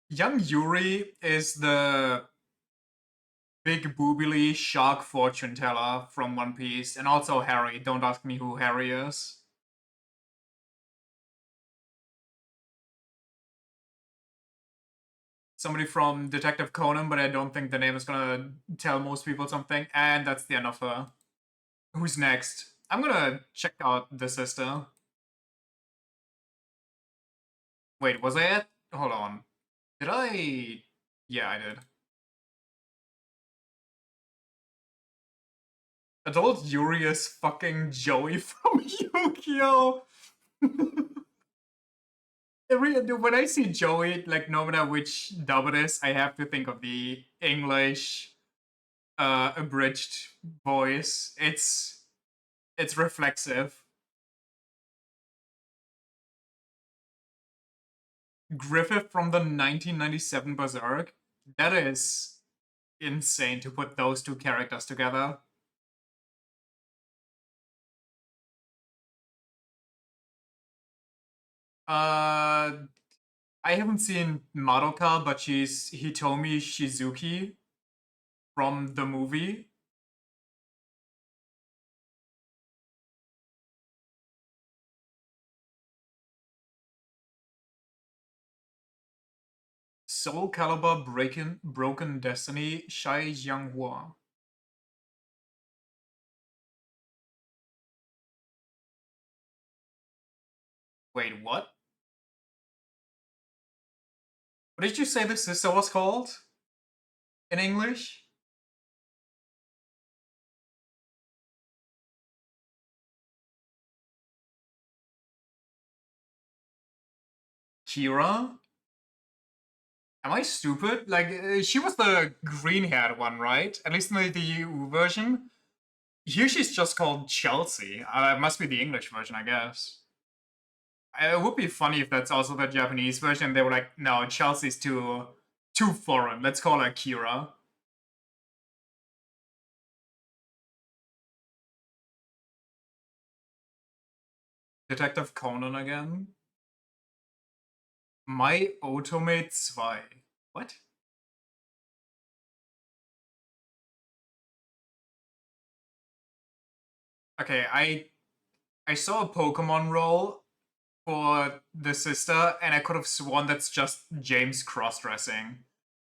Young Yuri is the big boobily shark fortune teller from One Piece, and also Harry. Don't ask me who Harry is. Somebody from Detective Conan, but I don't think the name is gonna tell most people something. And that's the end of her. Who's next? I'm gonna check out the sister. Wait, was I at? Hold on. Did I? Yeah, I did. Adult Yuri is fucking Joey from Yu-Gi-Oh! When I see Joey, like no matter which dub it is, I have to think of the English abridged voice. It's reflexive. Griffith from the 1997 Berserk. That is insane to put those two characters together. I haven't seen Madoka, but she's Hitomi Shizuki from the movie. Soul Calibur Broken Destiny, Shai Jianghua. Wait, what? What did you say the sister was called? in English? Kira? Am I stupid? Like, she was the green-haired one, right? At least in the EU version. Here she's just called Chelsea. It must be the English version, I guess. It would be funny if that's also the Japanese version. They were like, no, Chelsea's too foreign. Let's call her Kira. Detective Conan again. My Automate 2. What? Okay, I saw a Pokemon roll for the sister, and I could have sworn that's just James cross-dressing.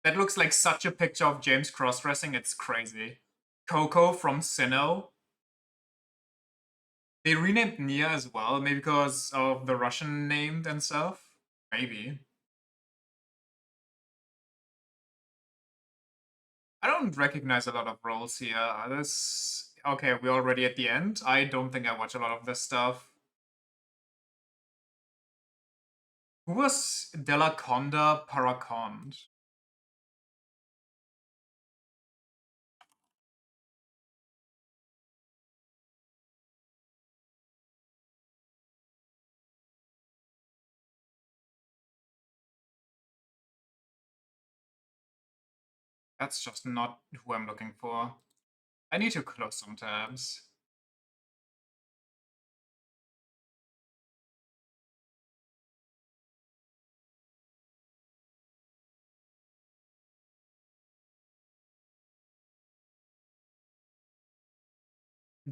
That looks like such a picture of James cross-dressing, it's crazy. Coco from Sinnoh. They renamed Nia as well, maybe because of the Russian name and stuff? Maybe. I don't recognize a lot of roles here. This... Okay, we're already at the end. I don't think I watch a lot of this stuff. Who was Della Conda Paracond? That's just not who I'm looking for. I need to close some tabs.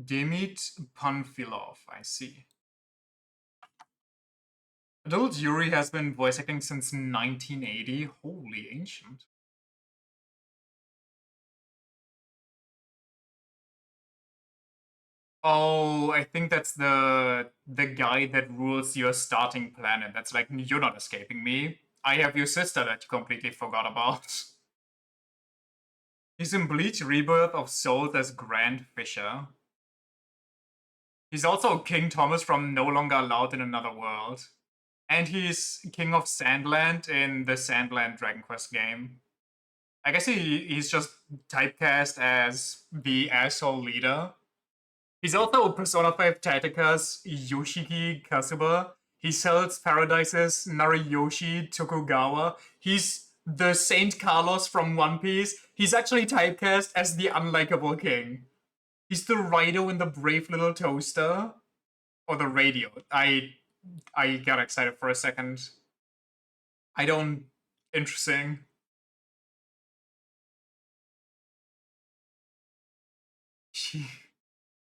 Demid Panfilov, I see. Adult Yuri has been voice acting since 1980. Holy ancient. Oh, I think that's the guy that rules your starting planet. That's like, you're not escaping me. I have your sister that you completely forgot about. He's in Bleach Rebirth of Souls as Grand Fisher. He's also King Thomas from No Longer Allowed in Another World. And he's King of Sandland in the Sandland Dragon Quest game. I guess he's just typecast as the asshole leader. He's also Persona 5 Tactica's Yoshiki Kasuba. He sells Paradise's Nariyoshi Tokugawa. He's the Saint Carlos from One Piece. He's actually typecast as the unlikable king. He's the Raido in the Brave Little Toaster. Or the radio. I got excited for a second. I don't... Interesting.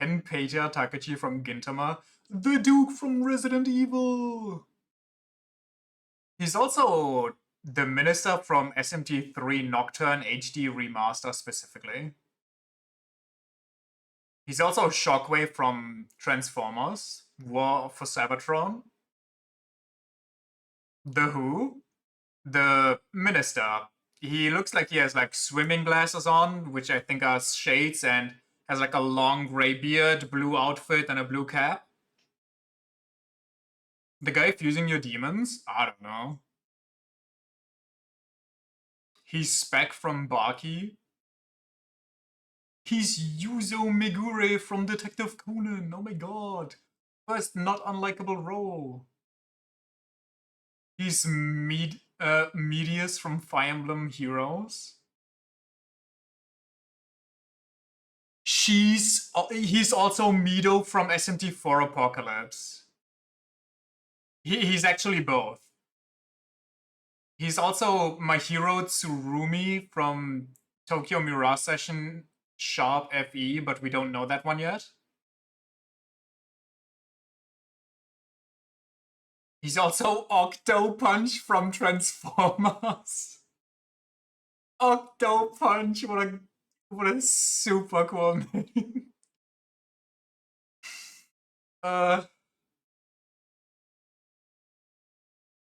Kenpeita Takachi from Gintama. The Duke from Resident Evil! He's also the minister from SMT3 Nocturne HD Remaster specifically. He's also Shockwave from Transformers, War for Cybertron. The Who, the minister. He looks like he has like swimming glasses on, which I think are shades, and has like a long gray beard, blue outfit, and a blue cap. The guy fusing your demons? I don't know. He's Spec from Baki. He's Yuzo Megure from Detective Conan. Oh my god. First not unlikable role. He's Medius from Fire Emblem Heroes. He's also Mido from SMT4 Apocalypse. He's actually both. He's also Mahiro Tsurumi from Tokyo Mirage Session Sharp FE, but we don't know that one yet. He's also Octo Punch from Transformers. Octo Punch, what a super cool name.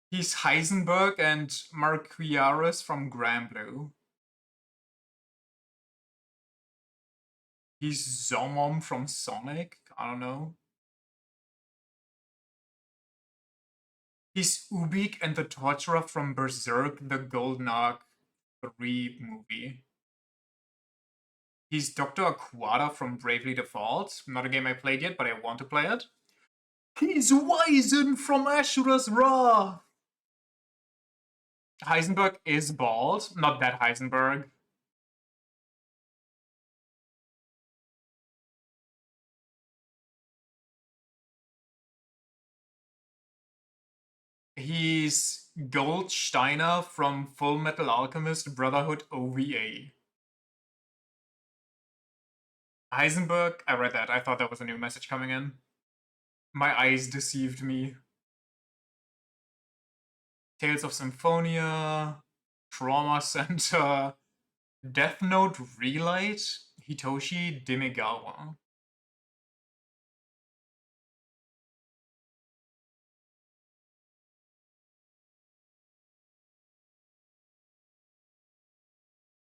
He's Heisenberg and Marquiaris from Granblue. He's Zomom from Sonic? I don't know. He's Ubik and the Torturer from Berserk, the Golden Arc 3 movie. He's Dr. Aquata from Bravely Default. Not a game I played yet, but I want to play it. He's Wizen from Ashura's Wrath! Heisenberg is bald. Not that Heisenberg. He's Goldsteiner from Full Metal Alchemist Brotherhood OVA. Heisenberg, I read that. I thought that was a new message coming in. My eyes deceived me. Tales of Symphonia, Trauma Center, Death Note Relight, Hitoshi Demigawa.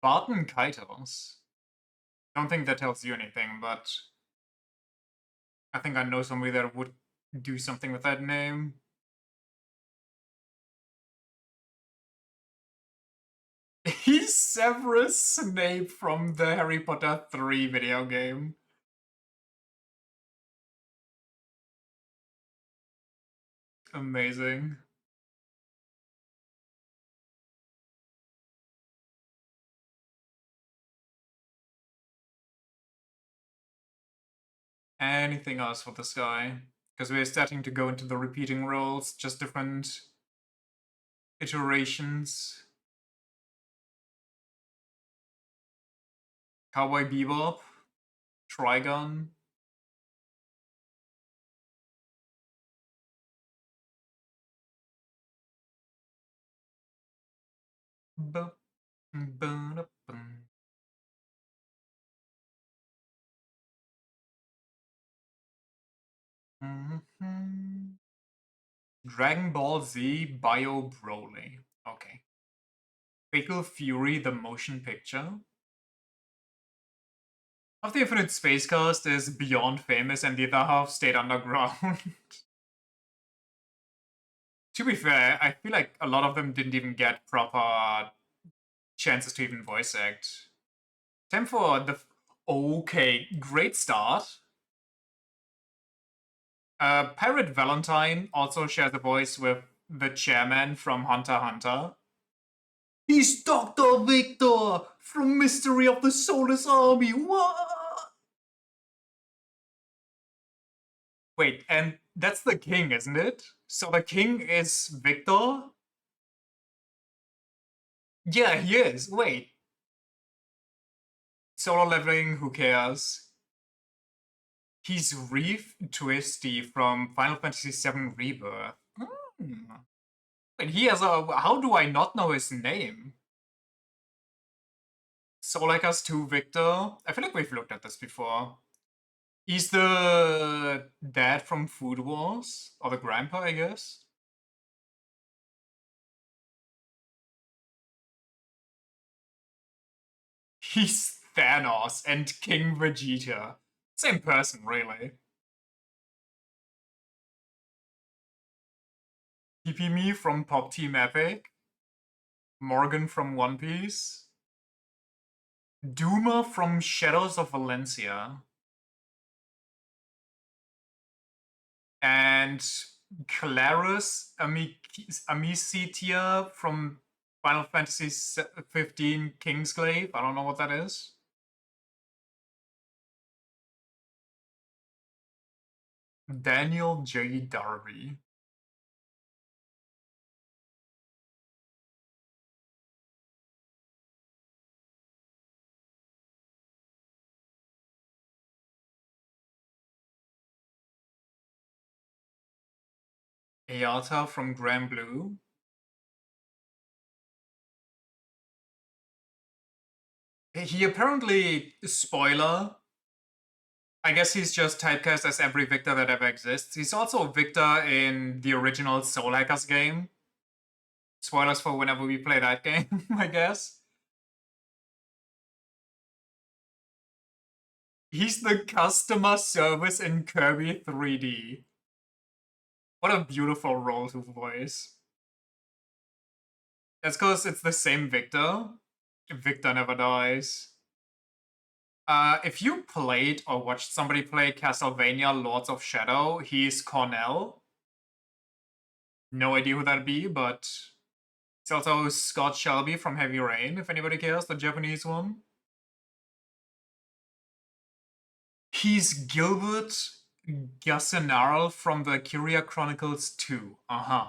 Barton Kaitos. Don't think that tells you anything, but I think I know somebody that would do something with that name. He's Severus Snape from the Harry Potter 3 video game. Amazing. Anything else for this guy? Because we're starting to go into the repeating roles, just different iterations. Cowboy Bebop, Trigun. Dragon Ball Z Bio Broly. Okay. Fatal Fury, the motion picture. Half the Infinite Space cast is beyond famous and the other half stayed underground. To be fair, I feel like a lot of them didn't even get proper chances to even voice act. Time for the... Okay, great start. Pirate Valentine also shares a voice with the chairman from Hunter x Hunter. He's Dr. Victor from Mystery of the Soulless Army. What? Wait, and that's the king, isn't it? So the king is Victor? Yeah, he is. Wait. Solo leveling, who cares? He's Reef Twisty from Final Fantasy VII Rebirth. Wait, he has a... How do I not know his name? Soul Hackers 2 Victor. I feel like we've looked at this before. He's the dad from Food Wars. Or the grandpa, I guess. He's Thanos and King Vegeta. Same person, really. Pipimi from Pop Team Epic. Morgan from One Piece. Duma from Shadows of Valencia. And Clarus Amicitia from Final Fantasy 15 Kingsglaive. I don't know what that is. Daniel J. Darby. Ayata from Grand Blue. He apparently, spoiler, I guess he's just typecast as every Victor that ever exists. He's also Victor in the original Soul Hackers game. Spoilers for whenever we play that game, I guess. He's the customer service in Kirby 3D. What a beautiful role to voice. That's because it's the same Victor. Victor never dies. If you played or watched somebody play Castlevania Lords of Shadow, he's Cornell. No idea who that'd be, but it's also Scott Shelby from Heavy Rain, if anybody cares, the Japanese one. He's Gilbert Gassenarl from the Kyria Chronicles 2. Uh-huh.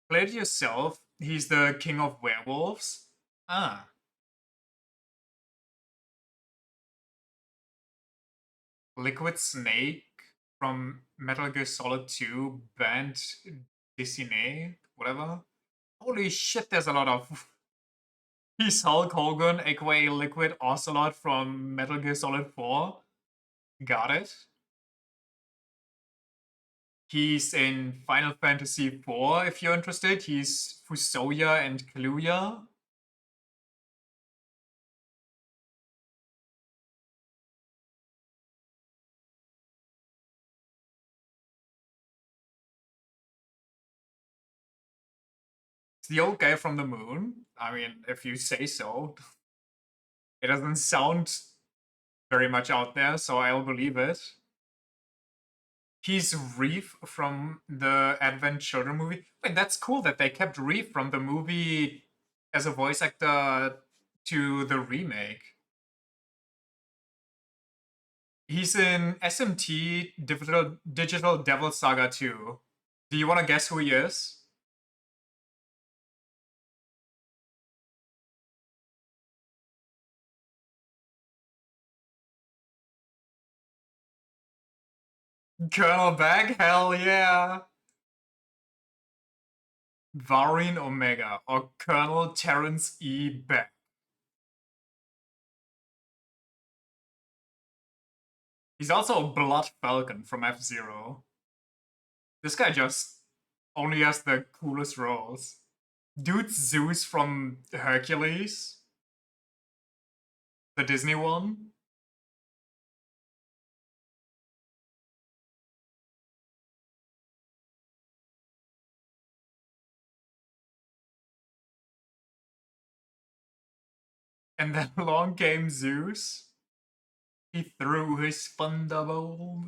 Play it yourself. He's the king of werewolves. Ah. Liquid Snake from Metal Gear Solid 2, Band Dessiné, whatever. Holy shit, there's a lot of... He's Hulk Hogan, aka Liquid Ocelot from Metal Gear Solid 4. Got it. He's in Final Fantasy IV, if you're interested. He's Fusoya and Kaluya. It's the old guy from the moon. I mean, if you say so. It doesn't sound very much out there, so I'll believe it. He's Reef from the Advent Children movie. Wait, that's cool that they kept Reef from the movie as a voice actor to the remake. He's in SMT Digital Devil Saga 2. Do you want to guess who he is? Colonel Bag? Hell yeah! Varine Omega, or Colonel Terrence E. Beck. He's also Blood Falcon from F-Zero. This guy just only has the coolest roles. Dude's Zeus from Hercules. The Disney one. And then along came Zeus. He threw his thunderbolt.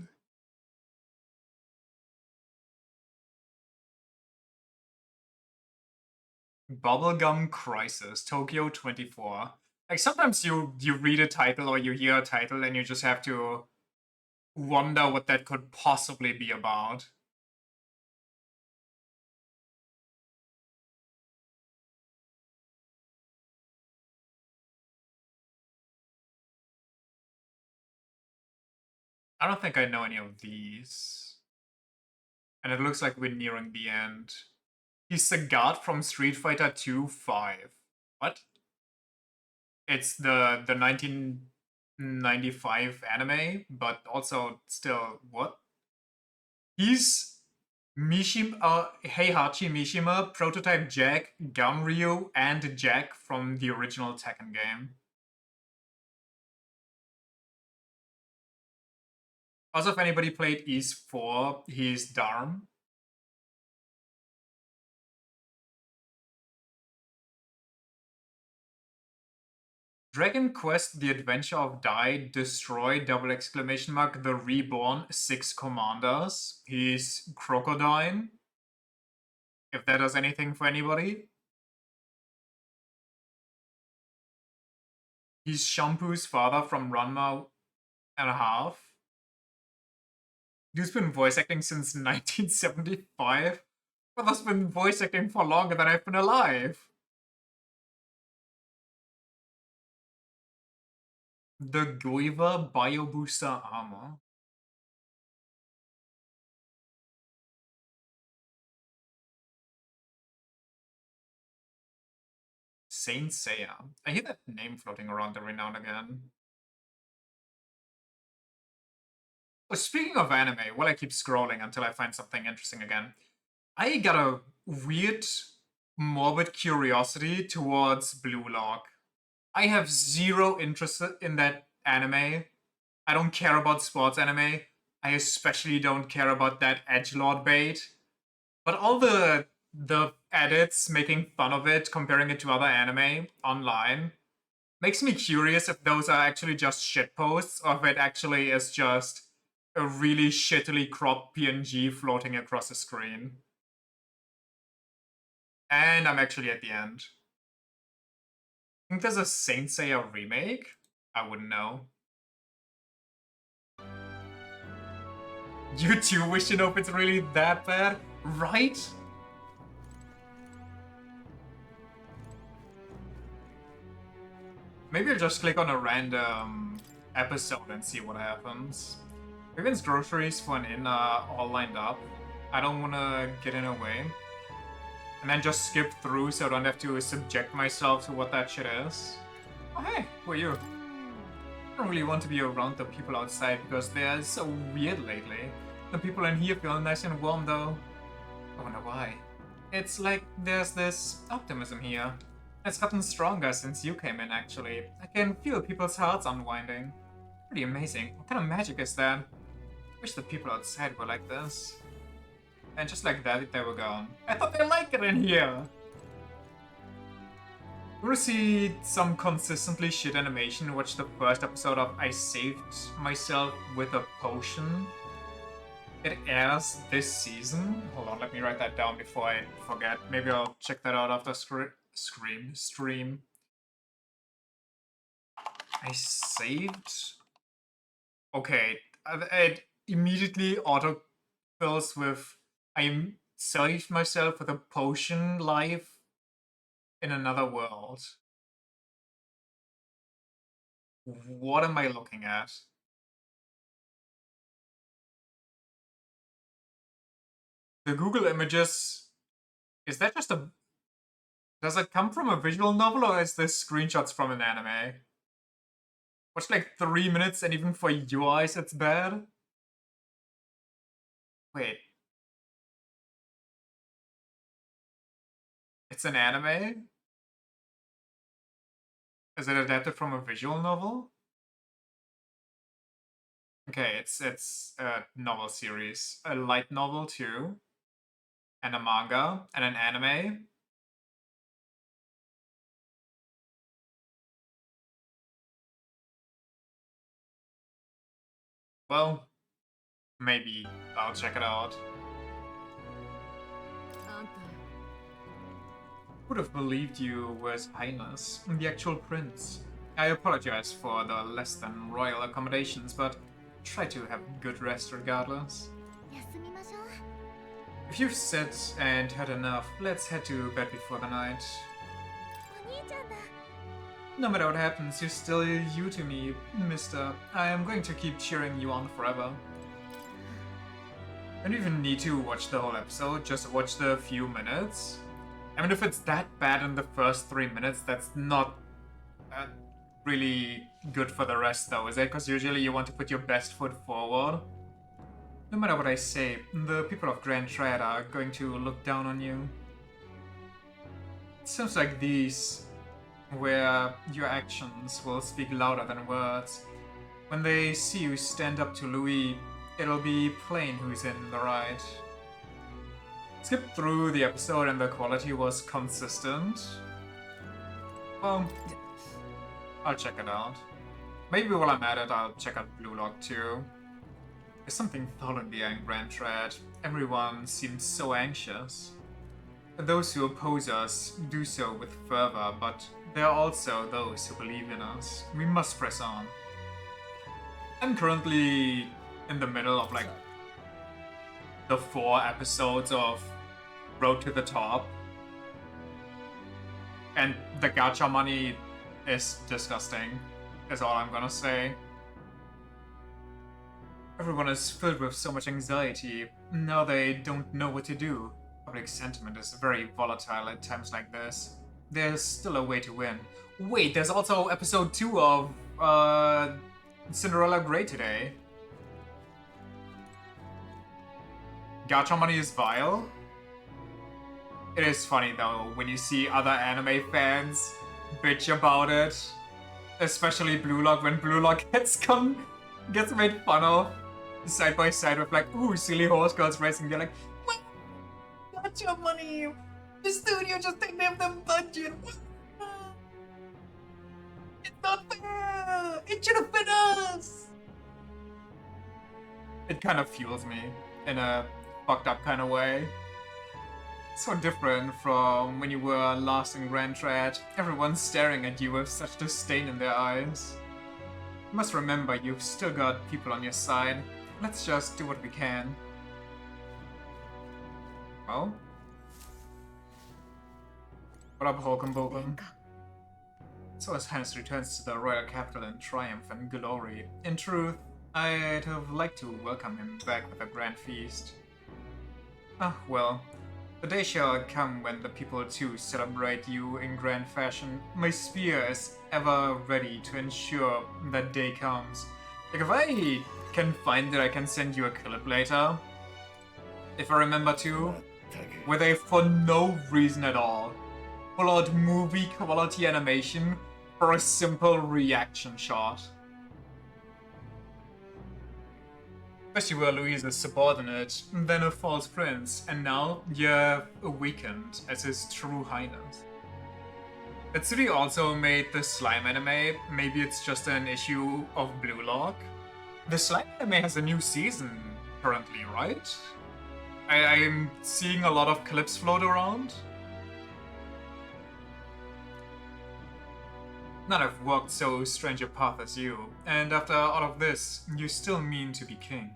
Bubblegum Crisis, Tokyo 24. Like, sometimes you read a title or you hear a title and you just have to wonder what that could possibly be about. I don't think I know any of these. And it looks like we're nearing the end. He's the god from Street Fighter 2 5. What? It's the 1995 anime, but also still, what? He's Heihachi Mishima, Prototype Jack, Ganryu, and Jack from the original Tekken game. Also, if anybody played Ys 4, he's Darm. Dragon Quest The Adventure of Dai, Destroy, The Reborn, 6 Commanders. He's Crocodile. If that does anything for anybody. He's Shampoo's father from Ranma and a half. Dude's been voice acting since 1975. Brother's been voice acting for longer than I've been alive. The Guiva Bio Booster Armor. Saint Seiya. I hear that name floating around every now and again. Oh, speaking of anime, while I keep scrolling until I find something interesting again. I got a weird, morbid curiosity towards Blue Lock. I have zero interest in that anime. I don't care about sports anime. I especially don't care about that edgelord bait. But all the edits making fun of it, comparing it to other anime online, makes me curious if those are actually just shitposts or if it actually is just a really shittily cropped PNG floating across the screen. And I'm actually at the end. I think there's a Saint Seiya remake? I wouldn't know. You too wish to know if it's really that bad, right? Maybe I'll just click on a random episode and see what happens. Vivian's groceries for an inn are all lined up. I don't want to get in her way. And then just skip through so I don't have to subject myself to what that shit is. Oh hey, who are you? I don't really want to be around the people outside because they're so weird lately. The people in here feel nice and warm though. I wonder why. It's like there's this optimism here. It's gotten stronger since you came in, actually. I can feel people's hearts unwinding. Pretty amazing. What kind of magic is that? Wish the people outside were like this. And just like that, they were gone. I thought they liked it in here! Want to see some consistently shit animation? Watch the first episode of I Saved Myself with a Potion. It airs this season. Hold on, let me write that down before I forget. Maybe I'll check that out after stream. I saved. Okay, it immediately autofills with I saved myself with a potion live in another world. What am I looking at? The Google images. Is that just a. Does it come from a visual novel or is this screenshots from an anime? Watch like 3 minutes and even for your eyes it's bad? Wait. It's an anime? Is it adapted from a visual novel? Okay, it's a novel series. A light novel too. And a manga. And an anime. Well, maybe I'll check it out. Would have believed you were His Highness, the actual prince. I apologize for the less than royal accommodations, but try to have good rest regardless. If you've said and had enough, let's head to bed before the night. No matter what happens, you're still you to me, mister. I am going to keep cheering you on forever. I don't even need to watch the whole episode, just watch the few minutes. I mean, if it's that bad in the first 3 minutes, that's not really good for the rest though, is it? Because usually you want to put your best foot forward. No matter what I say, the people of Grand Triad are going to look down on you. It seems like these, where your actions will speak louder than words. When they see you stand up to Louis, it'll be plain who's in the right. Skipped through the episode and the quality was consistent. Well, I'll check it out. Maybe while I'm at it, I'll check out Blue Lock too. There's something dull in the Grand Triad. Everyone seems so anxious. Those who oppose us do so with fervor, but there are also those who believe in us. We must press on. I'm currently in the middle of like the 4 episodes of Road to the Top. And the gacha money is disgusting, is all I'm gonna say. Everyone is filled with so much anxiety. Now they don't know what to do. Public sentiment is very volatile at times like this. There's still a way to win. Wait, there's also episode 2 of Cinderella Grey today. Gacha money is vile? It is funny though when you see other anime fans bitch about it, especially Blue Lock, when Blue Lock gets made fun of side by side with like, ooh, silly horse girls racing. They're like, what? Got your money? The studio just didn't have the budget. It's not fair. It should have been us. It kind of fuels me in a fucked up kind of way. So different from when you were last in Grand Trad. Everyone's staring at you with such disdain in their eyes. You must remember you've still got people on your side. Let's just do what we can. Well? What up, Holcomb Bokum? So as Hans returns to the royal capital in triumph and glory, in truth, I'd have liked to welcome him back with a grand feast. Ah, well. The day shall come when the people too celebrate you in grand fashion. My spear is ever ready to ensure that day comes. Like if I can find it, I can send you a clip later. If I remember to. Where they, for no reason at all, pull out movie quality animation for a simple reaction shot. First you were Louise's subordinate, then a false prince, and now you're weakened as his true highness. That studio also made the Slime anime. Maybe it's just an issue of Blue Lock. The Slime anime has a new season currently, right? I'm seeing a lot of clips float around. None have walked so strange a path as you, and after all of this, you still mean to be king.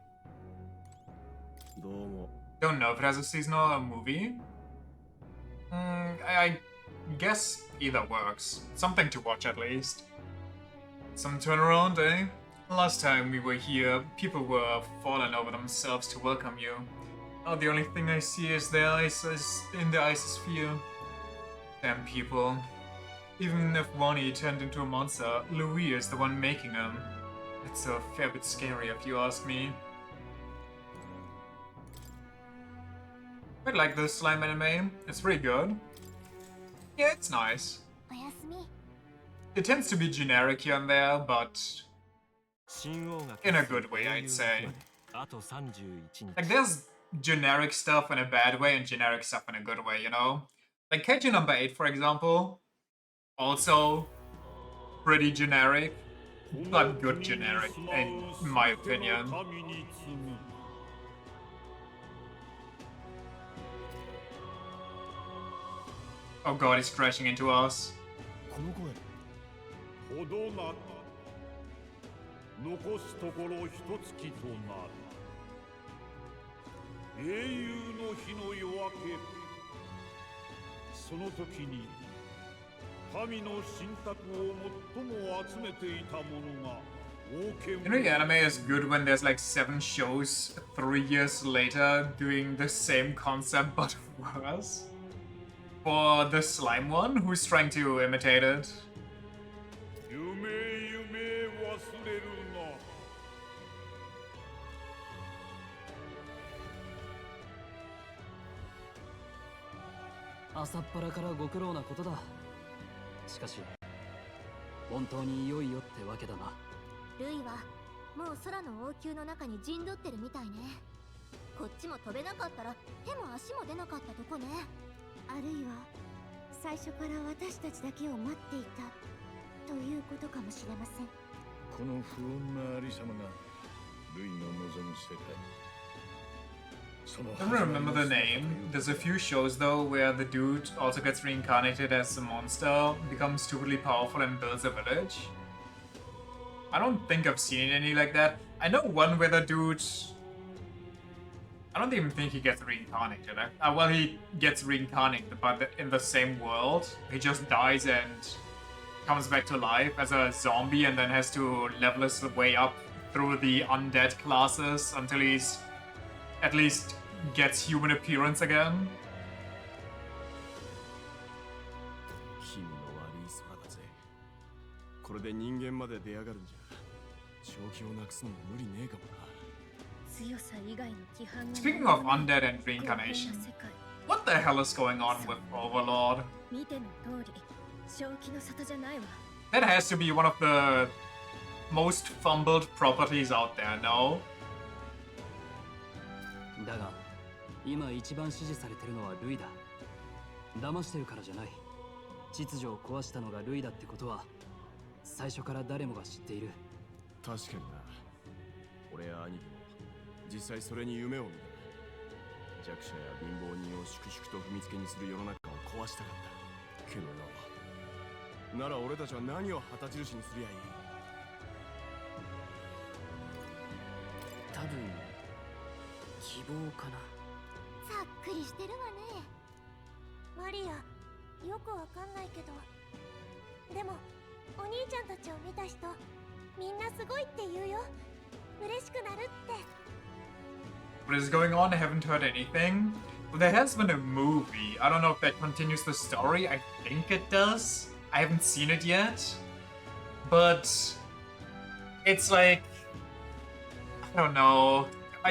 Don't know if it has a season or a movie. I guess either works. Something to watch at least. Some turnaround, eh? Last time we were here, people were falling over themselves to welcome you. Now the only thing I see is their eyes in the isosphere. Damn people. Even if Wani turned into a monster, Louis is the one making him. It's a fair bit scary if you ask me. I like the Slime anime. It's pretty good. Yeah, it's nice. It tends to be generic here and there, but in a good way, I'd say. Like, there's generic stuff in a bad way and generic stuff in a good way, you know? Like Kaiju number 8, for example, also pretty generic, but good generic, in my opinion. Oh god, he's crashing into us. You know, the anime is good when there's like 7 shows 3 years later doing the same concept but worse. For the Slime one, who's trying to imitate it.ルイはもう空の王宮の中に陣取ってるみたいね。こっちも飛べなかったら手も足も出なかったとこね。あるいは最初から私たちだけを待っていたということかもしれません。この不穏なありさまがルイの望む世界。I don't remember the name. There's a few shows though where the dude also gets reincarnated as a monster, becomes stupidly powerful and builds a village. I don't think I've seen any like that. I know one where the dude... I don't even think he gets reincarnated. Well, he gets reincarnated, but in the same world. He just dies and comes back to life as a zombie and then has to level his way up through the undead classes until he's at least gets human appearance again. Speaking of undead and reincarnation, What the hell is going on with Overlord? 見ての通り正気の沙汰じゃないわ。 That has to be one of the most fumbled properties out there, no? だが今一番支持されてるのはルイだ。騙してるからじゃない。秩序を壊したのがルイだってことは最初から誰もが知っている。確かにな。俺や兄貴も実際それに夢を見た。弱者や貧乏人を粛々と踏みつけにする世の中を壊したかったけどよ、なら俺たちは何を旗印にすりゃいい。多分希望かな。さっくりしてるわね。マリア、よくわかんないけど、でもお兄ちゃんたちを見た人みんなすごいって言うよ。嬉しくなるって。 What is going on? I haven't heard anything. Well, there has been a movie. I don't know if that continues the story. I think it does. I haven't seen it yet. But it's like, I don't know.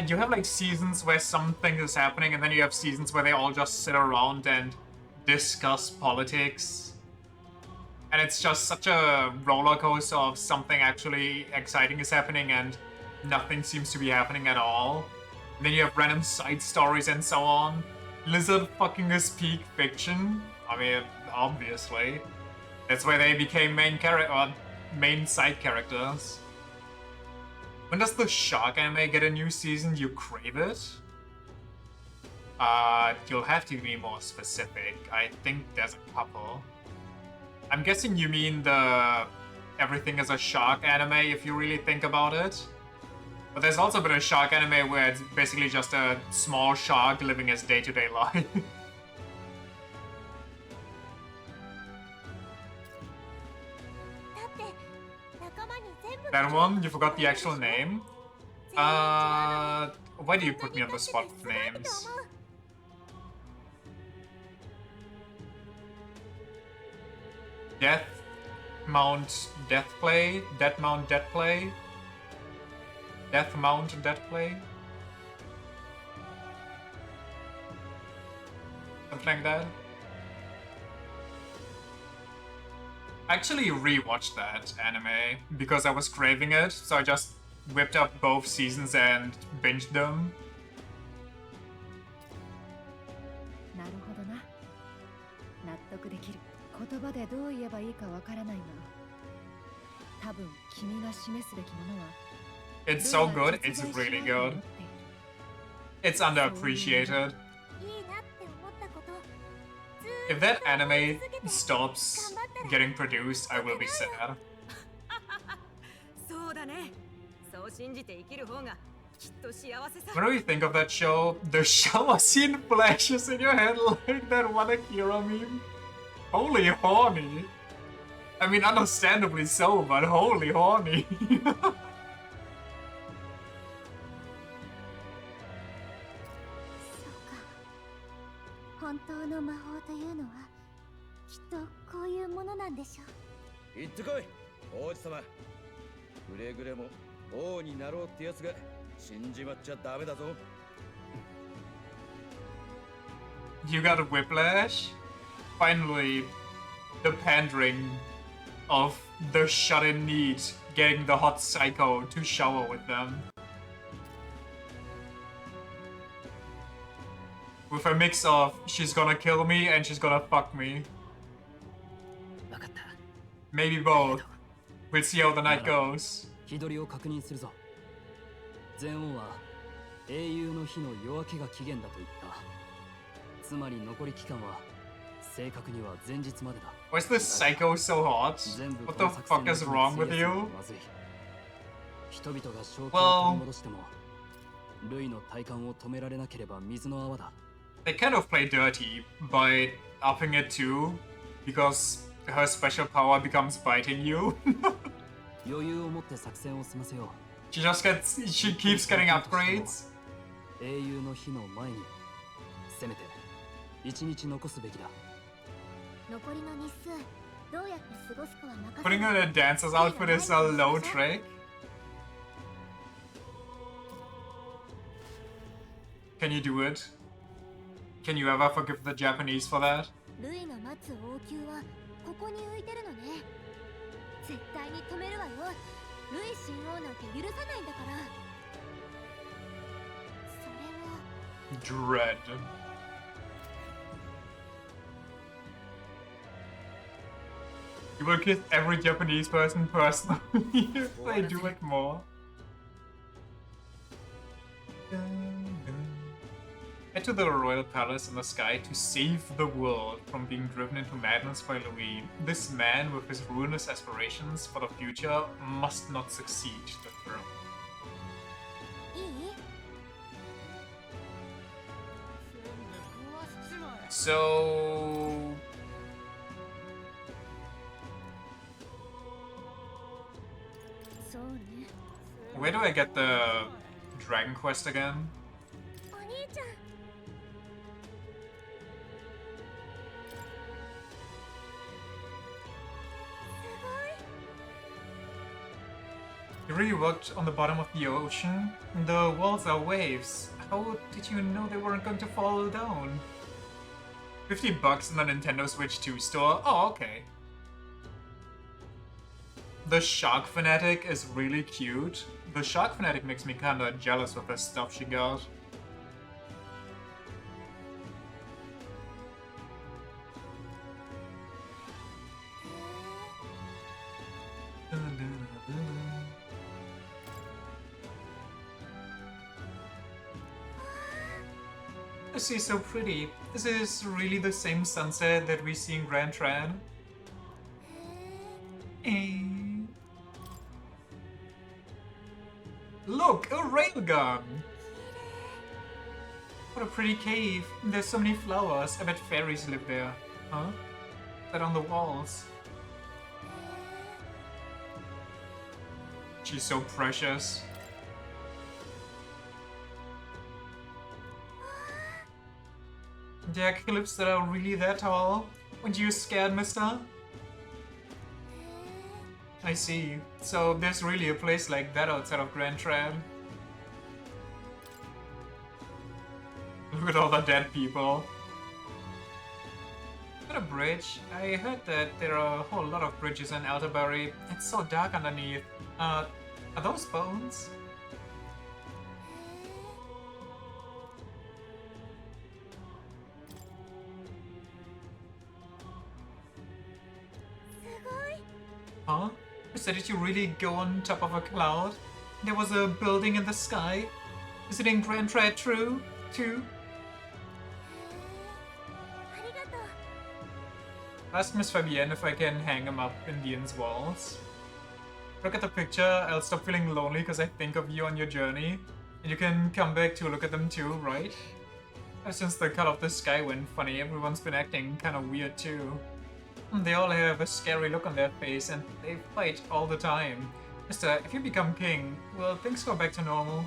You have like seasons where something is happening, and then you have seasons where they all just sit around and discuss politics. And it's just such a roller coaster of something actually exciting is happening and nothing seems to be happening at all. And then you have random side stories and so on. Lizard fucking is peak fiction. I mean, obviously. That's why they became main side characters. When does the shark anime get a new season? You crave it? You'll have to be more specific. I think there's a couple. I'm guessing you mean the everything is a shark anime if you really think about it. But there's also been a shark anime where it's basically just a small shark living his day-to-day life. That one? You forgot the actual name? Why do you put me on the spot with names? Death Mount Deathplay? Death Mount Deathplay? Death Mount Deathplay? Something like that? I actually rewatched that anime because I was craving it, so I just whipped up both seasons and binged them. なるほどな。納得できる。言葉でどう言えばいいかわからないが、多分君が示すべきものは It's so good, it's really good. It's underappreciated. If that anime stops getting produced, I will be sad. そうだね。そう信じて生きる方がきっと幸せさ。 Whenever you think of that show, the shower scene flashes in your head like that one Akira meme. Holy horny. I mean, understandably so, but holy horny. 本当の魔法というのはきっとこういうものなんでしょう。行ってこい、王子様。くれぐれも王になろうってやつが死んじまっちゃダメだぞ。You got a whiplash? Finally, the pandering of the shut-in need getting the hot psycho to shower with them. With a mix of she's gonna kill me and she's gonna fuck me. Maybe both. We'll see how the night goes. 日取りを確認するぞ。前王は英雄の日の夜明けが期限だと言った。つまり残り期間は正確には前日までだ。Why is this psycho so hot? What the fuck is wrong with you? 人々が正気を取り戻しても、ルイの体感を止められなければ水の泡だ。They kind of play dirty by upping it too, because her special power becomes biting you. 余裕を持って作戦を済ませよう。She keeps getting upgrades. 英雄の日の前に、せめて一日残すべきだ。残りの日数、どうやって過ごすかは任せ Putting her in a dancer's outfit is a low trick. Can you do it? Can you ever forgive the Japanese for that? ルイが待つ王宮はここに浮いてるのね。絶対に止めるわよ。ルイ神王なんて許さないんだから。それは Dread. You will kiss every Japanese person personally if they do it more. Head to the royal palace in the sky to save the world from being driven into madness by Louis. This man, with his ruinous aspirations for the future, must not succeed to the throne. いい？ So... Where do I get the Dragon Quest again? お兄ちゃん。 You really worked on the bottom of the ocean? The walls are waves. How did you know they weren't going to fall down? $50 in the Nintendo Switch 2 store? Oh, okay. The Shark Fanatic is really cute. The Shark Fanatic makes me kinda jealous of the stuff she got. The sea's so pretty. Is this really the same sunset that we see in Grand Tran? Look, a railgun! What a pretty cave. There's so many flowers. I bet fairies live there. Huh? That on the walls. She's so precious. There are cliffs that are really that tall. Weren't you scared, mister? I see. So there's really a place like that outside of Grand Tran. Look at all the dead people. What a bridge. I heard that there are a whole lot of bridges in Elderberry. It's so dark underneath. Are those bones? Huh? So did you really go on top of a cloud? There was a building in the sky? Is it in Grand Tran too? Ask Miss Fabienne if I can hang him up in Dean's walls. Look at the picture, I'll stop feeling lonely because I think of you on your journey. And you can come back to look at them too, right? Ever since the cut of the sky went funny, everyone's been acting kinda weird too. They all have a scary look on their face and they fight all the time. Mister, if you become king, will things go back to normal?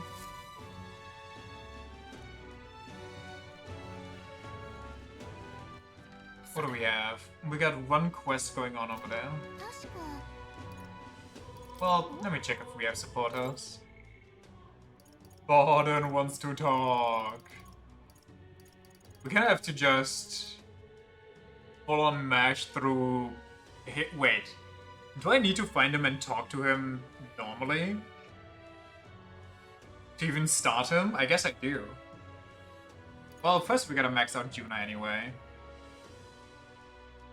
What do we have? We got one quest going on over there. Well, let me check if we have supporters. Borden wants to talk. We kind of have to just full on mash through. Wait, do I need to find him and talk to him normally? To even start him? I guess I do. Well, first we gotta max out Juna anyway.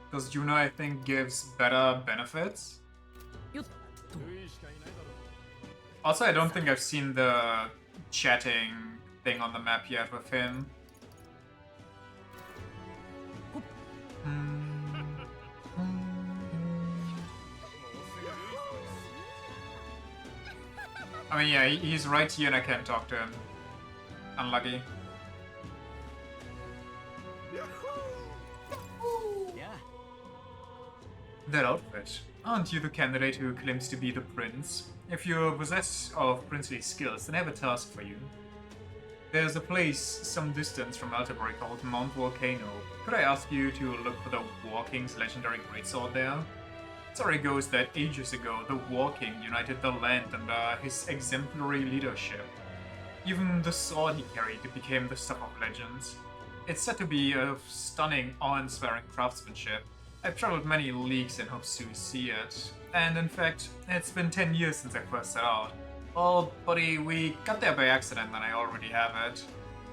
Because Juna, I think, gives better benefits. Also, I don't think I've seen the chatting thing on the map yet with him. I mean, yeah, he's right here and I can't talk to him. Unlucky. That outfit. Aren't you the candidate who claims to be the prince? If you're possessed of princely skills, then I have a task for you. There's a place some distance from Altabury called Mount Volcano. Could I ask you to look for the War King's legendary greatsword there? Story goes that ages ago, the War King united the land under his exemplary leadership. Even the sword he carried became the stuff of legends. It's said to be of stunning, awe-inspiring craftsmanship. I've traveled many leagues in hopes to see it, and in fact, it's been 10 years since I first set out. Well, buddy, we got there by accident and I already have it.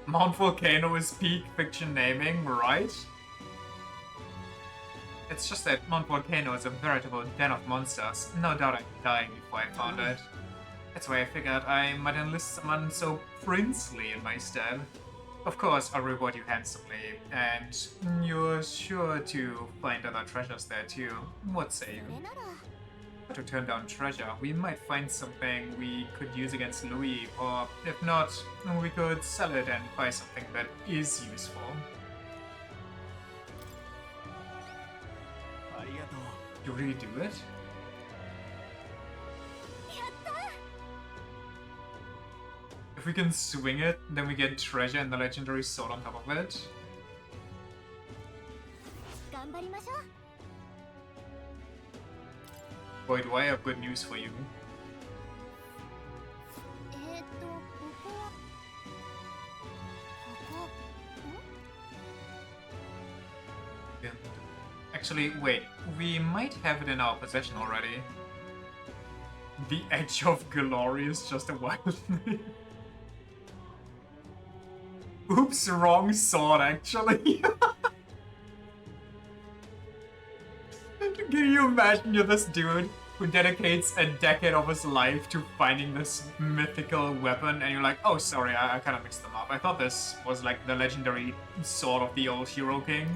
Mount Volcano is peak fiction naming, right? It's just that Mount Volcano is a veritable den of monsters. No doubt I'd die before I found it. That's why I figured I might enlist someone so princely in my stead. Of course, I'll reward you handsomely, and you're sure to find other treasures there too. What say you? To turn down treasure, we might find something we could use against Louis, or if not, we could sell it and buy something that is useful. You really do it? If we can swing it, then we get treasure and the legendary sword on top of it. Boy, do I have good news for you. Actually, wait, we might have it in our possession already. The Edge of Glory is just a wild name. Oops, wrong sword, actually. Can you imagine you're this dude who dedicates a decade of his life to finding this mythical weapon, and you're like, oh, sorry, I kind of mixed them up. I thought this was like the legendary sword of the old Hero King.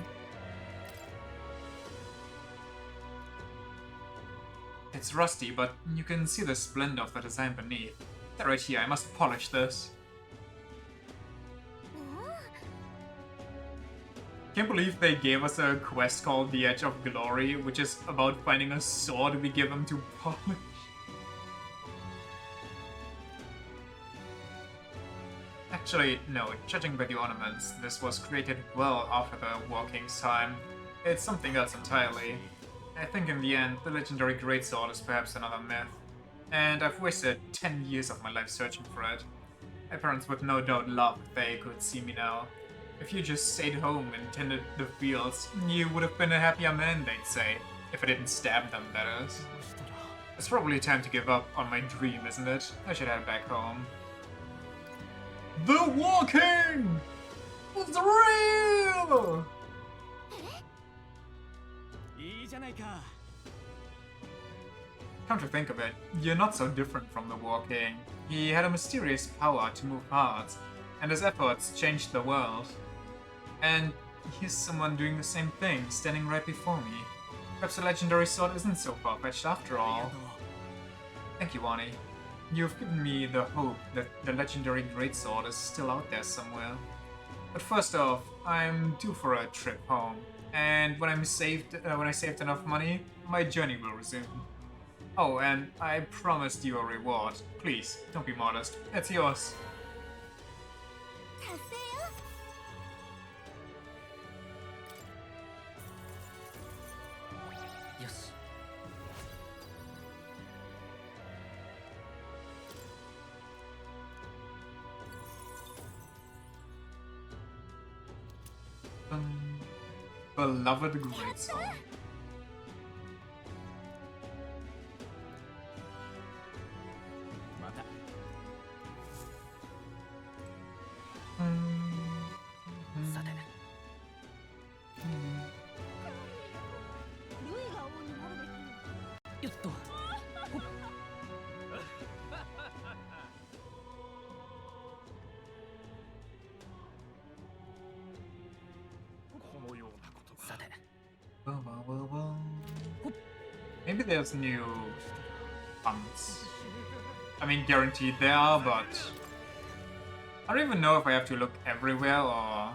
It's rusty, but you can see the splendor of the design beneath. Right here, I must polish this. Can't believe they gave us a quest called The Edge of Glory, which is about finding a sword we give them to polish. Actually, no, judging by the ornaments, this was created well after the War King's time. It's something else entirely. I think in the end, the legendary greatsword is perhaps another myth. And I've wasted 10 years of my life searching for it. My parents would no doubt laugh if they could see me now. If you just stayed home and tended the fields, you would have been a happier man, they'd say. If I didn't stab them, that is. It's probably time to give up on my dream, isn't it? I should head back home. The War King was real! Come to think of it, you're not so different from the War King. He had a mysterious power to move hearts, and his efforts changed the world. And here's someone doing the same thing, standing right before me. Perhaps the legendary sword isn't so far-fetched after all. Thank you, Wani. You've given me the hope that the legendary greatsword is still out there somewhere. But first off, I'm due for a trip home, and when I saved enough money, my journey will resume. Oh, and I promised you a reward. Please, don't be modest. It's yours. Yes. Beloved greatsword. Maybe there's new funds. I mean, guaranteed there are, but I don't even know if I have to look everywhere or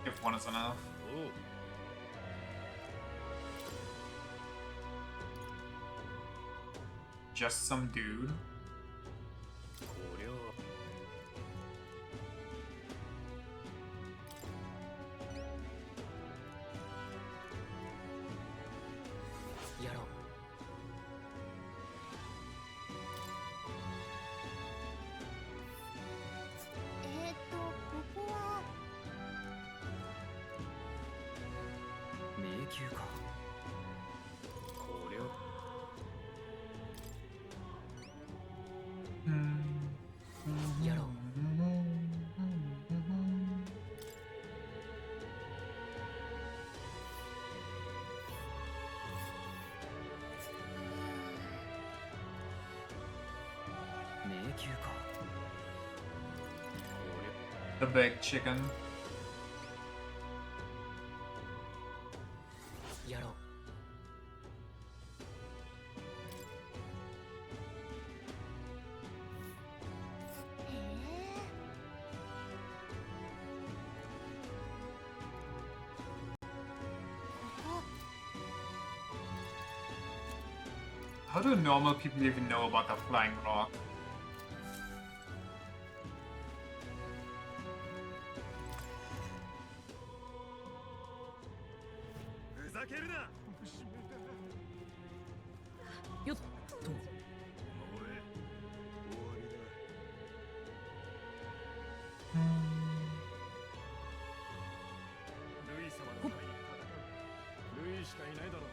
if one is enough. Just some dude. 宮か。これはやろう。迷宮か。 The big chicken. やろう。How do normal people even know about the flying rock? ふざけるな。よっと。ルイ様のために戦う。ルイしかいないだろう。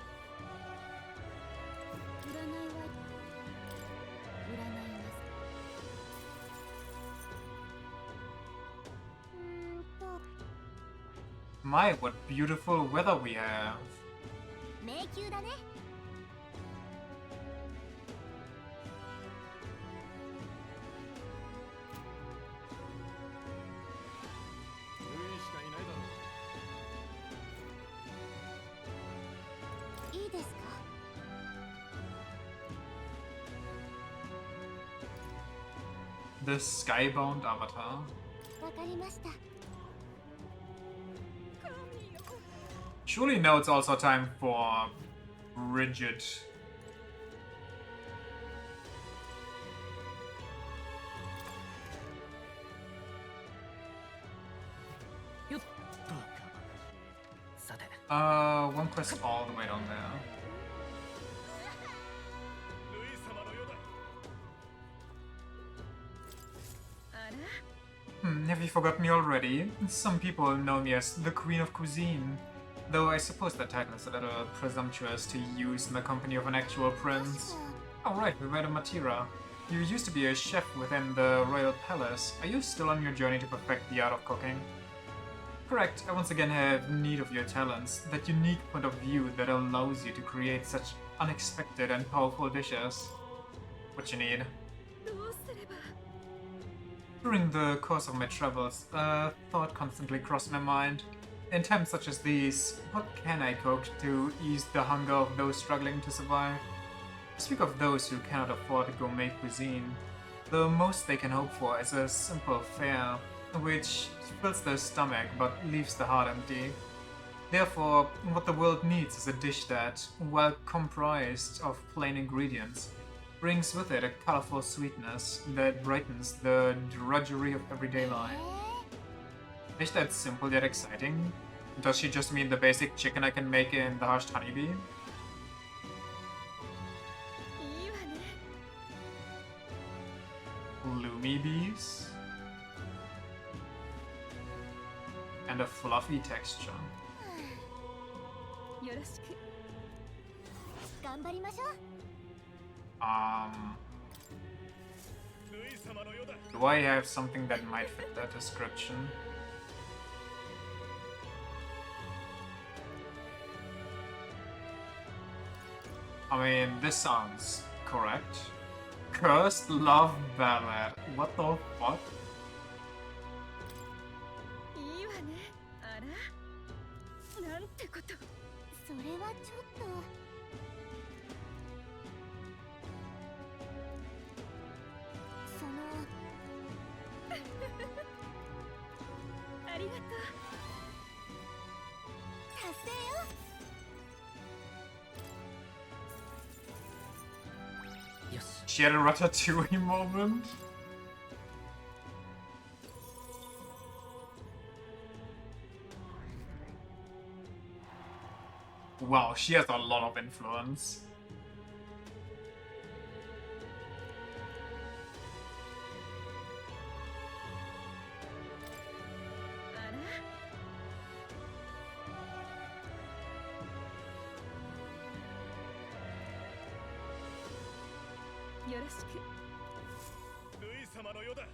占いは占います。My, what beautiful weather we have. 迷宮だね。ルイしかいないだろう。いいですか。The skybound avatar. わかりました。 Surely now it's also time for Rigid. One quest all the way down there. Have you forgotten me already? Some people know me as the Queen of Cuisine. Though I suppose that title is a little presumptuous to use in the company of an actual prince. Oh right, we met in Matira. You used to be a chef within the royal palace. Are you still on your journey to perfect the art of cooking? Correct, I once again have need of your talents, that unique point of view that allows you to create such unexpected and powerful dishes. What you need? During the course of my travels, a thought constantly crossed my mind. In times such as these, what can I cook to ease the hunger of those struggling to survive? Speak of those who cannot afford gourmet cuisine. The most they can hope for is a simple fare, which fills their stomach but leaves the heart empty. Therefore, what the world needs is a dish that, while comprised of plain ingredients, brings with it a colorful sweetness that brightens the drudgery of everyday life. Is that simple yet exciting? Does she just mean the basic chicken I can make in the Hushed Honeybee? Loomy bees? And a fluffy texture. よろしく。頑張りましょう。Do I have something that might fit that description? I mean, this sounds correct. Cursed Love Ballad. What the fuck? いいわね。あら、なんてこと。それはちょっと。その。ありがとう。達成よ。 She had a Ratatouille moment. Wow, she has a lot of influence. よろしく。ルイ様のようだ。やっ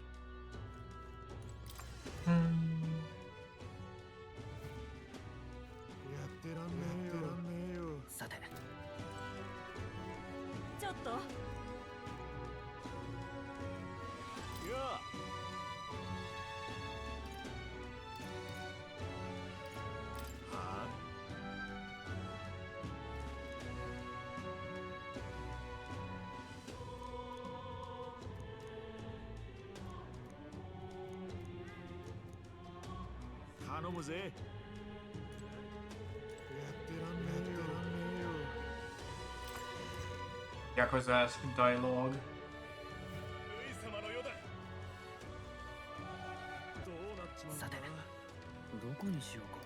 てらんねえよ。さて、ちょっとやあ。頼むぜ。やってらんねえよ。 Yakuza-esque dialogue. ルイ様のようだ。どうなっちまうんだ。さて、どこにしようか。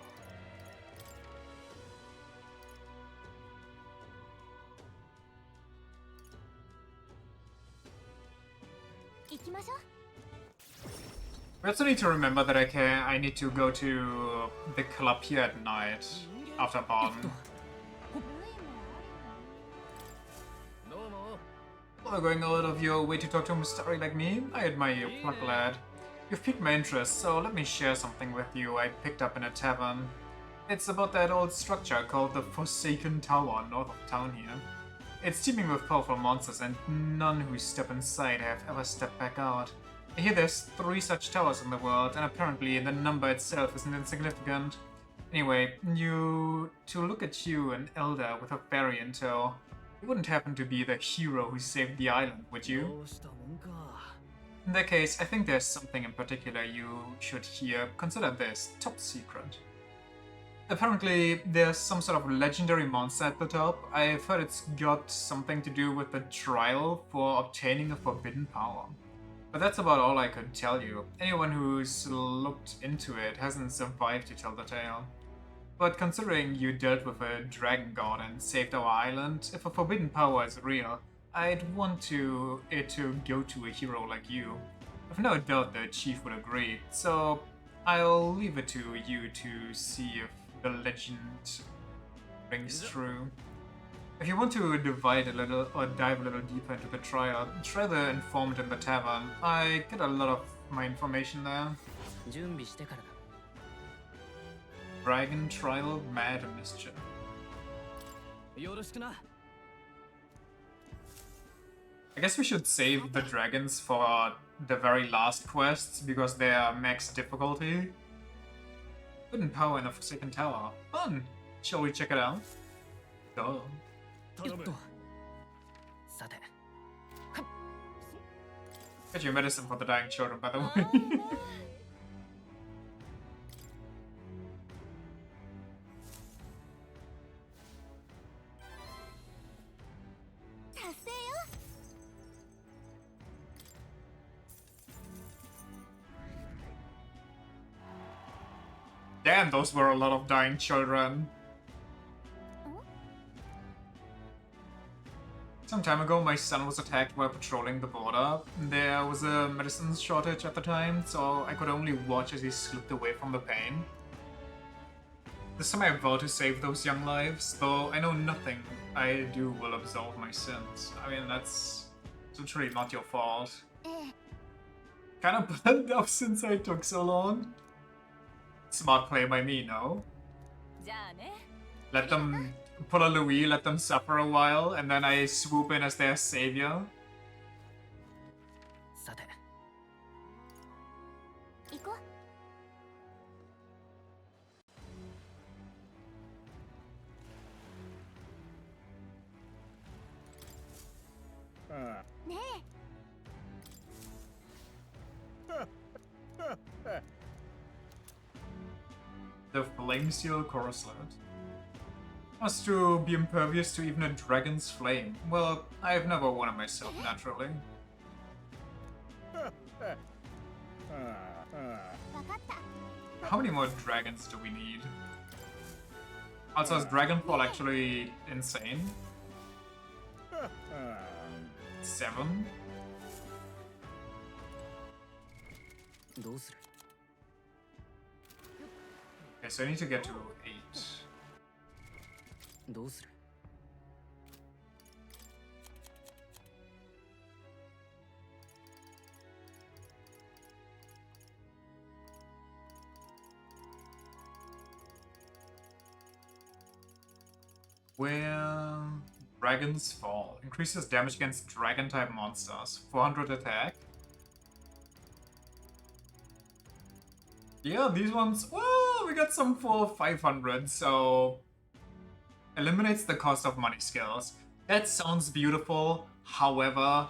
行きましょう。We also need to remember that I need to go to the club here at night after Baden. Well, going out of your way to talk to a mystery like me? I admire you, pluck lad. You've piqued my interest, so let me share something with you I picked up in a tavern. It's about that old structure called the Forsaken Tower north of town here. It's teeming with powerful monsters, and none who step inside have ever stepped back out. I hear there's 3 such towers in the world, and apparently the number itself isn't insignificant. Anyway, to look at you, an elder with a fairy in tow, you wouldn't happen to be the hero who saved the island, would you? In that case, I think there's something in particular you should hear. Consider this, top secret. Apparently, there's some sort of legendary monster at the top. I've heard it's got something to do with the trial for obtaining a forbidden power. But that's about all I could tell you. Anyone who's looked into it hasn't survived to tell the tale. But considering you dealt with a dragon god and saved our island, if a forbidden power is real, I'd want it to go to a hero like you. I've no doubt the chief would agree, so I'll leave it to you to see if the legend rings true. If you want to dive a little deeper into the trial, try the informant in the tavern. I get a lot of my information there. Dragon trial, mad mischief. I guess we should save the dragons for the very last quests because they are max difficulty. Hidden power in the Forsaken Tower. Fun! Shall we check it out? Go. Get your medicine for the dying children, by the way. Damn, those were a lot of dying children. Some time ago, my son was attacked while patrolling the border. There was a medicine shortage at the time, so I could only watch as he slipped away from the pain. This time I vow to save those young lives, though I know nothing I do will absolve my sins. I mean, that's literally not your fault. Kinda burned up since I took so long. Smart play by me, no? Let them pull a Louis, let them suffer a while, and then I swoop in as their savior. The Flame Seal Coruscant. As to be impervious to even a dragon's flame. Well, I've never won it myself, naturally. How many more dragons do we need? Also, is Dragonfall actually insane? 7? Okay, so I need to get to 8. Where Dragon's Fall increases damage against dragon-type monsters. 400 attack. Yeah, these ones. Well, we got some for 500, so eliminates the cost of money skills. That sounds beautiful. However,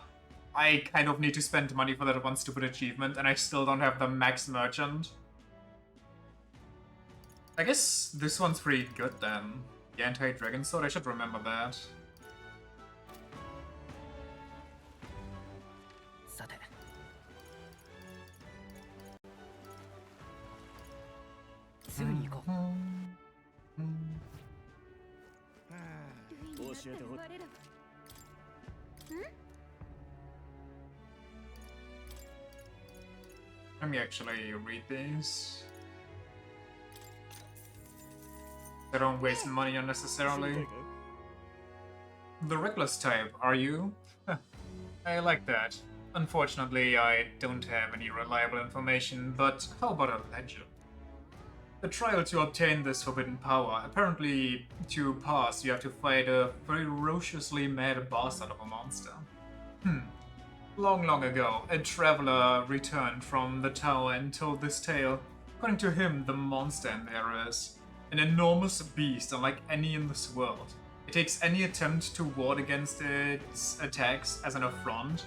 I kind of need to spend money for that one stupid achievement, and I still don't have the max merchant. I guess this one's pretty good then. The anti-dragon sword, I should remember that. さてすぐに行こう。教えてほしい。Let me actually read these. I don't waste money unnecessarily. The reckless type, are you? I like that. Unfortunately, I don't have any reliable information, but how about a legend? The trial to obtain this forbidden power. Apparently, to pass, you have to fight a ferociously mad bastard of a monster. Long ago, a traveler returned from the tower and told this tale. According to him, the monster in there is an enormous beast unlike any in this world. It takes any attempt to ward against its attacks as an affront,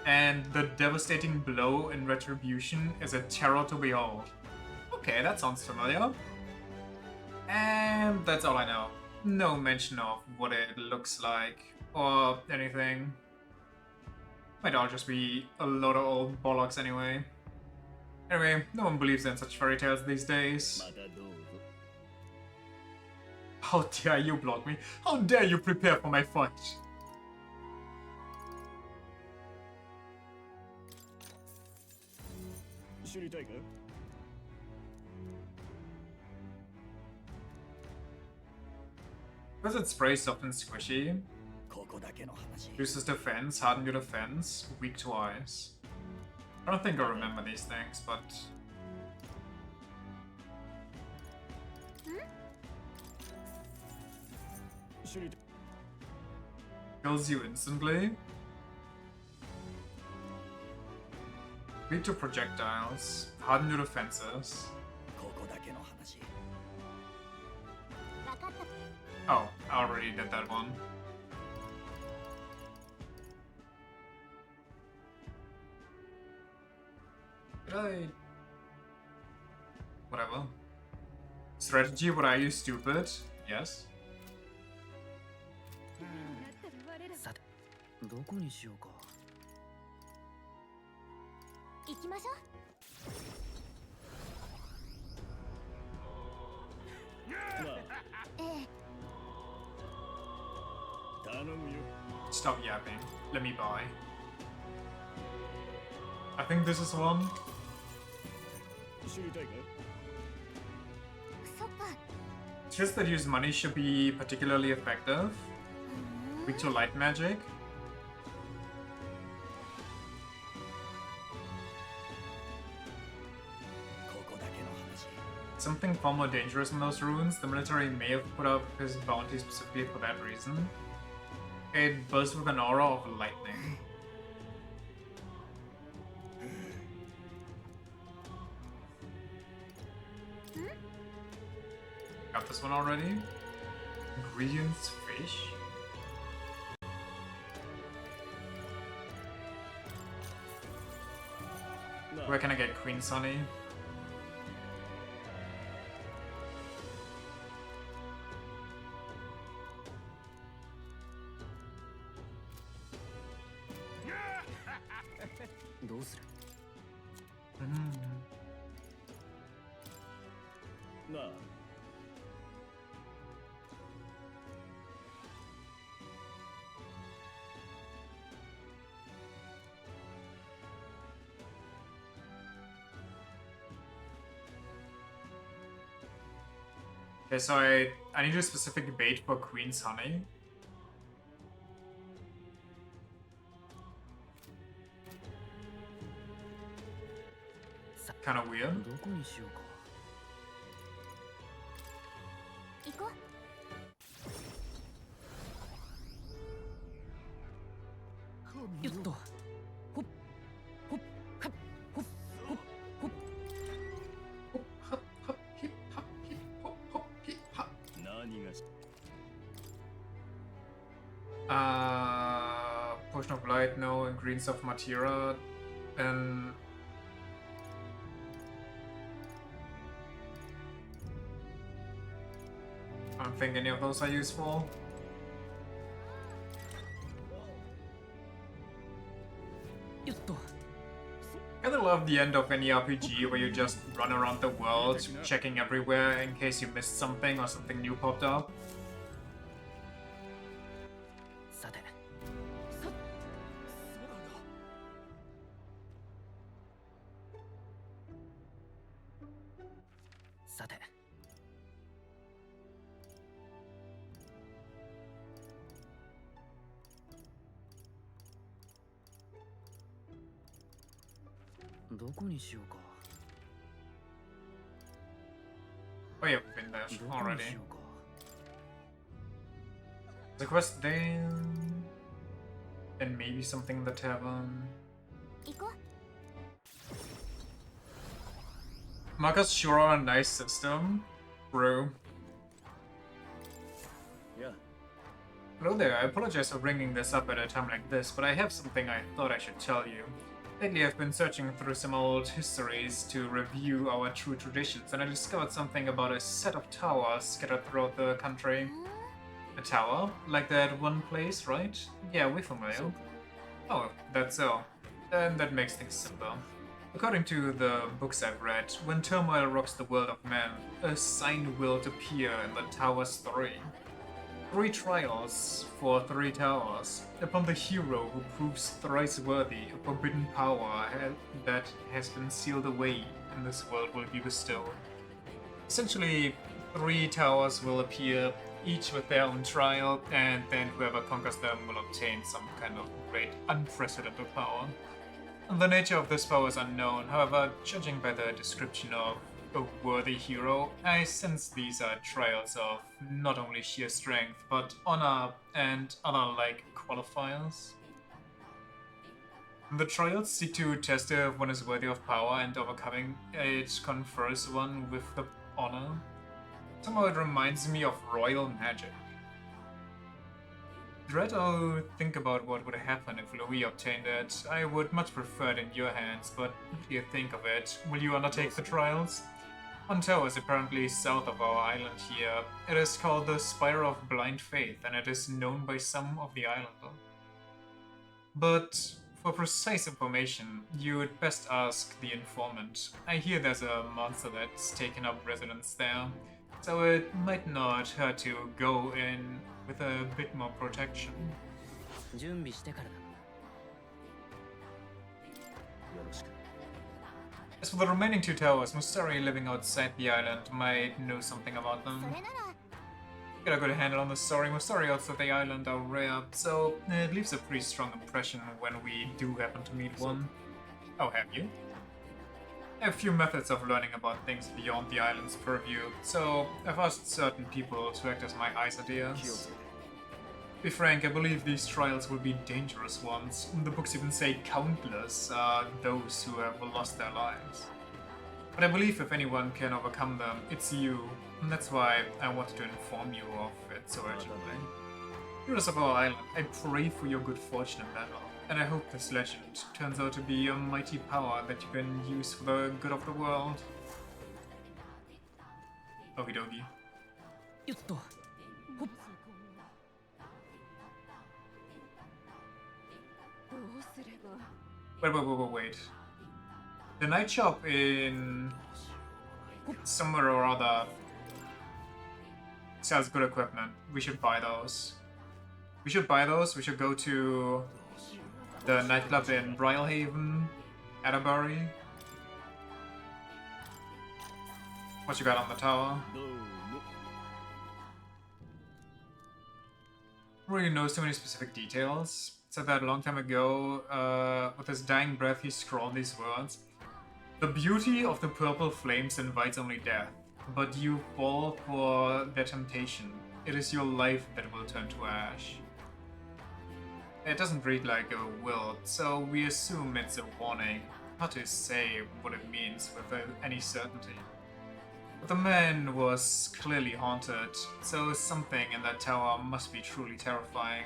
and the devastating blow in retribution is a terror to behold. Okay, that sounds familiar. And that's all I know. No mention of what it looks like, or anything. Might all just be a lot of old bollocks anyway. Anyway, no one believes in such fairy tales these days. How dare you block me? How dare you prepare for my fight? Because its spray soft and squishy. Reduces defense, harden your defense, weak to ice. I don't think I remember these things, but... Kills you instantly. Weak to projectiles, harden your defenses. Oh, I already did that one. Did I... Whatever. Strategy, what are you, stupid? Yes. さてどこにしようか。行きましょう。Stop yapping. Let me buy. I think this is one. Just that use money should be particularly effective. Weak to light magic. Something far more dangerous in those runes. The military may have put up his bounty specifically for that reason. It bursts with an aura of lightning. Got this one already. Ingredients, fish. Where can I get Queen Sunny? Okay, so I need a specific bait for Queen's Honey. Kinda weird. よっとほっほっはっほっほっほっ何が Potion of Light, no. Ingredients of Matera, and I don't think any of those are useful. I kinda love the end of any RPG where you just run around the world, checking everywhere in case you missed something or something new popped up. さてさてどこにしようか Oh yeah, we've been there already. The quest then... And maybe something in the tavern. Marcus, sure are a nice system. Bro. Yeah. Hello there, I apologize for bringing this up at a time like this, but I have something I thought I should tell you. Lately I've been searching through some old histories to review our true traditions, and I discovered something about a set of towers scattered throughout the country. A tower? Like that one place, right? Yeah, we're familiar. Oh, that's so. Then that makes things simpler. According to the books I've read, when turmoil rocks the world of men, a sign will appear in the tower's 3. 3 trials for 3 towers. Upon the hero who proves thrice worthy, a forbidden power that has been sealed away in this world will be bestowed. Essentially, 3 towers will appear, each with their own trial, and then whoever conquers them will obtain some kind of great unprecedented power. The nature of this power is unknown, however, judging by the description of a worthy hero, I sense these are trials of not only sheer strength, but honor and other like qualifiers. The trials seek to test if one is worthy of power, and overcoming it confers one with the honor. Somehow it reminds me of royal magic. Dread, I'll think about what would happen if Louis obtained it. I would much prefer it in your hands, but what do you think of it? Will you undertake the trials? One tower is apparently south of our island here. It is called the Spire of Blind Faith, and it is known by some of the islander. But for precise information, you would best ask the informant. I hear there's a monster that's taken up residence there, so it might not hurt to go in with a bit more protection. 準備してからだ。よろしく。 As for the remaining 2 towers, Mustari living outside the island might know something about them. Get a good handle on the story. Mustari outside the island are rare, so it leaves a pretty strong impression when we do happen to meet one. Oh, have you? I have few methods of learning about things beyond the island's purview, so I've asked certain people to act as my eyes and ears. To be frank, I believe these trials will be dangerous ones. The books even say countless are those who have lost their lives. But I believe if anyone can overcome them, it's you. And that's why I wanted to inform you of it so urgently. Heroes of our island, I pray for your good fortune in battle. And I hope this legend turns out to be a mighty power that you can use for the good of the world. Okie dokie. Wait. The night shop in somewhere or other sells good equipment. We should buy those. We should go to the nightclub in Brylehaven, Atterbury. What you got on the tower? Really knows too many specific details. Said that a long time ago, with his dying breath he scrawled these words. The beauty of the purple flames invites only death, but you fall for their temptation. It is your life that will turn to ash. It doesn't read like a will, so we assume it's a warning. Hard to say what it means with any certainty. But the man was clearly haunted, so something in that tower must be truly terrifying.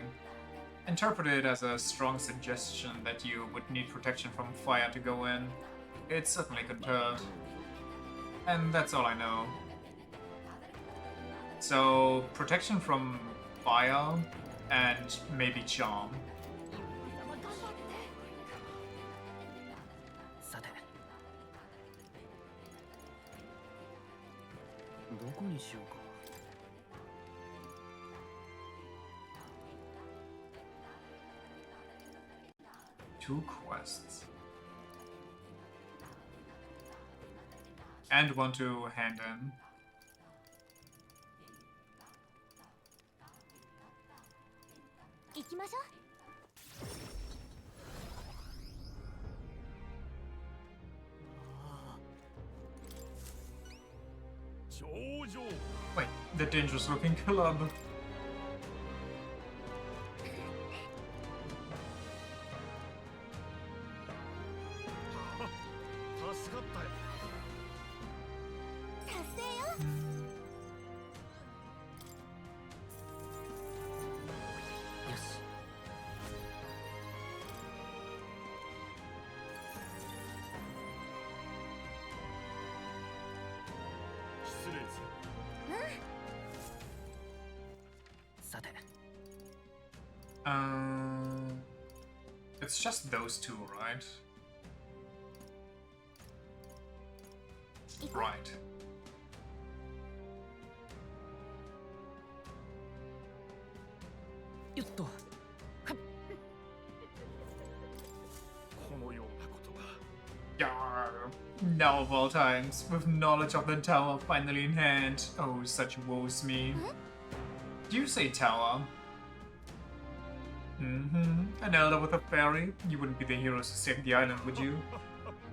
Interpret it as a strong suggestion that you would need protection from fire to go in. It certainly concurred. And that's all I know. So, protection from fire and maybe charm. さてどこにしようか 2 quests. And one to hand in. Wait, the dangerous looking club. It's just those two, right? Right. Yarr. Now of all times, with knowledge of the tower finally in hand. Oh, such woes me. Do you say tower? An elder with a fairy? You wouldn't be the heroes who saved the island, would you?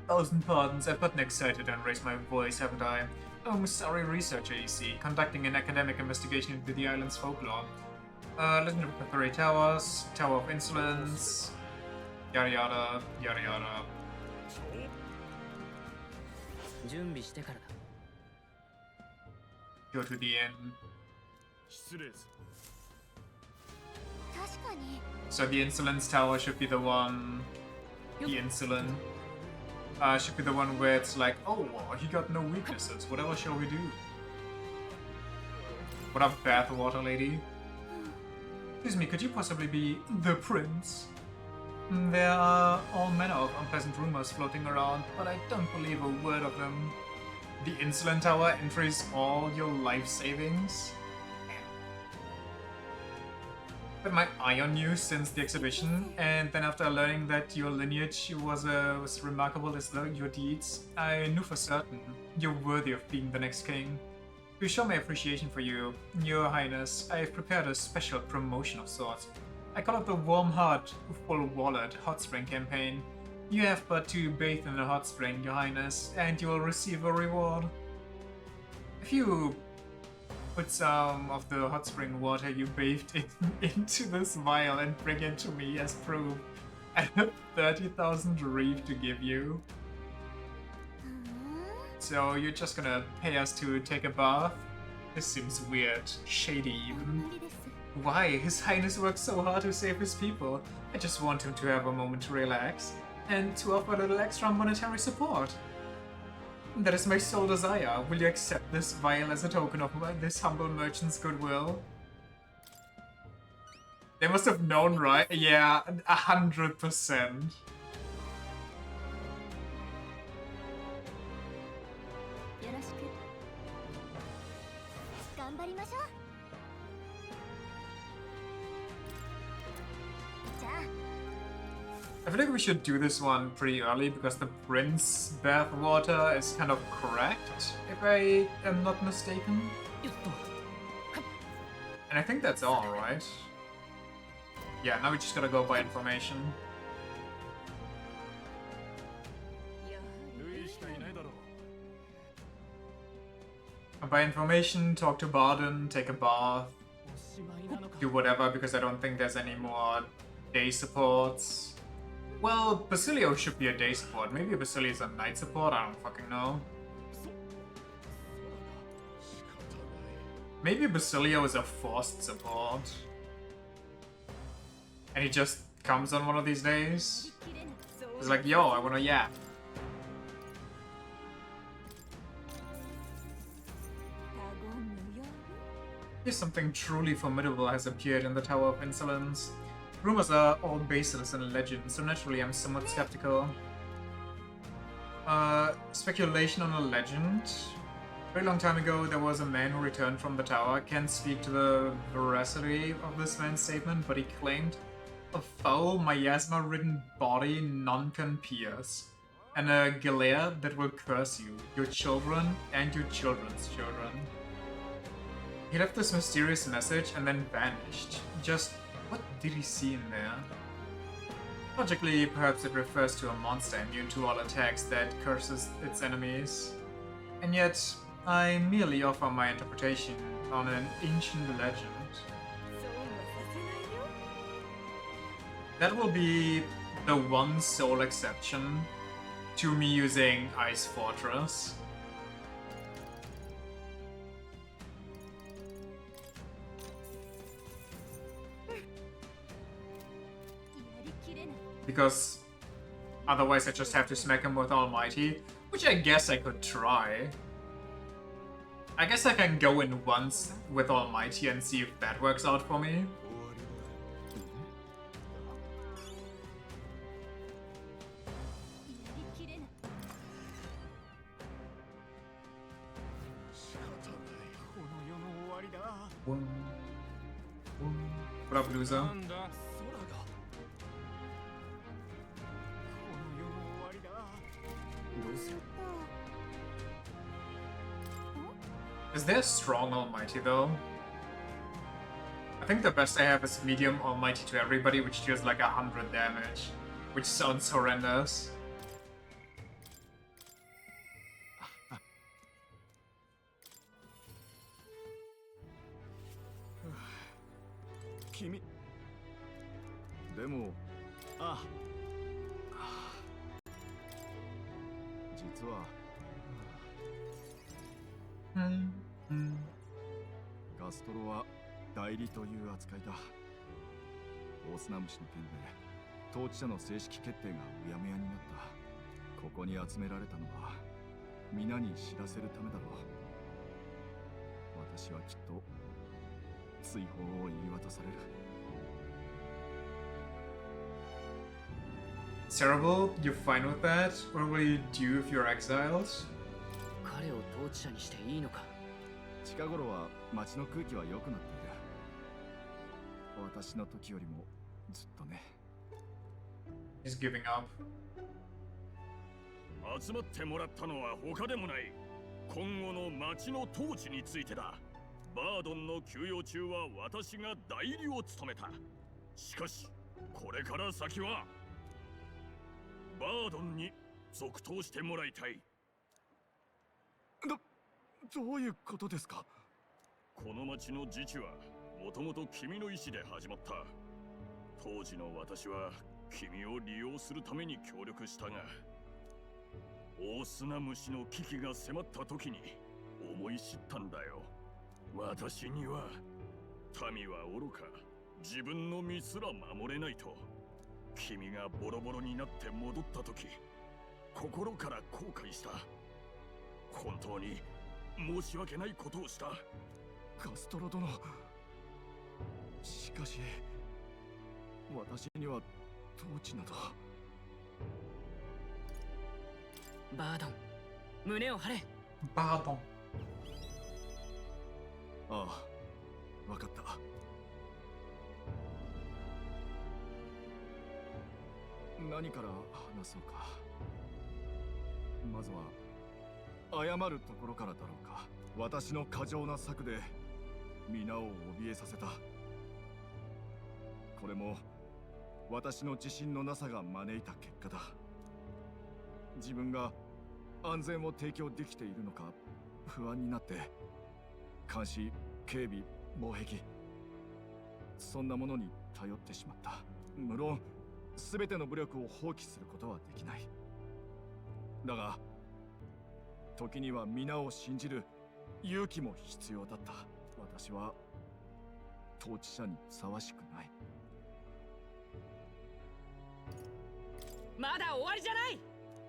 1,000 pardons, I've gotten excited and raised my voice, haven't I? Oh, sorry researcher, you see, conducting an academic investigation into the island's folklore. Legend of the Three Towers, Tower of Insolence, yada yada, yada yada. 準備してからだ Go to the end. So the Insolence Tower should be the one... The Insolent... should be the one where it's like, oh, he got no weaknesses, whatever shall we do? What up, bathwater lady? Excuse me, could you possibly be the prince? There are all manner of unpleasant rumors floating around, but I don't believe a word of them. The Insolent Tower entries all your life savings? Had my eye on you since the exhibition, and then after learning that your lineage was remarkable as your deeds, I knew for certain you're worthy of being the next king. To show my appreciation for you, Your Highness, I've prepared a special promotion of sorts. I call it the Warm Heart, Full Wallet Hot Spring campaign. You have but to bathe in a hot spring, Your Highness, and you will receive a reward. If you put some of the hot spring water you bathed in into this vial and bring it to me as proof, I have 30,000 reef to give you. So you're just gonna pay us to take a bath? This seems weird, shady even. Why? His Highness works so hard to save his people. I just want him to have a moment to relax, and to offer a little extra monetary support. That is my sole desire. Will you accept this vial as a token of this humble merchant's goodwill? They must have known, right? Yeah, 100%. I feel like we should do this one pretty early because the Prince bathwater is kind of correct, if I am not mistaken. And I think that's all, right? Yeah, now we just gotta go by information. By information, talk to Barden, take a bath, do whatever, because I don't think there's any more day supports. Well, Basilio should be a day support. Maybe Basilio is a night support. I don't fucking know. Maybe Basilio is a forced support. And he just comes on one of these days. He's like, yo, I wanna yap. Here's something truly formidable has appeared in the Tower of Insolence. Rumors are all baseless and legend, so naturally I'm somewhat skeptical. Speculation on a legend? A very long time ago, there was a man who returned from the tower. Can't speak to the veracity of this man's statement, but he claimed a foul, miasma-ridden body none can pierce, and a glare that will curse you, your children, and your children's children. He left this mysterious message and then vanished. Just what did he see in there? Logically, perhaps it refers to a monster immune to all attacks that curses its enemies. And yet, I merely offer my interpretation on an ancient legend. That will be the one sole exception to me using Ice Fortress. Because otherwise I just have to smack him with Almighty, which I guess I could try. I guess I can go in once with Almighty and see if that works out for me. What up, loser? Is there strong Almighty though? I think the best I have is medium Almighty to everybody, which deals like 100 damage, which sounds horrendous. Kimi. でも、実は。ガストロは代理という扱いだ。大砂虫の件で統治者の正式決定がうやむやになった。ここに集められたのは皆に知らせるためだろう。私はきっと追放を言い渡される。Terrible, you're fine with that? What will you do if you're exiled? 彼を統治者にしていいのか。近頃は街の空気は良くなっている。私の時よりもずっとね。He's giving up. 集まってもらったのは他でもない。今後の街の統治についてだ。バードンの休養中は私が代理を務めた。しかし、これから先はバードンに続投してもらいたい。どういうことですか？この町の自治はもともと君の意志で始まった。当時の私は君を利用するために協力したが、大砂虫の危機が迫った時に思い知ったんだよ。私には民は愚か、自分の身すら守れないと。君がボロボロになって戻った時、心から後悔した。本当に申し訳ないことをした。ガストロ殿。しかし私には統治など。バードン、胸を張れ。バードン。ああ、わかった。何から話そうか。まずは謝るところからだろうか。私の過剰な策で皆を怯えさせた。これも私の自信のなさが招いた結果だ。自分が安全を提供できているのか不安になって、監視、警備、防壁、そんなものに頼ってしまった。無論全ての武力を放棄することはできない。だが時には皆を信じる勇気も必要だった。私は統治者にふさわしくない。まだ終わりじゃない。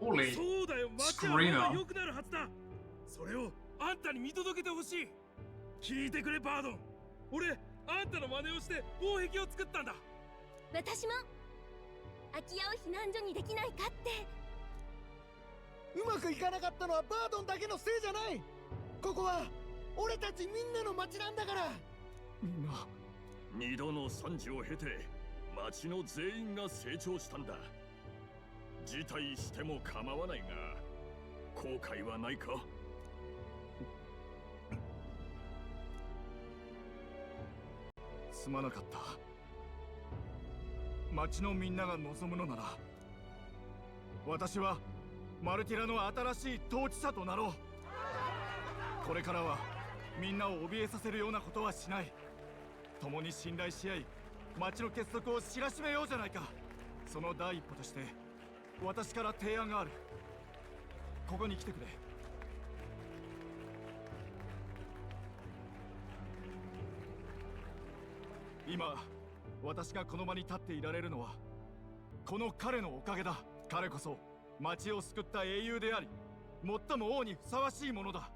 Holy そうだよ、街はま screamer. だ良くなるはずだ。それをあんたに見届けてほしい。聞いてくれバードン、俺あんたの真似をして防壁を作ったんだ。私も空き家を避難所にできないかって。うまくいかなかったのはバードンだけのせいじゃない。ここは俺たちみんなの町なんだから。みんな二度の惨事を経て町の全員が成長したんだ。辞退しても構わないが後悔はないか。すまなかった。町のみんなが望むのなら私はマルティラの新しい統治者となろう。これからはみんなを怯えさせるようなことはしない。共に信頼し合い町の結束を知らしめようじゃないか。その第一歩として私から提案がある。ここに来てくれ。今私がこの場に立っていられるのはこの彼のおかげだ。彼こそ町を救った英雄であり最も王にふさわしいものだ。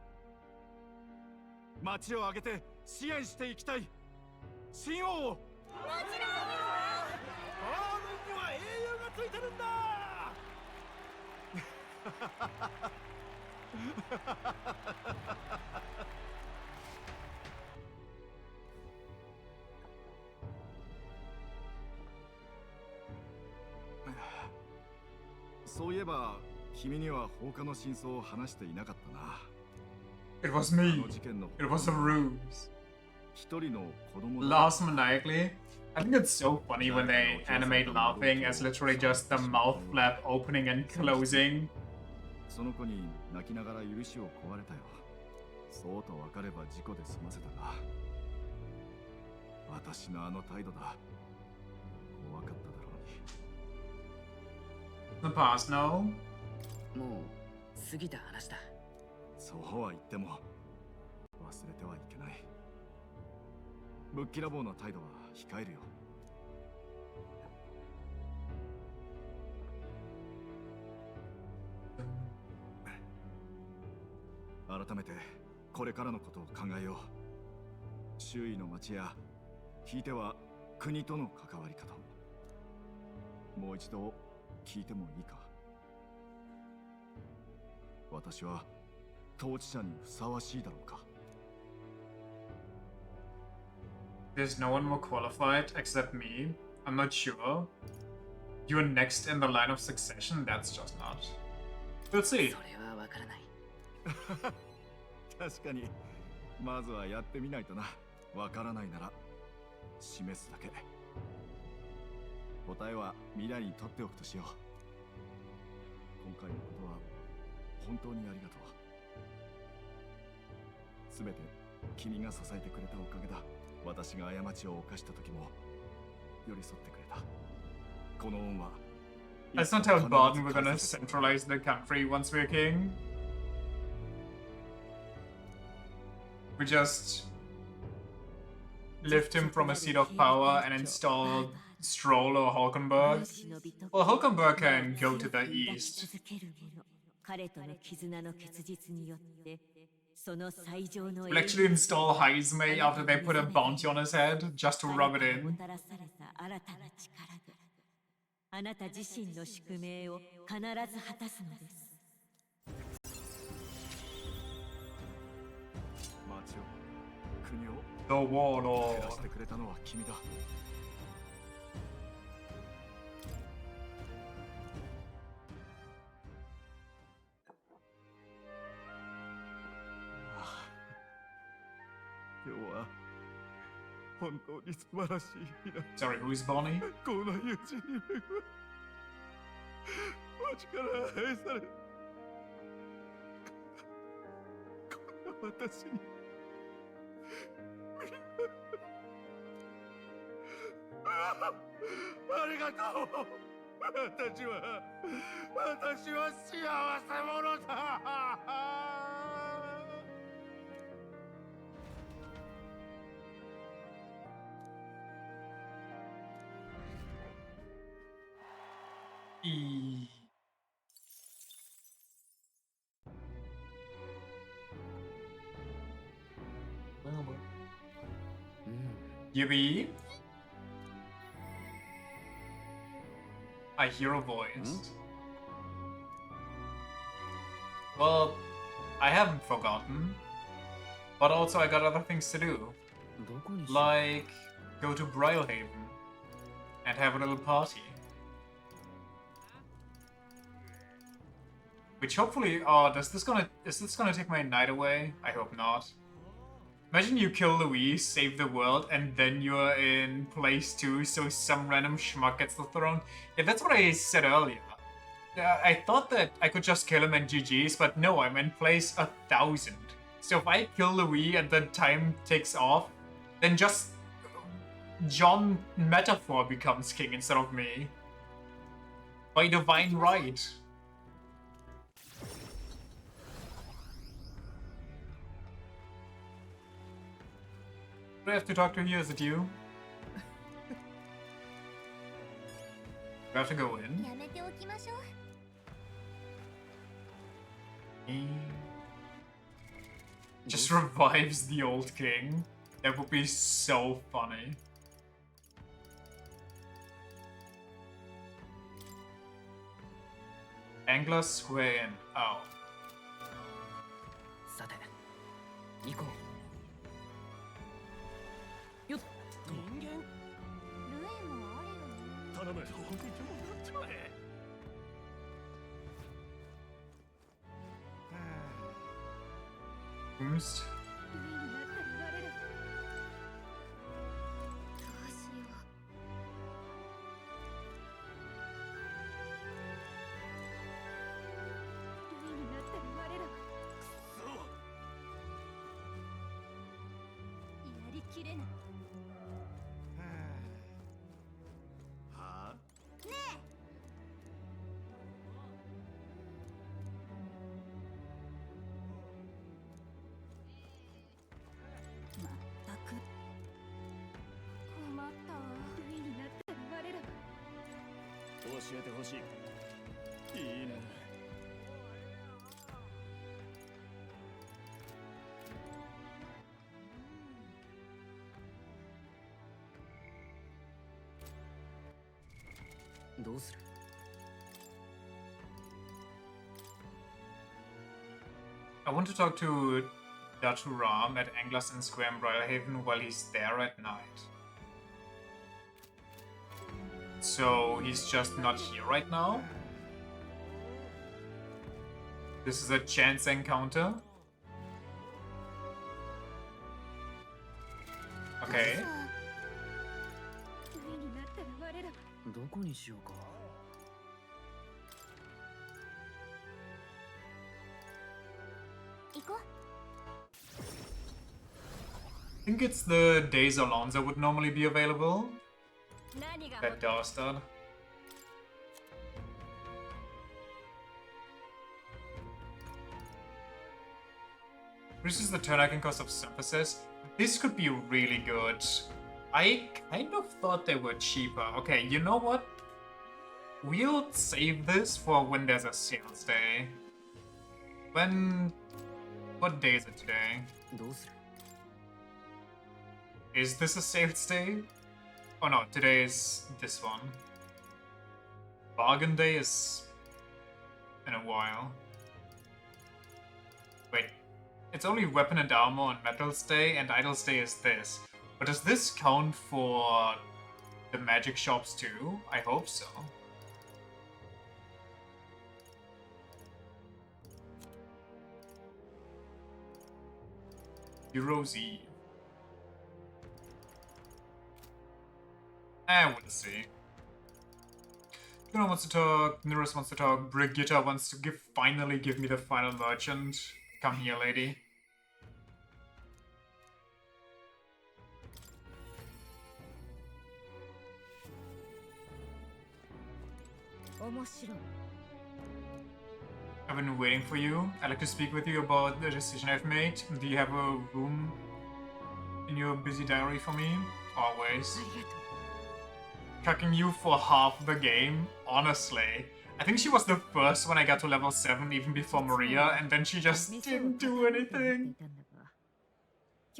町を挙げて支援していきたい。新王を。もちろん。バードンには英雄がついてるんだ。そういえば君には放火の真相を話していなかったな。 It was me. It was a ruse. Laughs maniacally. I think it's so funny when they animate laughing as literally just the mouth flap opening and closing. その子に泣きながら許しを請われたよ。そうと分かれば事故で済ませたが、私のあの態度だ。怖かっただろうに。 The past, no? もう過ぎた話だ。そうは言っても忘れてはいけない。ぶっきらぼうな態度は控えるよ。改めてこれからのことを考えよう。周囲の町やひいては国との関わり方をもう一度聞いてもいいか。私は統治者にふさわしいだろうか。 There's no one more qualified except me. I'm not sure. You're next in the line of succession? That's just not. We'll see. それはわからない。確かにまずはやってみないとな。わからないなら示すだけ。答えは未来に取っておくとしよう。今回のことは本当にありがとう。すべて君が支えてくれたおかげだ。私が過ちを犯した時も寄り添ってくれた。この恩は Let's not tell Barton we're gonna centralize the country once we're king. We just lift him from a seat of power and install Stroll or Hulkenberg. Well, Hulkenberg can go to the east. 彼との絆の結実によってその最上の We'll actually install Heizmei after they put a bounty on his head, just to rub it in. もたらされた新たな力であなた自身の宿命を必ず果たすのです。 The Warlord. 照らしてくれたのは君だ。今日は本当に素晴らしい日だ。 Sorry, who's Bonnie? この友人に恵まれ、町から愛され、こんな私に。 あありがとう。私は幸せ者だ。Yubi? I hear a voice. Well, I haven't forgotten. But also I got other things to do. Like go to Brylehaven and have a little party. Which hopefully, is this gonna take my night away? I hope not. Imagine you kill Louis, save the world, and then you're in place 2, so some random schmuck gets the throne. Yeah, that's what I said earlier. I thought that I could just kill him and GG's, but no, I'm in place 1000. So if I kill Louis and the time takes off, then just John Metaphor becomes king instead of me. By divine right. Do I have to talk to you? Is it you? Do I have to go in? Just revives the old king. That would be so funny. Angler square in. Oh. さて、行こう。よっ。人間。ルイもあるよね。頼む。どう見てもやっちまえ。Boost. ルイになったら我ら。どうしよう。ルイになったら我ら。やりきれない。はあ？ねえ。まったく困ったわ。ルイになったら我らが。教えてほしい。いいな。どうする？ I want to talk to Datu Ram at Anglers and Square in Brylehaven while he's there at night. So he's just not here right now? This is a chance encounter? Okay. ルイになったら我らが。どこにしようか。行こう。 I think it's the days Alonso would normally be available. That Dastard. Reduces the turn icon cost of synthesis. This could be really good. I kind of thought they were cheaper. Okay, you know what? We'll save this for when there's a sales day. When... What day is it today? Is this a sales day? Oh no, today is this one. Bargain day is in a while. Wait, it's only weapon and armor on Metals Day, and Idols Day is this. But does this count for the magic shops too? I hope so. Heroes Eve. We'll see. Juno wants to talk, Nirus wants to talk, Brigitta wants to finally give me the final merchant. Come here, lady. 面白い。 I've been waiting for you. I'd like to speak with you about the decision I've made. Do you have a room in your busy diary for me? Always. Tracking you for half the game, honestly. I think she was the first when I got to level 7 even before Maria, and then she just didn't do anything.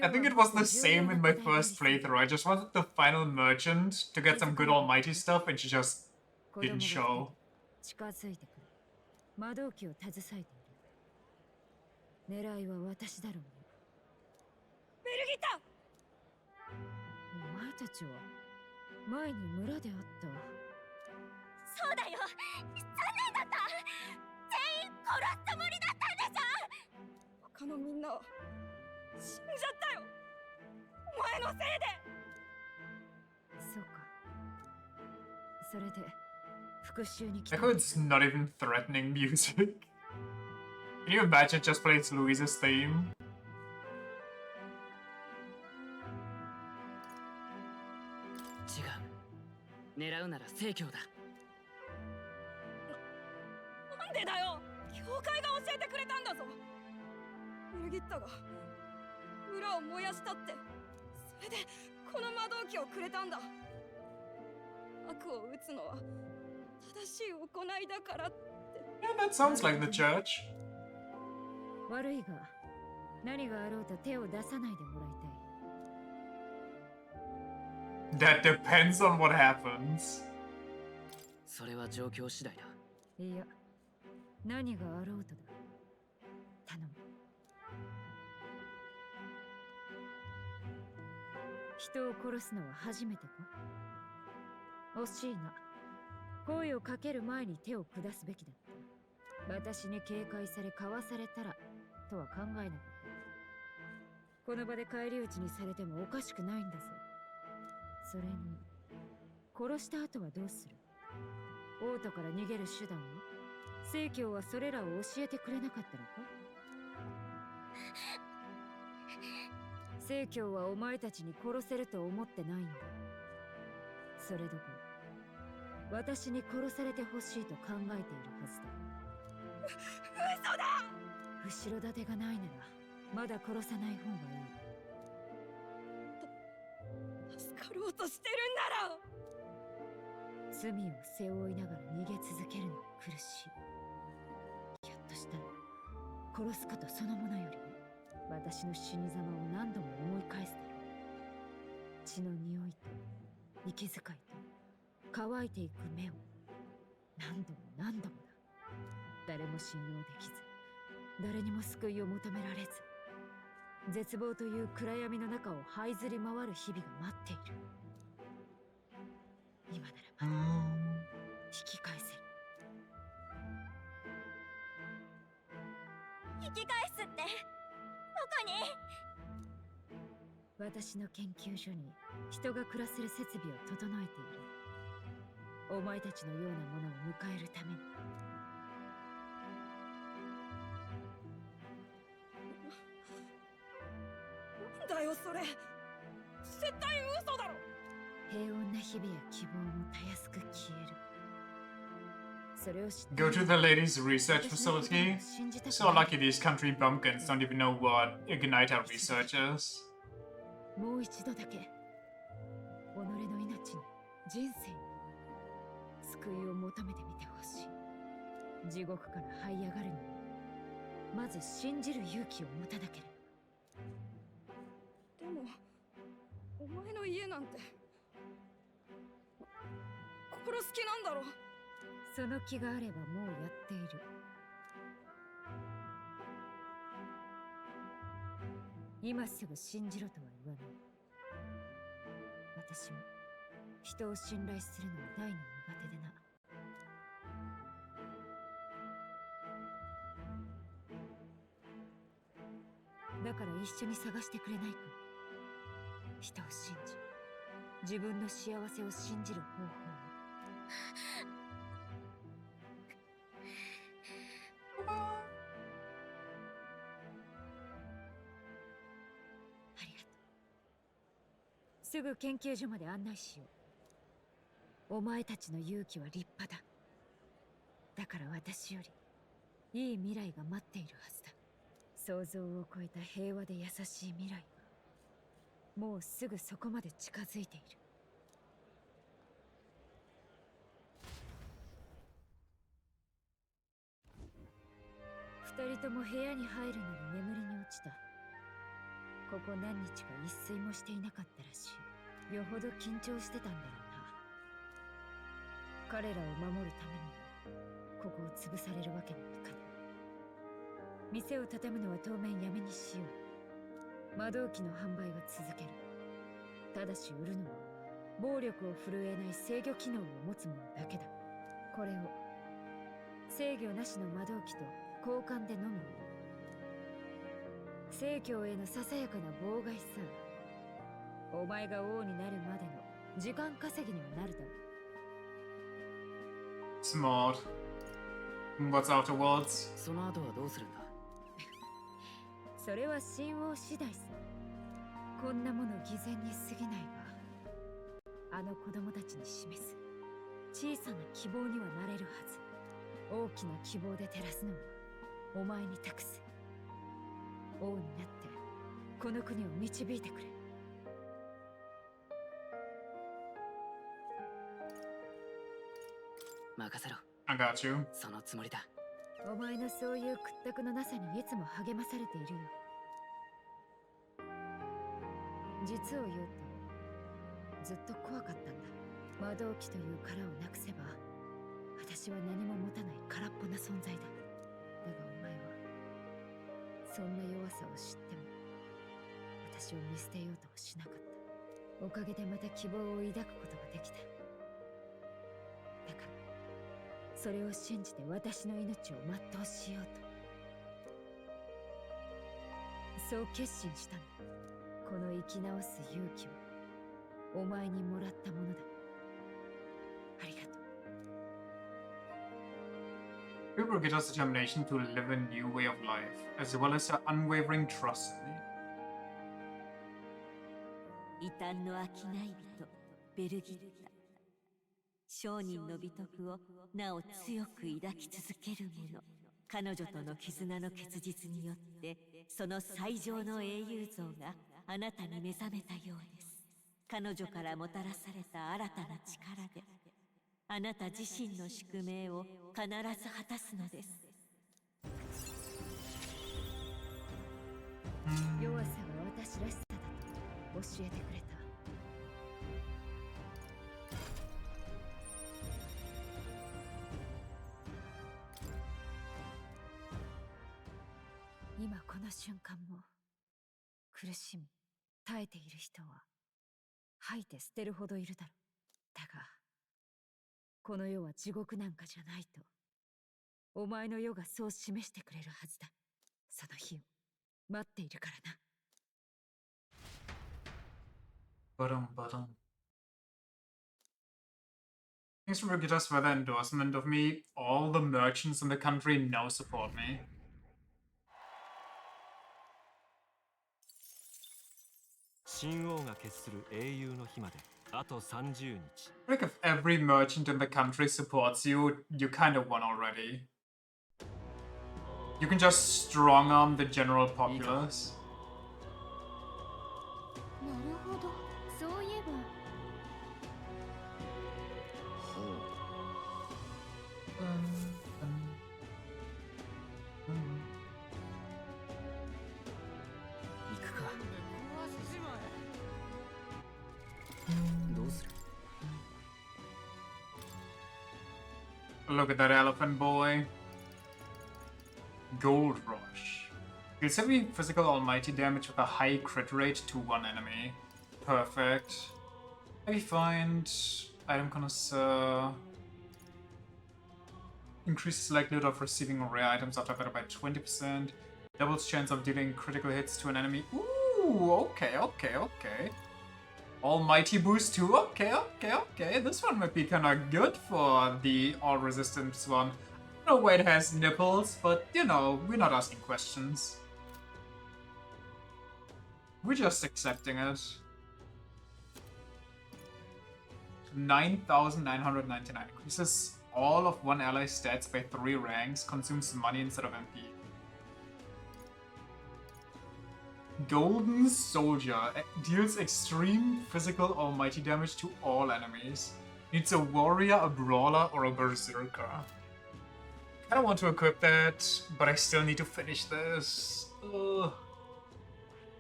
I think it was the same in my first playthrough. I just wanted the final merchant to get some good almighty stuff, and she just didn't show. 近づいてくる。魔導機を携えている。狙いは私だろうね。ベルギタ！お前たちは前に村で会った。そうだよ。残念だった。全員殺すつもりだったんでしょ。他のみんな死んじゃったよ。お前のせいで。そうか。それで復讐に来 I た。 heard it's not even threatening music. Can you imagine it just plays Louise's theme? 違う。狙うなら正教だ。なんでだよ。教会が教えてくれたんだぞ。ベルギッタが村を燃やしたって。それでこの魔導機をくれたんだ。悪を打つのは正しい行いだからって。 Yeah, that sounds like the church. 悪いが何があろうと手を出さないでもらいたい。 That depends on what happens. それは状況次第だ。いや、何があろうとだ。頼む。人を殺すのは初めてか？惜しいな。声をかける前に手を下すべきだった。私に警戒されかわされたらとは考えなかった。この場で返り討ちにされてもおかしくないんだぞ。それに殺した後はどうする？王都から逃げる手段は？正教はそれらを教えてくれなかったのか？正教はお前たちに殺せると思ってないんだ。それどころ私に殺されてほしいと考えているはずだ。嘘だ！後ろ盾がないならまだ殺さない方がいい。助かろうとしてるんなら。罪を背負いながら逃げ続けるのは苦しい。ひょっとしたら殺すことそのものよりも私の死に様を何度も思い返すだろう。血の匂いと息遣いと乾いていく目を何度も何度もだ。誰も信用できず、誰にも救いを求められず、絶望という暗闇の中を這いずり回る日々が待っている。今ならまだ引き返せる。引き返すってどこに？私の研究所に人が暮らせる設備を整えている。お前たちのようなものを迎えるために。なんだよそれ。絶対嘘だろ。平穏な日々や希望もたやすく消える。それを知って Go to the ladies' research facility. So lucky these country bumpkins don't even know what Igniter research is. もう一度だけ己の命に人生に救いを求めてみてほしい。地獄から這い上がるにはまず信じる勇気を持たなければ。でもお前の家なんて殺す気なんだろ。その気があればもうやっている。今すぐ信じろとは言わない。私も人を信頼するのは大の苦手でな。だから一緒に探してくれないか。人を信じ、自分の幸せを信じる方法を。ありがとう。すぐ研究所まで案内しよう。お前たちの勇気は立派だ。だから私よりいい未来が待っているはずだ。想像を超えた平和で優しい未来がもうすぐそこまで近づいている。二人とも部屋に入るのに眠りに落ちた。ここ何日か一睡もしていなかったらしい。よほど緊張してたんだろうな。彼らを守るためにここを潰されるわけにはいかない。店を畳むのは当面やめにしよう。魔導機の販売は続ける。ただし売るのは暴力を振るえない制御機能を持つものだけだ。これを制御なしの魔導機と交換で飲む。成教へのささやかな妨害さ。お前が王になるまでの時間稼ぎにはなるだろう。Smart. What's afterwards? その後はどうするんだ？それは神王次第さ。こんなもの偽善に過ぎないが、あの子供たちに示す小さな希望にはなれるはず。大きな希望で照らすのはお前に託す。王になってこの国を導いてくれ。任せろ。I got you. そのつもりだ。お前のそういう屈託のなさにいつも励まされているよ。実を言うとずっと怖かったんだ。魔導機という殻をなくせば私は何も持たない空っぽな存在だ。だがお前はそんな弱さを知っても私を見捨てようとはしなかった。おかげでまた希望を抱くことができた。だからそれを信じて私の命を全うしようとそう決心したんだ。この生き直す勇気をお前にもらったものだ。ありがとう。We will get us determination to live a new way of life, as well as her unwavering trust in me. 異端の商い人ベルギルタ。商人の美徳をなお強く抱き続ける者。彼女との絆の結実によってその最上の英雄像があなたに目覚めたようです。彼女からもたらされた新たな力であなた自身の宿命を必ず果たすのです。弱さが私らしさだと教えてくれた。今この瞬間も苦しみ耐えている人は吐いて捨てるほどいるだろう。だがこの世は地獄なんかじゃないとお前の世がそう示してくれるはずだ。その日を待っているからな。Button. Thanks for Brigitta's further endorsement of me. All the merchants in the country now support me. 神王が決する英雄の日まであと30日。Like if every merchant in the country supports you, you kind of won already. You can just strong arm the general populace. なるほど。そういえば。行くか。どうする？ Look at that elephant boy. Gold Rush. Deals heavy physical almighty damage with a high crit rate to one enemy. Perfect. Heavy find. Item connoisseur. Increases likelihood of receiving rare items after battle by 20%. Doubles chance of dealing critical hits to an enemy. Ooh, okay. Almighty boost too. Okay. This one might be kinda good for the all resistance one. I don't know why it has nipples, but you know, we're not asking questions. We're just accepting it. 9,999 increases all of one ally's stats by 3 ranks, consumes money instead of MP. Golden Soldier deals extreme physical or mighty damage to all enemies. Needs a warrior, a brawler, or a berserker. I don't want to equip that, but I still need to finish this.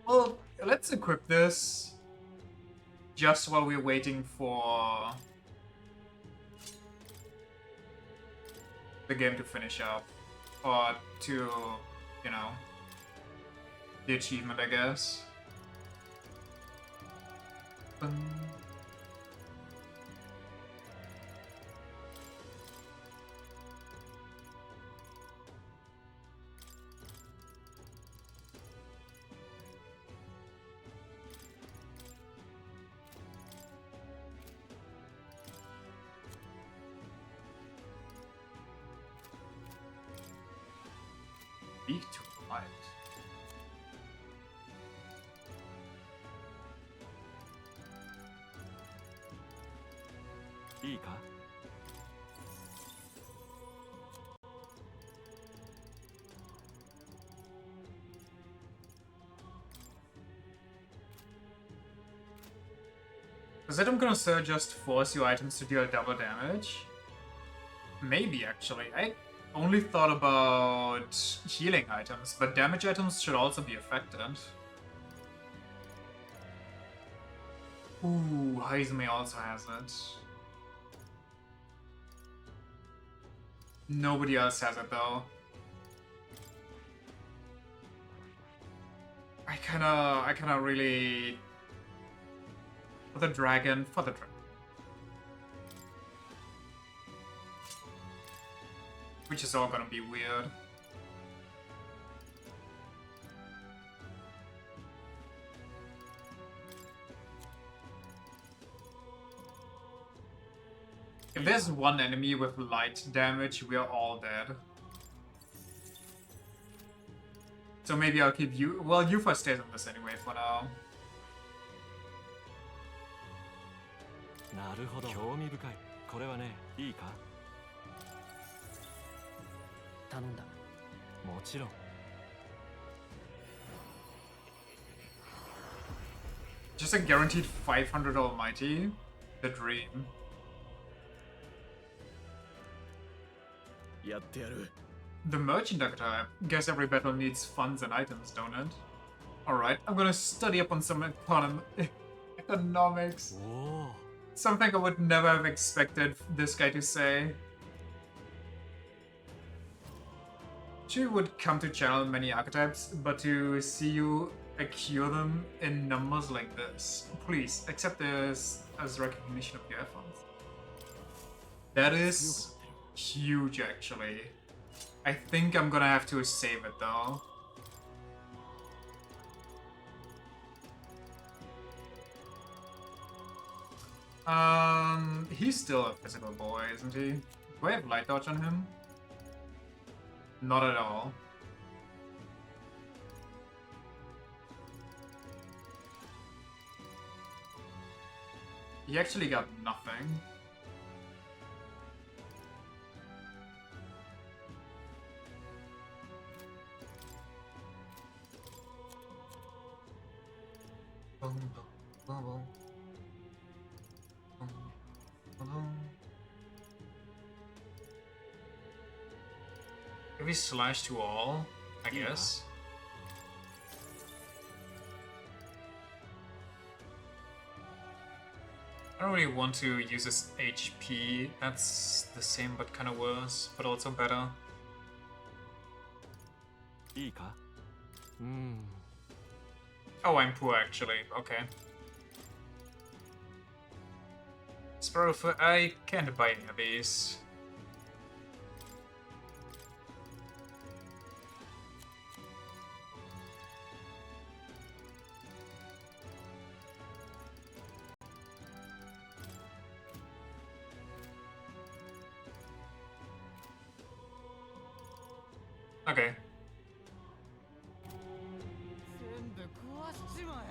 Well, let's equip this just while we're waiting for the game to finish up. Or to, you know, the achievement, I guess. Speak to light. Is Item Connoisseur just force your items to deal double damage? Maybe, actually. I only thought about healing items, but damage items should also be affected. Ooh, Heizme also has it. Nobody else has it, though. I kinda really... For the dragon. Which is all gonna be weird. If there's one enemy with light damage, we are all dead. So maybe I'll keep you. Well, Yufa stays on this anyway for now. なるほど。興味深い。これはね、いいか？頼んだ。もちろん。Just a guaranteed 500 almighty. The dream. やってやる。 The merchant I guess every battle needs funds and items, don't it? Alright, I'm gonna study up on some economics. Whoa. Something I would never have expected this guy to say. She would come to channel many archetypes, but to see you accrue them in numbers like this, please accept this as recognition of your efforts. That is huge, actually. I think I'm gonna have to save it though. He's still a physical boy, isn't he? Do I have light dodge on him? Not at all. He actually got nothing. Maybe slash to all, I guess. I don't really want to use this HP. That's the same but kind of worse, but also better. いいか? Oh, I'm poor actually. Okay. Sparrow, I can't buy any of these. Okay. 全部壊しちまえ。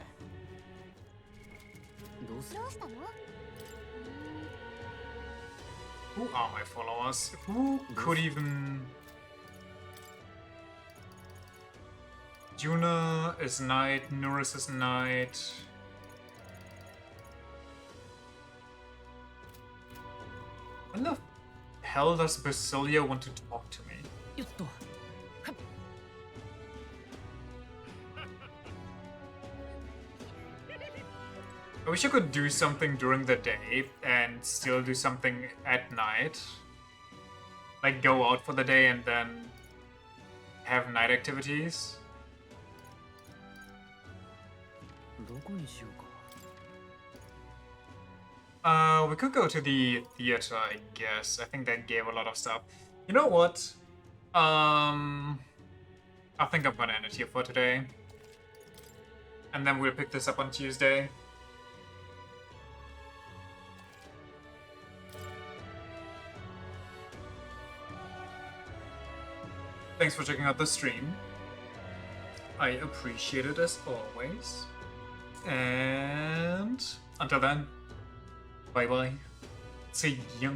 どうする？どうしたの？ Who are my followers? Who could even... Juna is knight, Nuris is knight. When the hell does Basilia want to talk to me? I wish I could do something during the day and still do something at night. Like go out for the day and then have night activities. We could go to the theater, I guess. I think that gave a lot of stuff. You know what? I think I'm gonna end it here for today. And then we'll pick this up on Tuesday. Thanks for checking out the stream. I appreciate it as always. And until then, bye bye. See you.